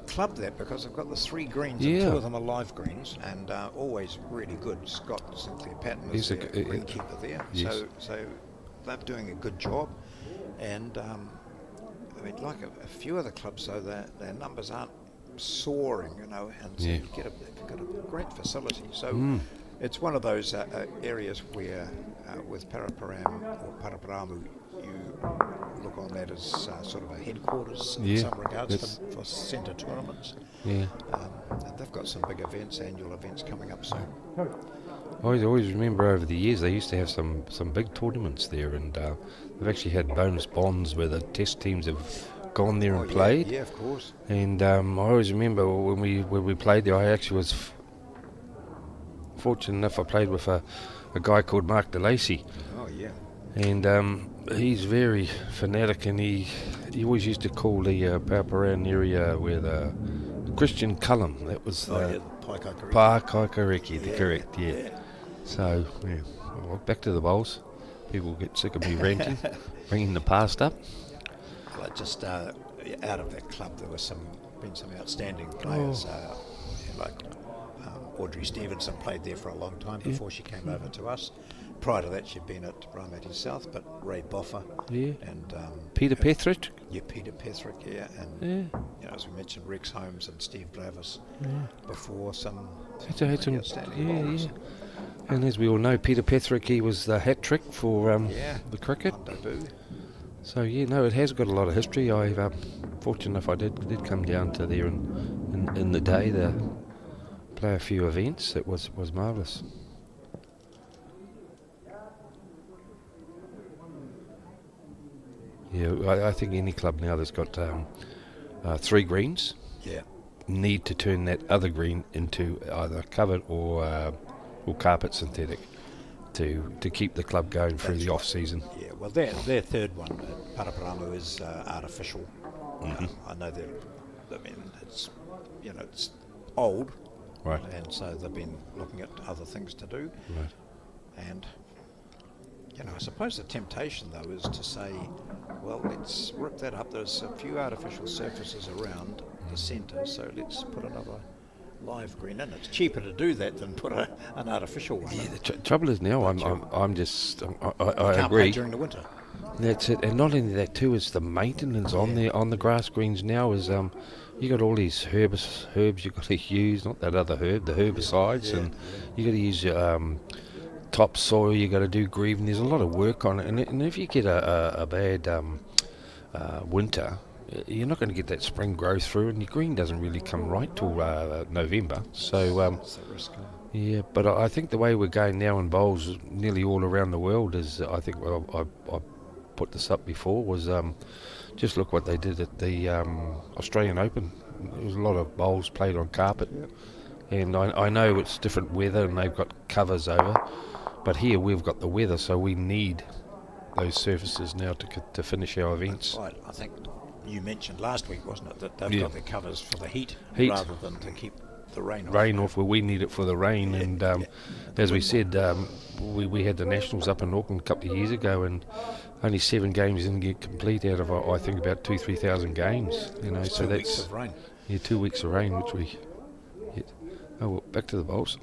club there because they've got the 3 greens and Yeah. 2 of them are live greens, and always really good. Scott Sinclair Patton is He's a the g- greenkeeper there, yes. so they're doing a good job. And I mean, like a few other clubs, though, their numbers aren't soaring, you know, and so Yeah. you've got a great facility. So it's one of those areas where with Paraparam or Paraparamu, you look on that as sort of a headquarters in Yeah, some regards that's- for centre tournaments. Yeah. And they've got some big events, annual events coming up soon. I always remember over the years they used to have some big tournaments there, and they've actually had bonus bonds where the test teams have gone there and played. Yeah, of course. And I always remember when we played there, I actually was fortunate enough. I played with a guy called Mark DeLacy, Oh, yeah. and he's very fanatic, and he always used to call the Paparan area where the Christian Cullum. That was Oh, yeah, the Paikakariki. Paikakariki, correct, yeah. So, yeah, well, back to the bowls. People get sick of me ranting, bringing the past up. Well, just out of that club, there was been some outstanding players, like Audrey Stevenson played there for a long time before she came over to us. Prior to that, she'd been at Raumati South, but Ray Boffer Yeah. and Peter Pethridge. yeah, Peter Petherick, yeah, and Yeah. you know, as we mentioned, Rex Holmes and Steve Glavis before some Had some, outstanding yeah, bowlers. yeah. And as we all know, Peter Petherick, he was the hat trick for Yeah, the cricket. on debut. So yeah, no, it has got a lot of history. I've fortunate enough I did come down to there in the day to play a few events. It was marvellous. Yeah, I think any club now that's got 3 greens Yeah. need to turn that other green into either covered or carpet synthetic to keep the club going through the off season. Yeah, well, their third one at Paraparaumu is artificial. I know I mean, it's, you know, it's old, Right. and so they've been looking at other things to do. Right. And, you know, I suppose the temptation, though, is to say, well, let's rip that up. There's a few artificial surfaces around the centre, so let's put another live green in. It's cheaper to do that than put an artificial one in. Yeah, the trouble is now I Can't agree. play during the winter. That's it, and not only that too, it's the maintenance on the grass greens now. Is you got all these herbs you got to use, not that other herb, the herbicides, and you got to use topsoil. You got to do grieving. There's a lot of work on it, and if you get a bad winter, you're not going to get that spring growth through, and your green doesn't really come right till November. So It's a risk. yeah, but I think the way we're going now in bowls nearly all around the world is, I think I put this up before, was just look what they did at the Australian Open. There was a lot of bowls played on carpet, and I know it's different weather and they've got covers over, but here we've got the weather, so we need those surfaces now to finish our events. Right, I think you mentioned last week, wasn't it, that they've Yeah. got their covers for the heat Heat. rather than to keep the rain off. Rain off where we need it for the rain, and as we said, we had the Nationals up in Auckland a couple of years ago, and only 7 games didn't get complete out of I think about 2,000-3,000 games. You know, so 2 that's weeks of rain. 2 weeks of rain, which we hit. Oh well, back to the bowls.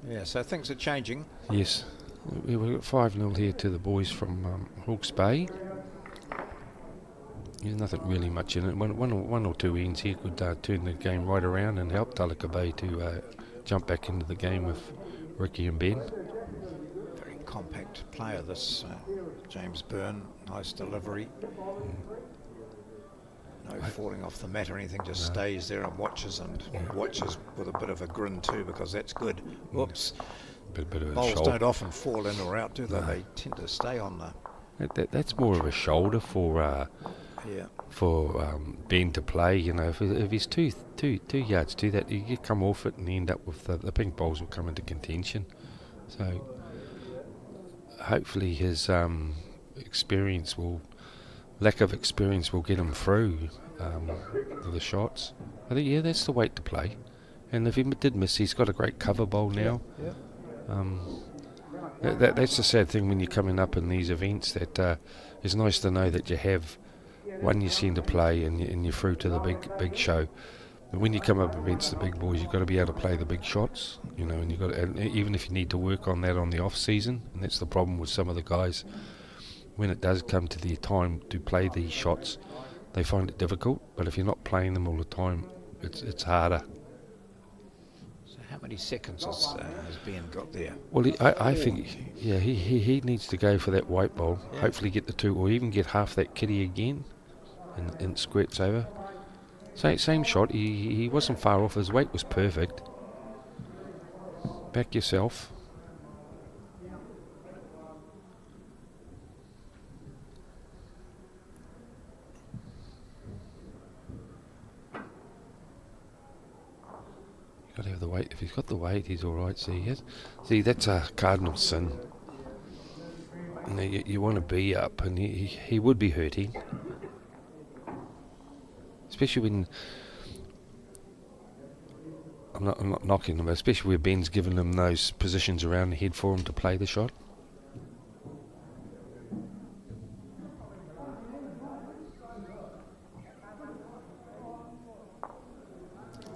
Yeah, so things are changing. Yes, we've got 5-0 here to the boys from Hawke's Bay. There's nothing really much in it. One or two ends here could turn the game right around and help Talaka Bay to jump back into the game with Ricky and Ben. Very compact player, this James Byrne. Nice delivery. No falling off the mat or anything, just stays there and watches with a bit of a grin too, because that's good. Whoops. Bit of a Bowls shoulder. don't often fall in or out, do they? They tend to stay on the... That's more of a shoulder for Ben to play. You know, if he's two yards to that, you come off it and end up with the pink balls will come into contention. So hopefully his lack of experience will get him through the shots. I think that's the weight to play. And if he did miss, he's got a great cover bowl now. That's the sad thing when you're coming up in these events, that it's nice to know that you have one you send to play and you're through to the big show. But when you come up against the big boys, you've got to be able to play the big shots, you know, and even if you need to work on that on the off season, and that's the problem with some of the guys. When it does come to the time to play these shots, they find it difficult. But if you're not playing them all the time, it's harder. So how many seconds has Ben got there? Well, I think, he needs to go for that white ball. Yeah. Hopefully get the 2, or even get half that kitty again, and squirts over. Same shot. He wasn't far off. His weight was perfect. Back yourself. Got to have the weight. If he's got the weight, he's all right. See, that's a cardinal sin. You know, you want to be up, and he would be hurting, especially when I'm not knocking him, especially where Ben's given him those positions around the head for him to play the shot.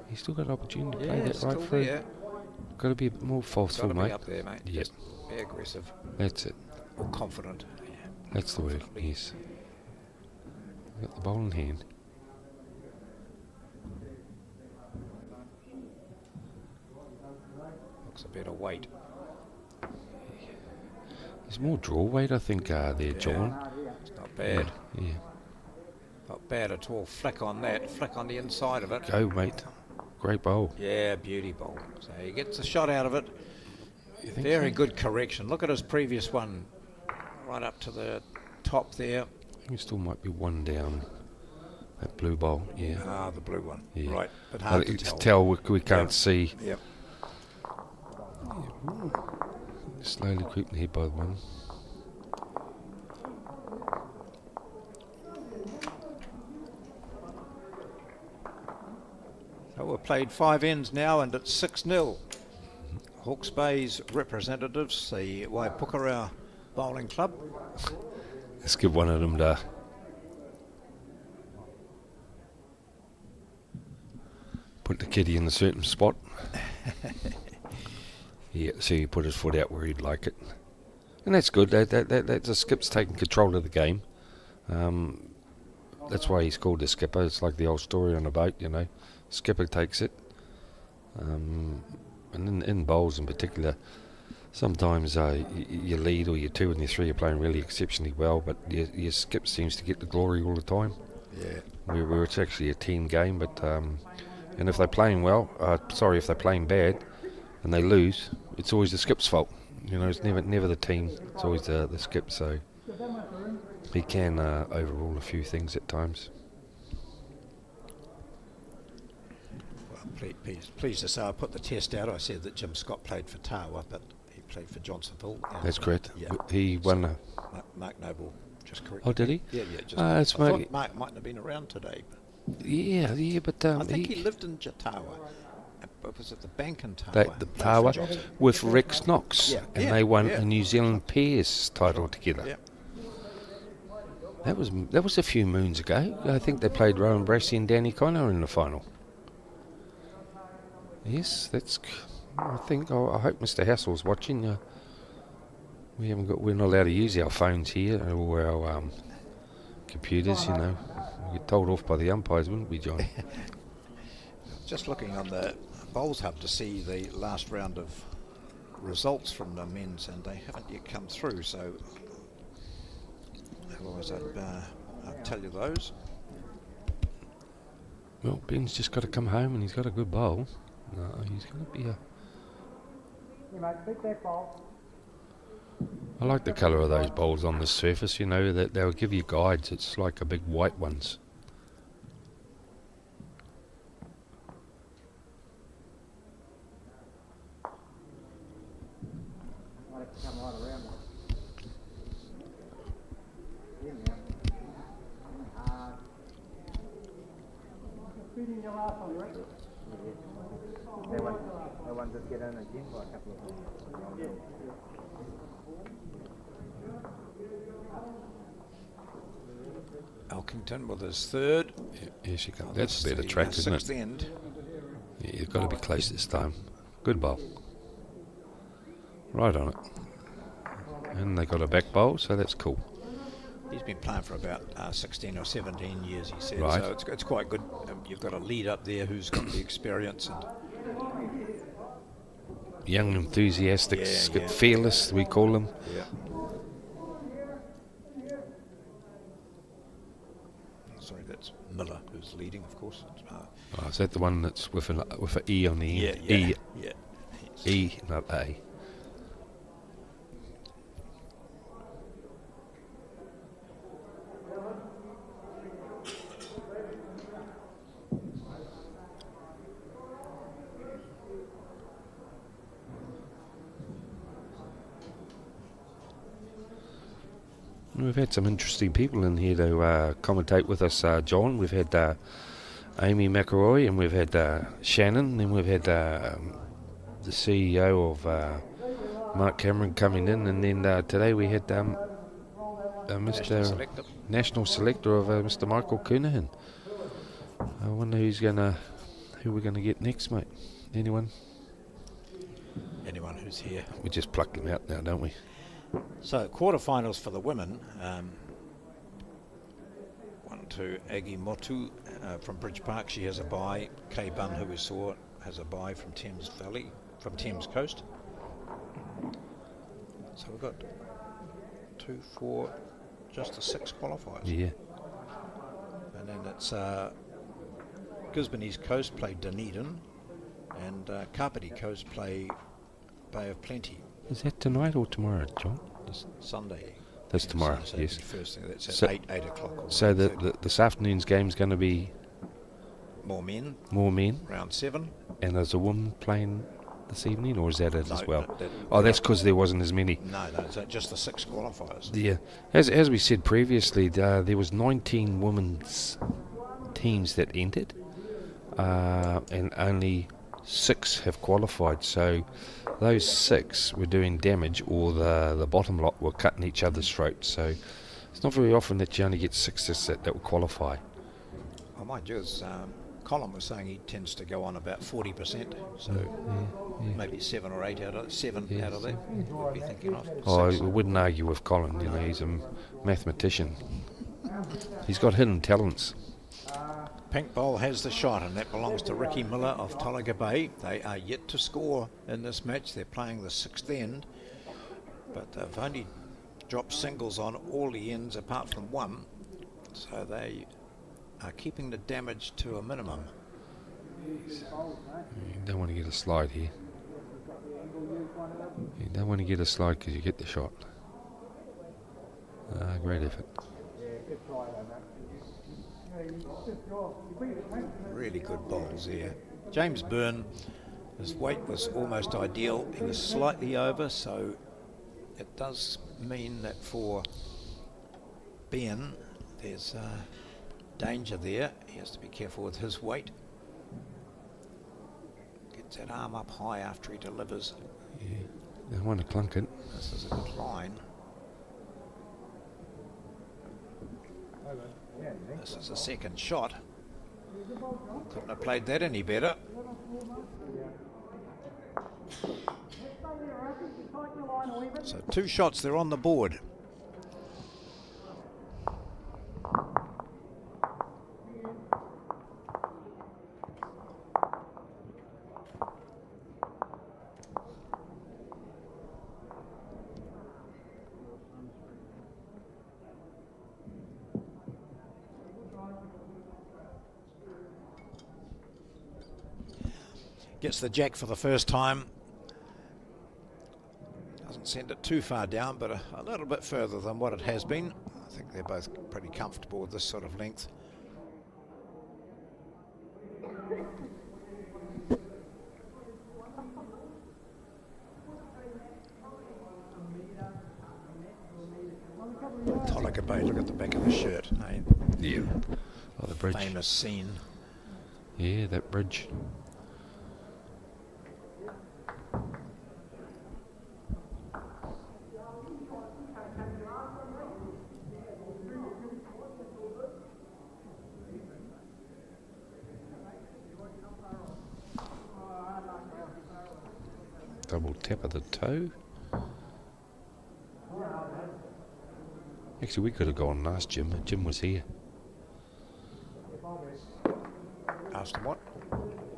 He's still got an opportunity to play that right still through. there. Got to be a bit more forceful, Gotta be mate. up there, mate. Yep. Just be aggressive That's it. or confident. That's the word. Yes. Got the ball in hand. Looks a better weight. There's more draw weight, I think, there, John. It's not bad. Yeah. Not bad at all. Flick on that. Flick on the inside of it. Go, mate. Great bowl. Yeah, beauty bowl. So he gets a shot out of it. You think Very so? good correction. Look at his previous one, right up to the top there. I think it still might be one down. That blue bowl, yeah. Ah, the blue one. Yeah. Right, but hard to It's tell. we can't Yeah. see. Yep. Slowly creeping ahead by one. So we've played 5 ends now, and it's 6-0. Hawke's Bay's representatives, the Waipukurau Bowling Club. Let's give one of them to put the kitty in a certain spot. Yeah, so he put his foot out where he'd like it. And that's good. That the skip's taking control of the game. That's why he's called the skipper. It's like the old story on a boat, you know. Skipper takes it. And in bowls in particular, sometimes your lead or your 2 and your 3 are playing really exceptionally well, but your skip seems to get the glory all the time. Yeah. Where it's actually a team game, but and if they're playing well, if they're playing bad and they lose, it's always the skip's fault. You know, it's never the team. It's always the skip. So he can overrule a few things at times. Well, pleased to say I put the test out. I said that Jim Scott played for Tawa, but he played for Johnsonville. That's correct. Yeah. He won. Mark Noble just correct. Oh, did he? Yeah. Just, I thought Mark mightn't have been around today. Yeah, but I think he lived in Jatawa. Was it the bank in Tawa? The Played for Tawa Johnson. with Rex Knox, Yeah, and yeah, they won yeah. a New Zealand pairs title together. Yeah. That was a few moons ago. I think they played Rowan Bracey and Danny Connor in the final. Yes, I think. I hope Mr. Hassel's watching. We're not allowed to use our phones here or our computers. You know, we get told off by the umpires, wouldn't we, John? Just looking on the Bowls Hub to see the last round of results from the men's, and they haven't yet come through. So otherwise, I'd tell you those. Well, Ben's just got to come home, and he's got a good bowl. No, he's going to be a. I like the colour of those bowls on the surface. You know that they'll give you guides. It's like a big white ones. They want to get in again for a couple of years. Elkington with his third. Here she comes. That's a better track, isn't it? Sixth end. Yeah, you've got to be close this time. Good bowl. Right on it. And they got a back bowl, so that's cool. He's been playing for about 16 or 17 years, he said. Right. So it's quite good. You've got a lead up there who's got the experience. And Young, enthusiastic, Yeah. fearless, we call them. yeah. Sorry, that's Miller who's leading, of course. Oh, is that the one that's with an E on the end? Yeah. E, not A. We've had some interesting people in here to commentate with us, John. We've had Amy McElroy, and we've had Shannon, and we've had the CEO of Mark Cameron coming in, and then today we had Mr. National Selector of Mr. Michael Coonahan. I wonder who we're gonna get next, mate. Anyone? Anyone who's here. We just plucked them out now, don't we? So quarterfinals for the women. One to Aggie Motu from Bridge Park. She has a bye. Kay Bunn, who we saw, has a bye from Thames Valley, from Thames Coast. So we've got 2, 4, just the 6 qualifiers. Yeah. And then it's Gisborne East Coast play Dunedin, and Kapiti Coast play Bay of Plenty Is that tonight or tomorrow, John? this Sunday. That's tomorrow, So yes. first thing, that's at So- 8 o'clock. Or So 8:30. this afternoon's game's going to be More men, more men, round 7. and there's a woman playing this evening, or is that it as No, well? no, that- Oh, that's because there wasn't as many. No, is that just the 6 qualifiers? Yeah, as we said previously, there was 19 women's teams that entered, and only 6 have qualified. So those 6 were doing damage, or the bottom lot were cutting each other's throats. So it's not very often that you only get 6 that will qualify. Oh, mind you, as Colin was saying, he tends to go on about 40%. So maybe 7 or 8 out of 7 Yes. out of that would be thinking of. Oh, I 6. wouldn't argue with Colin. You know, he's a mathematician. He's got hidden talents. Pink Bowl has the shot, and that belongs to Ricky Miller of Tolaga Bay. They are yet to score in this match. They're playing the 6th end, but they've only dropped singles on all the ends apart from one, so they are keeping the damage to a minimum. You don't want to get a slide here. You don't want to get a slide because you get the shot. Great effort. Really good bowls there. James Byrne, his weight was almost ideal. He was slightly over, so it does mean that for Ben, there's danger there. He has to be careful with his weight. Gets that arm up high after he delivers. Yeah, don't want to clunk it. This is a good line. This is a second shot. Couldn't have played that any better. So 2 shots, they're on the board. Gets the jack for the first time. Doesn't send it too far down, but a little bit further than what it has been. I think they're both pretty comfortable with this sort of length. Tolaga Bay, look at the back of the shirt. Eh? Yeah. Oh, the bridge. Famous scene. Yeah, that bridge. Double tap of the toe. Actually, we could have gone and asked Jim. Jim was here. Asked him what?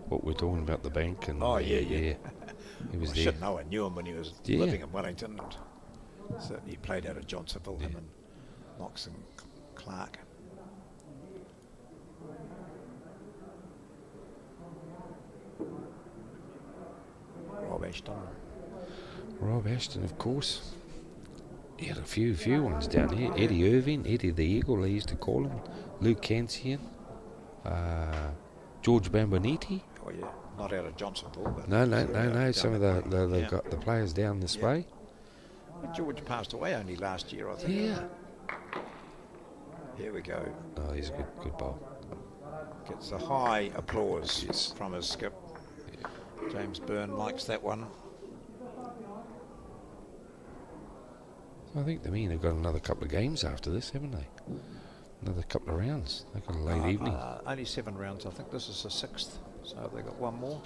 What we're talking about, the bank and Oh, yeah. He was I there. should know. I knew him when he was Yeah. living in Wellington. And certainly he played out of Johnsonville, him and Knox and Clark. Rob Ashton. Rob Ashton, of course. He had a few ones down here. Eddie Irving, Eddie the Eagle, they used to call him. Luke Cancian, George Bamboniti. Oh yeah, not out of Johnsonville, but No. down Some of that way. the Yeah. got the players down this Yeah. way. George passed away only last year, I think. Yeah. Here we go. Oh, he's a good bowl. Gets a high applause from his skip. James Byrne likes that one. I think the men have got another couple of games after this, haven't they? Another couple of rounds. They've got a late evening. Only 7 rounds. I think this is the 6th, so they got one more.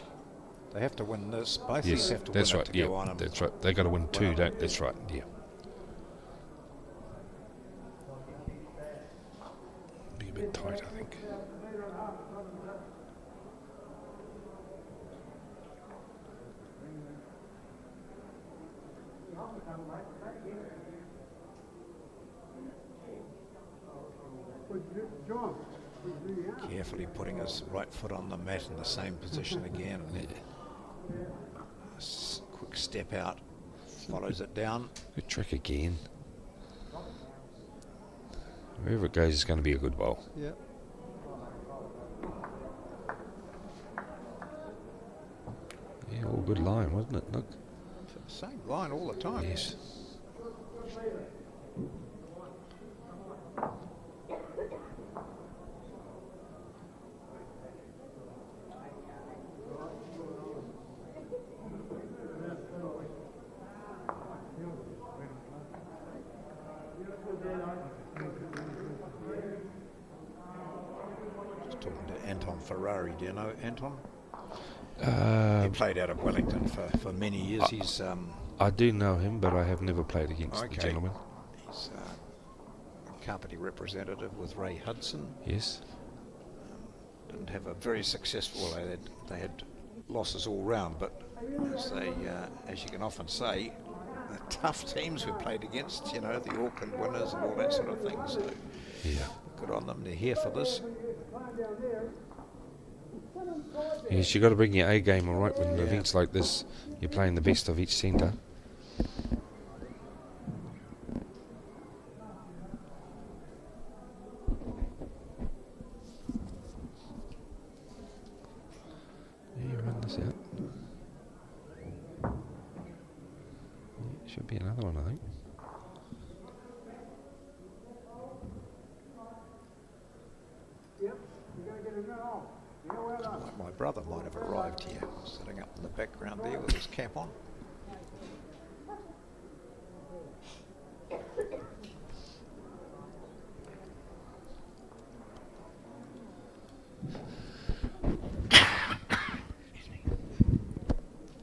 They have to win this. Both these Yes, have to that's win right. it to Yeah, go on. And that's right. They got to win 2, Well, don't? That's right. Yeah. Be a bit tight, I think. Carefully putting his right foot on the mat in the same position again. And then quick step out, follows it down. Good trick again. Wherever it goes, it's going to be a good bowl. Yeah. Yeah, all good line, wasn't it? Look. Same line all the time. Yes. Just talking to Anton Ferrari. Do you know Anton? He Uh, played out of Wellington for many years. He's I do know him, but I have never played against the Okay. gentleman. he's a Kapiti representative with Ray Hudson. Yes. Didn't have a very successful. They had losses all round, but as you can often say, the tough teams we played against, you know, the Auckland winners and all that sort of thing. So Yeah. good on them. They're here for this. Yes, you got to bring your A game, all right. When events like this, you're playing the best of each centre. Yeah, run this out. Yeah, should be another one, I think. Like my brother might have arrived here, sitting up in the background there with his cap on.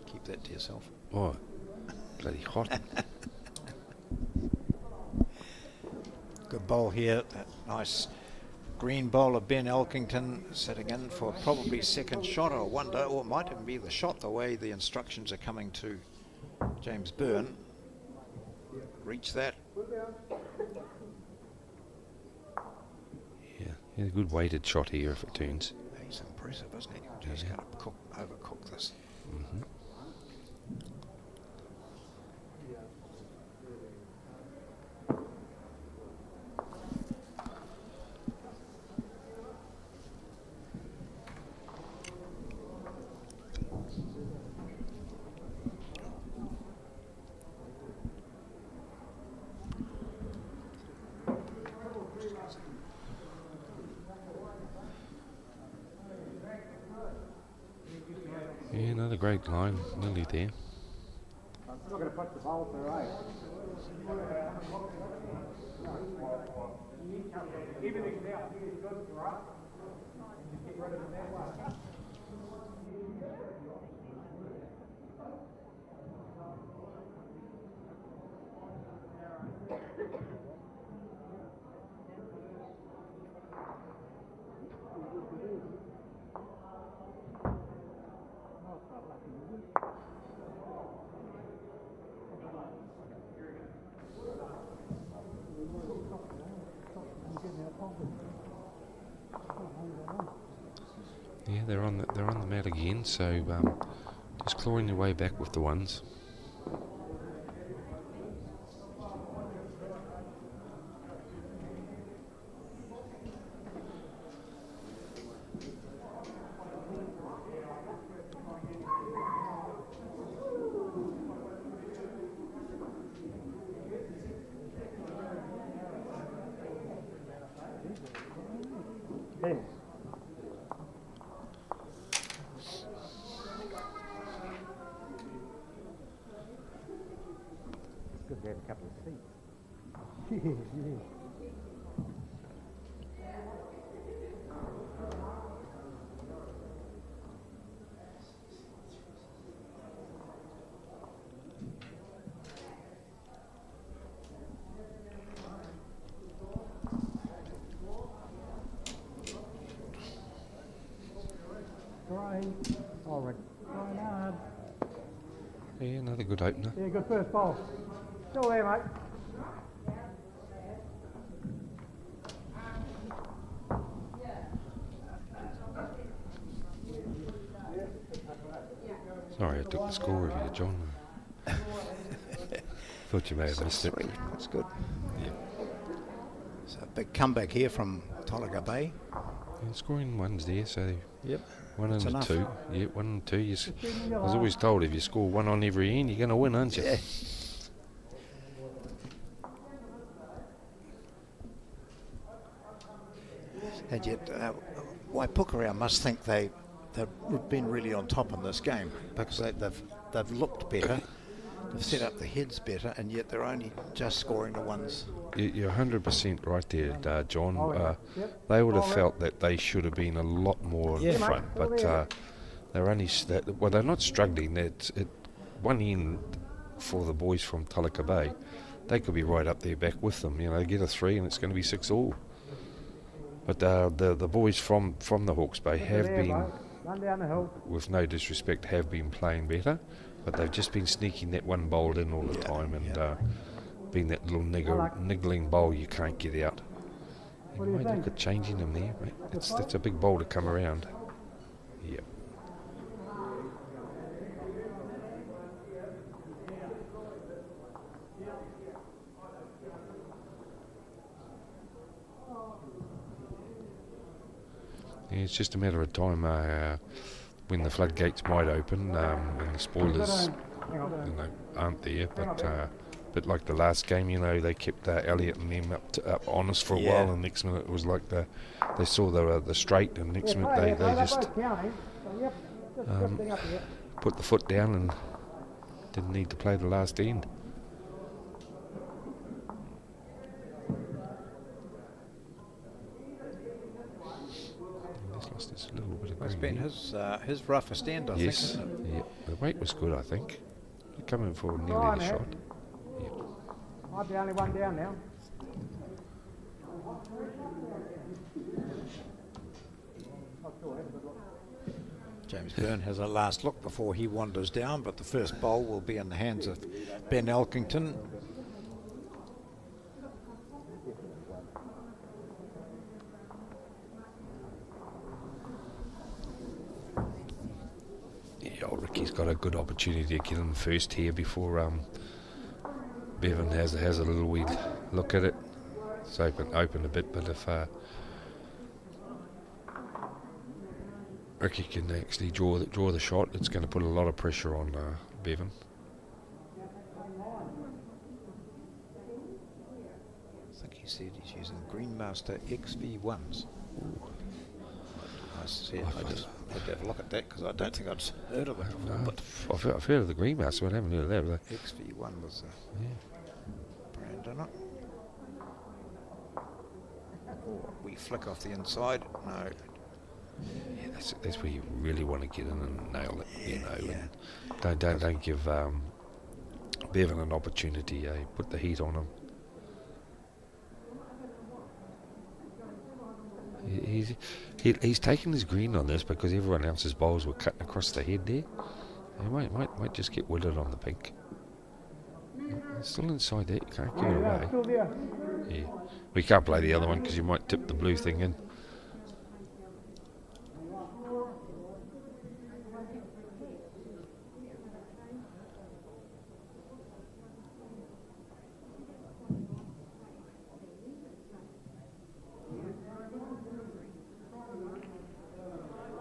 Keep that to yourself. Oh, bloody hot. Good bowl here. That nice green bowl of Ben Elkington sitting in for probably second shot, I wonder, or it might even be the shot the way the instructions are coming to James Byrne. Reach that. Yeah, a good weighted shot here if it turns. He's impressive, isn't he? Just going to overcook this. Mm-hmm. Yeah, another great line, nearly there. I'm still going to put the ball through, right? Even if now, he is good for us. Just get rid of it that way. Yeah, they're on the mat again, so just clawing your way back with the ones. Good to have a couple of seats. Trying hard. Yeah, another good opener. Yeah, good first ball. Still there, mate. Sorry, I took the score of you, John. Thought you may have missed it. That's good. Yeah. So a big comeback here from Tolaga Bay. Yeah, scoring ones there, so Yep. 1 That's and enough. 2. Yeah, 1 and 2. I was always told if you score 1 on every end, you're going to win, aren't you? Yeah. And yet, Waipukurau must think they've been really on top in this game because they've looked better, they've set up the heads better, and yet they're only just scoring the ones. You're 100% right there, John. They would have felt that they should have been a lot more in front, but they're only they're not struggling. It's one end for the boys from Tolaga Bay. They could be right up there back with them. You know, get a 3 and it's going to be 6-all. But the boys from the Hawke's Bay have been, with no disrespect, have been playing better, but they've just been sneaking that one bowl in all the time and being that little niggling bowl you can't get out. You might look at changing them there, mate. That's a big bowl to come around. Yep. Yeah, it's just a matter of time when the floodgates might open and the spoilers aren't there. But like the last game, they kept Elliot and them up on us for a while, and next minute it was like they saw the straight, and next minute they just put the foot down and didn't need to play the last end. There's a little bit of It's green been here. his roughest end, I think. Yes, Isn't it? yeah. The weight was good, I think. Coming for nearly the shot. Yeah. Might be only one down now. James Byrne has a last look before he wanders down, but the first bowl will be in the hands of Ben Elkington. Yeah, old Ricky's got a good opportunity to get in first here before Bevan has a little wee look at it. It's open a bit, but if Ricky can actually draw the shot, it's going to put a lot of pressure on Bevan. I think he said he's using Greenmaster XV1s. I just had to have a look at that because I don't think I'd heard of it before. No, But I've heard of the Greenmaster, but I haven't heard of that. XV1 was the brand on it. Oh, we flick off the inside. No. Yeah, that's where you really want to get in and nail it, Yeah. And don't give Bevan an opportunity. Put the heat on him. He's taking his green on this because everyone else's bowls were cutting across the head there. He might just get wooded on the pink. It's still inside there. You can't give it away. Still there. Yeah, we can't play the other one because you might tip the blue thing in.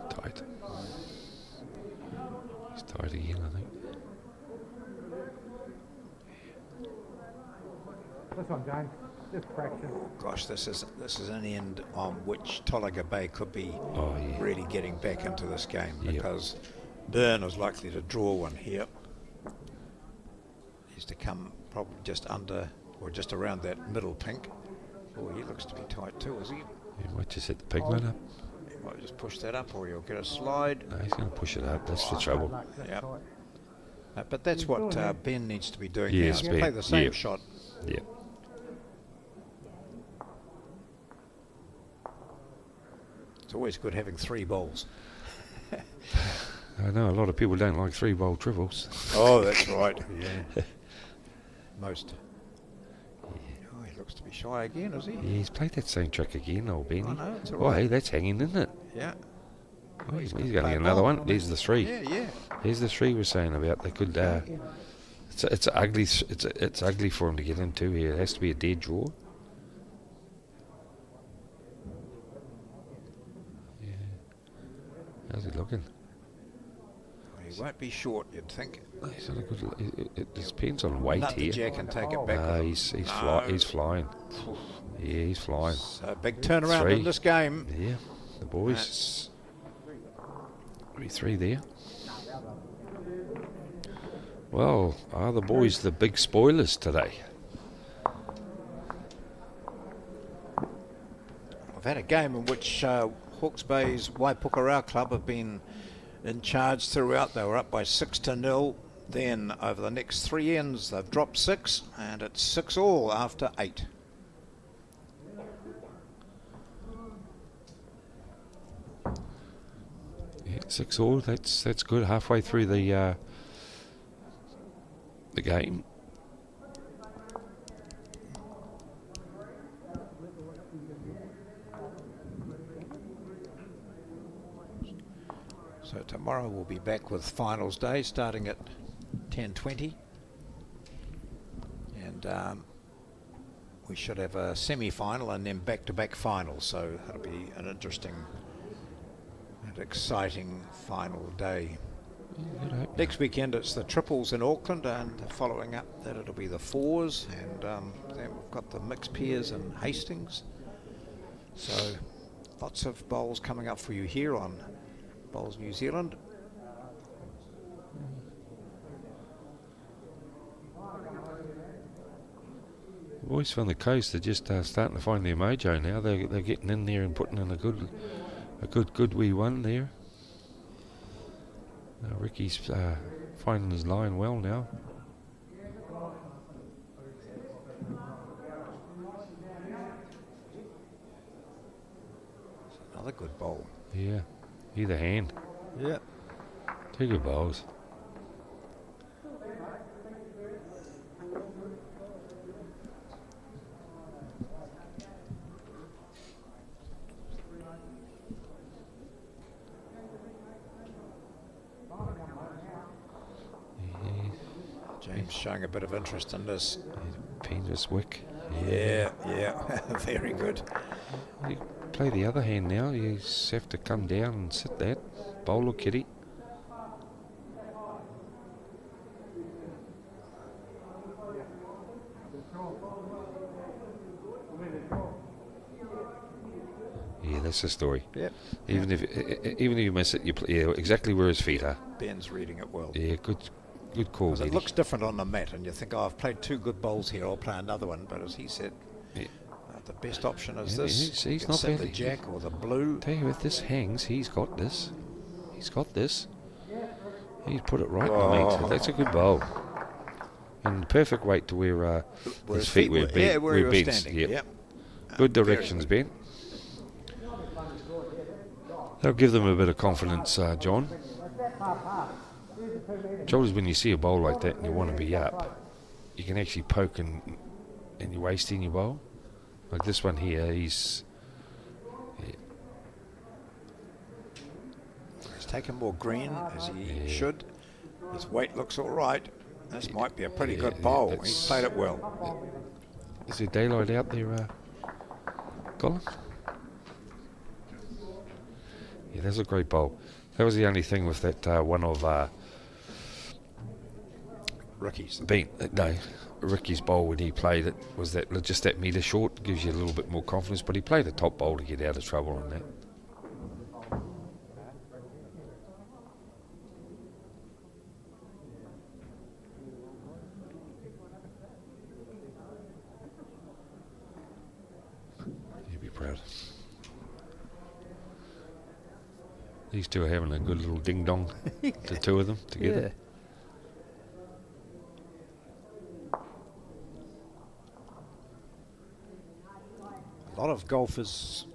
Tight. He's tight again, I think. This one, James. Just fraction. Gosh, this is an end on which Tolaga Bay could be really getting back into this game because Byrne is likely to draw one here. He's to come probably just under or just around that middle pink. Oh, he looks to be tight too, is he? He might just hit the pigment up. He might just push that up or he'll get a slide. No, he's going to push it up. That's the trouble. Yeah. But that's what Ben needs to be doing Yes, now. Ben. Play the same Yep. shot. Yeah. It's always good having 3 bowls. I know a lot of people don't like 3-bowl triples. Oh, that's right. Yeah. Most. Oh, he looks to be shy again, is he? Yeah, he's played that same trick again, old Benny. I know, it's all Oh, right. hey, that's hanging, isn't it? Yeah. Oh, he's gonna going to play get another ball. one. There's the 3. Yeah. There's the 3 we're saying about. They could. It's ugly. It's ugly for him to get into here. It has to be a dead draw. How's he looking? He won't be short, you'd think. He's on a good. It depends on weight Nut the here. jack and take it back. No, with him. he's No. he's flying. Yeah, he's flying. So big turnaround 3. in this game. Yeah, the boys. 3 there. Well, are the boys the big spoilers today? I've had a game in which Hawke's Bay's Waipukurau club have been in charge throughout. They were up by 6-0. Then over the next 3 ends, they've dropped 6, and it's 6-all after 8. Yeah, 6-all. That's good. Halfway through the game. So tomorrow we'll be back with finals day starting at 10:20, and we should have a semi-final and then back-to-back finals. So that'll be an interesting and exciting final day. Next weekend it's the triples in Auckland, and following up that it'll be the fours, and then we've got the mixed pairs in Hastings. So lots of bowls coming up for you here on Bowls New Zealand. The boys from the coast are just starting to find their mojo now. They're getting in there and putting in a good wee one there. Ricky's finding his line well now. Another good bowl. Yeah, either hand. Yeah. 2 good bowls. James showing a bit of interest in this. Penrith wick. Yeah. Very good. You play the other hand now. You just have to come down and sit that. Bowler kitty. Yeah, that's the story. Yep. Even if you miss it, you play exactly where his feet are. Ben's reading it well. Yeah, good call. 'Cause it Benny. looks different on the mat, and you think, oh, I've played 2 good bowls here, I'll play another one. But as he said, Yeah. the best option is Yeah, this. he's You can not sit bad. the jack or the blue. Tell you, if this hangs, he's got this. He's got this. He's put it right underneath. That's a good bowl. And perfect weight to where his feet were bent. Yeah, where he was Ben's. standing. Yep. Yep. Good Very directions, good. Ben. That'll give them a bit of confidence, John. Trouble is when you see a bowl like that and you want to be up, you can actually poke and you're wasting your bowl. Like this one here, he's He's taken more green, as he should. His weight looks all right. This might be a pretty good bowl. He's it's- played it well. Is there daylight out there, Colin? Yeah, that's a great bowl. That was the only thing with that one of Ricky's. Ricky's bowl when he played it was that just that metre short. Gives you a little bit more confidence, but he played a top bowl to get out of trouble on that. You'd be proud. These two are having a good little ding dong, the 2 of them together. A lot of golfers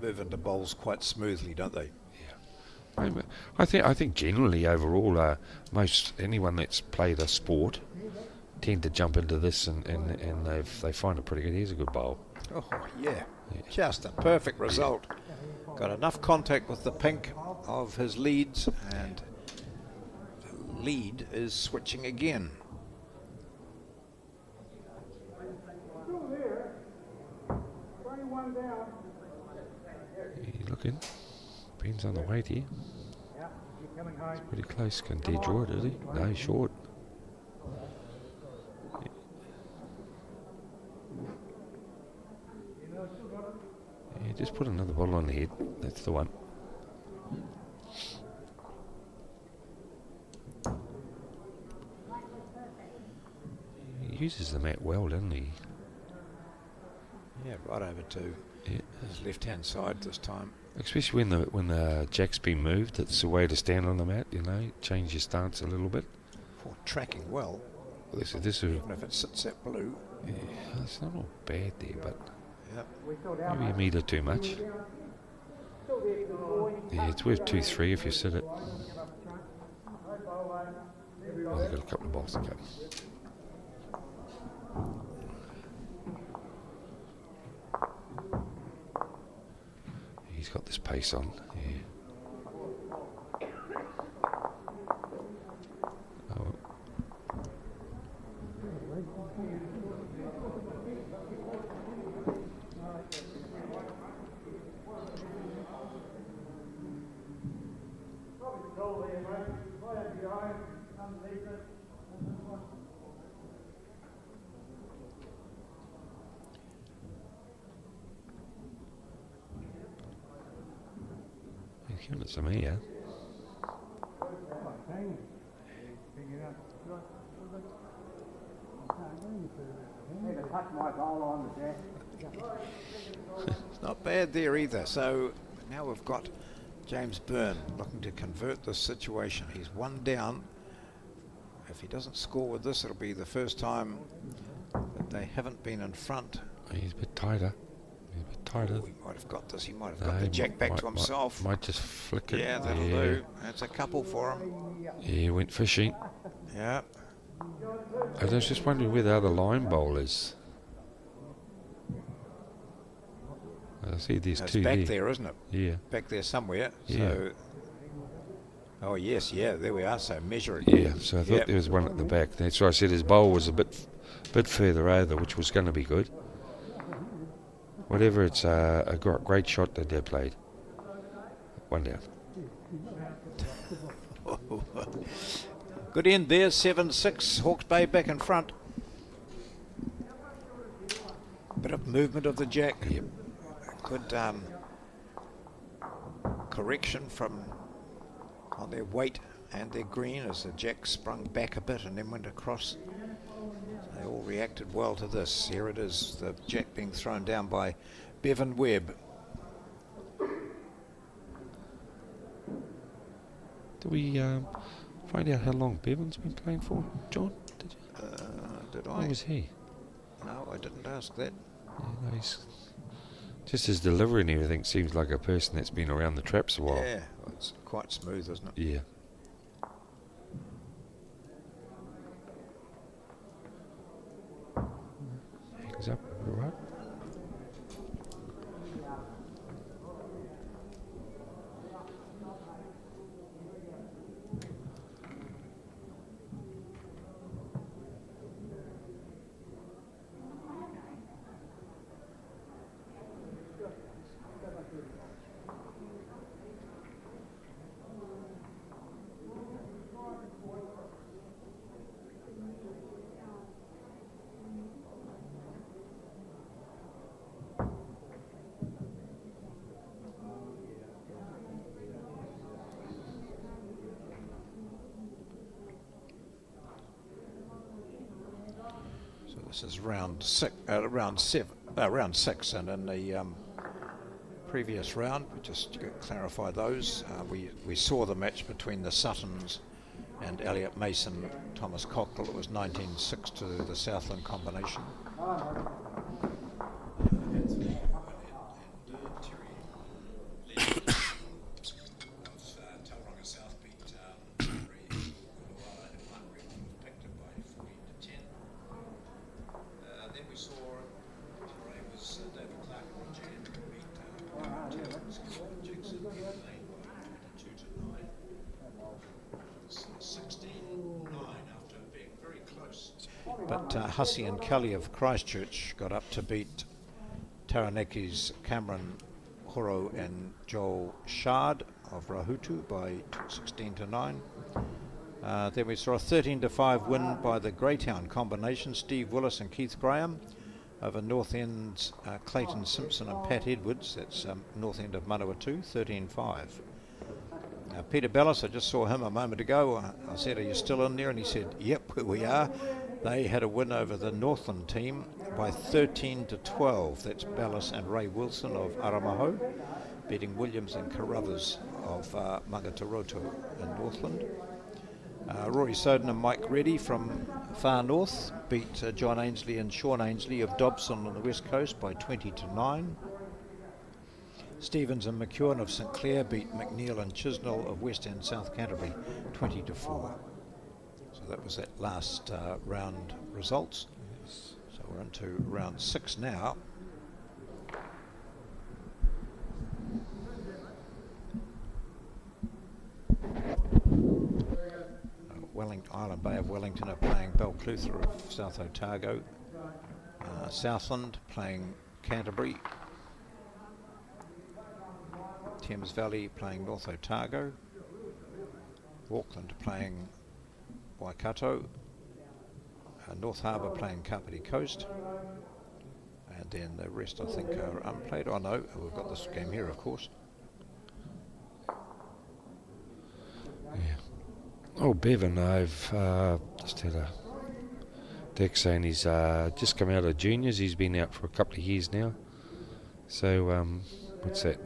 move into bowls quite smoothly, don't they? I think generally overall, most anyone that's played a sport tend to jump into this and they find it pretty good. Here's a good bowl. Oh, yeah. Just a perfect result. Got enough contact with the pink of his leads, and the lead is switching again. You looking? Depends on the weight here. It's pretty close. Can dead draw it, is he? No, he's short. Yeah, just put another bottle on the head. That's the one. He uses the mat well, doesn't he? Yeah, right over to his left-hand side this time. Especially when the jack's been moved, it's the way to stand on the mat. You know, change your stance a little bit. For tracking well, This is even if it sits at blue. yeah, it's not all bad there, but Yeah. maybe a metre too much. Yeah, it's worth 2-3 if you sit it. Oh, they've got a couple of balls to go. He's got this pace on, yeah. Oh. He's giving it to me, yeah. It's not bad there either. So now we've got James Byrne looking to convert this situation. He's one down. If he doesn't score with this, it'll be the first time that they haven't been in front. He's a bit tighter. Oh, he might have got this. He might have got the jack back to himself. Might just flick it. Yeah, that'll do. That's a couple for him. Yeah, he went fishing. Yeah. I was just wondering where the other line bowl is. I see there's It's two back there, isn't it? Yeah. Back there somewhere. Yeah. So. Oh yes, yeah. There we are. So measure it. Yeah, so I thought there was one at the back. That's why I said his bowl was a bit further over, which was going to be good. Whatever, it's a great shot that they played. One down. Good end there, 7-6. Hawke's Bay back in front. Bit of movement of the jack. Yep. Good correction from on their weight and their green as the jack sprung back a bit and then went across. They all reacted well to this. Here it is, the jack being thrown down by Bevan Webb. Did we find out how long Bevan's been playing for, John? Did you? Did Where I? was he? No, I didn't ask that. Yeah, no, he's just his delivery and everything seems like a person that's been around the traps a while. Yeah, well, it's quite smooth, isn't it? Yeah. Hangs up, all right. This is round six, and in the previous round, just to clarify those, we saw the match between the Suttons and Elliot Mason, Thomas Cockle. It was 19-6 to the Southland combination. But Hussey and Kelly of Christchurch got up to beat Taraneki's Cameron Horo and Joel Shard. of Rahutu by 16 to 9. Then we saw a 13 to 5 win by the Greytown combination, Steve Willis and Keith Graham, over North End's Clayton Simpson and Pat Edwards. That's North End of Manawatu, 13-5. Peter Bellis, I just saw him a moment ago. I said, are you still in there? And he said, yep, we are. They had a win over the Northland team by 13 to 12. That's Bellis and Ray Wilson of Aramaho, beating Williams and Carruthers of Mangatoroto in Northland. Rory Soden and Mike Reddy from Far North beat John Ainsley and Sean Ainsley of Dobson on the West Coast by 20 to 9. Stevens and McEwen of St Clair beat McNeil and Chisnell of West End South Canterbury 20 to 4. So that was that last round results. So we're into round 6 now. Island Bay of Wellington are playing Balclutha of South Otago. Southland playing Canterbury. Thames Valley playing North Otago. Auckland playing Waikato. North Harbour playing Kapiti Coast. And then the rest I think are unplayed. Oh no, we've got this game here of course. Oh, Bevan, I've just had a text saying he's just come out of juniors. He's been out for a couple of years now. So, what's that?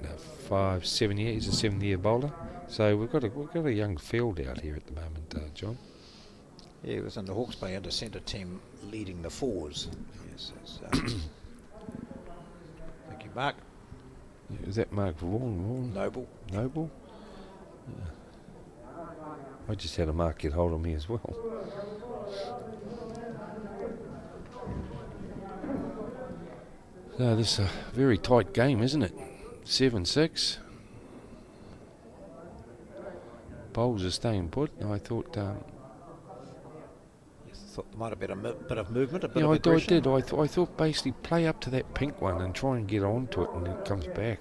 7 years. He's a 7-year bowler. So we've got a young field out here at the moment, John. Yeah, he was in the Hawke's Bay under centre team leading the fours. Yes, thank you, Mark. Yeah, is that Mark Vaughan? Noble. Yeah. I just had a mark get hold of me as well. So this is a very tight game, isn't it? 7-6. Bowls are staying put. I thought... Thought there might have been a bit of movement, a bit yeah, of aggression. I did. I thought basically play up to that pink one and try and get onto it and it comes back.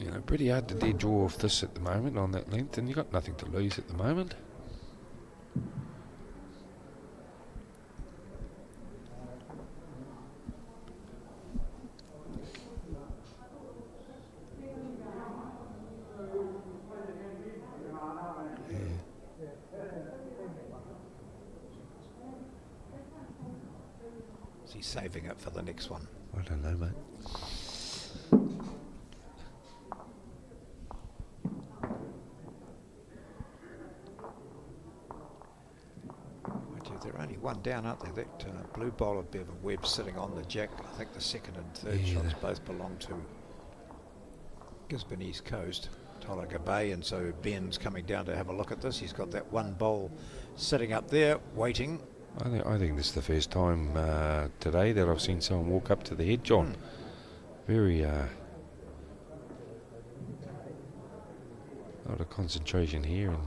You know, pretty hard to dead draw off this at the moment on that length, and you've got nothing to lose at the moment. Is he saving it for the next one? I don't know, mate. They're only one down, aren't they? That blue bowler Bevan Webb sitting on the jack. I think the second and third shots both belong to Gisborne East Coast, Tolaga Bay, and so Ben's coming down to have a look at this. He's got that one bowl sitting up there waiting. I think this is the first time today that I've seen someone walk up to the head, John. Very lot of concentration here, and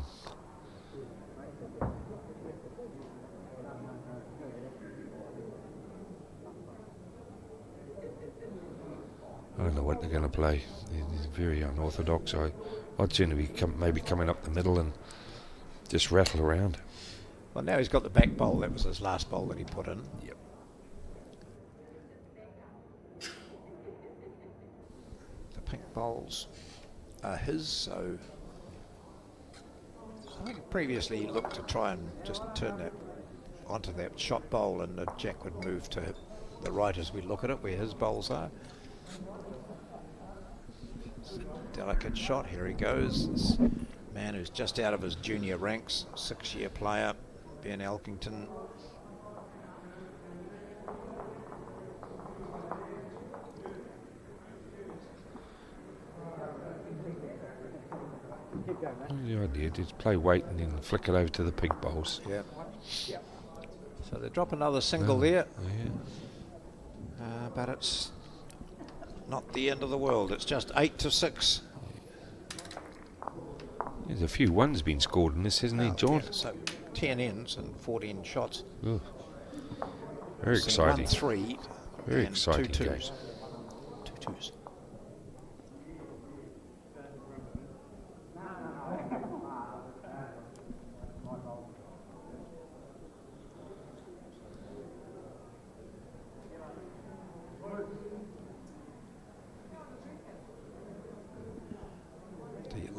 I don't know what they're going to play. It's very unorthodox. I'd sooner be maybe coming up the middle and just rattle around. Well, now he's got the back bowl. That was his last bowl that he put in. Yep. The pink bowls are his, so I think previously he looked to try and just turn that onto that shot bowl, and the jack would move to the right as we look at it, where his bowls are. It's a delicate shot. Here he goes. This man who's just out of his junior ranks, 6-year player, Ben Elkington. The idea is play weight and then flick it over to the pink bowls. Yeah. So they drop another single there. Yeah. But it's not the end of the world. It's just 8-6. There's a few ones been scored in this, hasn't there, John? Yeah, so 10 ends and 14 shots. Ugh. Very exciting. 1-3. Very and exciting 2 game. 2s.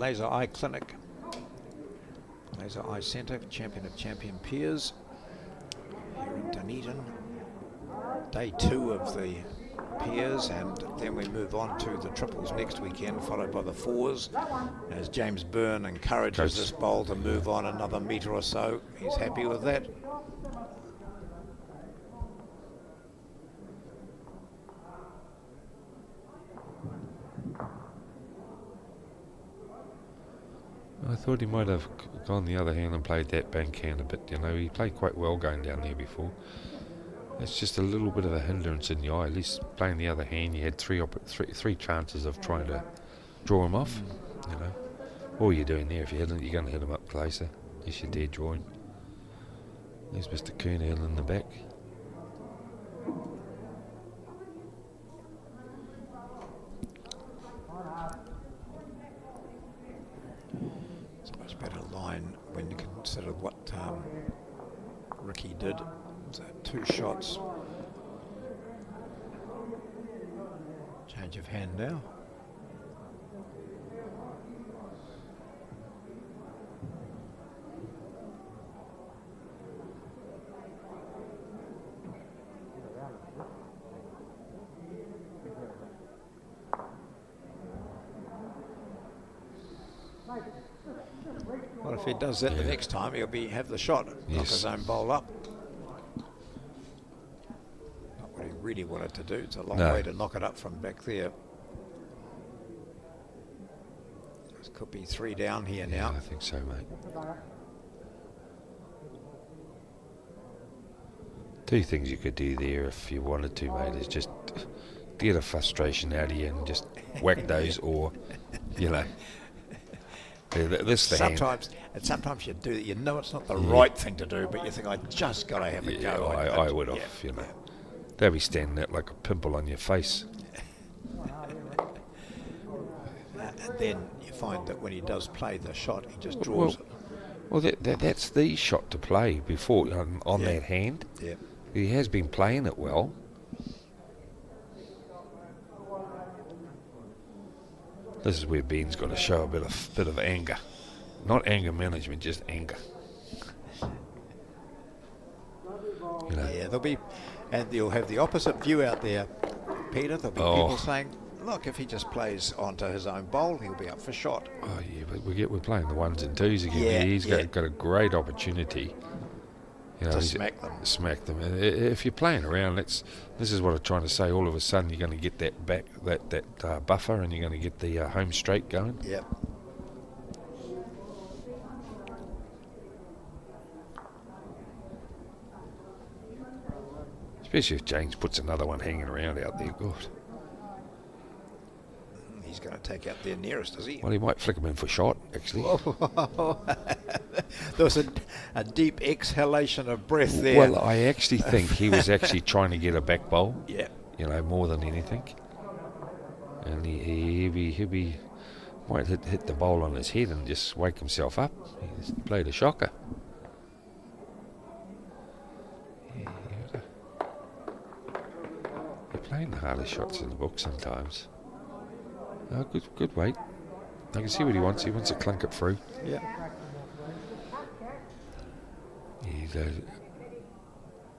Laser Eye Clinic. Laser Eye Centre, champion of champion peers here in Dunedin. Day 2 of the peers, and then we move on to the triples next weekend, followed by the fours, as James Byrne encourages this bowl to move on another metre or so. He's happy with that. I thought he might have gone the other hand and played that backhand a bit. You know, he played quite well going down there before. It's just a little bit of a hindrance in the eye. At least playing the other hand, you had three chances of trying to draw him off. You know, all you're doing there, if you hit him, you're going to hit him up closer. Yes, you dare draw him. There's Mr. Kernell in the back. It's a much better line when you consider what Ricky did. So 2 shots. Change of hand now. Well, if he does that the next time, he'll have the shot, knock his own bowl up. Not what he really wanted to do. It's a long way to knock it up from back there. This could be 3 down here now. I think so, mate. 2 things you could do there if you wanted to, mate, is just get a frustration out of you and just whack those, or, you know. This the sometimes you do that. You know it's not the right thing to do, but you think, I just got to have a go. I would have, you know. They'll be standing there like a pimple on your face. And then you find that when he does play the shot, he just draws it. Well, that's the shot to play before on that hand. Yeah. He has been playing it well. This is where Ben's got to show a bit of anger. Not anger management, just anger. You know. Yeah, and you'll have the opposite view out there, Peter. There'll be people saying, look, if he just plays onto his own bowl, he'll be up for shot. Oh yeah, but we're playing the 1s and 2s again. He's got a great opportunity. You know, to smack them. Smack them. If you're playing around, this is what I'm trying to say. All of a sudden, you're going to get that back, that buffer, and you're going to get the home straight going. Yep. Especially if James puts another one hanging around out there. God. He's going to take out their nearest, is he? Well, he might flick him in for shot, actually. There was a deep exhalation of breath there. Well, I actually think he was actually trying to get a back bowl. Yeah. You know, more than anything. And he might hit the bowl on his head and just wake himself up. He just played a shocker. Yeah, you're playing the hardest shots in the book sometimes. Oh, good weight. I can see what he wants. He wants to clunk it through. Yeah.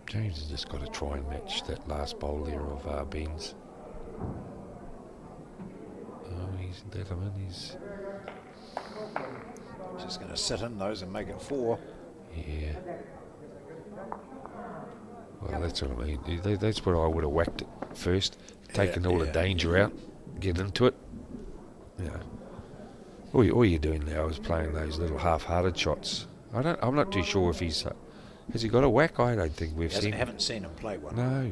James has just got to try and match that last bowl there of Ben's. Oh, he's let him in. He's just going to sit in those and make it 4. Yeah. Well, that's what I mean. That's where I would have whacked it first, taken all the danger out, get into it. You know, all you're doing now is playing those little half-hearted shots. I'm not too sure if he's has he got a whack. I don't think we've seen. Haven't seen him play one. No,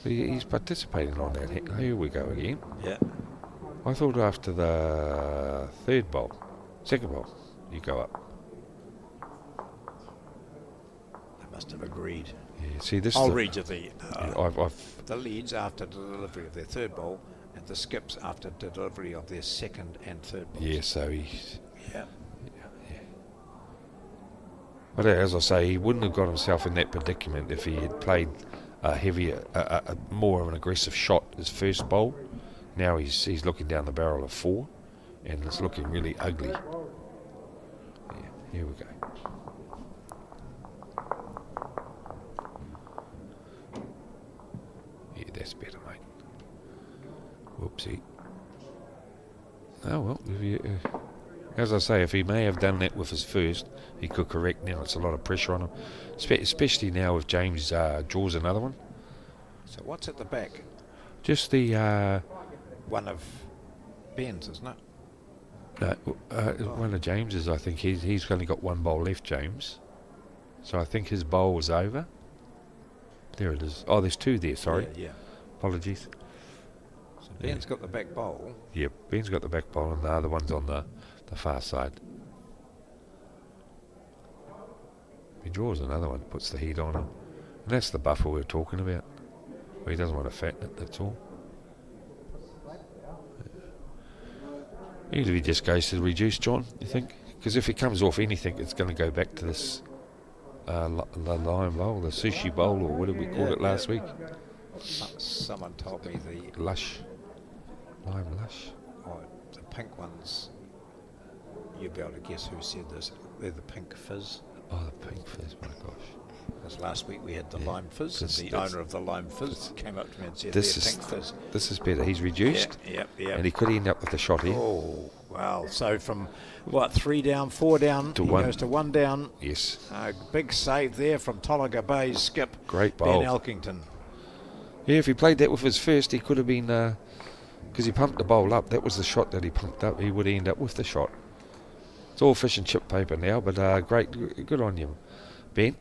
he's participating on that. Here we go again. Yeah. I thought after the second bowl, you go up. They must have agreed. Yeah. See this. I'll read you the the leads after the delivery of their 3rd bowl, and the skips after delivery of their 2nd and 3rd bowls. Yeah, so he's... Yeah. But as I say, he wouldn't have got himself in that predicament if he had played a heavier, more of an aggressive shot his first bowl. Now he's looking down the barrel of 4. and it's looking really ugly. Yeah, here we go. Yeah, that's better, mate. Whoopsie. Oh well, as I say, if he may have done that with his first, he could correct now. It's a lot of pressure on him, especially now if James draws another one. So what's at the back? Just the One of Ben's, isn't it? one of James's. I think he's only got one bowl left, James. So I think his bowl was over. There it is. Oh, there's two there. Sorry. Yeah. Apologies. So Ben's got the back bowl. Yep, Ben's got the back bowl and the other one's on the far side. He draws another one, puts the heat on him. And that's the buffer we were talking about. Well, he doesn't want to fatten it, that's all. Even if he just goes to the reduce, John, you think? Because if he comes off anything, it's going to go back to this the lime bowl, the sushi bowl, or what did we call it last week? Someone told me the Lush. Lime lush. the pink ones. You'll be able to guess who said this. They're the pink fizz. Oh, the pink fizz, my gosh. Because last week we had the lime fizz, and the owner of the lime fizz came up to me and said, This they're is pink fizz. This is better. He's reduced, Yep. and he could end up with a shot here. Oh, well, so from, 3 down, 4 down, To he one. goes to 1 down. Yes. Big save there from Tolaga Bay's skip, Great bowl. Ben Elkington. Yeah, if he played that with his first, he could have been, because he pumped the bowl up. That was the shot that he pumped up. He would end up with the shot. It's all fish and chip paper now, but great, good on you, Ben.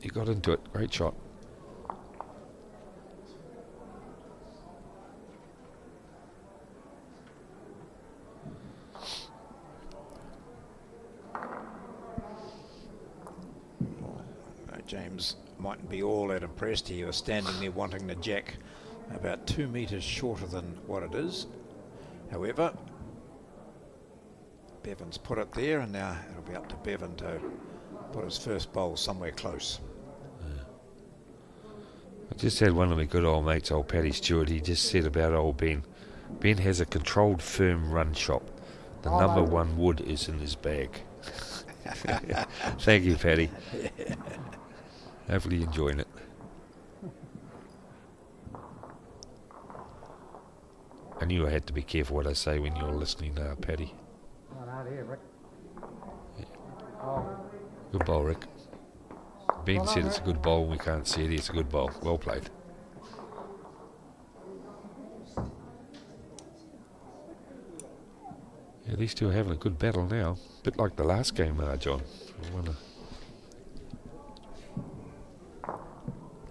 You got into it. Great shot. James mightn't be all that impressed. He was standing there wanting the jack about 2 metres shorter than what it is. However, Bevan's put it there, and now it'll be up to Bevan to put his first bowl somewhere close. I just had one of my good old mates, old Paddy Stewart. He just said about old Ben. Ben has a controlled, firm run shop. The number one wood is in his bag. Thank you, Paddy. Hopefully you're enjoying it. I knew I had to be careful what I say when you're listening, Paddy. Good bowl, Rick. Ben said it's a good bowl. We can't see it. It's a good bowl. Well played. Yeah, these two are having a good battle now. A bit like the last game, John.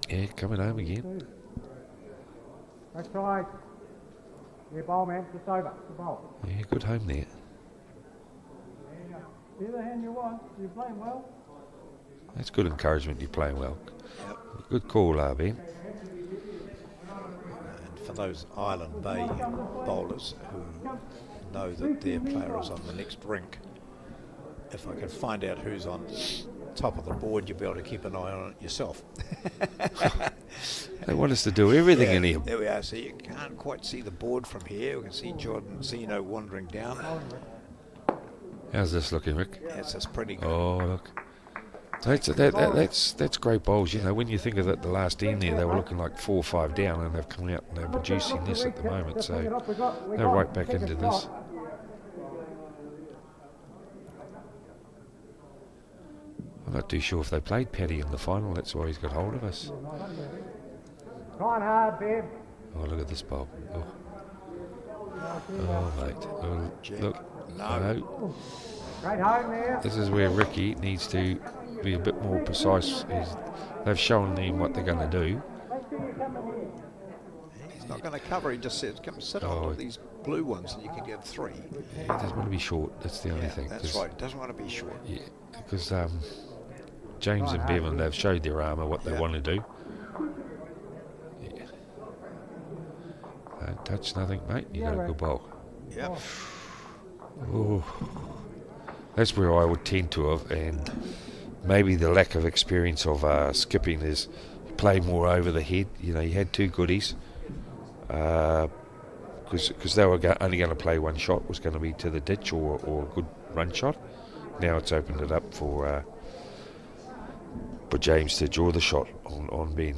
Yeah, coming home again. That's right. Yeah, bowl, man. Just over. The bowl. Yeah, good home there. The other hand you want. You're playing well. That's good encouragement. You're playing well. Good call, Ben. And for those Island Bay bowlers who know that their player is on the next rink, if I can find out who's on top of the board, you'll be able to keep an eye on it yourself. They want us to do everything in here. There we are. So you can't quite see the board from here. We can see Jordan Zeno wandering down. How's this looking, Rick? That's just pretty good. Oh, look. That's great bowls. You know, when you think of it, the last end there, they were looking like 4 or 5 down, and they've come out and they're producing this at the moment. So they're right back into this. I'm not too sure if they played Paddy in the final. That's why he's got hold of us. Trying hard, babe. Oh, look at this bowl. Oh, mate. Oh, look. No. Great home there. This is where Ricky needs to be a bit more precise. They've shown him what they're going to do. He's not going to cover. He just says, come sit on these blue ones and you can get 3. Yeah, he doesn't want to be short. That's the only thing. That's right. He doesn't want to be short. Yeah, because James and Bevan, they've showed their armour what they want to do. Yeah. Don't touch nothing, mate. You got a good bowl. Yep. Oh, that's where I would tend to have, and maybe the lack of experience of skipping is play more over the head. You know, you had 2 goodies. Good because they were only going to play one shot, was going to be to the ditch or a good run shot. Now it's opened it up for James to draw the shot on Ben.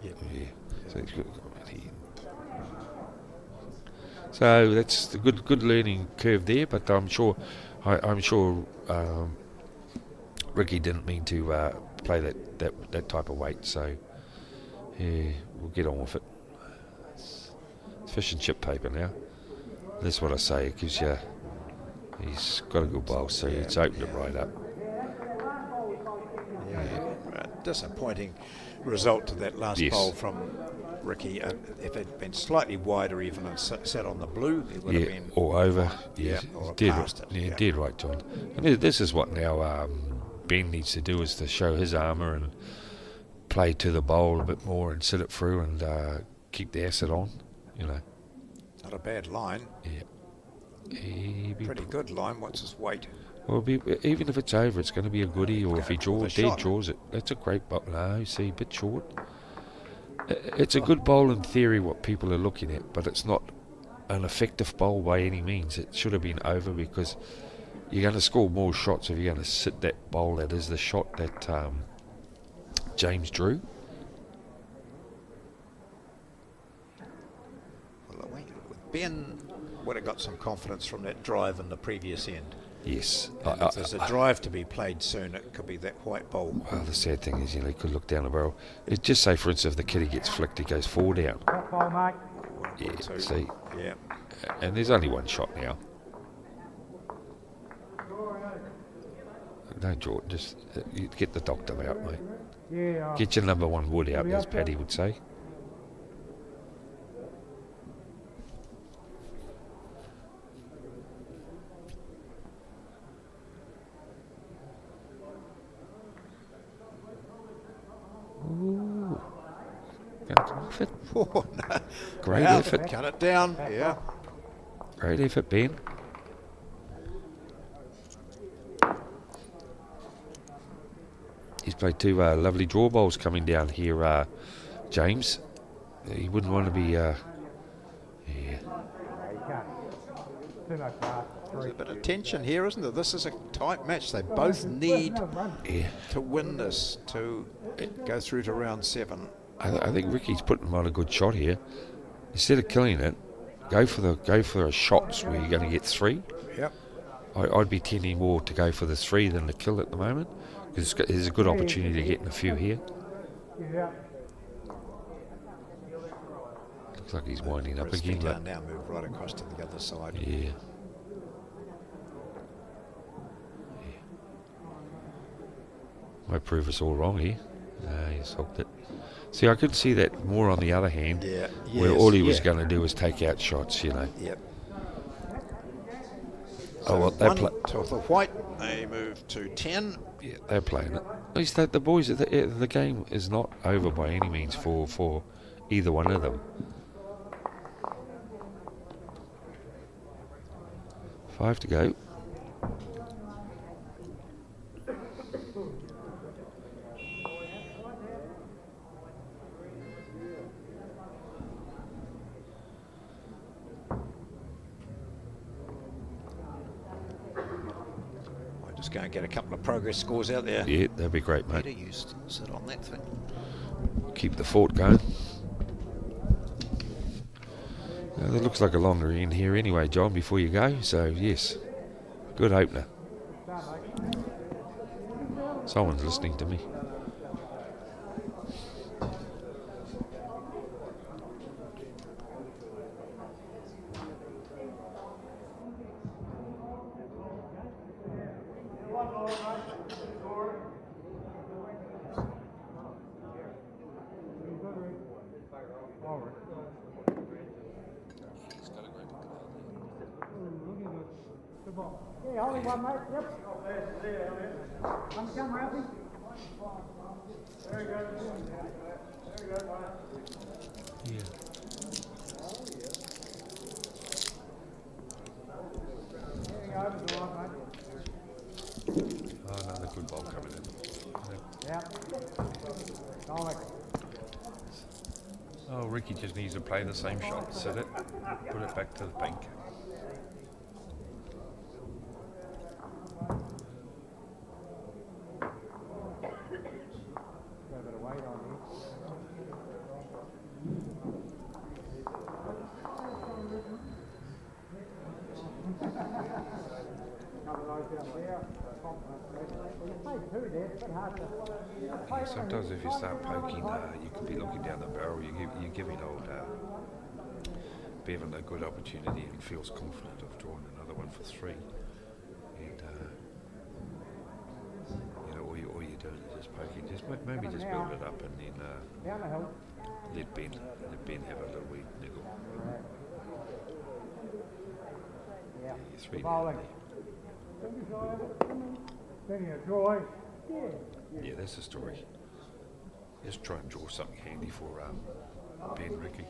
Yep. Yeah. So he's got So that's the good learning curve there, but I'm sure Ricky didn't mean to play that type of weight, so yeah, we'll get on with it. It's fish and chip paper now. That's what I say. It gives you. He's got a good bowl, so it's opened it right up. Disappointing result to that last bowl from Ricky. If it had been slightly wider even and sat on the blue, it would have been... or over. Or dead, past it. dead right, John. And this is what now Ben needs to do, is to show his armour and play to the bowl a bit more and sit it through and keep the acid on, you know. Not a bad line. Yeah. Pretty good line. What's his weight? Well, even if it's over, it's going to be a goodie, or if he draws it. That's a great bowl. No, see, a bit short. It's a good bowl in theory, what people are looking at, but it's not an effective bowl by any means. It should have been over, because you're going to score more shots if you're going to sit that bowl that is the shot that James drew. Well, Ben would have got some confidence from that drive in the previous end. Yes. If there's a drive to be played soon, it could be that white bowl. Well, the sad thing is, he could look down the barrel. It just say, for instance, if the kitty gets flicked, he goes 4 down. Yeah, see. Yeah. And there's only one shot now. No, George, just you get the doctor out, mate. Yeah. Get your number 1 wood out, as Paddy would say. Ooh. Oh, no. Great effort. Cut it down. Yeah. Great effort, Ben. He's played 2 lovely draw bowls coming down here, James. He wouldn't want to be... There's a bit of tension here, isn't there? This is a tight match. They both need to win this to go through to round 7. I think Ricky's putting him on a good shot here. Instead of killing it, go for the shots where you're going to get 3. Yep. I'd be tending more to go for the 3 than the kill at the moment, because there's a good opportunity to get in a few here. Looks like he's winding up again. Down now, move right across to the other side. Yeah. Might prove us all wrong here. He's hooked it. See, I could see that more on the other hand, where all he was going to do was take out shots, Yep. So well, they play to the white. They move to 10. Yeah, they're playing it. At least the boys, the game is not over by any means for either one of them. 5 to go. Just go and get a couple of progress scores out there. Yeah, that'd be great, mate. Peter, you sit on that thing. Keep the fort going. Now, that looks like a longer end here anyway, John, before you go. So, yes, good opener. Someone's listening to me. Yeah, only one, mate. Yep. Come, Ralphie. Very good. Very good, mate. Yeah. Oh, another good ball coming in. Yeah. Oh, Ricky just needs to play the same shot, sit it, put it back to the bank. Yeah, sometimes if you start poking, you could be looking down the barrel. You're giving old Bevan a good opportunity, and he feels confident of drawing another one for 3. And all you're doing is just poking. Maybe just build it up and then let Ben have a little wee niggle. Yeah, you're 3 down there. Yeah, that's the story. Just try and draw something handy for Ben Ricky.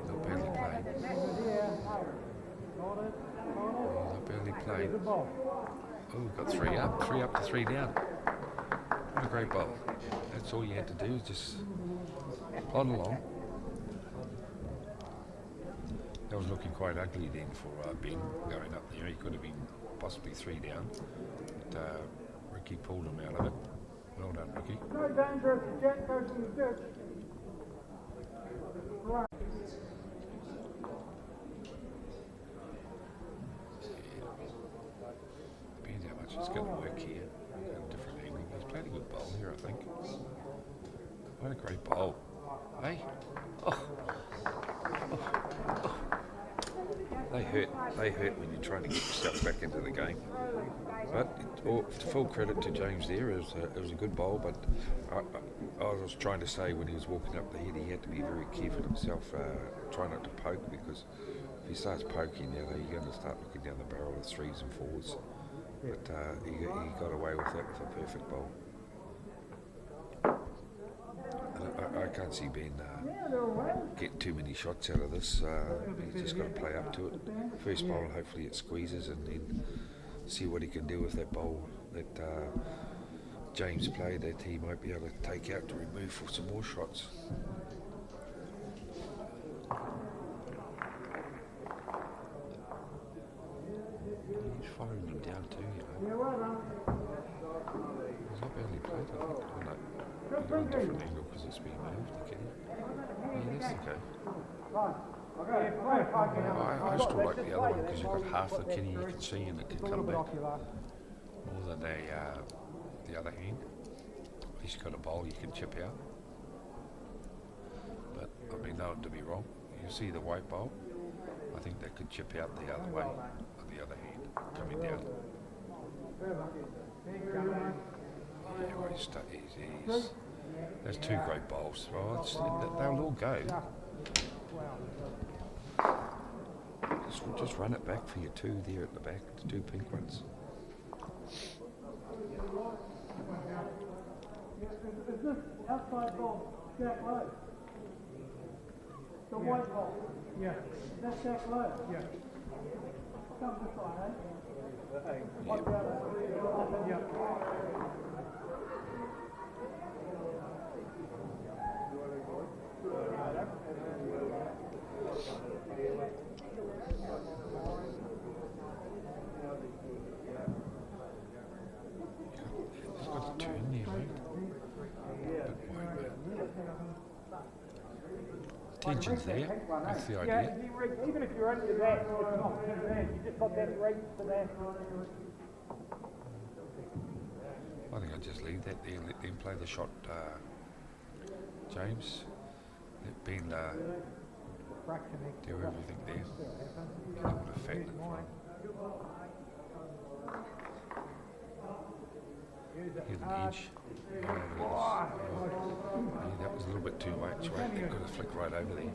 They'll barely play. They'll barely play. Oh, we've got 3 up. 3 up to 3 down. What a great bowl. That's all you had to do, is just plod along. That was looking quite ugly then for Ben going up there. He could have been possibly 3 down. But Ricky pulled him out of it. Well done, Ricky. No dangerous, Jack goes to the ditch. Right. Depends how much it's going to work here. At a different angle. He's played a good bowl here, I think. What a great bowl. Hey? Oh. They hurt when you're trying to get yourself back into the game. But full credit to James there. It was a good bowl, but I was trying to say when he was walking up the head, he had to be very careful himself, try not to poke, because if he starts poking, you're going to start looking down the barrel with 3s and 4s. But he got away with that with a perfect bowl. I can't see Ben getting too many shots out of this. He's just got to play up to it. First bowl, hopefully it squeezes, and then see what he can do with that bowl that James played, that he might be able to take out to remove for some more shots. He's following him down too, you know. He's not badly played, I think. Oh, no. He's got a different angle because it's being moved, okay. Yeah, that's okay. I still like the other one because you've got half the kitty you can see and it can come back more than the other hand. At least you've got a bowl you can chip out. But I mean, no one to be wrong. You see the white bowl? I think that could chip out the other way, on the other hand, coming down. Yeah, well, he's there's 2 great bowls. Well, they'll all go. Just run it back for your 2 there at the back, the 2 pink ones. Is this outside ball Jack Lowe? The white ball? Yeah. That's Jack Lowe? Yeah. Come this way, eh? Yeah. He's got a turn there, mate. Tension's there. That's the idea. Even if you're under that, it's not too bad. You just got that right for that. I think I'd just leave that there, let them play the shot, James. Let Ben do everything there. You don't want to fatten it for him. Here's an edge. Yeah, that was a little bit too much, right? They've got to flick right over there.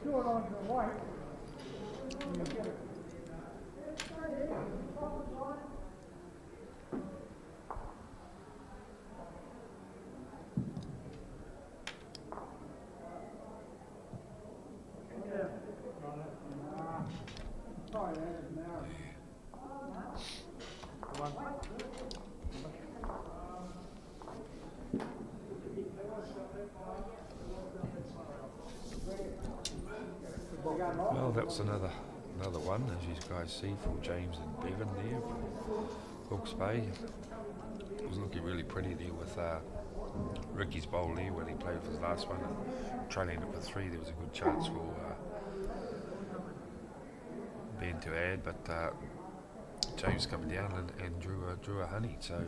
Well, that was another one, as you guys see, for James and Bevan there for Hawke's Bay. It was looking really pretty there with Ricky's bowl there when he played for his last one, and trailing it with 3. There was a good chance for Ben to add, but James coming down and drew a honey, so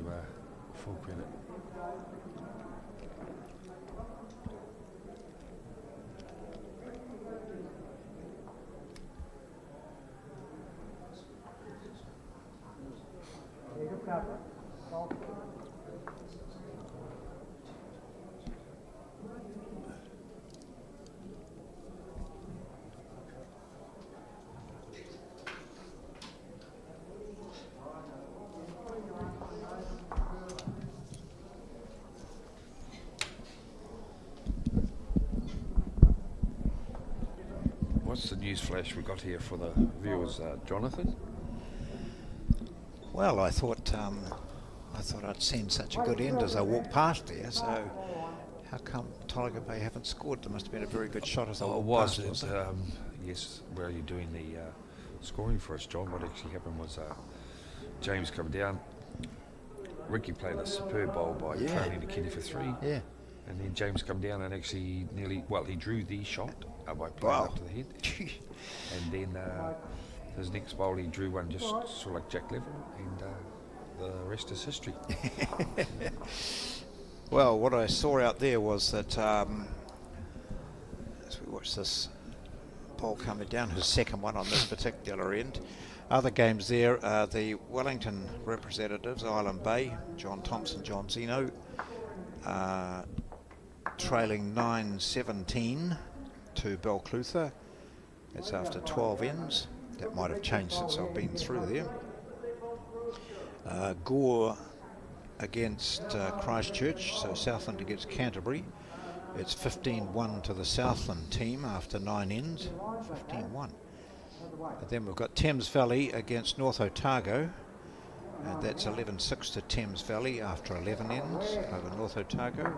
full credit. What's the news flash we got here for the viewers, Jonathan? Well, I thought I'd seen such a good end as I walked past there. So how come Tiger Bay haven't scored? There must have been a very good shot as I walked past. Yes. Where are you doing the scoring for us, John? What actually happened was James come down. Ricky played a superb bowl by trailing to Kenny for 3. Yeah. And then James come down and actually he drew the shot by playing up to the head. And then his next bowl he drew one just sort of like Jack level, and the rest is history. Well, what I saw out there was that as we watch this ball coming down, his second one on this particular end. Other games there, the Wellington representatives, Island Bay, John Thompson, John Zeno, trailing 9-17 to Belclutha. It's after 12 ends. That might have changed since I've been through there. Gore against Christchurch, so Southland against Canterbury. It's 15-1 to the Southland team after 9 ends. 15-1. And then we've got Thames Valley against North Otago. And that's 11-6 to Thames Valley after 11 ends over North Otago.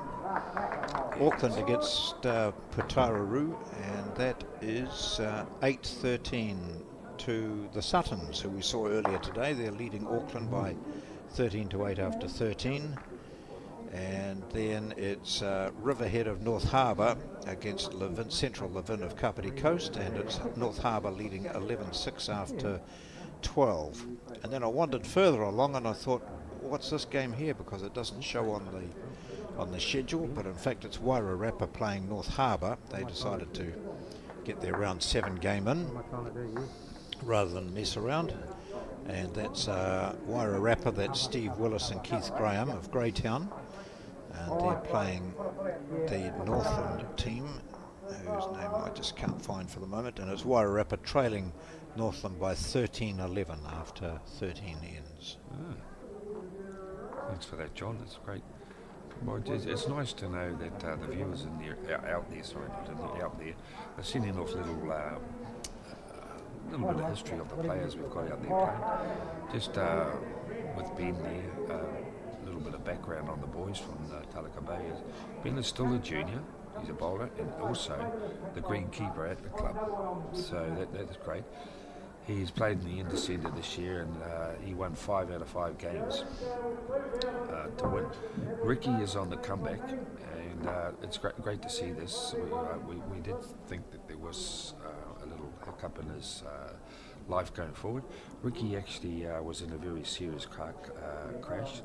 Auckland against Putaruru, and that is 8-13 to the Suttons, who we saw earlier today. They're leading Auckland by 13-8 after 13. And then it's Riverhead of North Harbour against Central Levin of Kapiti Coast, and it's North Harbour leading 11-6 after 12. And then I wandered further along and I thought, what's this game here? Because it doesn't show on the schedule, but in fact it's Wairarapa playing North Harbour. They decided to get their round 7 game in rather than mess around. And that's Wairarapa, that's Steve Willis and Keith Graham of Greytown. And they're playing the Northland team, whose name I just can't find for the moment. And it's Wairarapa trailing Northland by 13-11 after 13 ends. Thanks for that, John. That's great. Well, it's nice to know that the viewers in there, out there, are sending off little bit of history of the players we've got out there playing. Just with Ben there, a little bit of background on the boys from Talaka Bay. Ben is still a junior. He's a bowler and also the greenkeeper at the club. So that is great. He's played in the Indecender this year, and he won 5 out of 5 games to win. Ricky is on the comeback, and it's great to see this. We did think that there was a little hiccup in his life going forward. Ricky actually was in a very serious crash.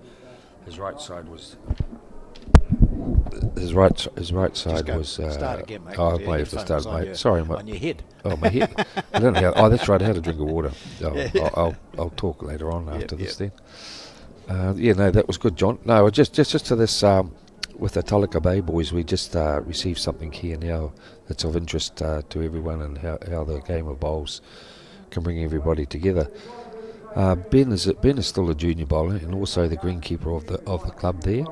His right side was. His right side was. Start again, mate. I may have to start, mate. Sorry, mate. On your head. Oh, my head. I don't know how. Oh, that's right. I had a drink of water. I'll talk later on after this then. No, that was good, John. No, just to this with the Talaka Bay boys, we just received something here now that's of interest to everyone, and how the game of bowls can bring everybody together. Ben is still a junior bowler and also the greenkeeper of the club there.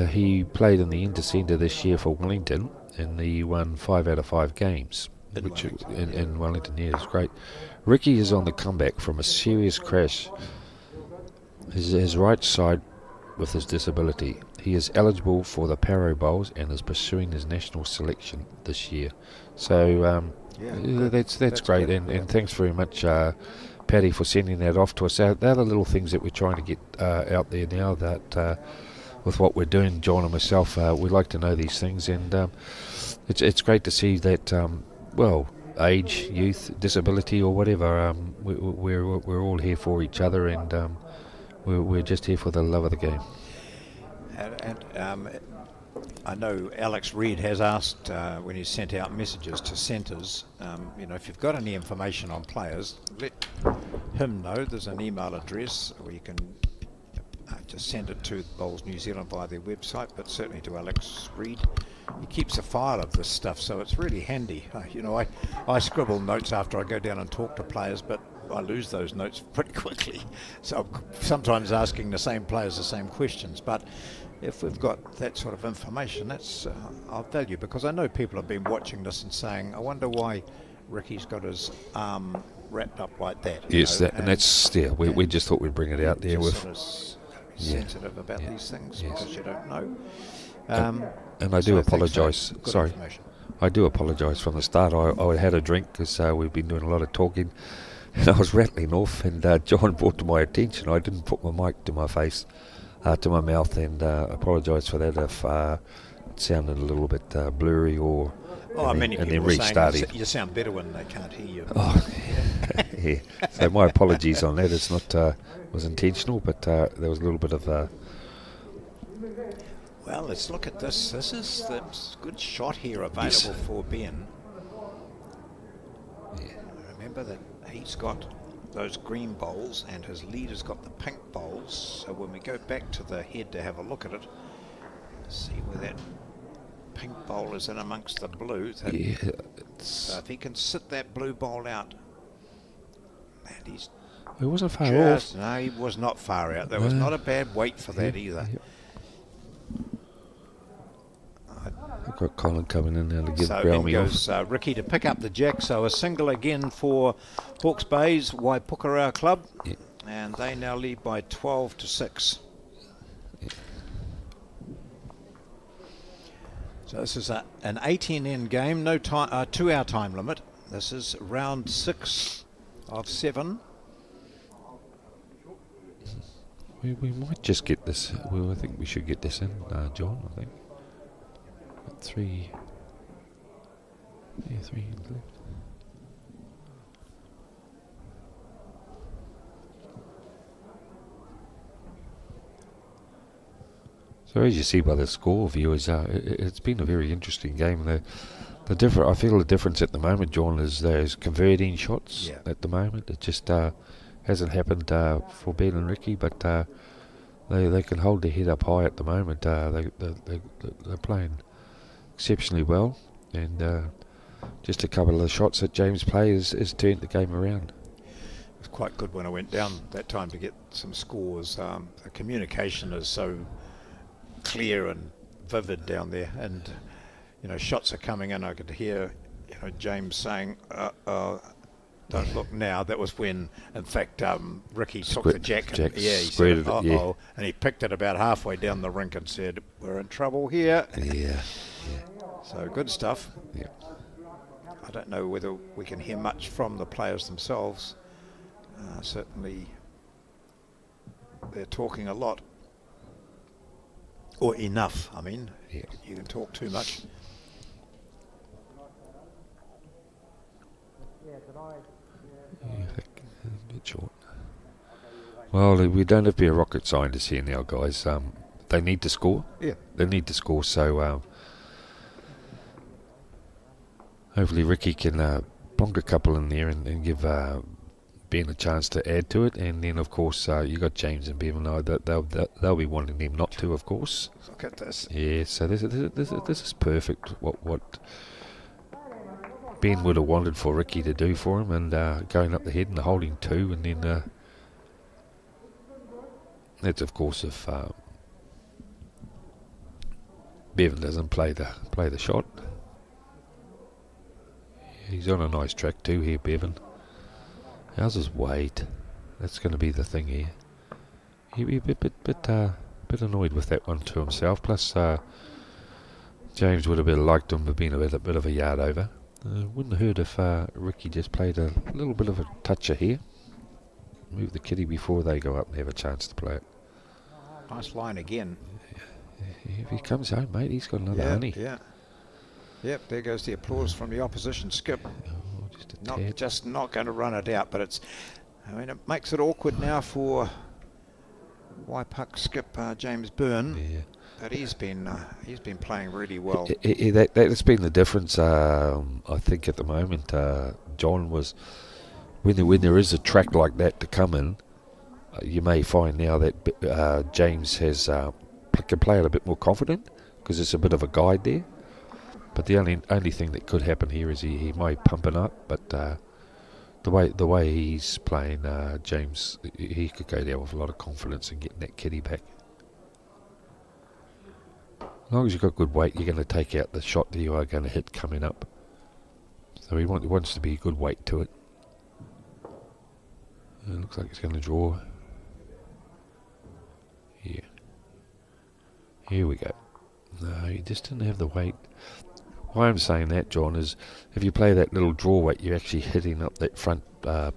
He played in the Indecender this year for Wellington, and he won 5 out of 5 games. In Wellington, yeah, it's great. Ricky is on the comeback from a serious crash his right side with his disability. He is eligible for the Paro Bowls and is pursuing his national selection this year. So that's great, good, and thanks very much, Paddy, for sending that off to us. They're the little things that we're trying to get out there now. That with what we're doing, John and myself, we like to know these things, and it's great to see that. Age, youth, disability, or whatever, we're all here for each other, and we're just here for the love of the game. And I know Alex Reid has asked when he sent out messages to centres, if you've got any information on players, let him know. There's an email address where you can just send it to Bowls New Zealand via their website, but certainly to Alex Reid. He keeps a file of this stuff, so it's really handy. I scribble notes after I go down and talk to players, but I lose those notes pretty quickly. So I'm sometimes asking the same players the same questions. But if we've got that sort of information, that's I'll value, because I know people have been watching this and saying, I wonder why Ricky's got his arm wrapped up like that. Yes, we just thought we'd bring it out there with. Sort of sensitive about these things, because you don't know. And I do apologise. Sorry, I do apologise from the start. I had a drink because we've been doing a lot of talking, and I was rattling off. And John brought to my attention I didn't put my mic to my face, to my mouth, and apologise for that if it sounded a little bit blurry or. Many people then were restarting. saying you sound better when they can't hear you. Oh, yeah. So my apologies on that. It's not was intentional, but there was a little bit of. Well, let's look at this. This is the good shot here available for Ben. Yeah. Remember that he's got those green bowls and his leader's got the pink bowls. So when we go back to the head to have a look at it, see where that pink bowl is in amongst the blue. So if he can sit that blue bowl out, and he's It wasn't far off. no, he was not far out. There was not a bad weight for that either. Yeah. I've got Colin coming in now to give So ground in me goes off. Ricky to pick up the jack. So a single again for Hawke's Bay's Waipukurau club. Yeah. And they now lead by 12-6. Yeah. So this is an 18-end game, no time, 2-hour time limit. This is round 6 of 7. We might just get this. I think we should get this in, John. I think. 3 hands left. So as you see by the score, viewers, it's been a very interesting game. I feel the difference at the moment, John, is those converting shots at the moment. It just hasn't happened for Ben and Ricky, but they can hold their head up high at the moment. They're playing exceptionally well, and just a couple of the shots that James plays has turned the game around. It was quite good when I went down that time to get some scores. The communication is so clear and vivid down there, and shots are coming in. I could hear James saying, don't look now. That was when, in fact, Ricky took the jack. And, he said, uh-oh, and he picked it about halfway down the rink and said, we're in trouble here. Yeah. So good stuff. Yeah. I don't know whether we can hear much from the players themselves. Certainly, they're talking a lot. Or enough, I mean. Yeah. You can talk too much. A bit short. Well, we don't have to be a rocket scientist here now, guys. They need to score. Yeah. They need to score, so hopefully Ricky can plonk a couple in there and give Ben a chance to add to it. And then, of course, you got James and Bevan. They'll be wanting them not to, of course. Look at this. Yeah, so this is perfect. What Ben would have wanted for Ricky to do for him, and going up the head and holding two, and then that's of course if Bevan doesn't play the shot. Yeah, he's on a nice track too here, Bevan. How's his weight? That's going to be the thing here. He'd be a bit annoyed with that one to himself. Plus, James would have better liked him for being a bit of a yard over. Wouldn't have hurt if Ricky just played a little bit of a toucher here. Move the kitty before they go up and have a chance to play it. Nice line again. If he comes home, mate, he's got another honey. Yeah. Yep, there goes the applause from the opposition skip. Oh, just a tad. Not going to run it out, but it makes it awkward now for Waipuck skip James Byrne. Yeah. But he's been playing really well. That's been the difference, I think, at the moment. John was, when there is a track like that to come in, you may find now that James can play it a bit more confident because it's a bit of a guide there. But the only thing that could happen here is he might pump it up. But the way he's playing, James, he could go down with a lot of confidence in getting that kitty back. As long as you've got good weight, you're going to take out the shot that you are going to hit coming up. So he wants to be a good weight to it. It looks like it's going to draw. Yeah. Here we go. No, he just didn't have the weight. Why I'm saying that, John, is if you play that little draw weight, you're actually hitting up that front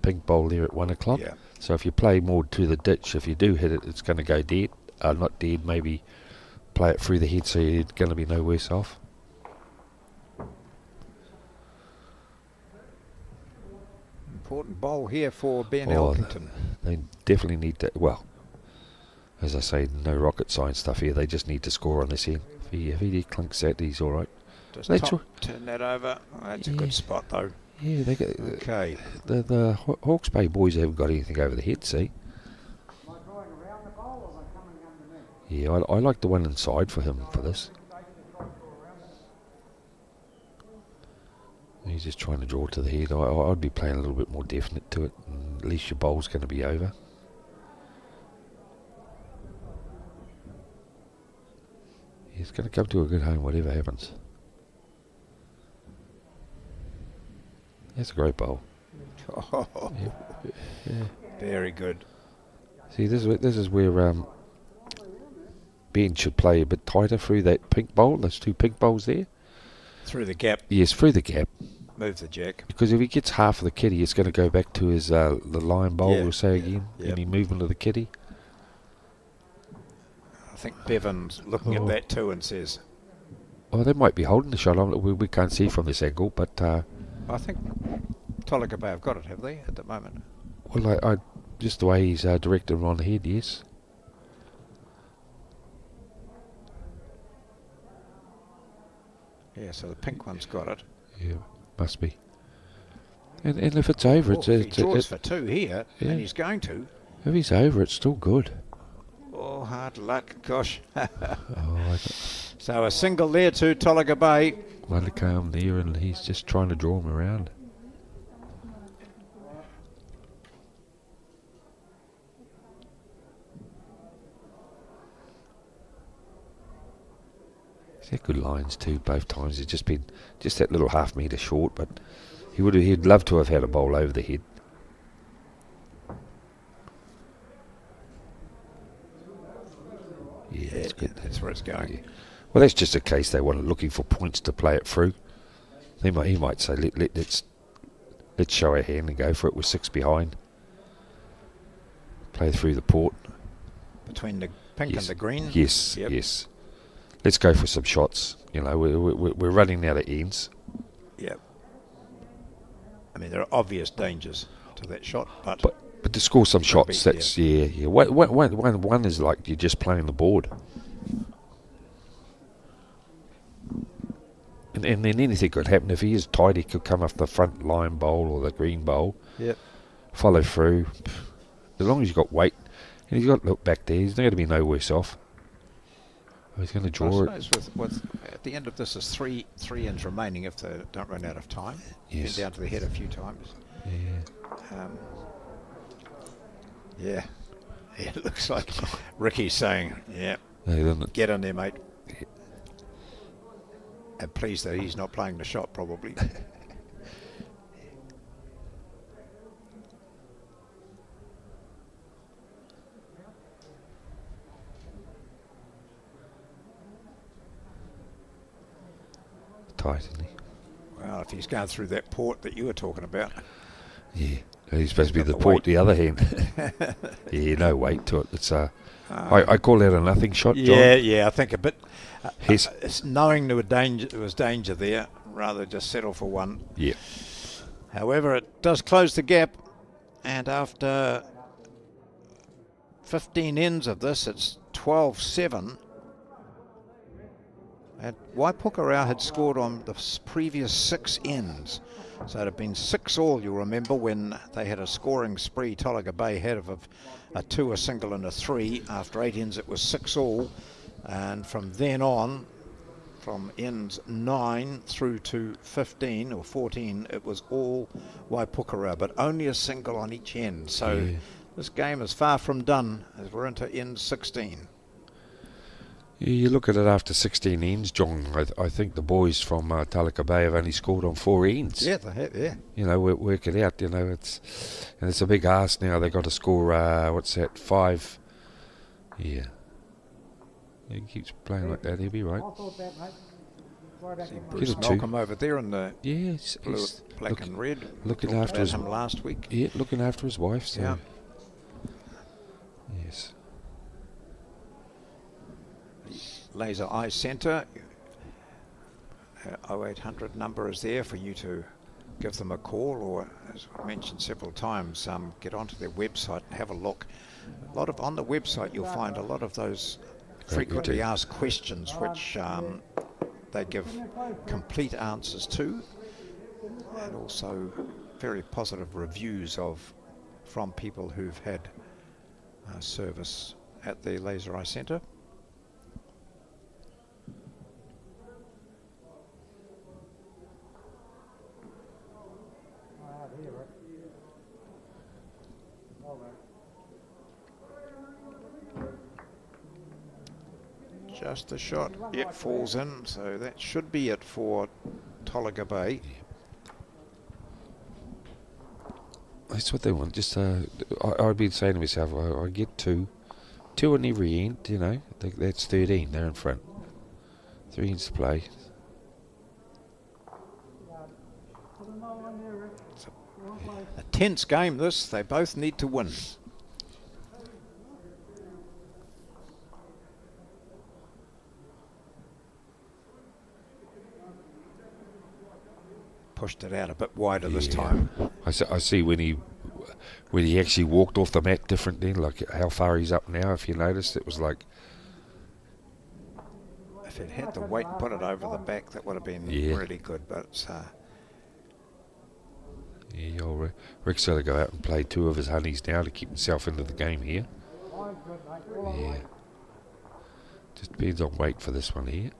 pink bowl there at 1 o'clock. Yeah. So if you play more to the ditch, if you do hit it, it's going to go dead. Not dead, maybe play it through the head so you're going to be no worse off. Important bowl here for Ben Elkington. They definitely need to, well, as I say, no rocket science stuff here. They just need to score on this end. If he clunks that, he's all right. Just That's turn that over. Oh, that's a good spot, though. Yeah, they got, Okay. The Hawke's Bay boys haven't got anything over the head, see? Yeah, I like the one inside for him for this. He's just trying to draw to the head. I'd be playing a little bit more definite to it. And at least your bowl's going to be over. He's going to come to a good home, whatever happens. That's a great bowl. Oh, Yeah. very good. See, this is where Ben should play a bit tighter through that pink bowl. Those two pink bowls there. Through the gap. Yes, through the gap. Move the jack. Because if he gets half of the kitty, it's going to go back to his the line bowl, we'll say again. Yep. Any movement of the kitty. I think Bevan's looking at that too and says, Oh, they might be holding the shot on. We can't see from this angle, but I think Tolliga Bay have got it, have they, at the moment? well, I just the way he's directed him on the head, yes. Yeah, so the pink one's got it. Yeah, must be. And if it's over, If he draws for two here, yeah. and he's going to. If he's over, it's still good. Oh, hard luck, gosh. Oh, So a single there to Tolliga Bay. Malakam there, and he's just trying to draw him around. He's had good lines too, both times. He's just been just that little half metre short, but he'd love to have had a bowl over the head. Yeah, that's good. That's where it's going. Yeah. Well, that's just a case they were looking for points to play it through. He might say, let's show our hand and go for it with 6 behind. Play through the port. Between the pink and the green? Yes, Yep. yes. Let's go for some shots. You know, we're running out of ends. Yep. I mean, there are obvious dangers to that shot, but to score some Could be, shots, that's yeah. One is like you're just playing the board. And then anything could happen. If he is tight, he could come off the front line bowl or the green bowl. Yep. Follow through. As long as you've got weight, and he's got to look back there, he's not going to be no worse off. Oh, he's going to draw I it. suppose with at the end of this is three ins remaining if they don't run out of time. Yes. Been down to the head a few times. Yeah. Yeah. It looks like Ricky's saying, yeah, No, he doesn't. get in there, mate. And pleased that he's not playing the shot, probably. tight, isn't he? Well, if he's going through that port that you were talking about. Yeah. He's supposed to be got the the port weight. the other hand. Yeah, no weight to it. It's I call that a nothing shot, John. Yeah, I think a bit. He's- It's knowing there was danger there, rather just settle for one. Yeah. However, it does close the gap, and after 15 ends of this, it's 12-7. And Waipukurau had scored on the previous 6 ends. So it had been 6-all, you'll remember, when they had a scoring spree. Tolaga Bay had of a 2, a single and a 3. After 8 ends, it was 6-all. And from then on, from ends 9 through to 15 or 14, it was all Waipukurau, but only a single on each end. So Yeah. this game is far from done as we're into end 16. You look at it after 16 ends, John. I think the boys from Tolaga Bay have only scored on 4 ends. Yeah, they have, yeah. You know, work it out. You know, it's a big ask now. They got to score. What's that? 5. Yeah. He keeps playing like that. He'll be right. I thought that, mate. Worry about See getting Bruce Get a two. Malcolm over there in the Yeah, blue, he's black and red. looking Talked after about his him last week. Yeah, looking after his wife. So. Yeah. Yes. Laser Eye Centre. 0800 number is there for you to give them a call, or as I mentioned several times, get onto their website and have a look. On the website you'll find a lot of those frequently routine. asked questions which they give complete answers to, and also very positive reviews from people who've had service at the Laser Eye Centre. Just a shot. It falls in, so that should be it for Tolaga Bay. That's what they want. Just I'd been saying to myself, I get two on every end. You know, that's 13. They're in front. 3 ends to play. It's a tense game this. They both need to win. Pushed it out a bit wider this Yeah. time. I see when he actually walked off the mat differently, like how far he's up now. If you noticed, it was like If it had the weight and put it over the back, that would have been Yeah. really good. But yeah, old Rick's got to go out and play 2 of his honeys now to keep himself into the game here. Yeah, just depends on weight for this one here.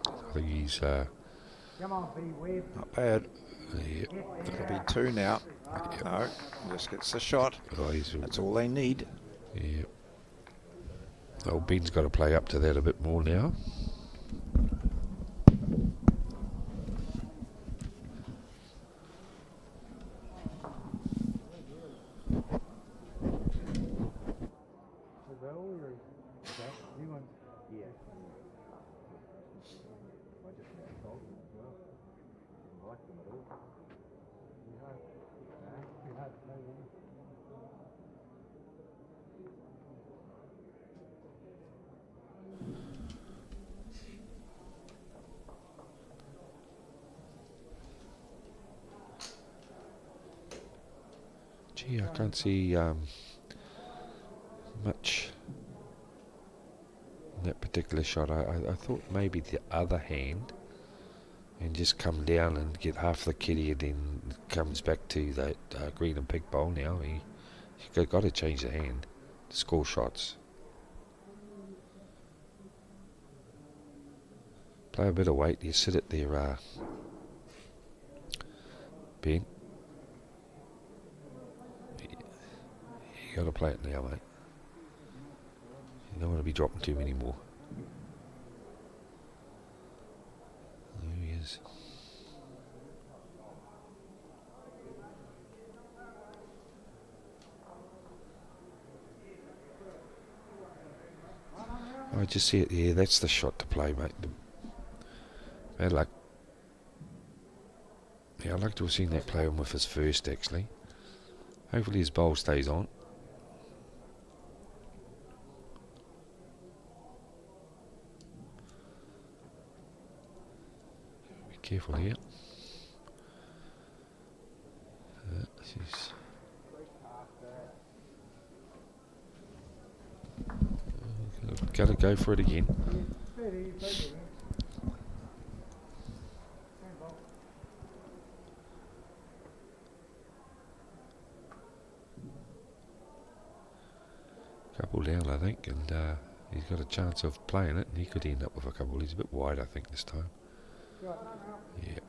I think he's Come on, B-Web. not bad. yeah. It'll be 2 now. No, just gets the shot. Oh, he's That's all they need. yeah. Old Ben's got to play up to that a bit more now. Is that all your... You want... Yeah. I just told them as well. I like them at all. You have... You have no one. Gee, I can't see much in that particular shot. I thought maybe the other hand and just come down and get half the kitty, and then comes back to that green and pink bowl now. He got to change the hand to score shots. Play a bit of weight. You sit it there, Ben. You got to play it now, mate. You don't want to be dropping too many more. There he is. I just see it here. That's the shot to play, mate. Bad luck. Yeah, I'd like to have seen that play on with his first, actually. Hopefully his bowl stays on. Be careful here. She's gotta go for it again. Couple down, I think, and he's got a chance of playing it, and he could end up with a couple. He's a bit wide, I think, this time. Yeah.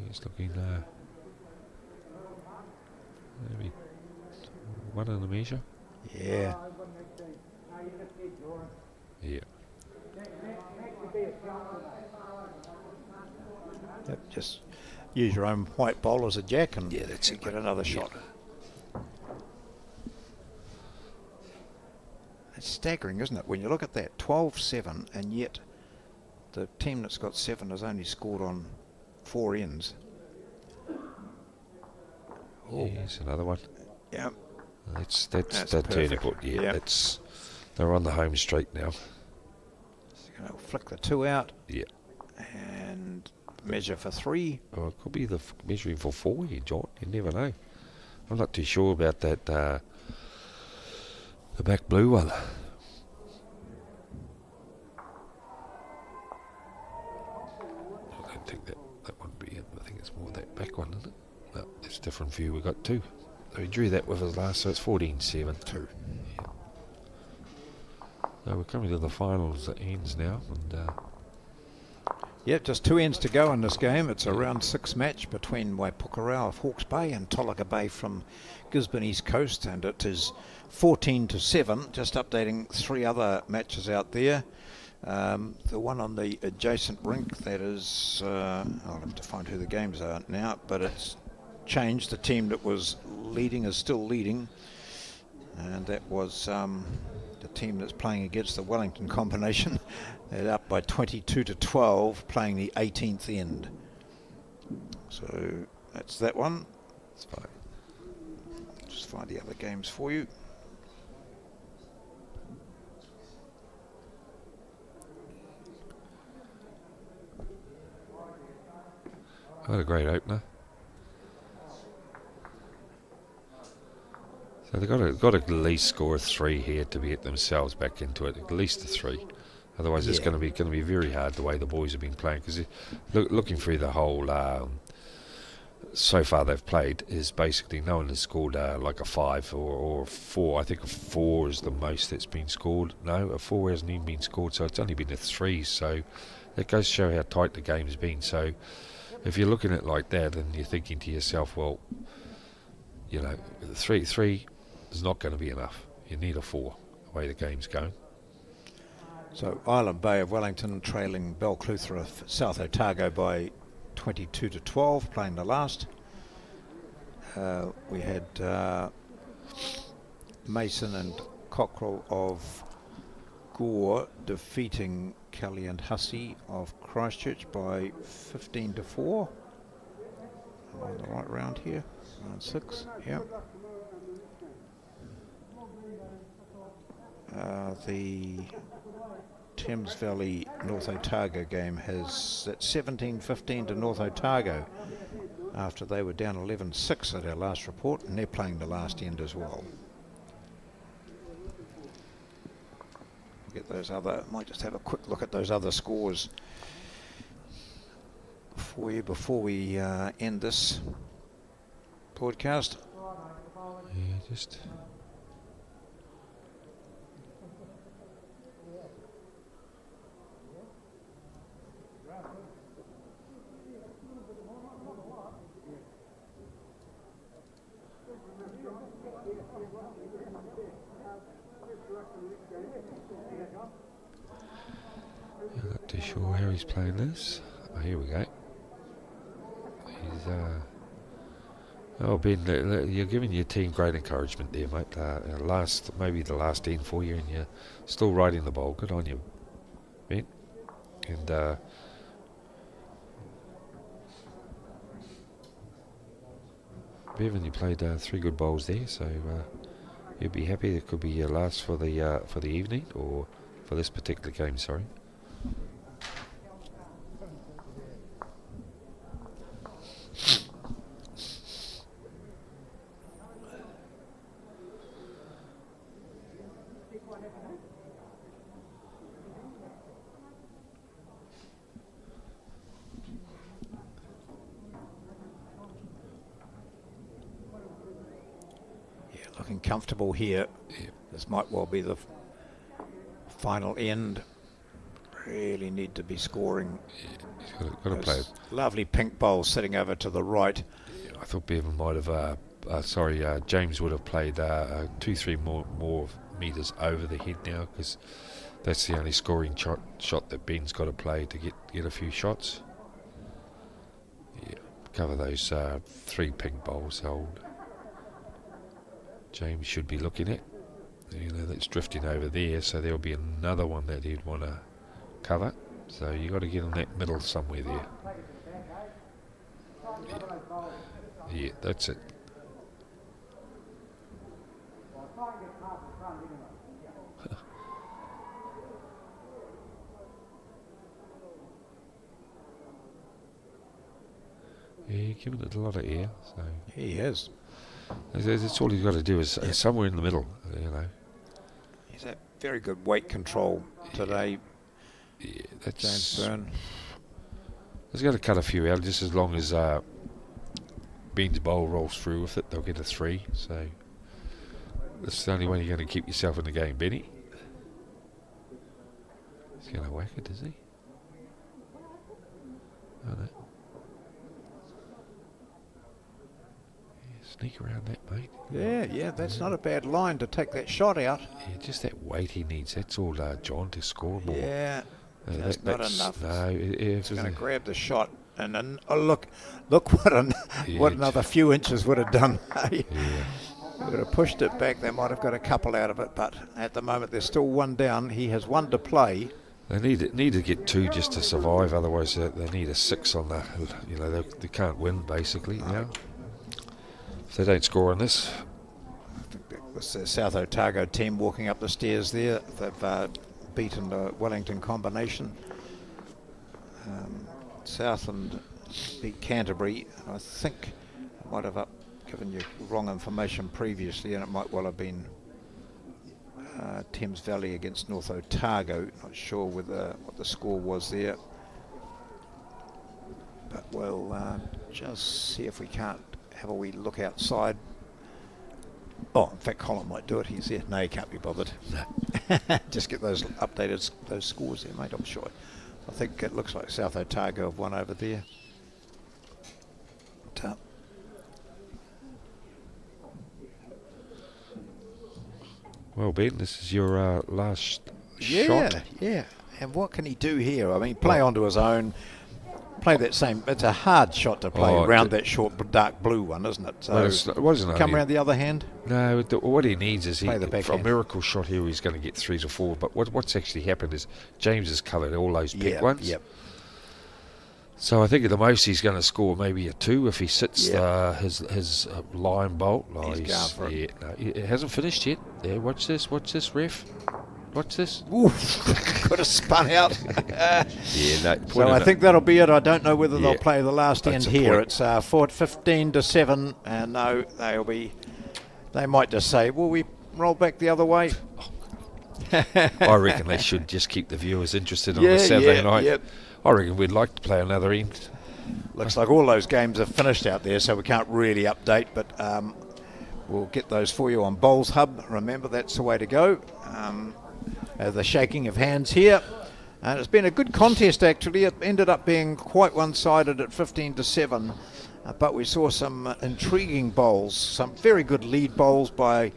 He's looking maybe one in the measure. Yeah. Yeah. Yep, just use your own white bowl as a jack and Yeah, that's it, get mate. another Yeah. shot. It's staggering, isn't it? When you look at that, 12-7, and yet the team that's got 7 has only scored on 4 ends. Oh, Here's another one. yeah. That's That's that turning perfect. point. Yeah, Yep. they're on the home straight now. Just going to flick the 2 out Yeah. and measure for 3. Oh, it could be the measuring for 4 here, John. You never know. I'm not too sure about that. The back blue one. I don't think that would be it. I think it's more that back one, isn't it? No, it's a different view. We've got 2. So he drew that with his last, so it's 14-7. 2. Yeah. So we're coming to the finals at ends now, and Yep, just 2 ends to go in this game. It's a round 6 match between Waipukurau of Hawke's Bay and Tolaga Bay from Gisborne East Coast, and it is 14-7. Just updating 3 other matches out there. The one on the adjacent rink, that is, I'll have to find who the games are now, but it's changed. The team that was leading is still leading, and that was the team that's playing against the Wellington combination. They're up by 22-12, playing the 18th end. So that's that one. it's fine. Just find the other games for you. What a great opener. So they've got to at least score a 3 here to get themselves back into it. At least a 3. Otherwise, it's Yeah. going to be very hard the way the boys have been playing. Because looking through the whole, so far they've played, is basically no one has scored like a 5 or a 4. I think a 4 is the most that's been scored. No, a 4 hasn't even been scored. So it's only been a 3. So it goes to show how tight the game's been. So if you're looking at it like that and you're thinking to yourself, well, you know, 3 is not going to be enough. You need a 4, the way the game's going. So Island Bay of Wellington trailing Belclutha of South Otago by 22-12, playing the last. We had Mason and Cockrell of Gore defeating Kelly and Hussey of Christchurch by 15-4. Am I on the right round here? Round 6, yeah. The Thames Valley North Otago game has at 17-15 to North Otago after they were down 11-6 at our last report, and they're playing the last end as well. Get those other, might just have a quick look at those other scores for you before we end this podcast. Yeah, just... I'm not too sure how he's playing this. Oh, here we go. He's oh, Ben, you're giving your team great encouragement there, mate. Maybe the last end for you, and you're still riding the ball. Good on you, Ben. And Bevan, you played 3 good bowls there, so you'd be happy. It could be your last for the evening, or for this particular game, sorry. Looking comfortable here. Yeah. This might well be the final end. Really need to be scoring. He's got to play. Lovely pink bowl sitting over to the right. Yeah, I thought Bevan might have. James would have played 2-3 more metres over the head now, because that's the only scoring shot that Ben's got to play to get a few shots. Yeah, cover those 3 pink bowls hold. James should be looking at. That's drifting over there, so there'll be another one that he'd want to cover. So you got to get in that middle somewhere there. Yeah, that's it. Yeah, giving it a lot of air. So He is. that's all he's got to do is somewhere in the middle. He's had very good weight control today, Yeah, that's James Byrne. He's got to cut a few out, just as long as Ben's bowl rolls through with it, they'll get a 3. So that's the only way you're going to keep yourself in the game, Benny. He's going to whack it, is he? Oh, no. Sneak around that, mate. Yeah, that's not a bad line to take that shot out. Yeah, just that weight he needs. That's all John to score more. Yeah, that's not enough. No, He's going to grab the shot, and then look what another few inches would have done. Yeah. Would have pushed it back. They might have got a couple out of it, but at the moment there's still 1 down. He has 1 to play. They need to get 2 just to survive. Otherwise, they need a 6 on the. They can't win basically now. If they don't score on this. I think that was the South Otago team walking up the stairs there. They've beaten the Wellington combination. Southland beat Canterbury. I think I might have given you wrong information previously, and it might well have been Thames Valley against North Otago. Not sure what the score was there. But we'll just see if we can't have a wee look outside. Oh, in fact, Colin might do it. He's there. No, he can't be bothered. No. Just get those scores there, mate. I'm sure. I think it looks like South Otago have won over there. Well, Ben, this is your last shot. Yeah. And what can he do here? I mean, play onto his own. Play that same. It's a hard shot to play around that short dark blue one, isn't it? So come around the other hand. No, what he needs is for a miracle shot here. He's going to get 3 to 4. But what's actually happened is James has covered all those pink ones. Yep. So I think at the most he's going to score maybe a 2 if he sits his line bolt. Oh, he's going for it. No, it hasn't finished yet. Yeah, watch this, ref. Watch this. Ooh, could have spun out. So I think that'll be it. I don't know whether they'll play the last end here. It's 15 to 7, and no, they might just say, "Will we roll back the other way?" I reckon they should just keep the viewers interested on a Saturday night. Yep. I reckon we'd like to play another end. Looks like all those games are finished out there, so we can't really update, but we'll get those for you on Bowls Hub. Remember, that's the way to go. The shaking of hands here. And it's been a good contest, actually. It ended up being quite one-sided at 15 to 7. But we saw some intriguing bowls, some very good lead bowls by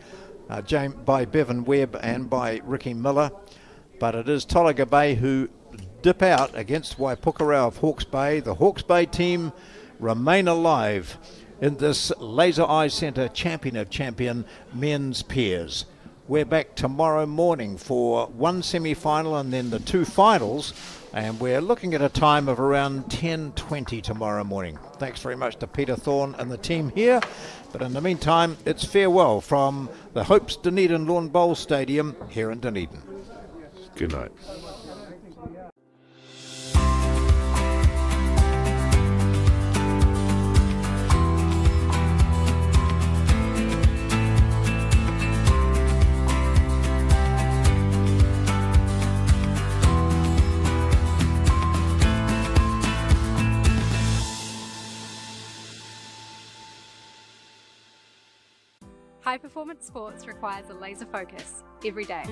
Bevan Webb and by Ricky Miller. But it is Tolaga Bay who dip out against Waipukurau of Hawke's Bay. The Hawke's Bay team remain alive in this Laser Eye Centre Champion of Champion men's pairs. We're back tomorrow morning for one semi-final and then the two finals, and we're looking at a time of around 10:20 tomorrow morning. Thanks very much to Peter Thorne and the team here, but in the meantime, it's farewell from the Hopes Dunedin Lawn Bowl Stadium here in Dunedin. Good night. High performance sports requires a laser focus every day.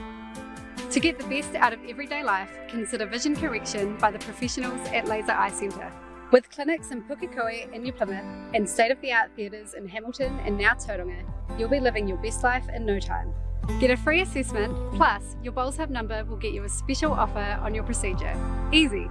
To get the best out of everyday life, consider vision correction by the professionals at Laser Eye Centre. With clinics in Pukekohe and New Plymouth and state-of-the-art theatres in Hamilton and now Tauranga, you'll be living your best life in no time. Get a free assessment, plus your Bowls Hub number will get you a special offer on your procedure. Easy!